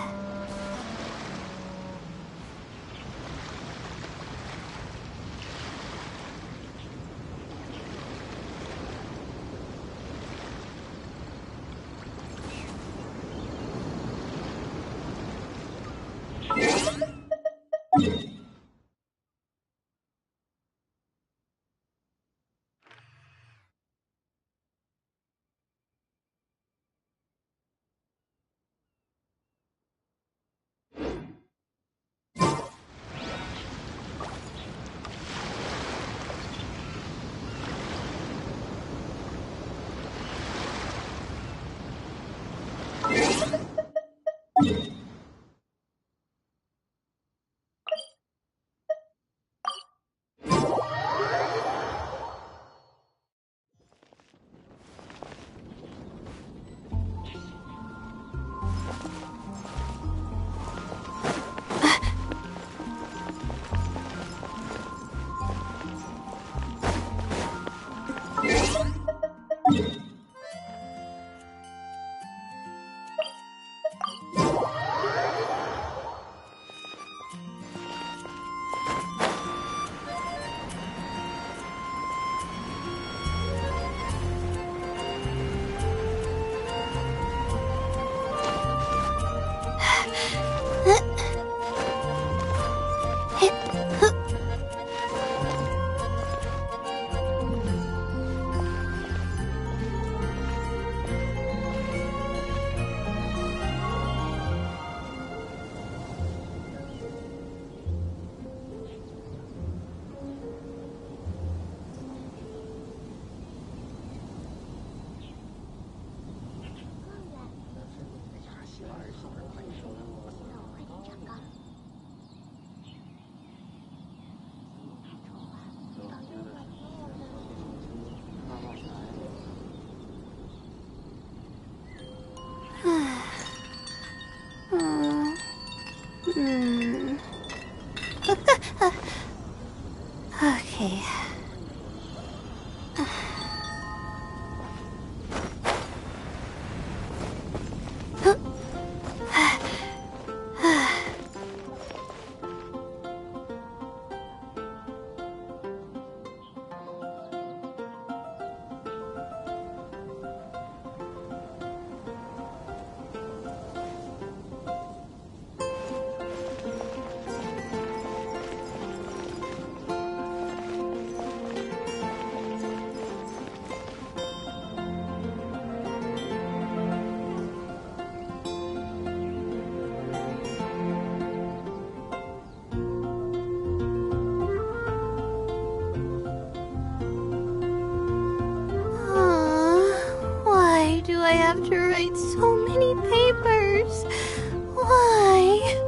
Okay. Why do I have to write so many papers? Why?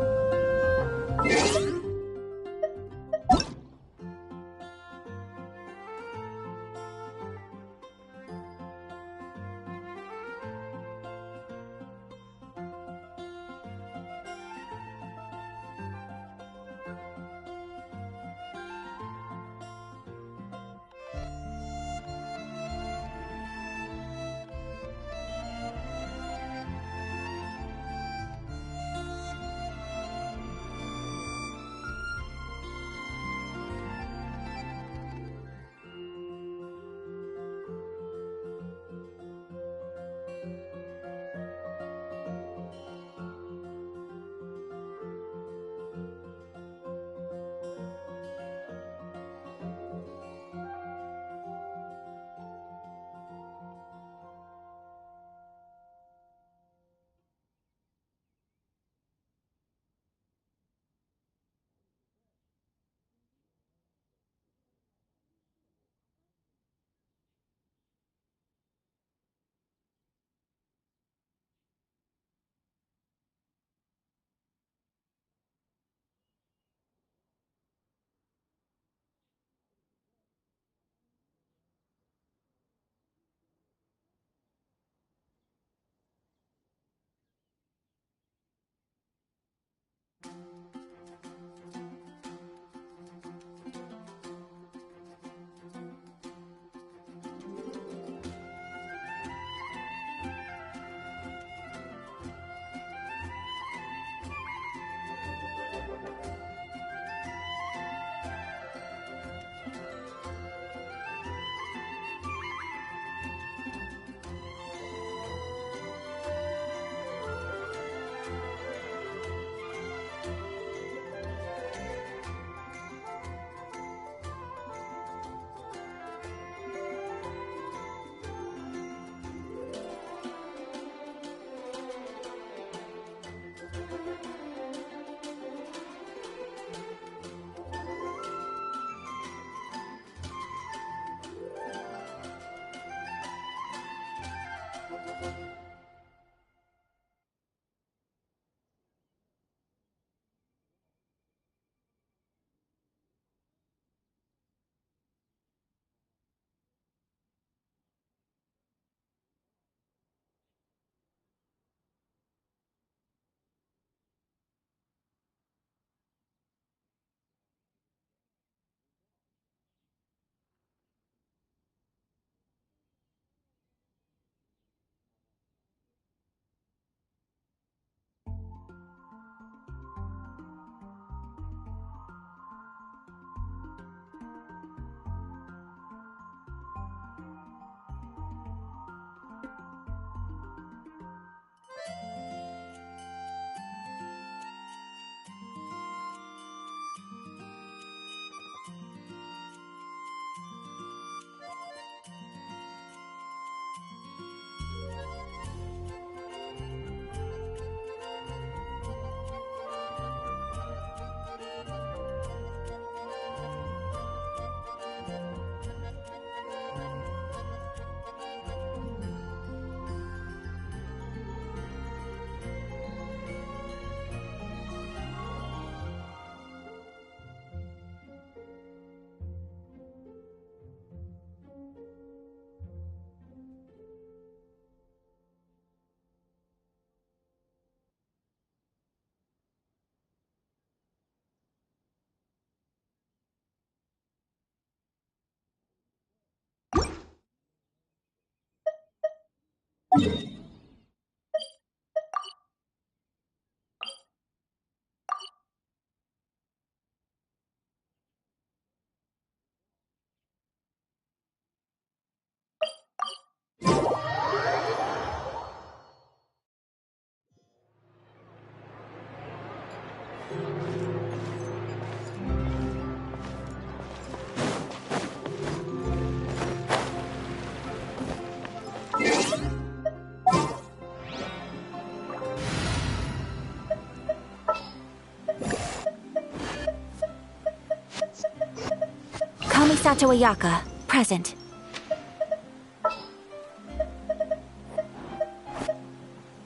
Kamisato Ayaka, present.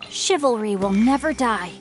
Chivalry will never die.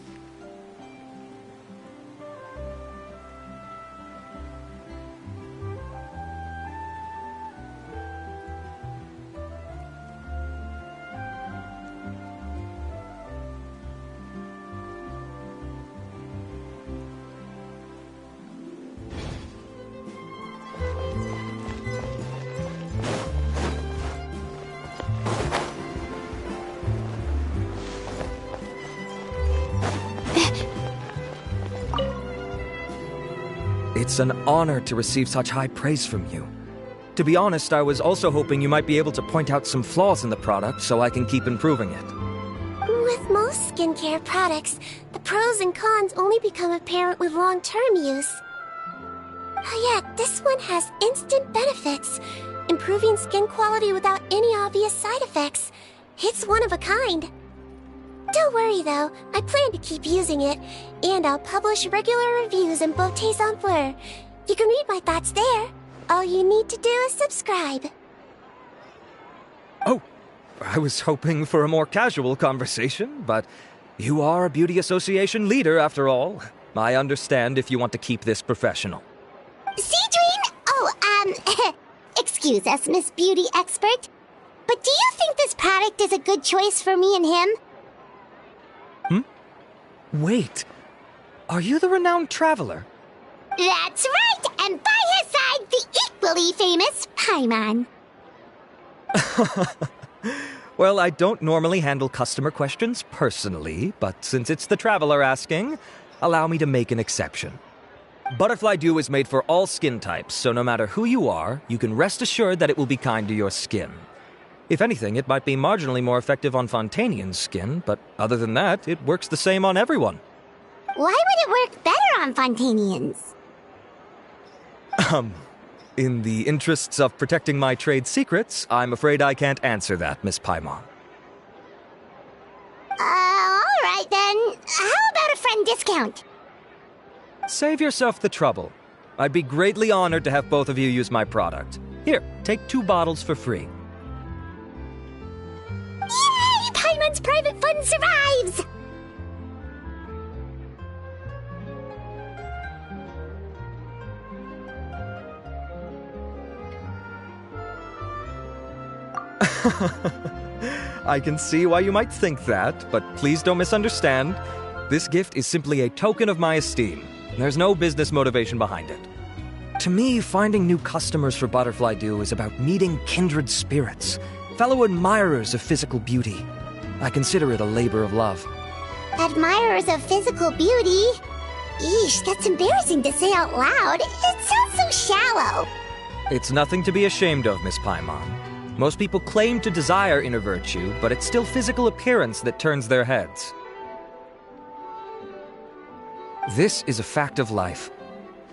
It's an honor to receive such high praise from you. To be honest, I was also hoping you might be able to point out some flaws in the product so I can keep improving it. With most skincare products, the pros and cons only become apparent with long-term use. Yet, this one has instant benefits, improving skin quality without any obvious side effects. It's one of a kind. Don't worry though, I plan to keep using it, and I'll publish regular reviews in Beauté Sans Fleur. You can read my thoughts there. All you need to do is subscribe. Oh, I was hoping for a more casual conversation, but you are a beauty association leader after all. I understand if you want to keep this professional. Cedrine? Oh, excuse us, Miss Beauty Expert, but do you think this product is a good choice for me and him? Wait, are you the renowned traveler? That's right, and by his side, the equally famous Paimon. Well, I don't normally handle customer questions personally, but since it's the traveler asking, allow me to make an exception. Butterfly Dew is made for all skin types, so no matter who you are, you can rest assured that it will be kind to your skin. If anything, it might be marginally more effective on Fontanian's skin, but other than that, it works the same on everyone. Why would it work better on Fontanians? In the interests of protecting my trade secrets, I'm afraid I can't answer that, Miss Paimon. Alright then. How about a friend discount? Save yourself the trouble. I'd be greatly honored to have both of you use my product. Here, take 2 bottles for free. Yay! Paimon's private fund survives! I can see why you might think that, but please don't misunderstand. This gift is simply a token of my esteem. There's no business motivation behind it. To me, finding new customers for Butterfly Dew is about meeting kindred spirits, fellow admirers of physical beauty. I consider it a labor of love. Admirers of physical beauty? Eesh, that's embarrassing to say out loud. It sounds so shallow. It's nothing to be ashamed of, Miss Paimon. Most people claim to desire inner virtue, but it's still physical appearance that turns their heads. This is a fact of life.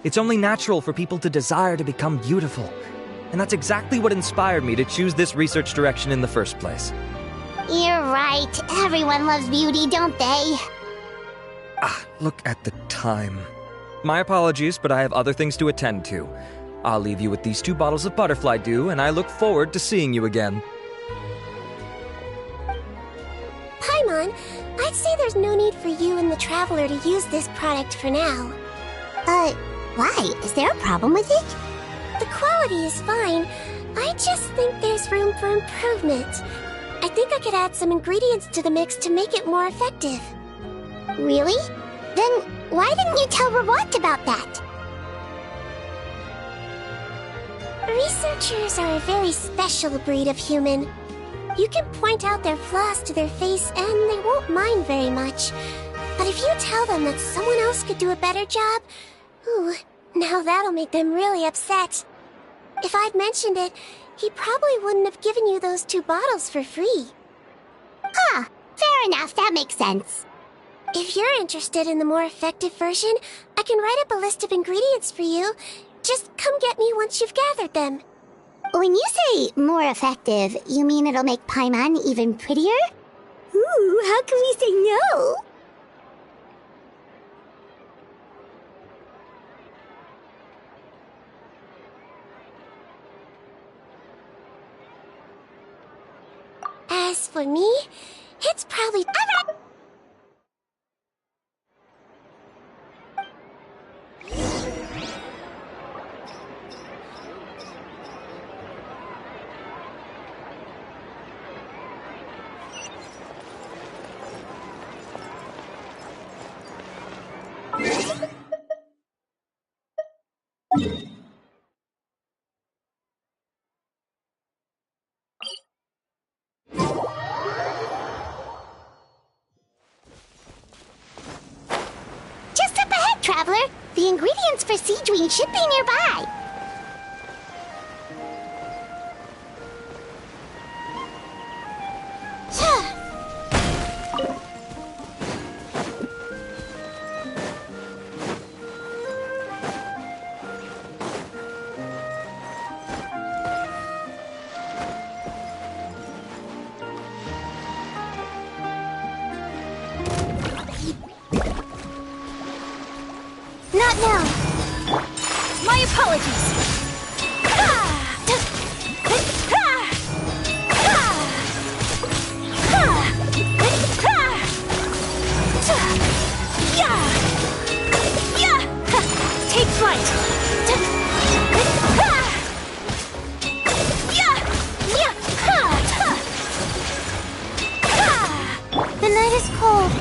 It's only natural for people to desire to become beautiful. And that's exactly what inspired me to choose this research direction in the first place. You're right. Everyone loves beauty, don't they? Look at the time. My apologies, but I have other things to attend to. I'll leave you with these 2 bottles of Butterfly Dew, and I look forward to seeing you again. Paimon, I'd say there's no need for you and the Traveler to use this product for now. Why? Is there a problem with it? The quality is fine. I just think there's room for improvement. I think I could add some ingredients to the mix to make it more effective. Really? Then why didn't you tell Rawat about that? Researchers are a very special breed of human. You can point out their flaws to their face and they won't mind very much. But if you tell them that someone else could do a better job, ooh, now that'll make them really upset. If I'd mentioned it, he probably wouldn't have given you those 2 bottles for free. Huh, fair enough, that makes sense. If you're interested in the more effective version, I can write up a list of ingredients for you. Just come get me once you've gathered them. When you say more effective, you mean it'll make Paimon even prettier? Ooh, how can we say no? As for me, it's probably... Just up ahead, Traveler. The ingredients for Siege Wing should be nearby. Not now. My apologies. Take flight. The night is cold.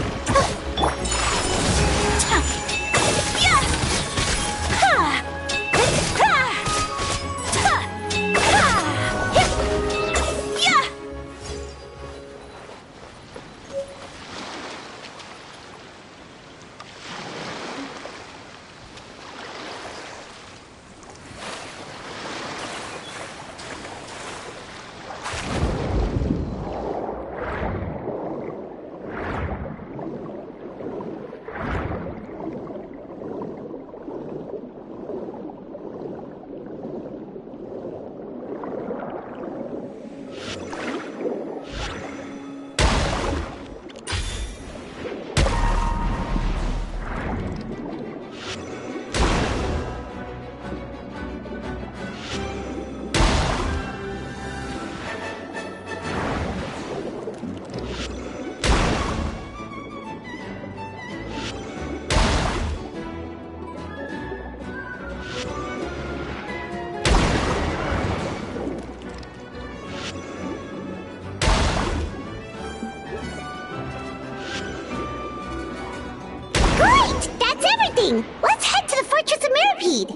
Let's head to the Fortress of Mirapede!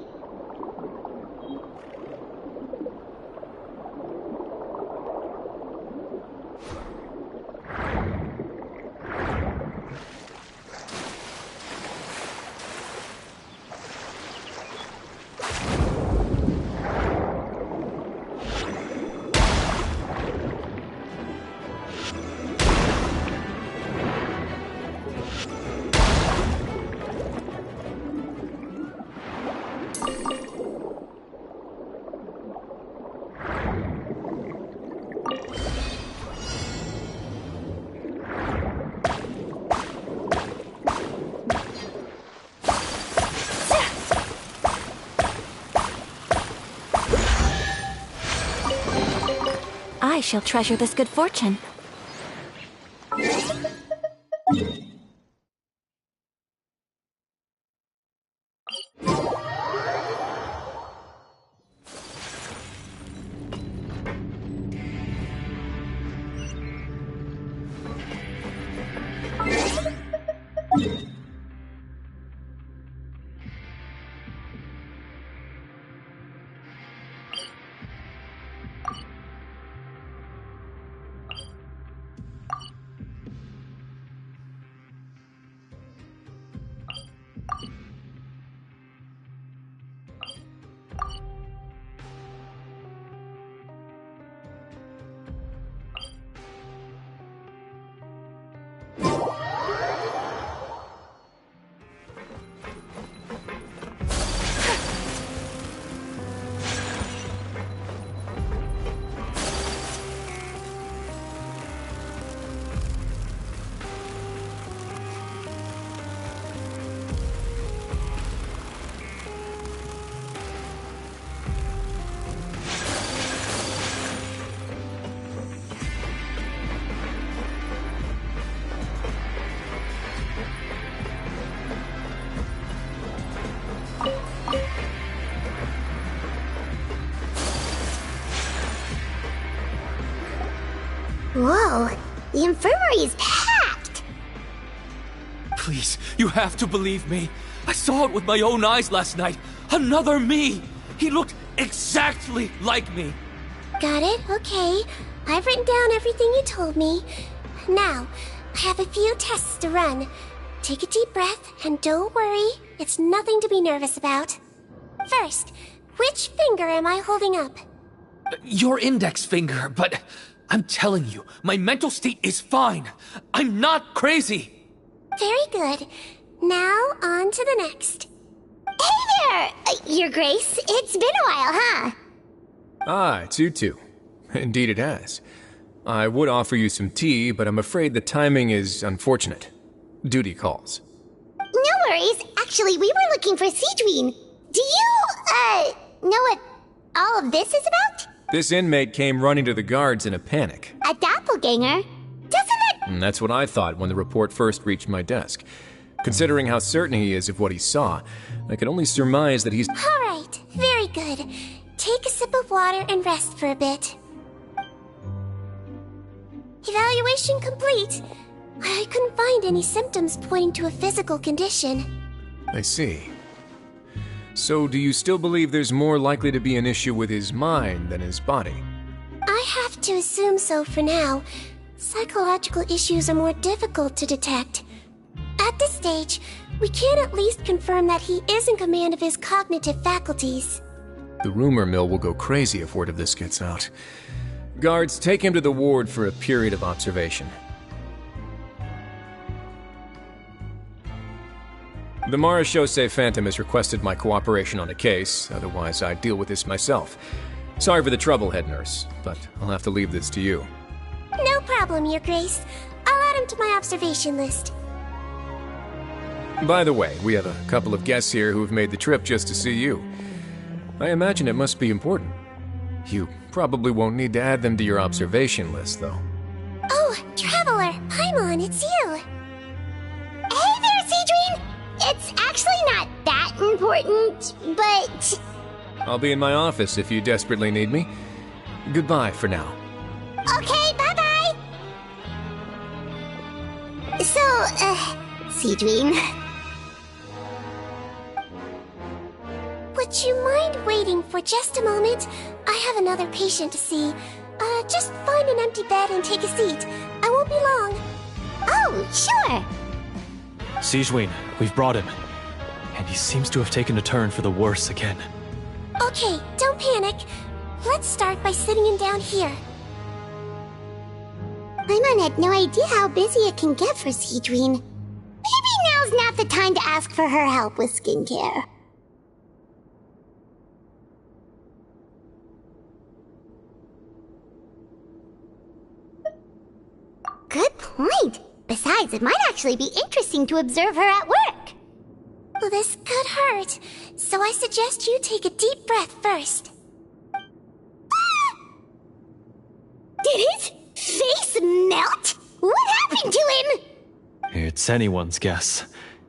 I shall treasure this good fortune. Whoa! The infirmary is packed! Please, you have to believe me. I saw it with my own eyes last night. Another me! He looked exactly like me. Got it, okay. I've written down everything you told me. Now, I have a few tests to run. Take a deep breath, and don't worry, it's nothing to be nervous about. First, which finger am I holding up? Your index finger, but I'm telling you, my mental state is fine. I'm not crazy. Very good. Now, on to the next. Hey there, Your Grace. It's been a while, huh? Ah, it's you two. Indeed it has. I would offer you some tea, but I'm afraid the timing is unfortunate. Duty calls. No worries. Actually, we were looking for Seedween. Do you, know what all of this is about? This inmate came running to the guards in a panic. A doppelganger? Doesn't it? And that's what I thought when the report first reached my desk. Considering how certain he is of what he saw, I can only surmise that he's... Alright, very good. Take a sip of water and rest for a bit. Evaluation complete. I couldn't find any symptoms pointing to a physical condition. I see. So do you still believe there's more likely to be an issue with his mind than his body? I have to assume so for now. Psychological issues are more difficult to detect. At this stage, we can at least confirm that he is in command of his cognitive faculties. The rumor mill will go crazy if word of this gets out. Guards, take him to the ward for a period of observation. The Marechaussee Phantom has requested my cooperation on a case, otherwise I'd deal with this myself. Sorry for the trouble, head nurse, but I'll have to leave this to you. No problem, Your Grace. I'll add him to my observation list. By the way, we have a couple of guests here who've made the trip just to see you. I imagine it must be important. You probably won't need to add them to your observation list, though. Oh, Traveler! Paimon, it's you! Hey there, Seedween! It's actually not that important, but... I'll be in my office if you desperately need me. Goodbye for now. Okay, bye-bye! So, Seedween... Would you mind waiting for just a moment? I have another patient to see. Just find an empty bed and take a seat. I won't be long. Oh, sure! Sejuin, we've brought him. And he seems to have taken a turn for the worse again. Okay, don't panic. Let's start by sitting him down here. Paimon had no idea how busy it can get for Seedween. Maybe now's not the time to ask for her help with skincare. Good point. Besides, it might actually be interesting to observe her at work. Well, this could hurt, so I suggest you take a deep breath first. Did his face melt? What happened to him? It's anyone's guess.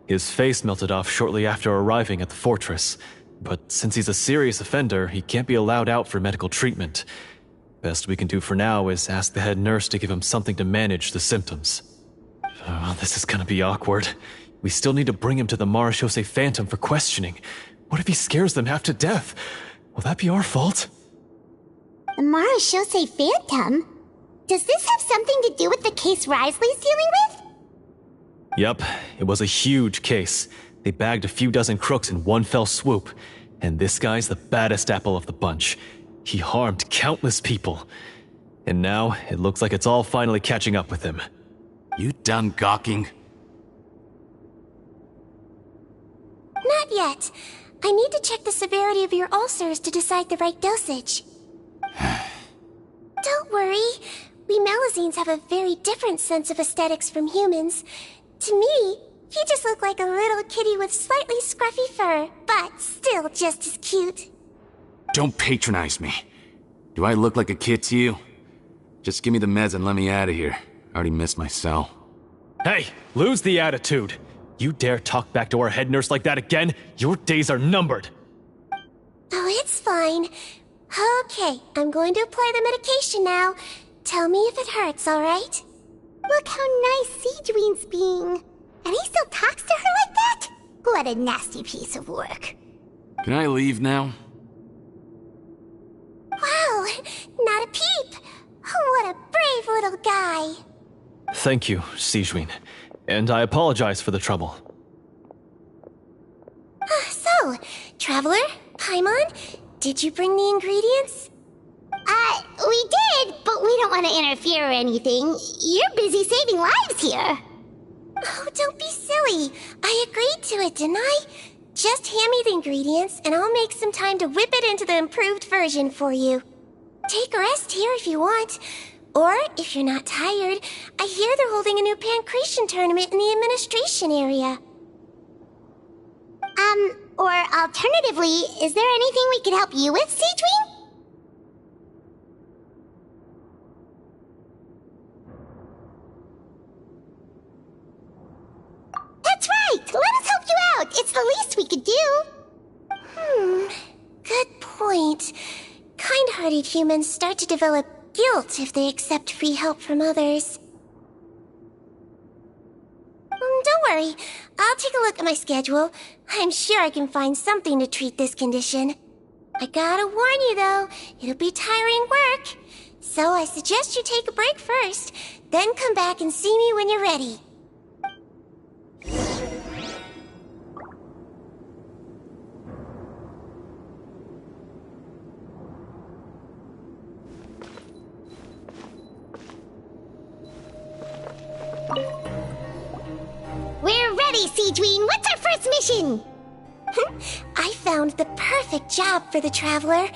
His face melted off shortly after arriving at the fortress. But since he's a serious offender, he can't be allowed out for medical treatment. Best we can do for now is ask the head nurse to give him something to manage the symptoms. Oh, this is gonna be awkward. We still need to bring him to the Marechaussee Phantom for questioning. What if he scares them half to death? Will that be our fault? The Marechaussee Phantom? Does this have something to do with the case Risley's dealing with? Yep, it was a huge case. They bagged a few dozen crooks in one fell swoop. And this guy's the baddest apple of the bunch. He harmed countless people. And now, it looks like it's all finally catching up with him. You done gawking? Not yet. I need to check the severity of your ulcers to decide the right dosage. Don't worry. We Melazines have a very different sense of aesthetics from humans. To me, he just looked like a little kitty with slightly scruffy fur, but still just as cute. Don't patronize me. Do I look like a kid to you? Just give me the meds and let me out of here. I already missed my cell. Hey, lose the attitude. You dare talk back to our head nurse like that again, your days are numbered. Oh, it's fine. Okay, I'm going to apply the medication now. Tell me if it hurts, alright? Look how nice Seedween's being. And he still talks to her like that? What a nasty piece of work. Can I leave now? Wow, not a peep. What a brave little guy. Thank you, Seedween. And I apologize for the trouble. So, Traveler, Paimon, did you bring the ingredients? We did, but we don't want to interfere or anything. You're busy saving lives here. Oh, don't be silly. I agreed to it, didn't I? Just hand me the ingredients, and I'll make some time to whip it into the improved version for you. Take a rest here if you want. Or, if you're not tired, I hear they're holding a new Pancreation tournament in the administration area. Or alternatively, is there anything we could help you with, Seedween? That's right! Let us help you out! It's the least we could do! Good point. Kind-hearted humans start to develop guilt if they accept free help from others. Don't worry. I'll take a look at my schedule. I'm sure I can find something to treat this condition. I gotta warn you, though, it'll be tiring work. So I suggest you take a break first, then come back and see me when you're ready. We're ready, Seedween! What's our first mission? I found the perfect job for the Traveler.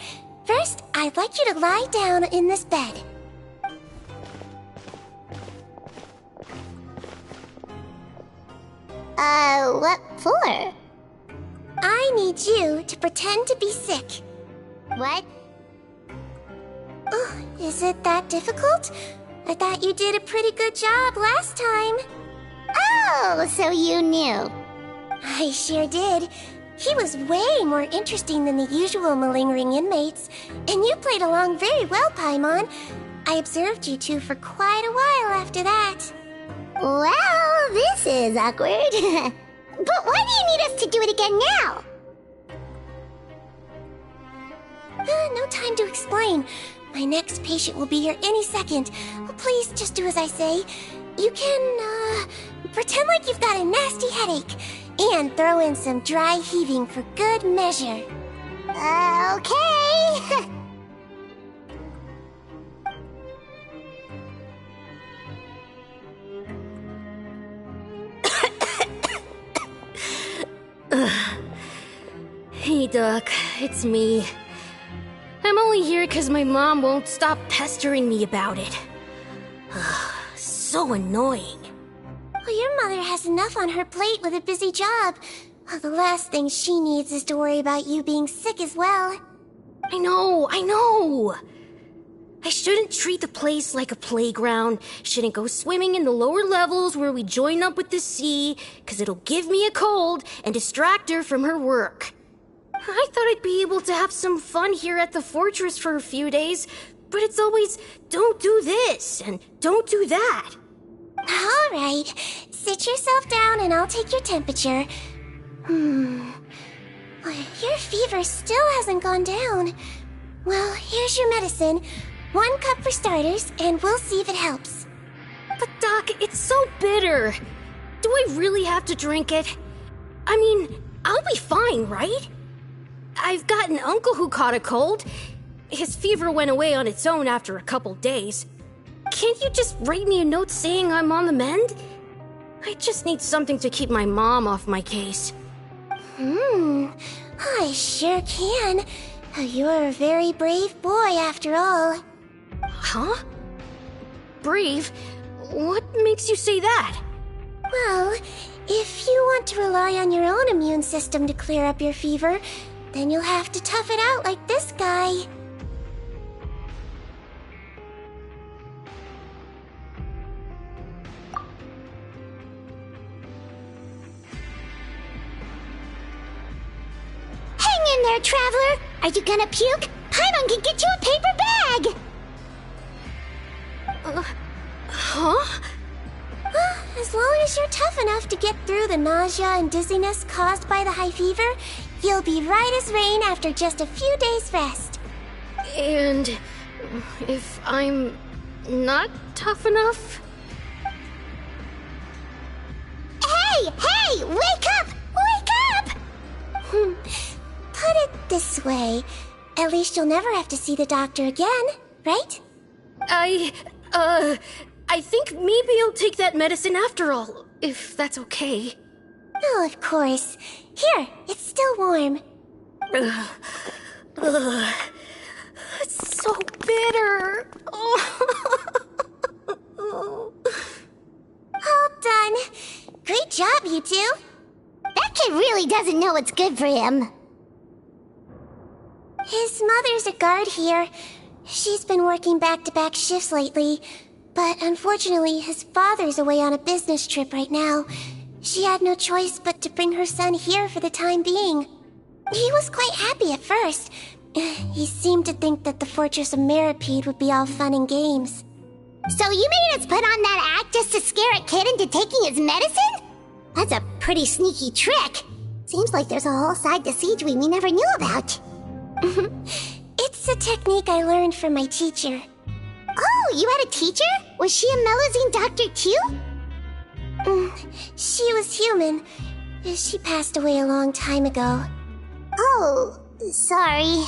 First, I'd like you to lie down in this bed. What for? I need you to pretend to be sick. What? Oh, is it that difficult? I thought you did a pretty good job last time. Oh, so you knew. I sure did. He was way more interesting than the usual malingering inmates, and you played along very well, Paimon. I observed you two for quite a while after that. Well, this is awkward. But why do you need us to do it again now? No time to explain. My next patient will be here any second. Please just do as I say. You can, pretend like you've got a nasty headache, and throw in some dry heaving for good measure. Okay. Hey, Doc, it's me. I'm only here because my mom won't stop pestering me about it. So annoying. Well, your mother has enough on her plate with a busy job. The last thing she needs is to worry about you being sick as well. I know. I shouldn't treat the place like a playground. Shouldn't go swimming in the lower levels where we join up with the sea, because it'll give me a cold and distract her from her work. I thought I'd be able to have some fun here at the fortress for a few days, but it's always, don't do this and don't do that. All right, sit yourself down and I'll take your temperature. Your fever still hasn't gone down. Well, here's your medicine. 1 cup for starters, and we'll see if it helps. But Doc, it's so bitter. Do I really have to drink it? I mean, I'll be fine, right? I've got an uncle who caught a cold. His fever went away on its own after a couple days. Can't you just write me a note saying I'm on the mend? I just need something to keep my mom off my case. I sure can. You're a very brave boy after all. Huh? Brave? What makes you say that? Well, if you want to rely on your own immune system to clear up your fever, then you'll have to tough it out like this guy. Hang in there, Traveler! Are you gonna puke? Paimon can get you a paper bag! Huh? As long as you're tough enough to get through the nausea and dizziness caused by the high fever, you'll be right as rain after just a few days' rest. And if I'm not tough enough? Hey! Wake up! Wake up! Put it this way. At least you'll never have to see the doctor again, right? I think maybe I'll take that medicine after all, if that's okay. Oh, of course. Here, it's still warm. It's so bitter. All done. Great job, you two. That kid really doesn't know what's good for him. His mother's a guard here. She's been working back-to-back shifts lately, but unfortunately his father's away on a business trip right now. She had no choice but to bring her son here for the time being. He was quite happy at first. He seemed to think that the Fortress of Meripede would be all fun and games. So you made us put on that act just to scare a kid into taking his medicine? That's a pretty sneaky trick. Seems like there's a whole side to Siegeween we never knew about. It's a technique I learned from my teacher. Oh, you had a teacher? Was she a Mellowzine doctor too? She was human. She passed away a long time ago. Oh, sorry.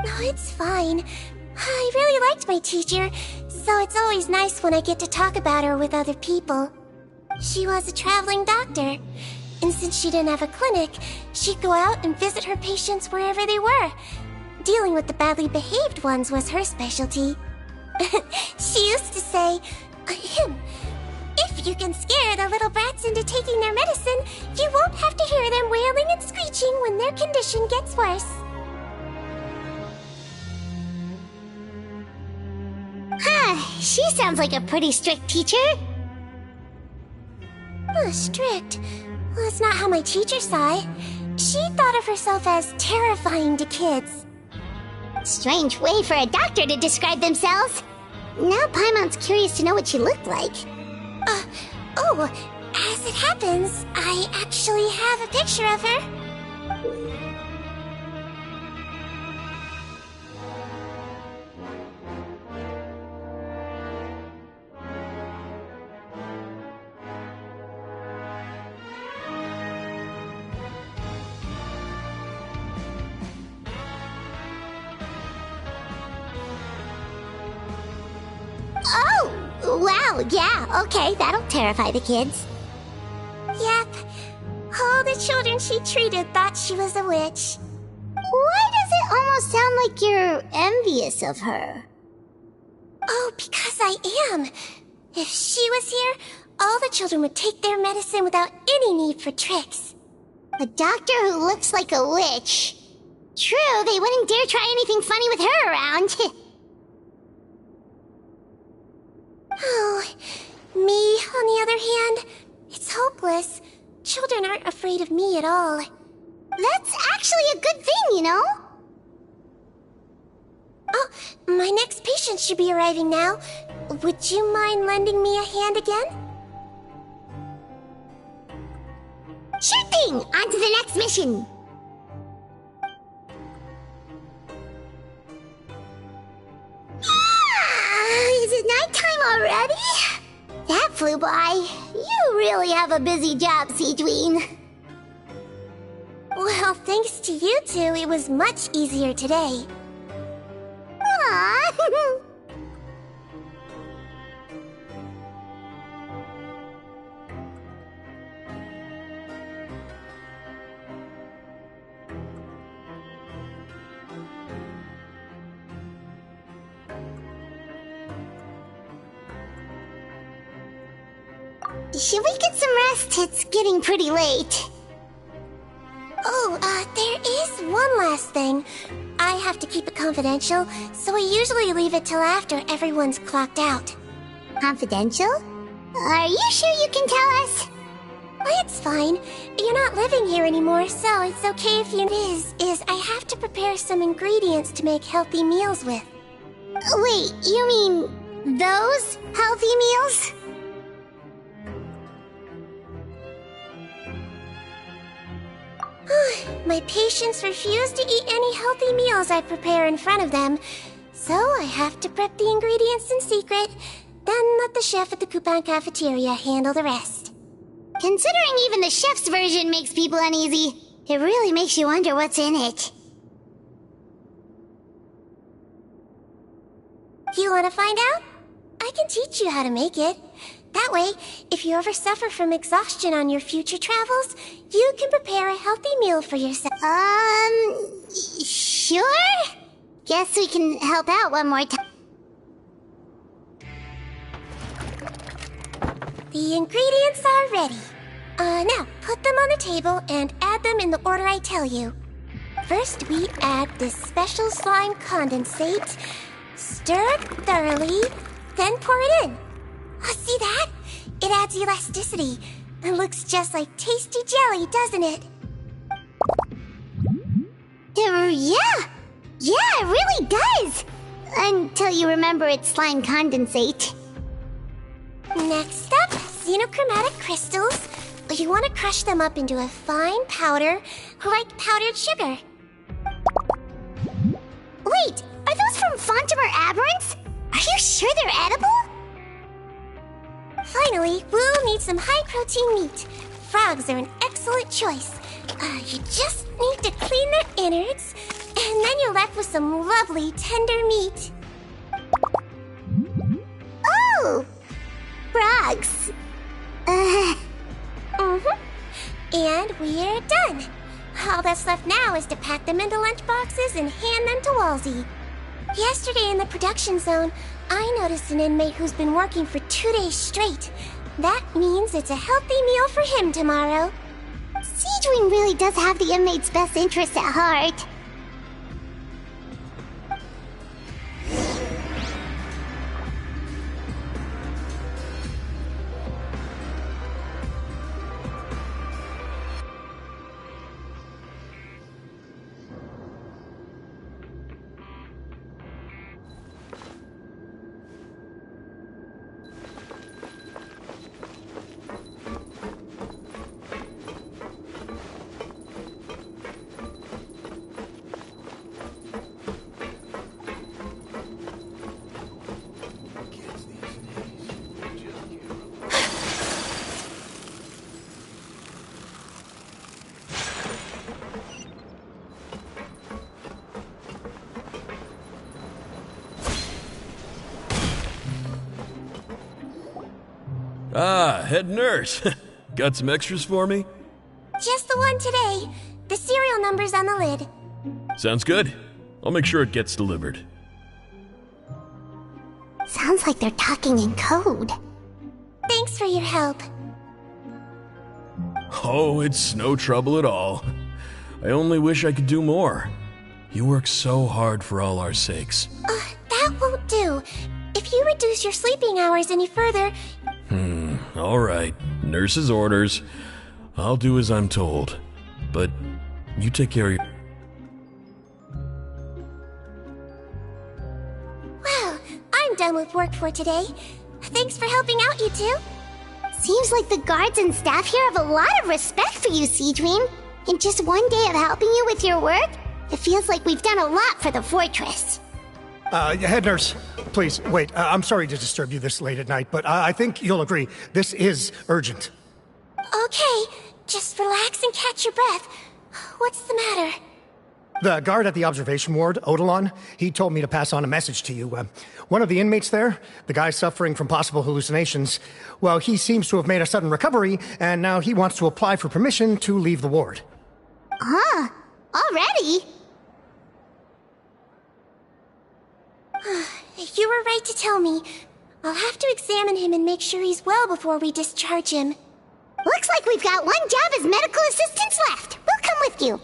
No, it's fine. I really liked my teacher, so it's always nice when I get to talk about her with other people. She was a traveling doctor, and since she didn't have a clinic, she'd go out and visit her patients wherever they were. Dealing with the badly behaved ones was her specialty. She used to say, if you can scare the little brats into taking their medicine, you won't have to hear them wailing and screeching when their condition gets worse. She sounds like a pretty strict teacher. Strict? Well, that's not how my teacher saw it. She thought of herself as terrifying to kids. Strange way for a doctor to describe themselves. Now Paimon's curious to know what she looked like. As it happens, I actually have a picture of her. Oh, wow, yeah, okay, that'll terrify the kids. Yep. All the children she treated thought she was a witch. Why does it almost sound like you're envious of her? Oh, because I am. If she was here, all the children would take their medicine without any need for tricks. A doctor who looks like a witch. True, they wouldn't dare try anything funny with her around. Oh, me, on the other hand, it's hopeless. Children aren't afraid of me at all. That's actually a good thing, you know? Oh, my next patient should be arriving now. Would you mind lending me a hand again? Sure thing! On to the next mission! Is it nighttime already? That flew by. You really have a busy job, Siegeween. Well, thanks to you two, it was much easier today. Aww. Should we get some rest? It's getting pretty late. Oh, there is one last thing. I have to keep it confidential, so I usually leave it till after everyone's clocked out. Confidential? Are you sure you can tell us? It's fine. You're not living here anymore, so it's okay if you... Is I have to prepare some ingredients to make healthy meals with. Wait, you mean Those healthy meals? My patients refuse to eat any healthy meals I prepare in front of them, so I have to prep the ingredients in secret, then let the chef at the coupon cafeteria handle the rest. Considering even the chef's version makes people uneasy, it really makes you wonder what's in it. You want to find out? I can teach you how to make it. That way, if you ever suffer from exhaustion on your future travels, you can prepare a healthy meal for yourself. Sure? Guess we can help out one more time. The ingredients are ready. Now, put them on the table and add them in the order I tell you. First, we add this special slime condensate. Stir it thoroughly, then pour it in. Oh, see that? It adds elasticity. It looks just like tasty jelly, doesn't it? Yeah, it really does! Until you remember it's slime condensate. Next up, xenochromatic crystals. You want to crush them up into a fine powder, like powdered sugar. Wait, are those from Fontimer Aberrants? Are you sure they're edible? Finally, we'll need some high-protein meat. Frogs are an excellent choice. You just need to clean their innards, and then you're left with some lovely, tender meat. Oh! Frogs. And we're done. All that's left now is to pack them into lunchboxes and hand them to Walsey. Yesterday in the production zone, I noticed an inmate who's been working for 2 days straight. That means it's a healthy meal for him tomorrow. Seedwing really does have the inmate's best interests at heart. Ah, head nurse. Got some extras for me? Just the one today. The serial number's on the lid. Sounds good. I'll make sure it gets delivered. Sounds like they're talking in code. Thanks for your help. Oh, it's no trouble at all. I only wish I could do more. You work so hard for all our sakes. That won't do. If you reduce your sleeping hours any further... All right. Nurse's orders. I'll do as I'm told. But you take care of your... Well, I'm done with work for today. Thanks for helping out, you two. Seems like the guards and staff here have a lot of respect for you, Seedween. In just one day of helping you with your work, it feels like we've done a lot for the fortress. Head nurse, please, wait. I'm sorry to disturb you this late at night, but I think you'll agree, this is urgent. Okay, just relax and catch your breath. What's the matter? The guard at the observation ward, Odilon, he told me to pass on a message to you. One of the inmates there, the guy suffering from possible hallucinations, well, he seems to have made a sudden recovery, and now he wants to apply for permission to leave the ward. Huh? Already? You were right to tell me. I'll have to examine him and make sure he's well before we discharge him. Looks like we've got one job as medical assistants left. We'll come with you.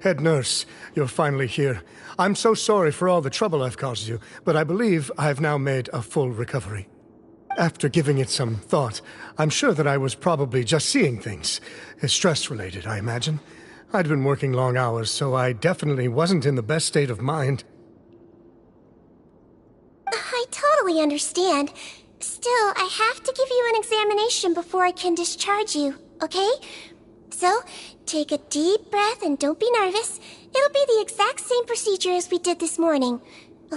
Head nurse, you're finally here. I'm so sorry for all the trouble I've caused you, but I believe I've now made a full recovery. After giving it some thought, I'm sure that I was probably just seeing things. Stress-related, I imagine. I'd been working long hours, so I definitely wasn't in the best state of mind. I totally understand. Still, I have to give you an examination before I can discharge you, okay? So, take a deep breath and don't be nervous. It'll be the exact same procedure as we did this morning.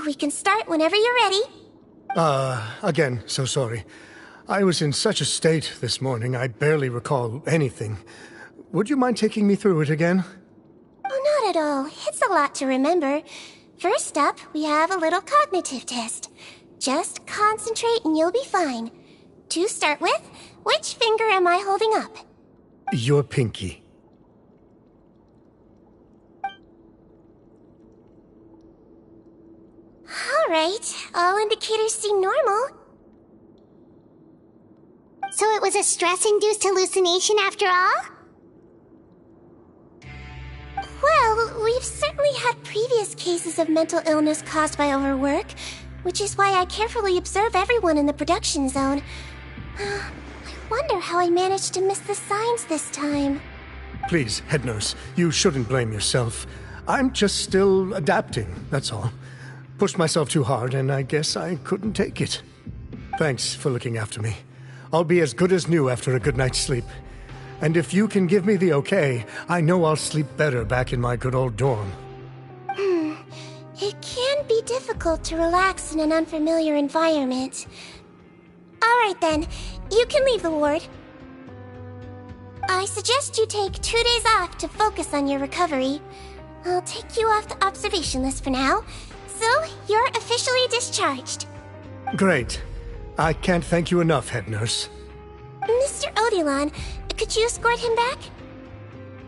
We can start whenever you're ready. Again, so sorry. I was in such a state this morning, I barely recall anything. Would you mind taking me through it again? Oh, not at all. It's a lot to remember. First up, we have a little cognitive test. Just concentrate and you'll be fine. To start with, which finger am I holding up? Your pinky. Alright, all indicators seem normal. So it was a stress-induced hallucination after all? Well, we've certainly had previous cases of mental illness caused by overwork, which is why I carefully observe everyone in the production zone. I wonder how I managed to miss the signs this time. Please, head nurse, you shouldn't blame yourself. I'm just still adapting, that's all. Pushed myself too hard, and I guess I couldn't take it. Thanks for looking after me. I'll be as good as new after a good night's sleep. And if you can give me the okay, I know I'll sleep better back in my good old dorm. It can be difficult to relax in an unfamiliar environment. Alright then, you can leave the ward. I suggest you take 2 days off to focus on your recovery. I'll take you off the observation list for now, so you're officially discharged. Great. I can't thank you enough, head nurse. Mr. Odilon, could you escort him back?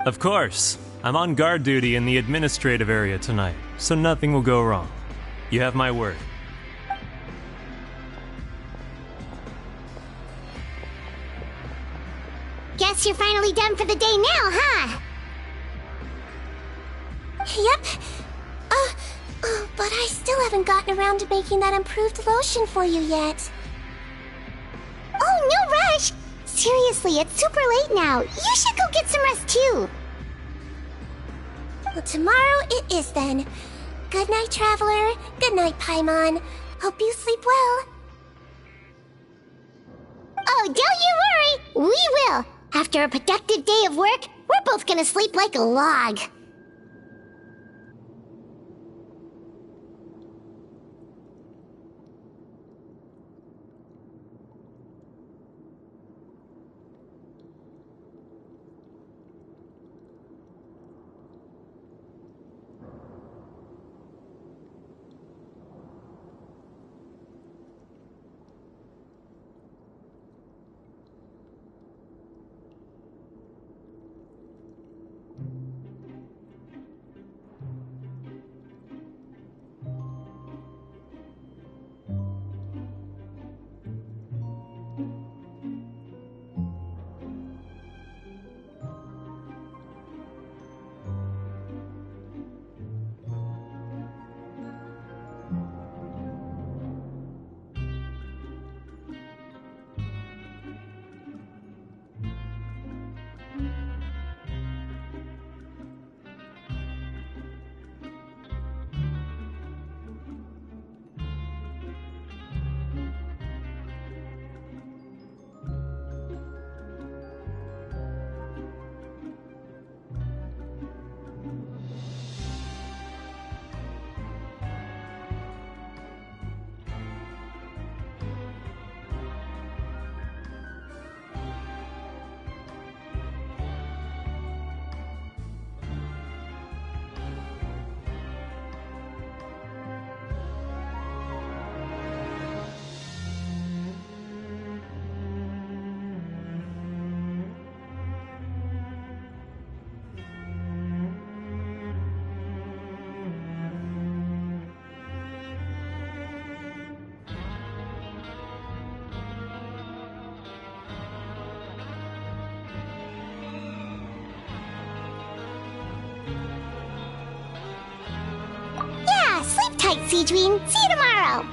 Of course. I'm on guard duty in the administrative area tonight, so nothing will go wrong. You have my word. Guess you're finally done for the day now, huh? Yep. But I still haven't gotten around to making that improved lotion for you yet. Oh, no rush! Seriously, it's super late now. You should go get some rest too. Well, tomorrow it is then. Good night, Traveler. Good night, Paimon. Hope you sleep well. Oh, don't you worry. We will. After a productive day of work, we're both gonna sleep like a log. tight, Seedween. See you tomorrow.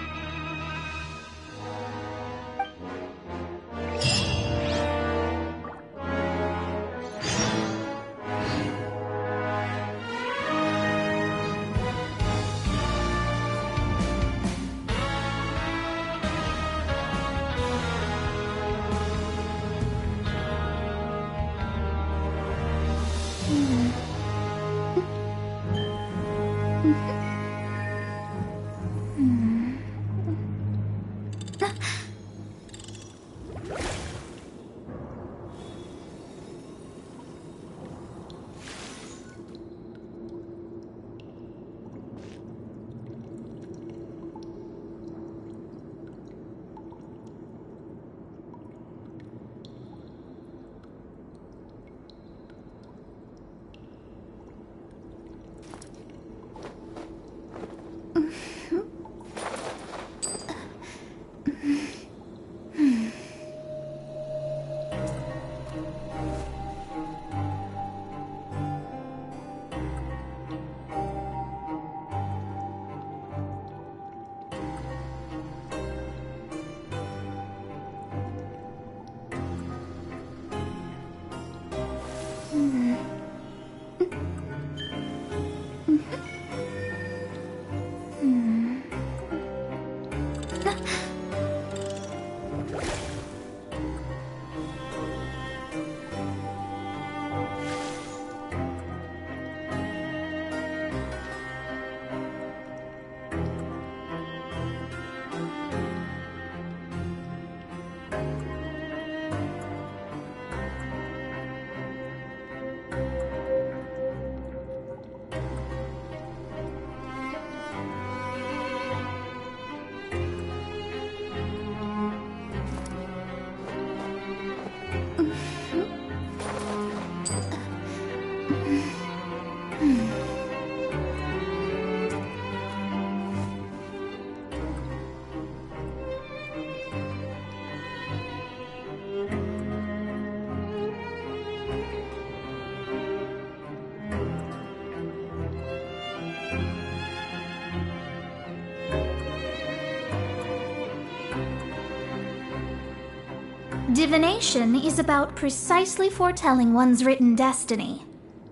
Divination is about precisely foretelling one's written destiny.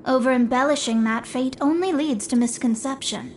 Over-embellishing that fate only leads to misconception.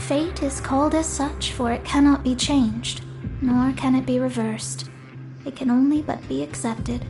Fate is called as such, for it cannot be changed, nor can it be reversed. It can only but be accepted.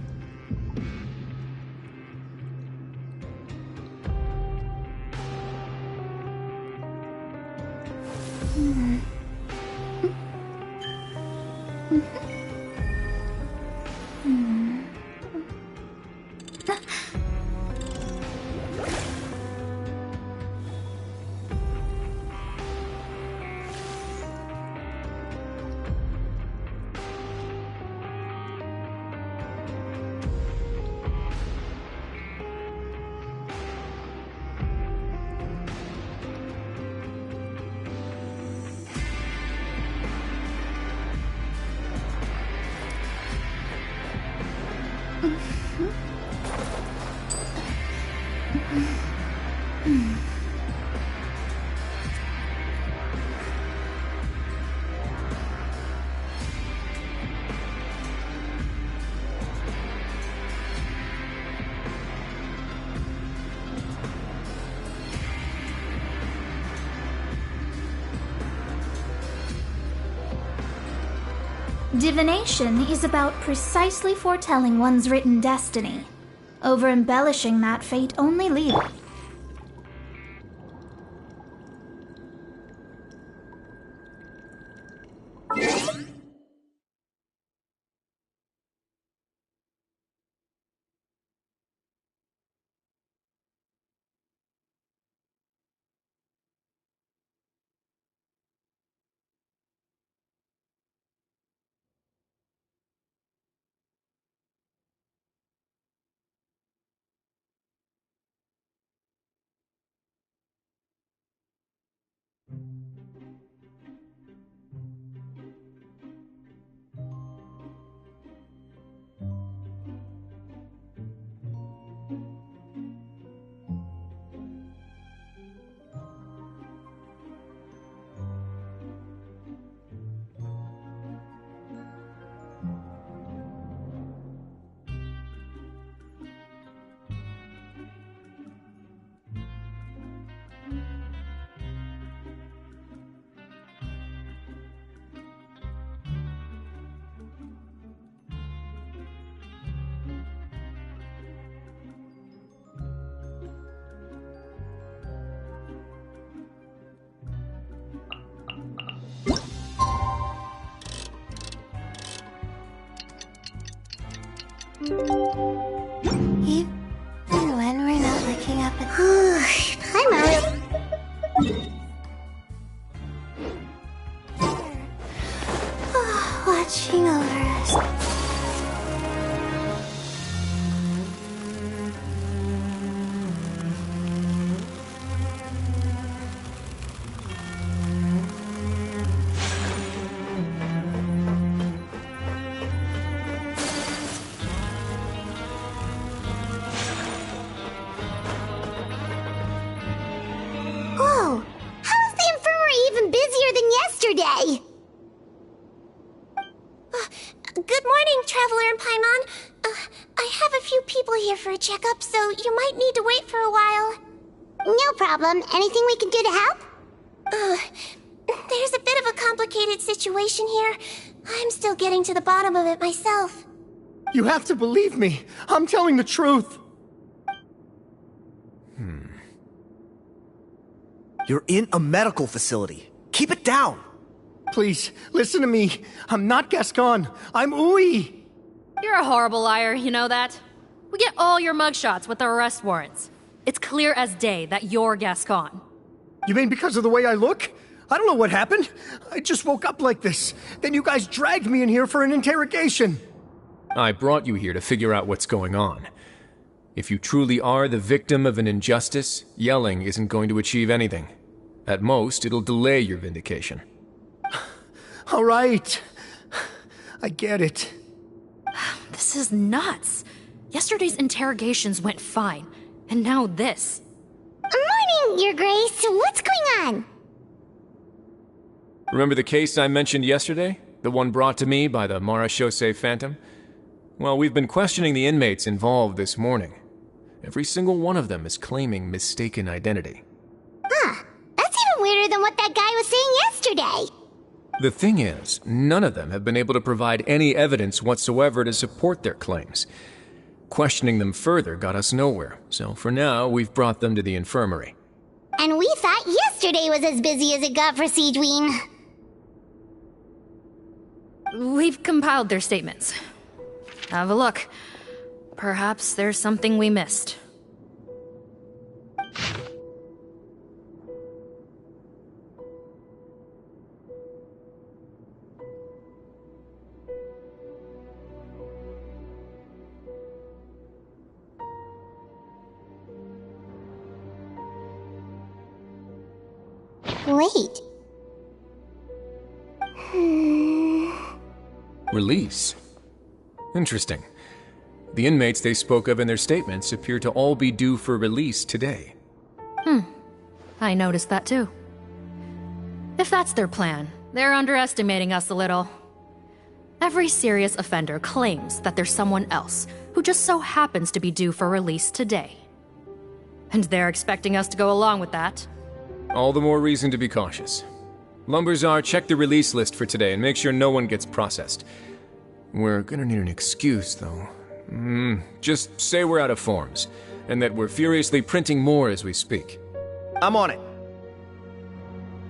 Divination is about precisely foretelling one's written destiny. Over-embellishing that fate only leads... Even when we're not looking up at... Paimon. Watching over us. Whoa! How is the infirmary even busier than yesterday? Good morning, Traveler and Paimon. I have a few people here for a checkup, so you might need to wait for a while. No problem. Anything we can do to help? There's a bit of a complicated situation here. I'm still getting to the bottom of it myself. You have to believe me. I'm telling the truth. You're in a medical facility. Keep it down. Please, listen to me. I'm not Gascon. I'm Uy. You're a horrible liar, you know that? We get all your mugshots with the arrest warrants. It's clear as day that you're Gascon. You mean because of the way I look? I don't know what happened. I just woke up like this. Then you guys dragged me in here for an interrogation. I brought you here to figure out what's going on. If you truly are the victim of an injustice, yelling isn't going to achieve anything. At most, it'll delay your vindication. All right. I get it. This is nuts. Yesterday's interrogations went fine, and now this. Morning, Your Grace. What's going on? Remember the case I mentioned yesterday? The one brought to me by the Marachose Phantom? Well, we've been questioning the inmates involved this morning. Every single one of them is claiming mistaken identity. Huh. That's even weirder than what that guy was saying yesterday. The thing is, none of them have been able to provide any evidence whatsoever to support their claims. Questioning them further got us nowhere, so for now, we've brought them to the infirmary. And we thought yesterday was as busy as it got for Siegeween. We've compiled their statements. Have a look. Perhaps there's something we missed. Wait. Release? Interesting. The inmates they spoke of in their statements appear to all be due for release today. I noticed that too. If that's their plan, they're underestimating us a little. Every serious offender claims that there's someone else who just so happens to be due for release today. And they're expecting us to go along with that. All the more reason to be cautious. Lumberzar, check the release list for today and make sure no one gets processed. We're gonna need an excuse, though. Just say we're out of forms, and that we're furiously printing more as we speak. I'm on it.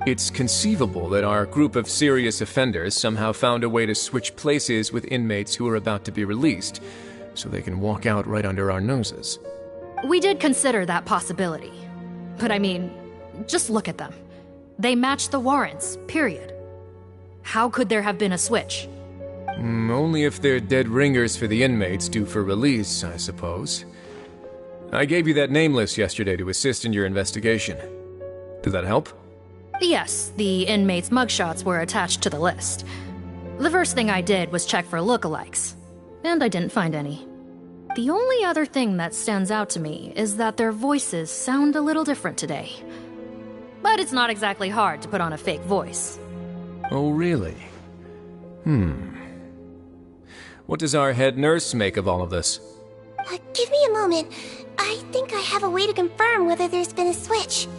It's conceivable that our group of serious offenders somehow found a way to switch places with inmates who are about to be released, so they can walk out right under our noses. We did consider that possibility. But I mean, just look at them. They match the warrants, period. How could there have been a switch? Only if they're dead ringers for the inmates due for release, I suppose. I gave you that name list yesterday to assist in your investigation. Did that help? Yes, the inmates' mugshots were attached to the list. The first thing I did was check for lookalikes, and I didn't find any. The only other thing that stands out to me is that their voices sound a little different today. But it's not exactly hard to put on a fake voice. Oh, really? What does our head nurse make of all of this? Give me a moment. I think I have a way to confirm whether there's been a switch.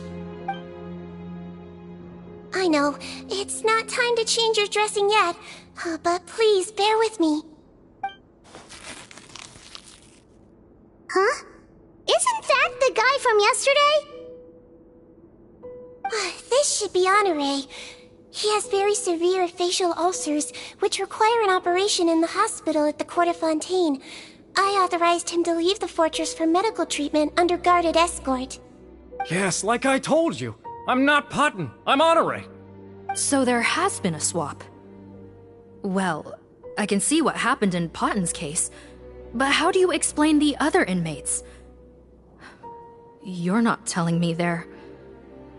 I know, it's not time to change your dressing yet, but please bear with me. Huh? Isn't that the guy from yesterday? This should be Honore. He has very severe facial ulcers, which require an operation in the hospital at the Court of Fontaine. I authorized him to leave the fortress for medical treatment under guarded escort. Yes, like I told you. I'm not Patton. I'm Honore. So there has been a swap. Well, I can see what happened in Patton's case, but how do you explain the other inmates? You're not telling me their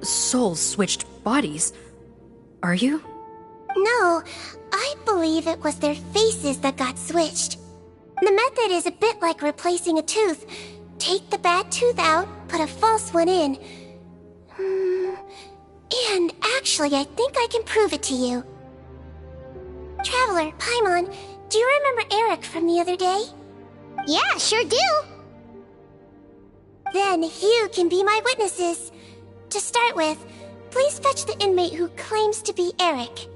souls switched bodies, are you? No, I believe it was their faces that got switched. The method is a bit like replacing a tooth. Take the bad tooth out, put a false one in. And actually, I think I can prove it to you. Traveler, Paimon, do you remember Eric from the other day? Yeah, sure do. Then you can be my witnesses. To start with, please fetch the inmate who claims to be Eric.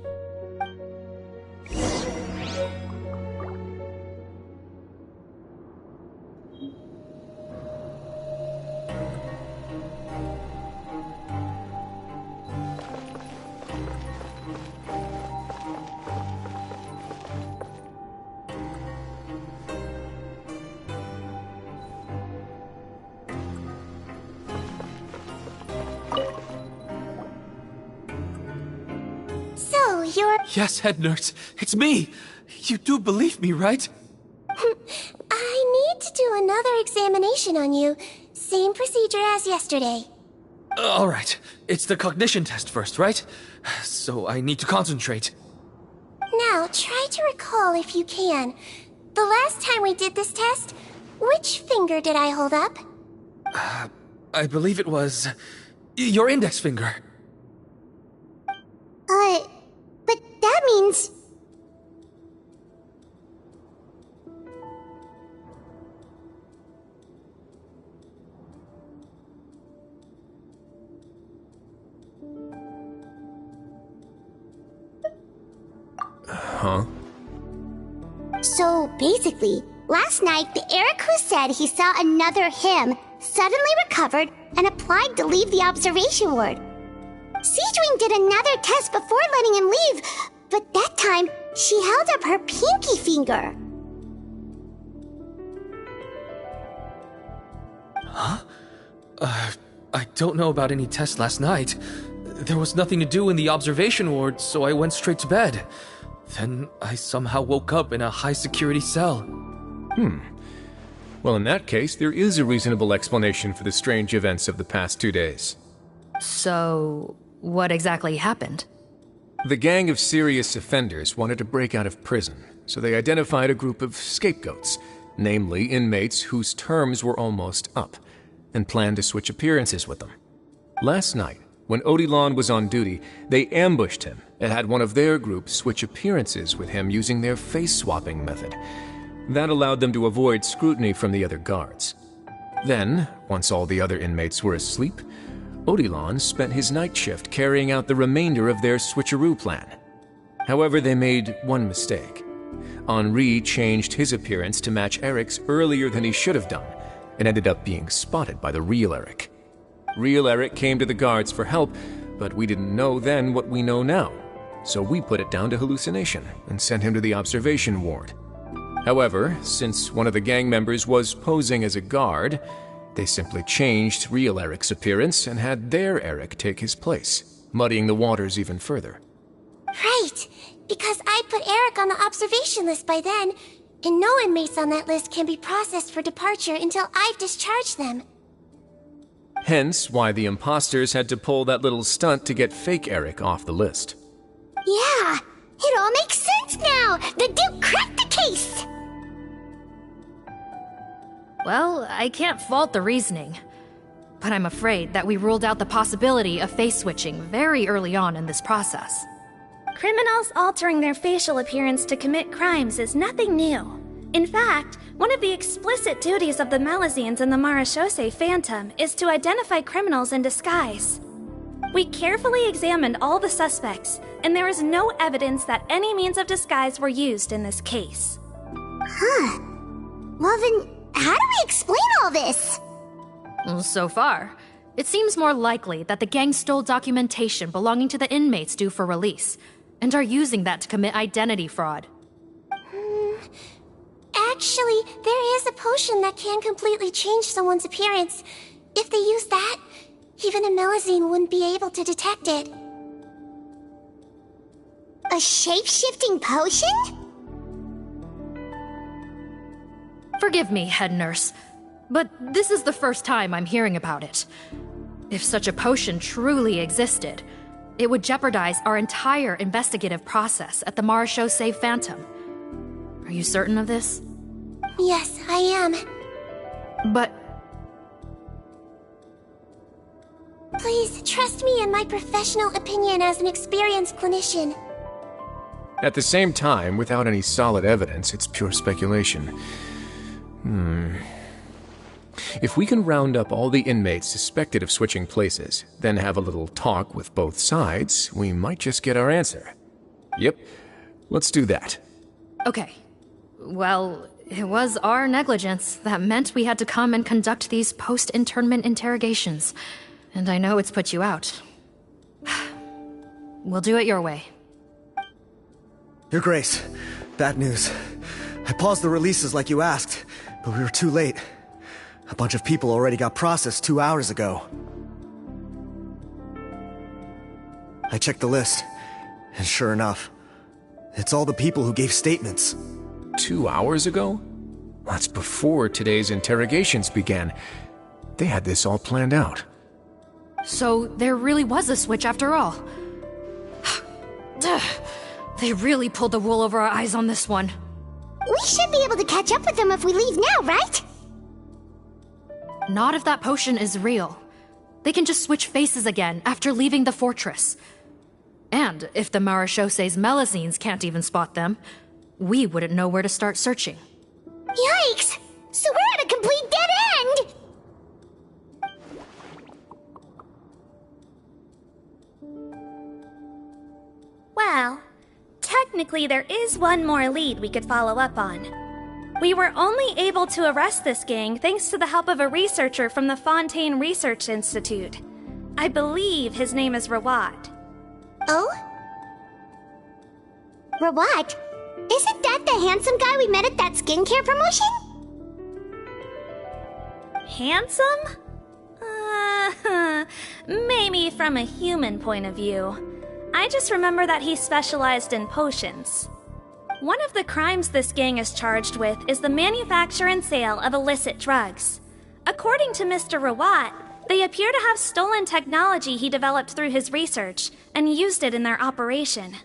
So, you're... Yes, head nurse. It's me. You do believe me, right? I need to do another examination on you. Same procedure as yesterday. All right. It's the cognition test first, right? So I need to concentrate. Now, try to recall if you can. The last time we did this test, which finger did I hold up? I believe it was your index finger. But that means... Huh? So, basically, last night, the Eric who said he saw another him suddenly recovered and applied to leave the observation ward. Siegewing did another test before letting him leave, but that time, she held up her pinky finger. Huh? I don't know about any tests last night. There was nothing to do in the observation ward, so I went straight to bed. Then I somehow woke up in a high-security cell. Well, in that case, there is a reasonable explanation for the strange events of the past 2 days. So, what exactly happened? The gang of serious offenders wanted to break out of prison, so they identified a group of scapegoats, namely inmates whose terms were almost up, and planned to switch appearances with them. Last night, when Odilon was on duty, they ambushed him and had one of their group switch appearances with him using their face-swapping method. That allowed them to avoid scrutiny from the other guards. Then, once all the other inmates were asleep, Odilon spent his night shift carrying out the remainder of their switcheroo plan. However, they made one mistake. Henri changed his appearance to match Eric's earlier than he should have done, and ended up being spotted by the real Eric. Real Eric came to the guards for help, but we didn't know then what we know now, so we put it down to hallucination and sent him to the observation ward. However, since one of the gang members was posing as a guard, they simply changed real Eric's appearance and had their Eric take his place, muddying the waters even further. Right, because I put Eric on the observation list by then, and no inmates on that list can be processed for departure until I've discharged them. Hence why the imposters had to pull that little stunt to get fake Eric off the list. Yeah, it all makes sense now! The Duke cracked the case! Well, I can't fault the reasoning. But I'm afraid that we ruled out the possibility of face switching very early on in this process. Criminals altering their facial appearance to commit crimes is nothing new. In fact, one of the explicit duties of the Malazines and the Marachose Phantom is to identify criminals in disguise. We carefully examined all the suspects, and there is no evidence that any means of disguise were used in this case. Huh. Well then, how do we explain all this? So far, it seems more likely that the gang stole documentation belonging to the inmates due for release, and are using that to commit identity fraud. Actually, there is a potion that can completely change someone's appearance. If they use that, even a Melusine wouldn't be able to detect it. A shape-shifting potion? Forgive me, head nurse, but this is the first time I'm hearing about it. If such a potion truly existed, it would jeopardize our entire investigative process at the Marechaussee Phantom. Are you certain of this? Yes, I am. But... Please, trust me in my professional opinion as an experienced clinician. At the same time, without any solid evidence, it's pure speculation. If we can round up all the inmates suspected of switching places, then have a little talk with both sides, we might just get our answer. Yep, let's do that. Okay. Well, it was our negligence that meant we had to come and conduct these post-internment interrogations. And I know it's put you out. We'll do it your way. Your Grace, bad news. I paused the releases like you asked, but we were too late. A bunch of people already got processed 2 hours ago. I checked the list, and sure enough, it's all the people who gave statements. 2 hours ago? That's before today's interrogations began. They had this all planned out. So there really was a switch after all. They really pulled the wool over our eyes on this one. We should be able to catch up with them if we leave now, right? Not if that potion is real. They can just switch faces again after leaving the fortress. And if the Marechaussee's Melusines can't even spot them, we wouldn't know where to start searching. Yikes! So we're at a complete dead end! Well, technically there is one more lead we could follow up on. We were only able to arrest this gang thanks to the help of a researcher from the Fontaine Research Institute. I believe his name is Rawat. Oh? Rawat? Isn't that the handsome guy we met at that skincare promotion? Handsome? Maybe from a human point of view. I just remember that he specialized in potions. One of the crimes this gang is charged with is the manufacture and sale of illicit drugs. According to Mr. Rawat, they appear to have stolen technology he developed through his research and used it in their operation.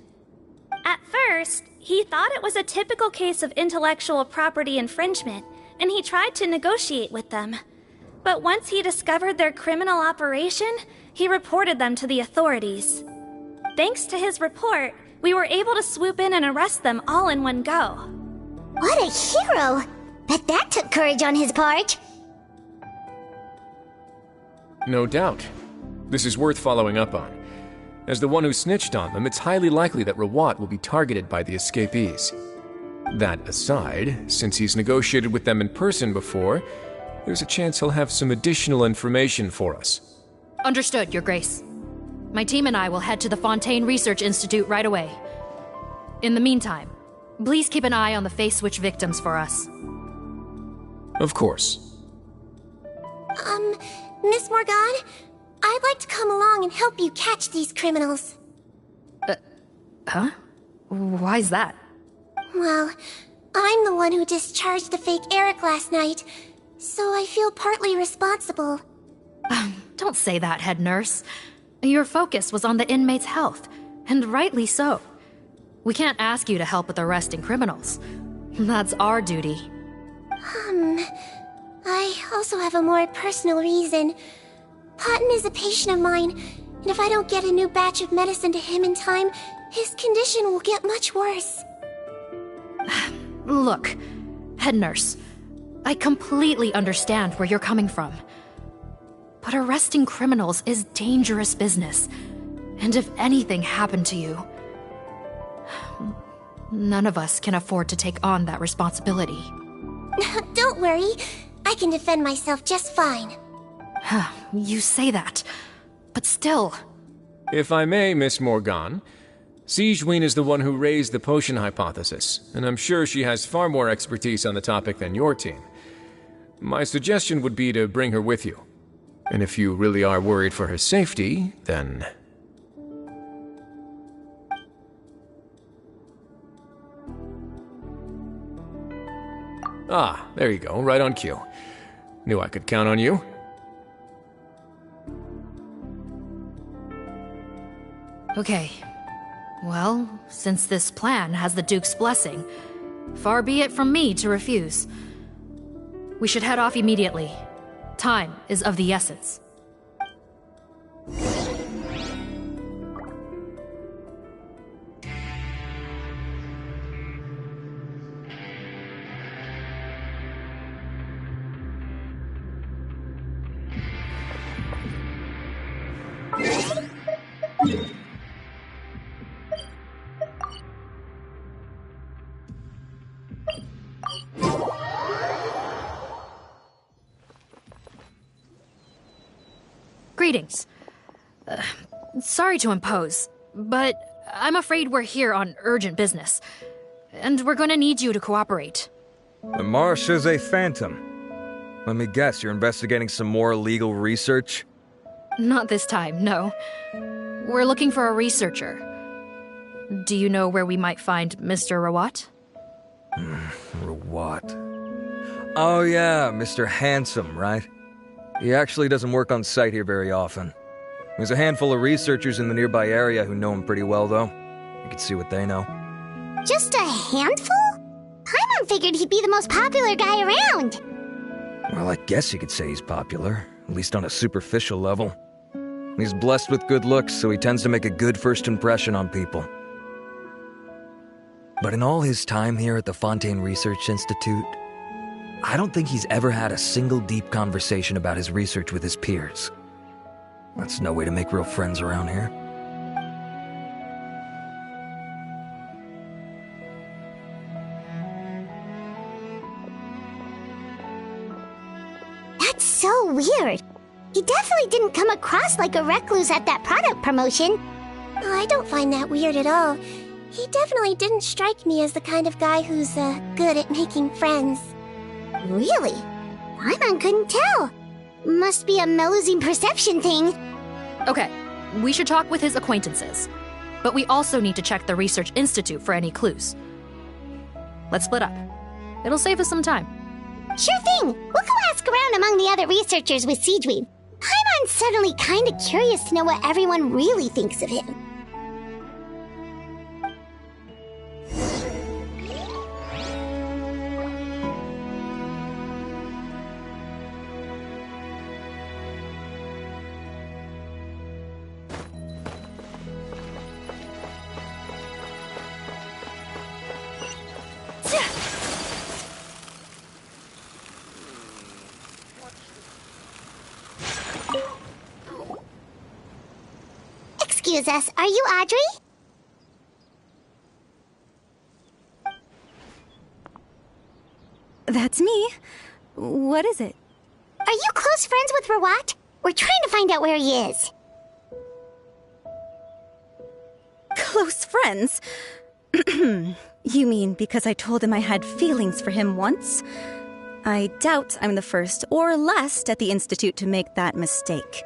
At first, he thought it was a typical case of intellectual property infringement, and he tried to negotiate with them. But once he discovered their criminal operation, he reported them to the authorities. Thanks to his report, we were able to swoop in and arrest them all in one go. What a hero! Bet that took courage on his part. No doubt. This is worth following up on. As the one who snitched on them, it's highly likely that Rawat will be targeted by the escapees. That aside, since he's negotiated with them in person before, there's a chance he'll have some additional information for us. Understood, Your Grace. My team and I will head to the Fontaine Research Institute right away. In the meantime, please keep an eye on the face switch victims for us. Of course. Miss Morgan, I'd like to come along and help you catch these criminals. Huh? Why's that? Well, I'm the one who discharged the fake Eric last night, so I feel partly responsible. Don't say that, head nurse. Your focus was on the inmates' health, and rightly so. We can't ask you to help with arresting criminals. That's our duty. I also have a more personal reason. Potton is a patient of mine, and if I don't get a new batch of medicine to him in time, his condition will get much worse. Look, head nurse, I completely understand where you're coming from. But arresting criminals is dangerous business, and if anything happened to you, none of us can afford to take on that responsibility. Don't worry, I can defend myself just fine. You say that, but still... If I may, Miss Morgan, Sigewinne is the one who raised the potion hypothesis, and I'm sure she has far more expertise on the topic than your team. My suggestion would be to bring her with you. And if you really are worried for her safety, then... Ah, there you go, right on cue. Knew I could count on you. Okay. Well, since this plan has the Duke's blessing, far be it from me to refuse. We should head off immediately. Time is of the essence. Greetings. Sorry to impose, but I'm afraid we're here on urgent business, and we're gonna need you to cooperate. The Marsh is a phantom. Let me guess, you're investigating some more illegal research? Not this time, no. We're looking for a researcher. Do you know where we might find Mr. Rawat? Rawat. Oh yeah, Mr. Handsome, right? He actually doesn't work on site here very often. There's a handful of researchers in the nearby area who know him pretty well, though. You can see what they know. Just a handful? Paimon figured he'd be the most popular guy around. Well, I guess you could say he's popular, at least on a superficial level. He's blessed with good looks, so he tends to make a good first impression on people. But in all his time here at the Fontaine Research Institute, I don't think he's ever had a single deep conversation about his research with his peers. That's no way to make real friends around here. That's so weird. He definitely didn't come across like a recluse at that product promotion. Oh, I don't find that weird at all. He definitely didn't strike me as the kind of guy who's, good at making friends. Really? Paimon couldn't tell. Must be a Melusine perception thing. Okay, we should talk with his acquaintances. But we also need to check the Research Institute for any clues. Let's split up. It'll save us some time. Sure thing. We'll go ask around among the other researchers with Sigewinne. Paimon's suddenly kinda curious to know what everyone really thinks of him. Excuse us, are you Audrey? That's me. What is it? Are you close friends with Rawat? We're trying to find out where he is. Close friends? You mean because I told him I had feelings for him once? I doubt I'm the first or last at the Institute to make that mistake.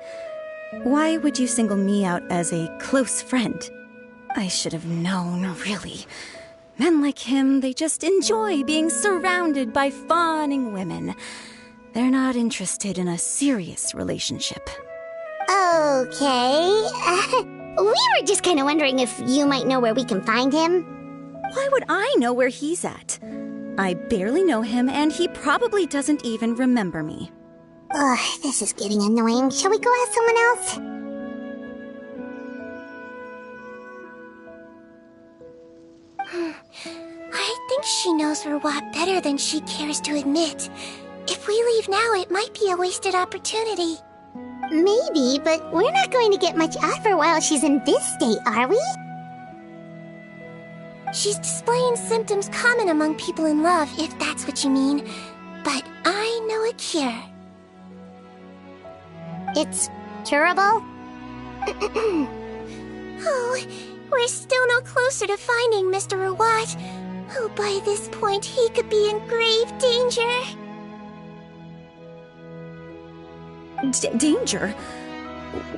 Why would you single me out as a close friend? I should have known, really. Men like him, they just enjoy being surrounded by fawning women. They're not interested in a serious relationship. Okay. We were just kind of wondering if you might know where we can find him. Why would I know where he's at? I barely know him, and he probably doesn't even remember me. Ugh, this is getting annoying. Shall we go ask someone else? I think she knows Rawat better than she cares to admit. If we leave now, it might be a wasted opportunity. Maybe, but we're not going to get much out of her while she's in this state, are we? She's displaying symptoms common among people in love, if that's what you mean. But I know a cure. It's curable? Oh, We're still no closer to finding Mr. Rawat. Oh, by this point, he could be in grave danger. Danger?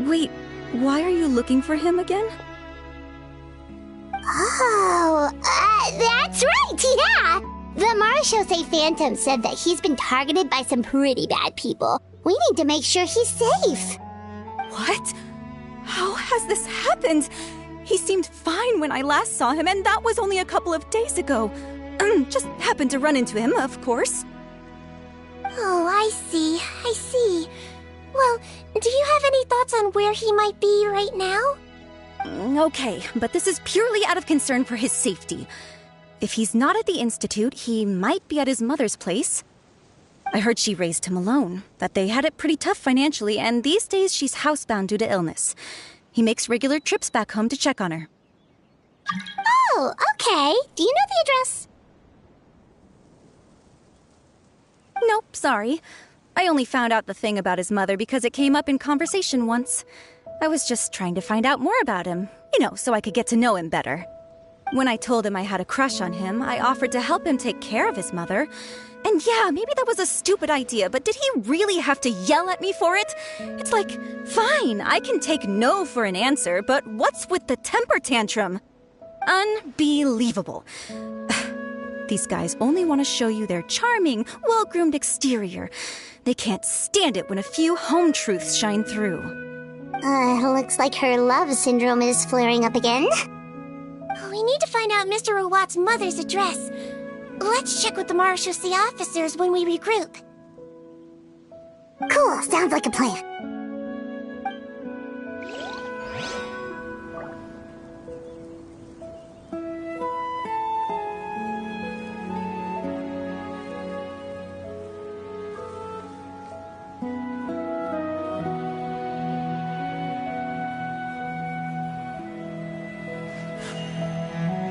Wait, why are you looking for him again? Oh, that's right, yeah! The Marechaussee Phantom said that he's been targeted by some pretty bad people. We need to make sure he's safe. What? How has this happened? He seemed fine when I last saw him, and that was only a couple of days ago. Just happened to run into him, of course. Oh, I see. Well, do you have any thoughts on where he might be right now? Okay, but this is purely out of concern for his safety. If he's not at the Institute, he might be at his mother's place. I heard she raised him alone, that they had it pretty tough financially, and these days she's housebound due to illness. He makes regular trips back home to check on her. Oh, okay. Do you know the address? Nope, sorry. I only found out the thing about his mother because it came up in conversation once. I was just trying to find out more about him, so I could get to know him better. When I told him I had a crush on him, I offered to help him take care of his mother. And yeah, maybe that was a stupid idea, but did he really have to yell at me for it? It's like, fine, I can take no for an answer, but what's with the temper tantrum? Unbelievable. These guys only want to show you their charming, well-groomed exterior. They can't stand it when a few home truths shine through. Looks like her love syndrome is flaring up again. We need to find out Mr. Rawat's mother's address. Let's check with the Marechaussee officers when we regroup. Cool, sounds like a plan.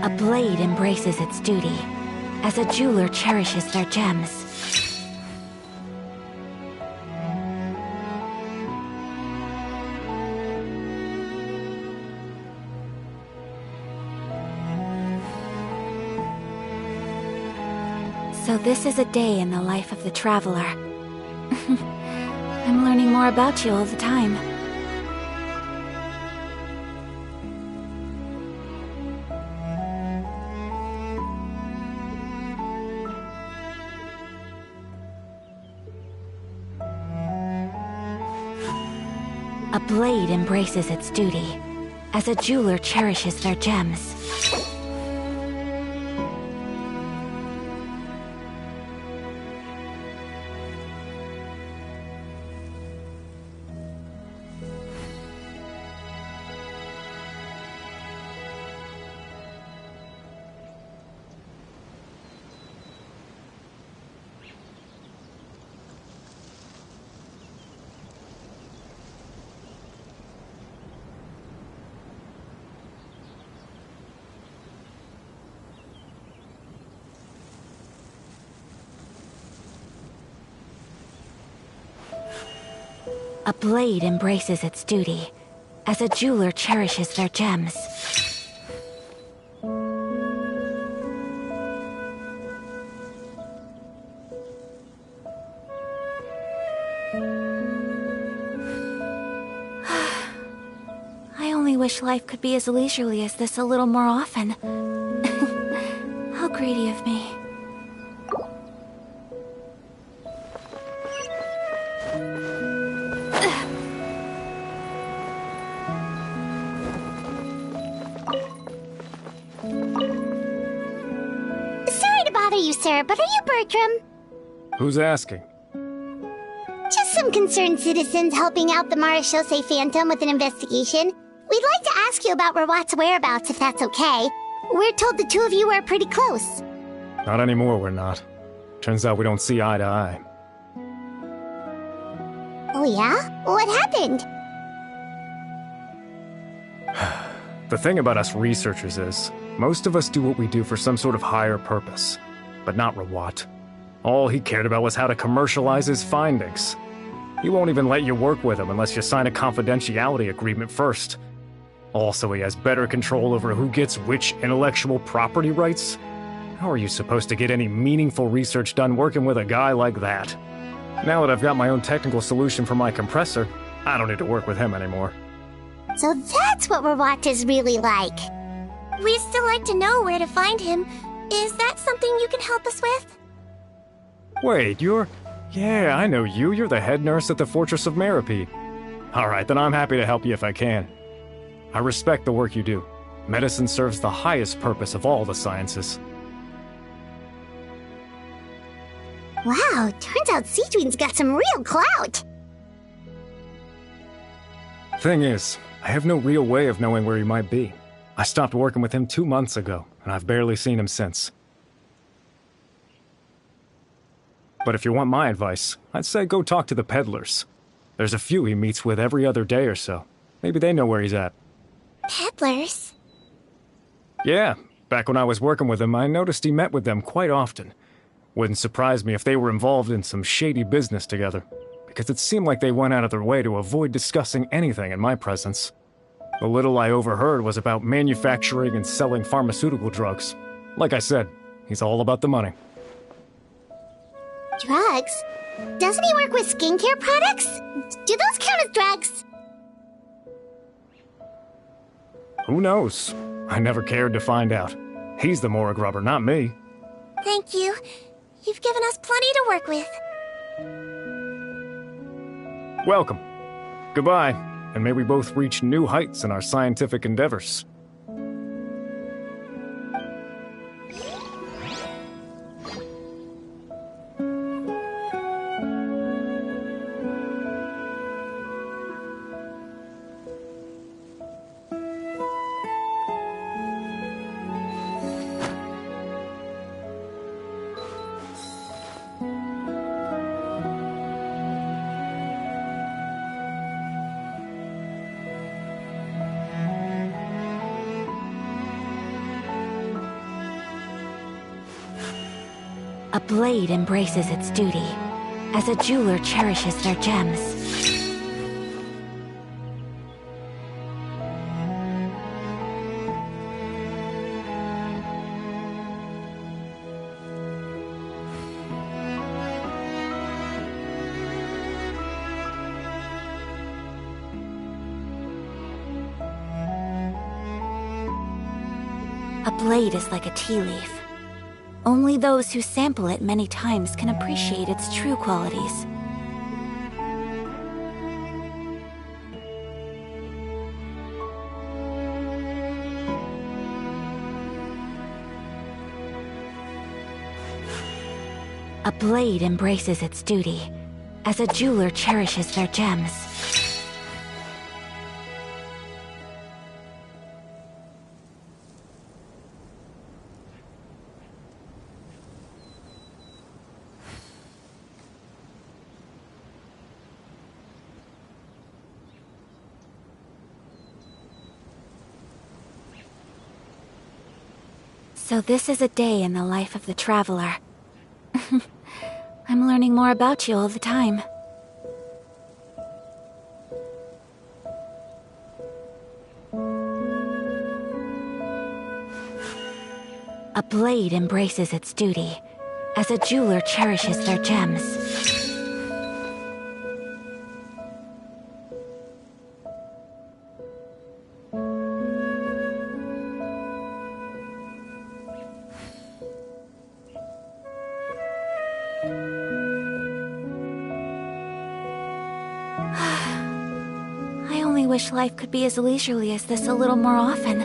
A blade embraces its duty, as a jeweler cherishes their gems. So this is a day in the life of the traveler. I'm learning more about you all the time. A blade embraces its duty, as a jeweler cherishes their gems. A blade embraces its duty, as a jeweler cherishes their gems. I only wish life could be as leisurely as this a little more often. How greedy of me. Sir, but are you Bertram? Who's asking? Just some concerned citizens helping out the Marechaussee Phantom with an investigation. We'd like to ask you about Rawat's whereabouts, if that's okay. We're told the two of you are pretty close. Not anymore, we're not. Turns out we don't see eye to eye. Oh yeah? What happened? The thing about us researchers is, most of us do what we do for some sort of higher purpose. But not Rawat. All he cared about was how to commercialize his findings. He won't even let you work with him unless you sign a confidentiality agreement first. Also, he has better control over who gets which intellectual property rights? How are you supposed to get any meaningful research done working with a guy like that? Now that I've got my own technical solution for my compressor, I don't need to work with him anymore. So that's what Robot is really like. We'd still like to know where to find him. Is that something you can help us with? Wait, Yeah, I know you. You're the head nurse at the Fortress of Meropide. Alright, then I'm happy to help you if I can. I respect the work you do. Medicine serves the highest purpose of all the sciences. Wow, turns out Seedween's got some real clout. Thing is, I have no real way of knowing where he might be. I stopped working with him 2 months ago, and I've barely seen him since. But if you want my advice, I'd say go talk to the peddlers. There's a few he meets with every other day or so. Maybe they know where he's at. Peddlers? Yeah, back when I was working with him, I noticed he met with them quite often. Wouldn't surprise me if they were involved in some shady business together, because it seemed like they went out of their way to avoid discussing anything in my presence. The little I overheard was about manufacturing and selling pharmaceutical drugs. Like I said, he's all about the money. Drugs? Doesn't he work with skincare products? Do those count as drugs? Who knows? I never cared to find out. He's the Morag rubber, not me. Thank you. You've given us plenty to work with. Welcome. Goodbye, and may we both reach new heights in our scientific endeavors. A blade embraces its duty, as a jeweler cherishes their gems. A blade is like a tea leaf. Only those who sample it many times can appreciate its true qualities. A blade embraces its duty, as a jeweler cherishes their gems. So this is a day in the life of the traveler. I'm learning more about you all the time. A blade embraces its duty, as a jeweler cherishes their gems. I wish life could be as leisurely as this a little more often.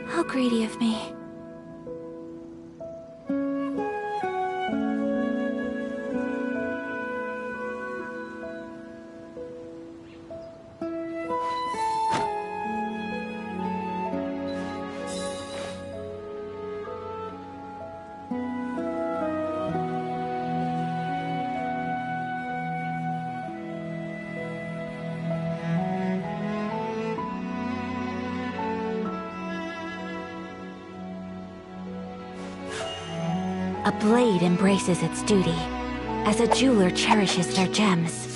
How greedy of me. A blade embraces its duty, as a jeweler cherishes their gems.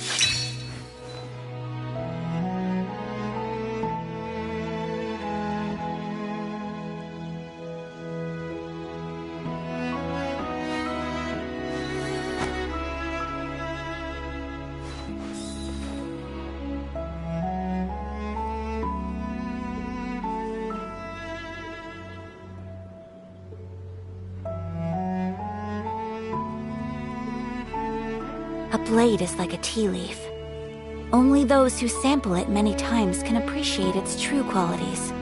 A blade is like a tea leaf. Only those who sample it many times can appreciate its true qualities.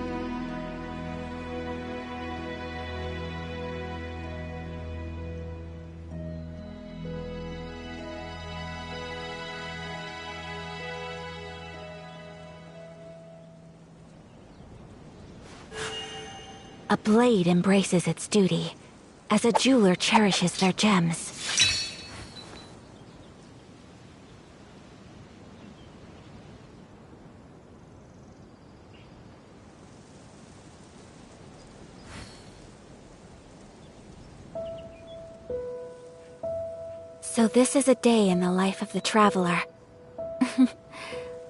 A blade embraces its duty, as a jeweler cherishes their gems. So this is a day in the life of the traveler.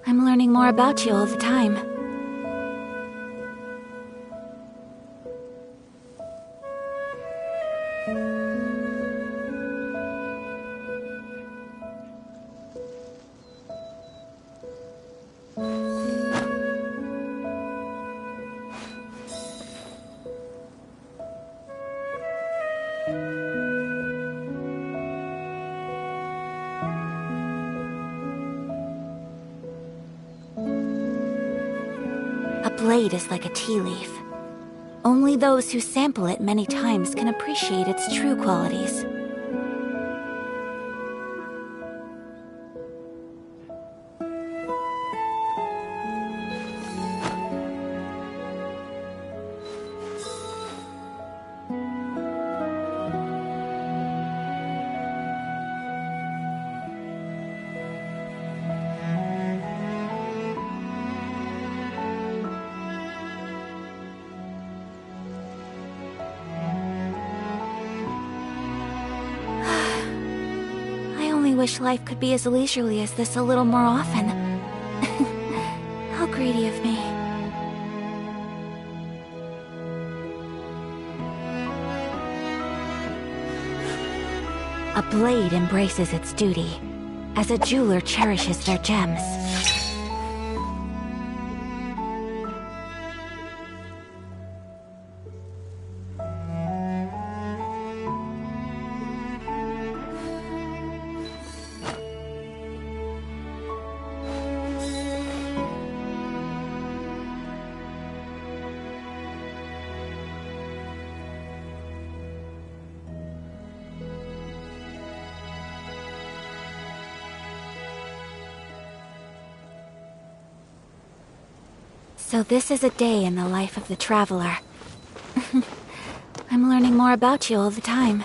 I'm learning more about you all the time. A blade is like a tea leaf. Only those who sample it many times can appreciate its true qualities. I wish life could be as leisurely as this a little more often. How greedy of me. A blade embraces its duty, as a jeweler cherishes their gems. So this is a day in the life of the traveler. I'm learning more about you all the time.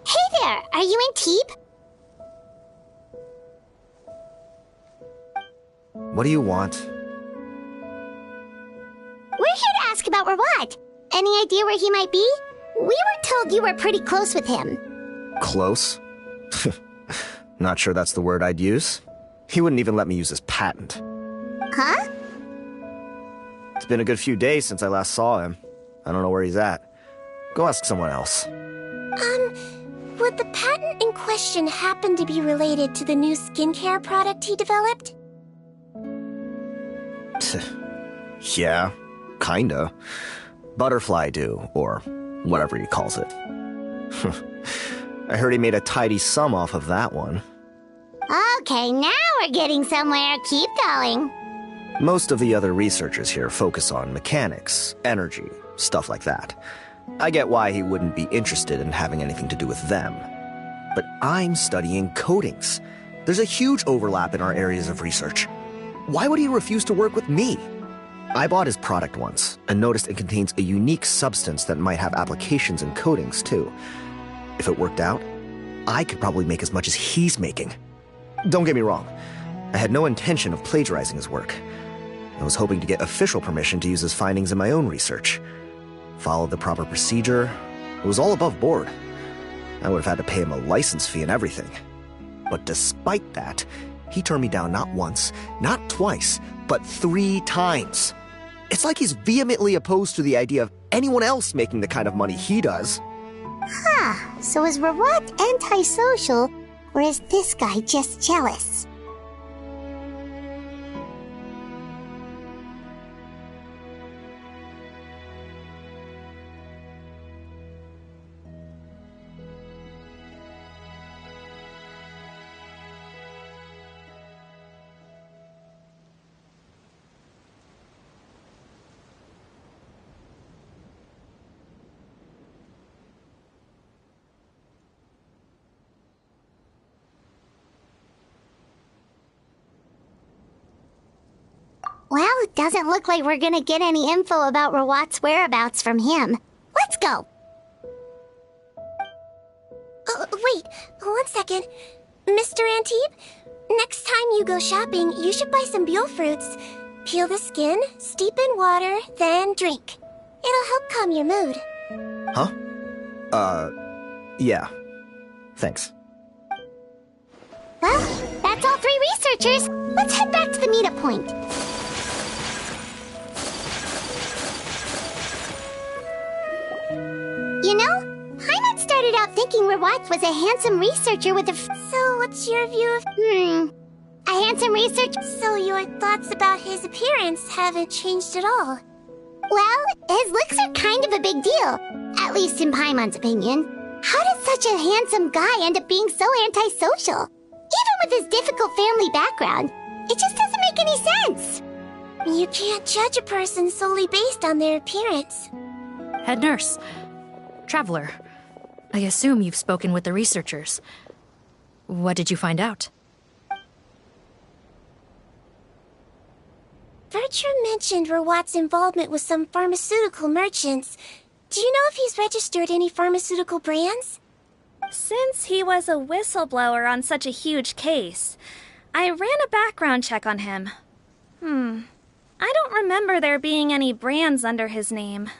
Hey there! Are you in Teep? What do you want? We're here to ask about Rawat. Any idea where he might be? We were told you were pretty close with him. Close? Not sure that's the word I'd use. He wouldn't even let me use his patent. Huh? It's been a good few days since I last saw him. I don't know where he's at. Go ask someone else. Would the patent in question happen to be related to the new skincare product he developed? Yeah, kinda. Butterfly dew, or whatever he calls it. I heard he made a tidy sum off of that one. Okay, now we're getting somewhere. Keep going. Most of the other researchers here focus on mechanics, energy, stuff like that. I get why he wouldn't be interested in having anything to do with them. But I'm studying coatings. There's a huge overlap in our areas of research. Why would he refuse to work with me? I bought his product once, and noticed it contains a unique substance that might have applications in coatings, too. If it worked out, I could probably make as much as he's making. Don't get me wrong, I had no intention of plagiarizing his work. I was hoping to get official permission to use his findings in my own research. Followed the proper procedure. It was all above board. I would have had to pay him a license fee and everything. But despite that, he turned me down not once, not twice, but 3 times. It's like he's vehemently opposed to the idea of anyone else making the kind of money he does. Huh, so is Rawat antisocial, Or is this guy just jealous? Well, it doesn't look like we're gonna get any info about Rawat's whereabouts from him. Let's go! Wait, 1 second. Mr. Antibes, next time you go shopping, you should buy some Buell fruits. Peel the skin, steep in water, then drink. It'll help calm your mood. Huh? Yeah. Thanks. Well, that's all 3 researchers. Let's head back to the meetup point. You know, Paimon started out thinking Rawat was a handsome researcher with a So what's your view of... a handsome researcher? So your thoughts about his appearance haven't changed at all? Well, his looks are kind of a big deal. At least in Paimon's opinion. How does such a handsome guy end up being so antisocial? Even with his difficult family background, it just doesn't make any sense. You can't judge a person solely based on their appearance. Head nurse. Traveler. I assume you've spoken with the researchers. What did you find out? Bertram mentioned Rawat's involvement with some pharmaceutical merchants. Do you know if he's registered any pharmaceutical brands? Since he was a whistleblower on such a huge case, I ran a background check on him. I don't remember there being any brands under his name.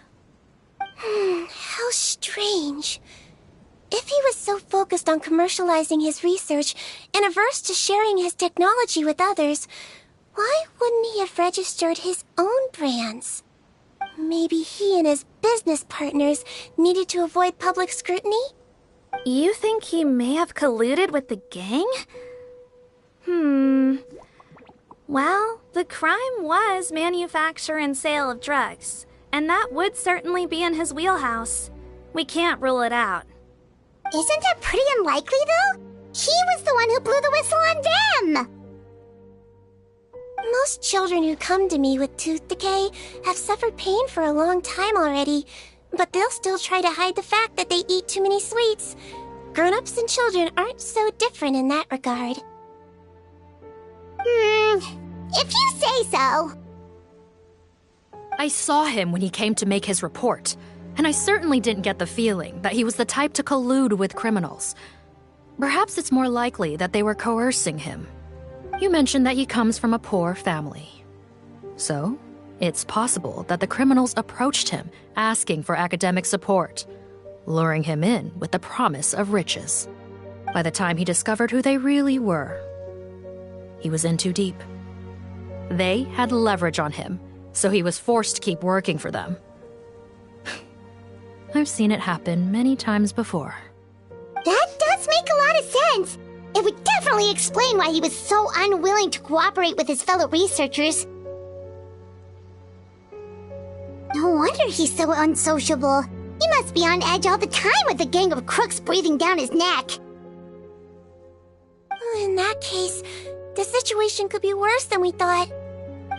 How strange. If he was so focused on commercializing his research and averse to sharing his technology with others, why wouldn't he have registered his own brands? Maybe he and his business partners needed to avoid public scrutiny? You think he may have colluded with the gang? Well, the crime was manufacture and sale of drugs, and that would certainly be in his wheelhouse. We can't rule it out. Isn't that pretty unlikely, though? He was the one who blew the whistle on them! Most children who come to me with tooth decay have suffered pain for a long time already, but they'll still try to hide the fact that they eat too many sweets. Grown-ups and children aren't so different in that regard. If you say so. I saw him when he came to make his report, and I certainly didn't get the feeling that he was the type to collude with criminals. Perhaps it's more likely that they were coercing him. You mentioned that he comes from a poor family. So, it's possible that the criminals approached him asking for academic support, luring him in with the promise of riches. By the time he discovered who they really were, he was in too deep. They had leverage on him, so he was forced to keep working for them. I've seen it happen many times before. That does make a lot of sense. It would definitely explain why he was so unwilling to cooperate with his fellow researchers. No wonder he's so unsociable. He must be on edge all the time with a gang of crooks breathing down his neck. In that case, the situation could be worse than we thought.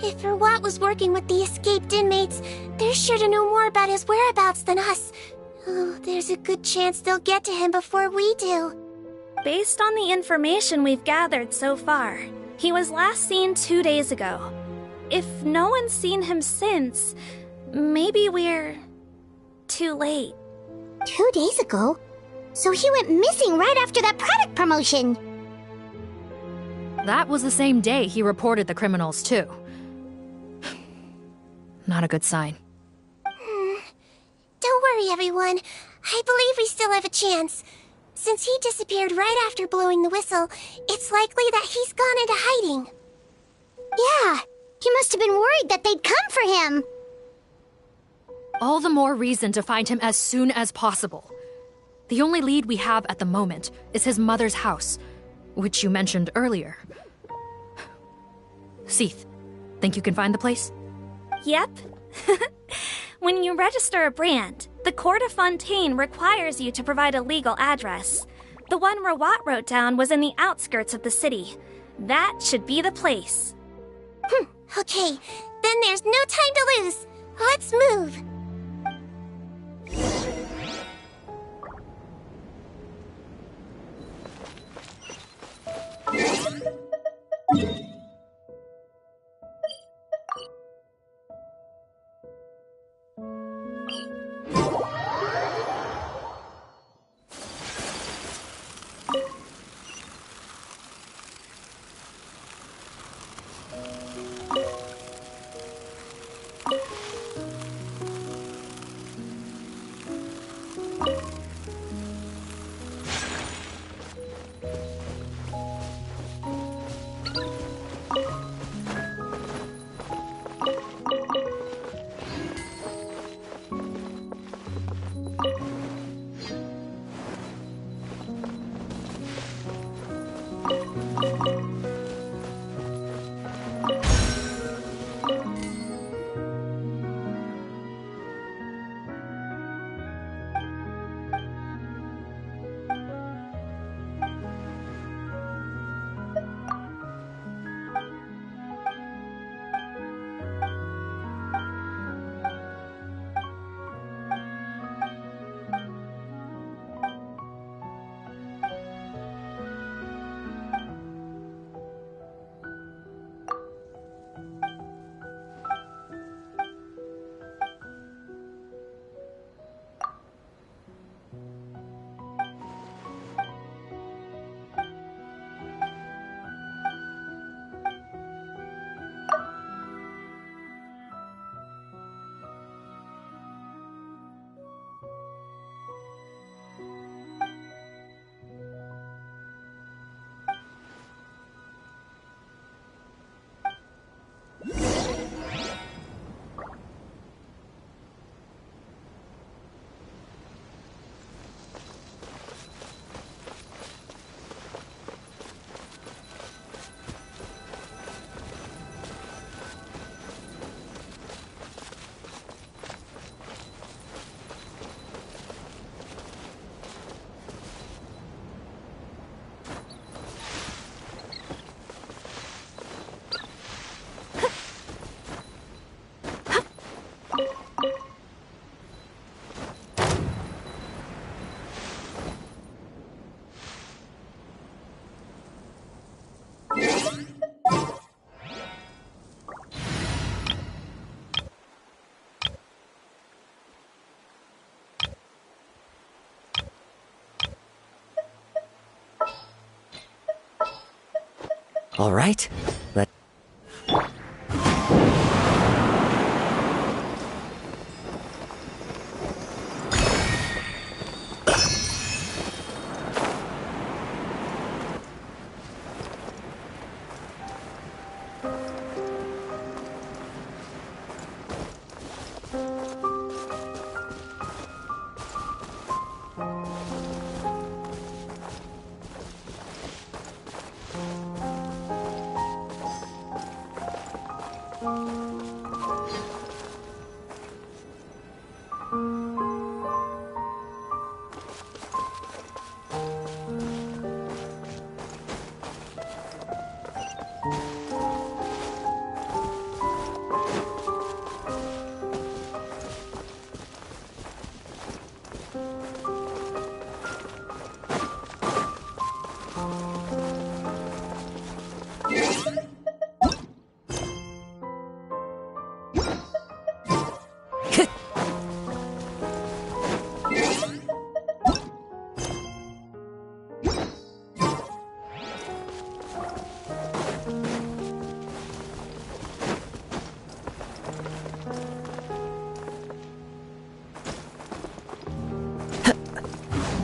If Rawat was working with the escaped inmates, they're sure to know more about his whereabouts than us. Oh, there's a good chance they'll get to him before we do. Based on the information we've gathered so far, he was last seen 2 days ago. If no one's seen him since, maybe we're too late. 2 days ago? So he went missing right after that product promotion. That was the same day he reported the criminals, too. Not a good sign. Don't worry, everyone. I believe we still have a chance. Since he disappeared right after blowing the whistle, it's likely that he's gone into hiding. Yeah, he must have been worried that they'd come for him. All the more reason to find him as soon as possible. The only lead we have at the moment is his mother's house. which you mentioned earlier. Seath, think you can find the place? Yep. When you register a brand, the Court of Fontaine requires you to provide a legal address. The one Rawat wrote down was in the outskirts of the city. That should be the place. Okay, then there's no time to lose. Let's move. All right, let...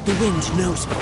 The wind knows me.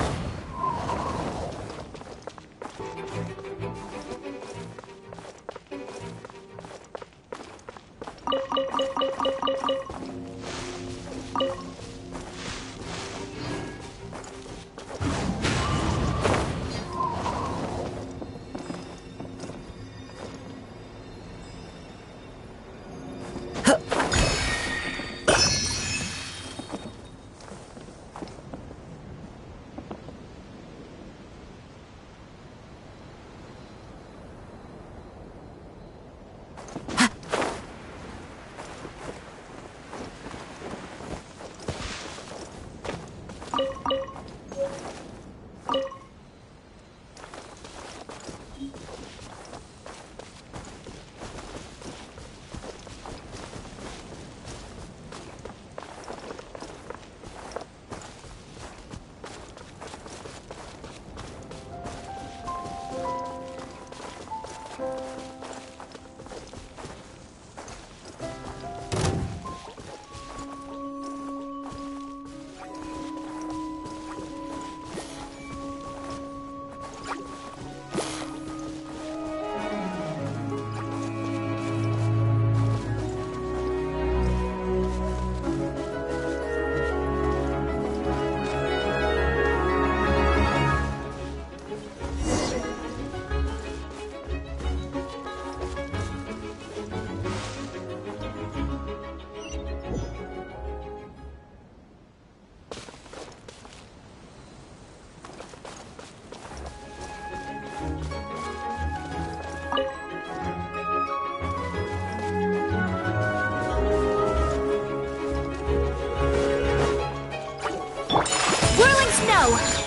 go!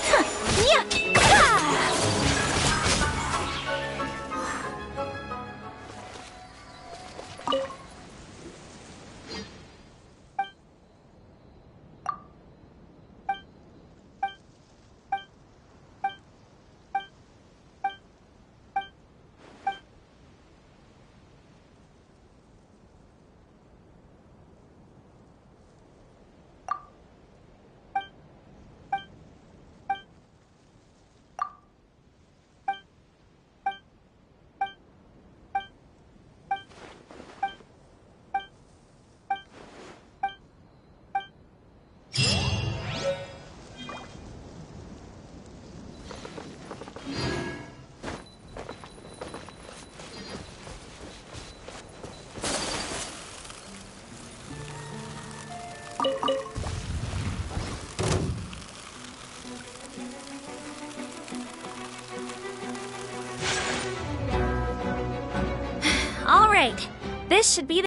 All right, this should be the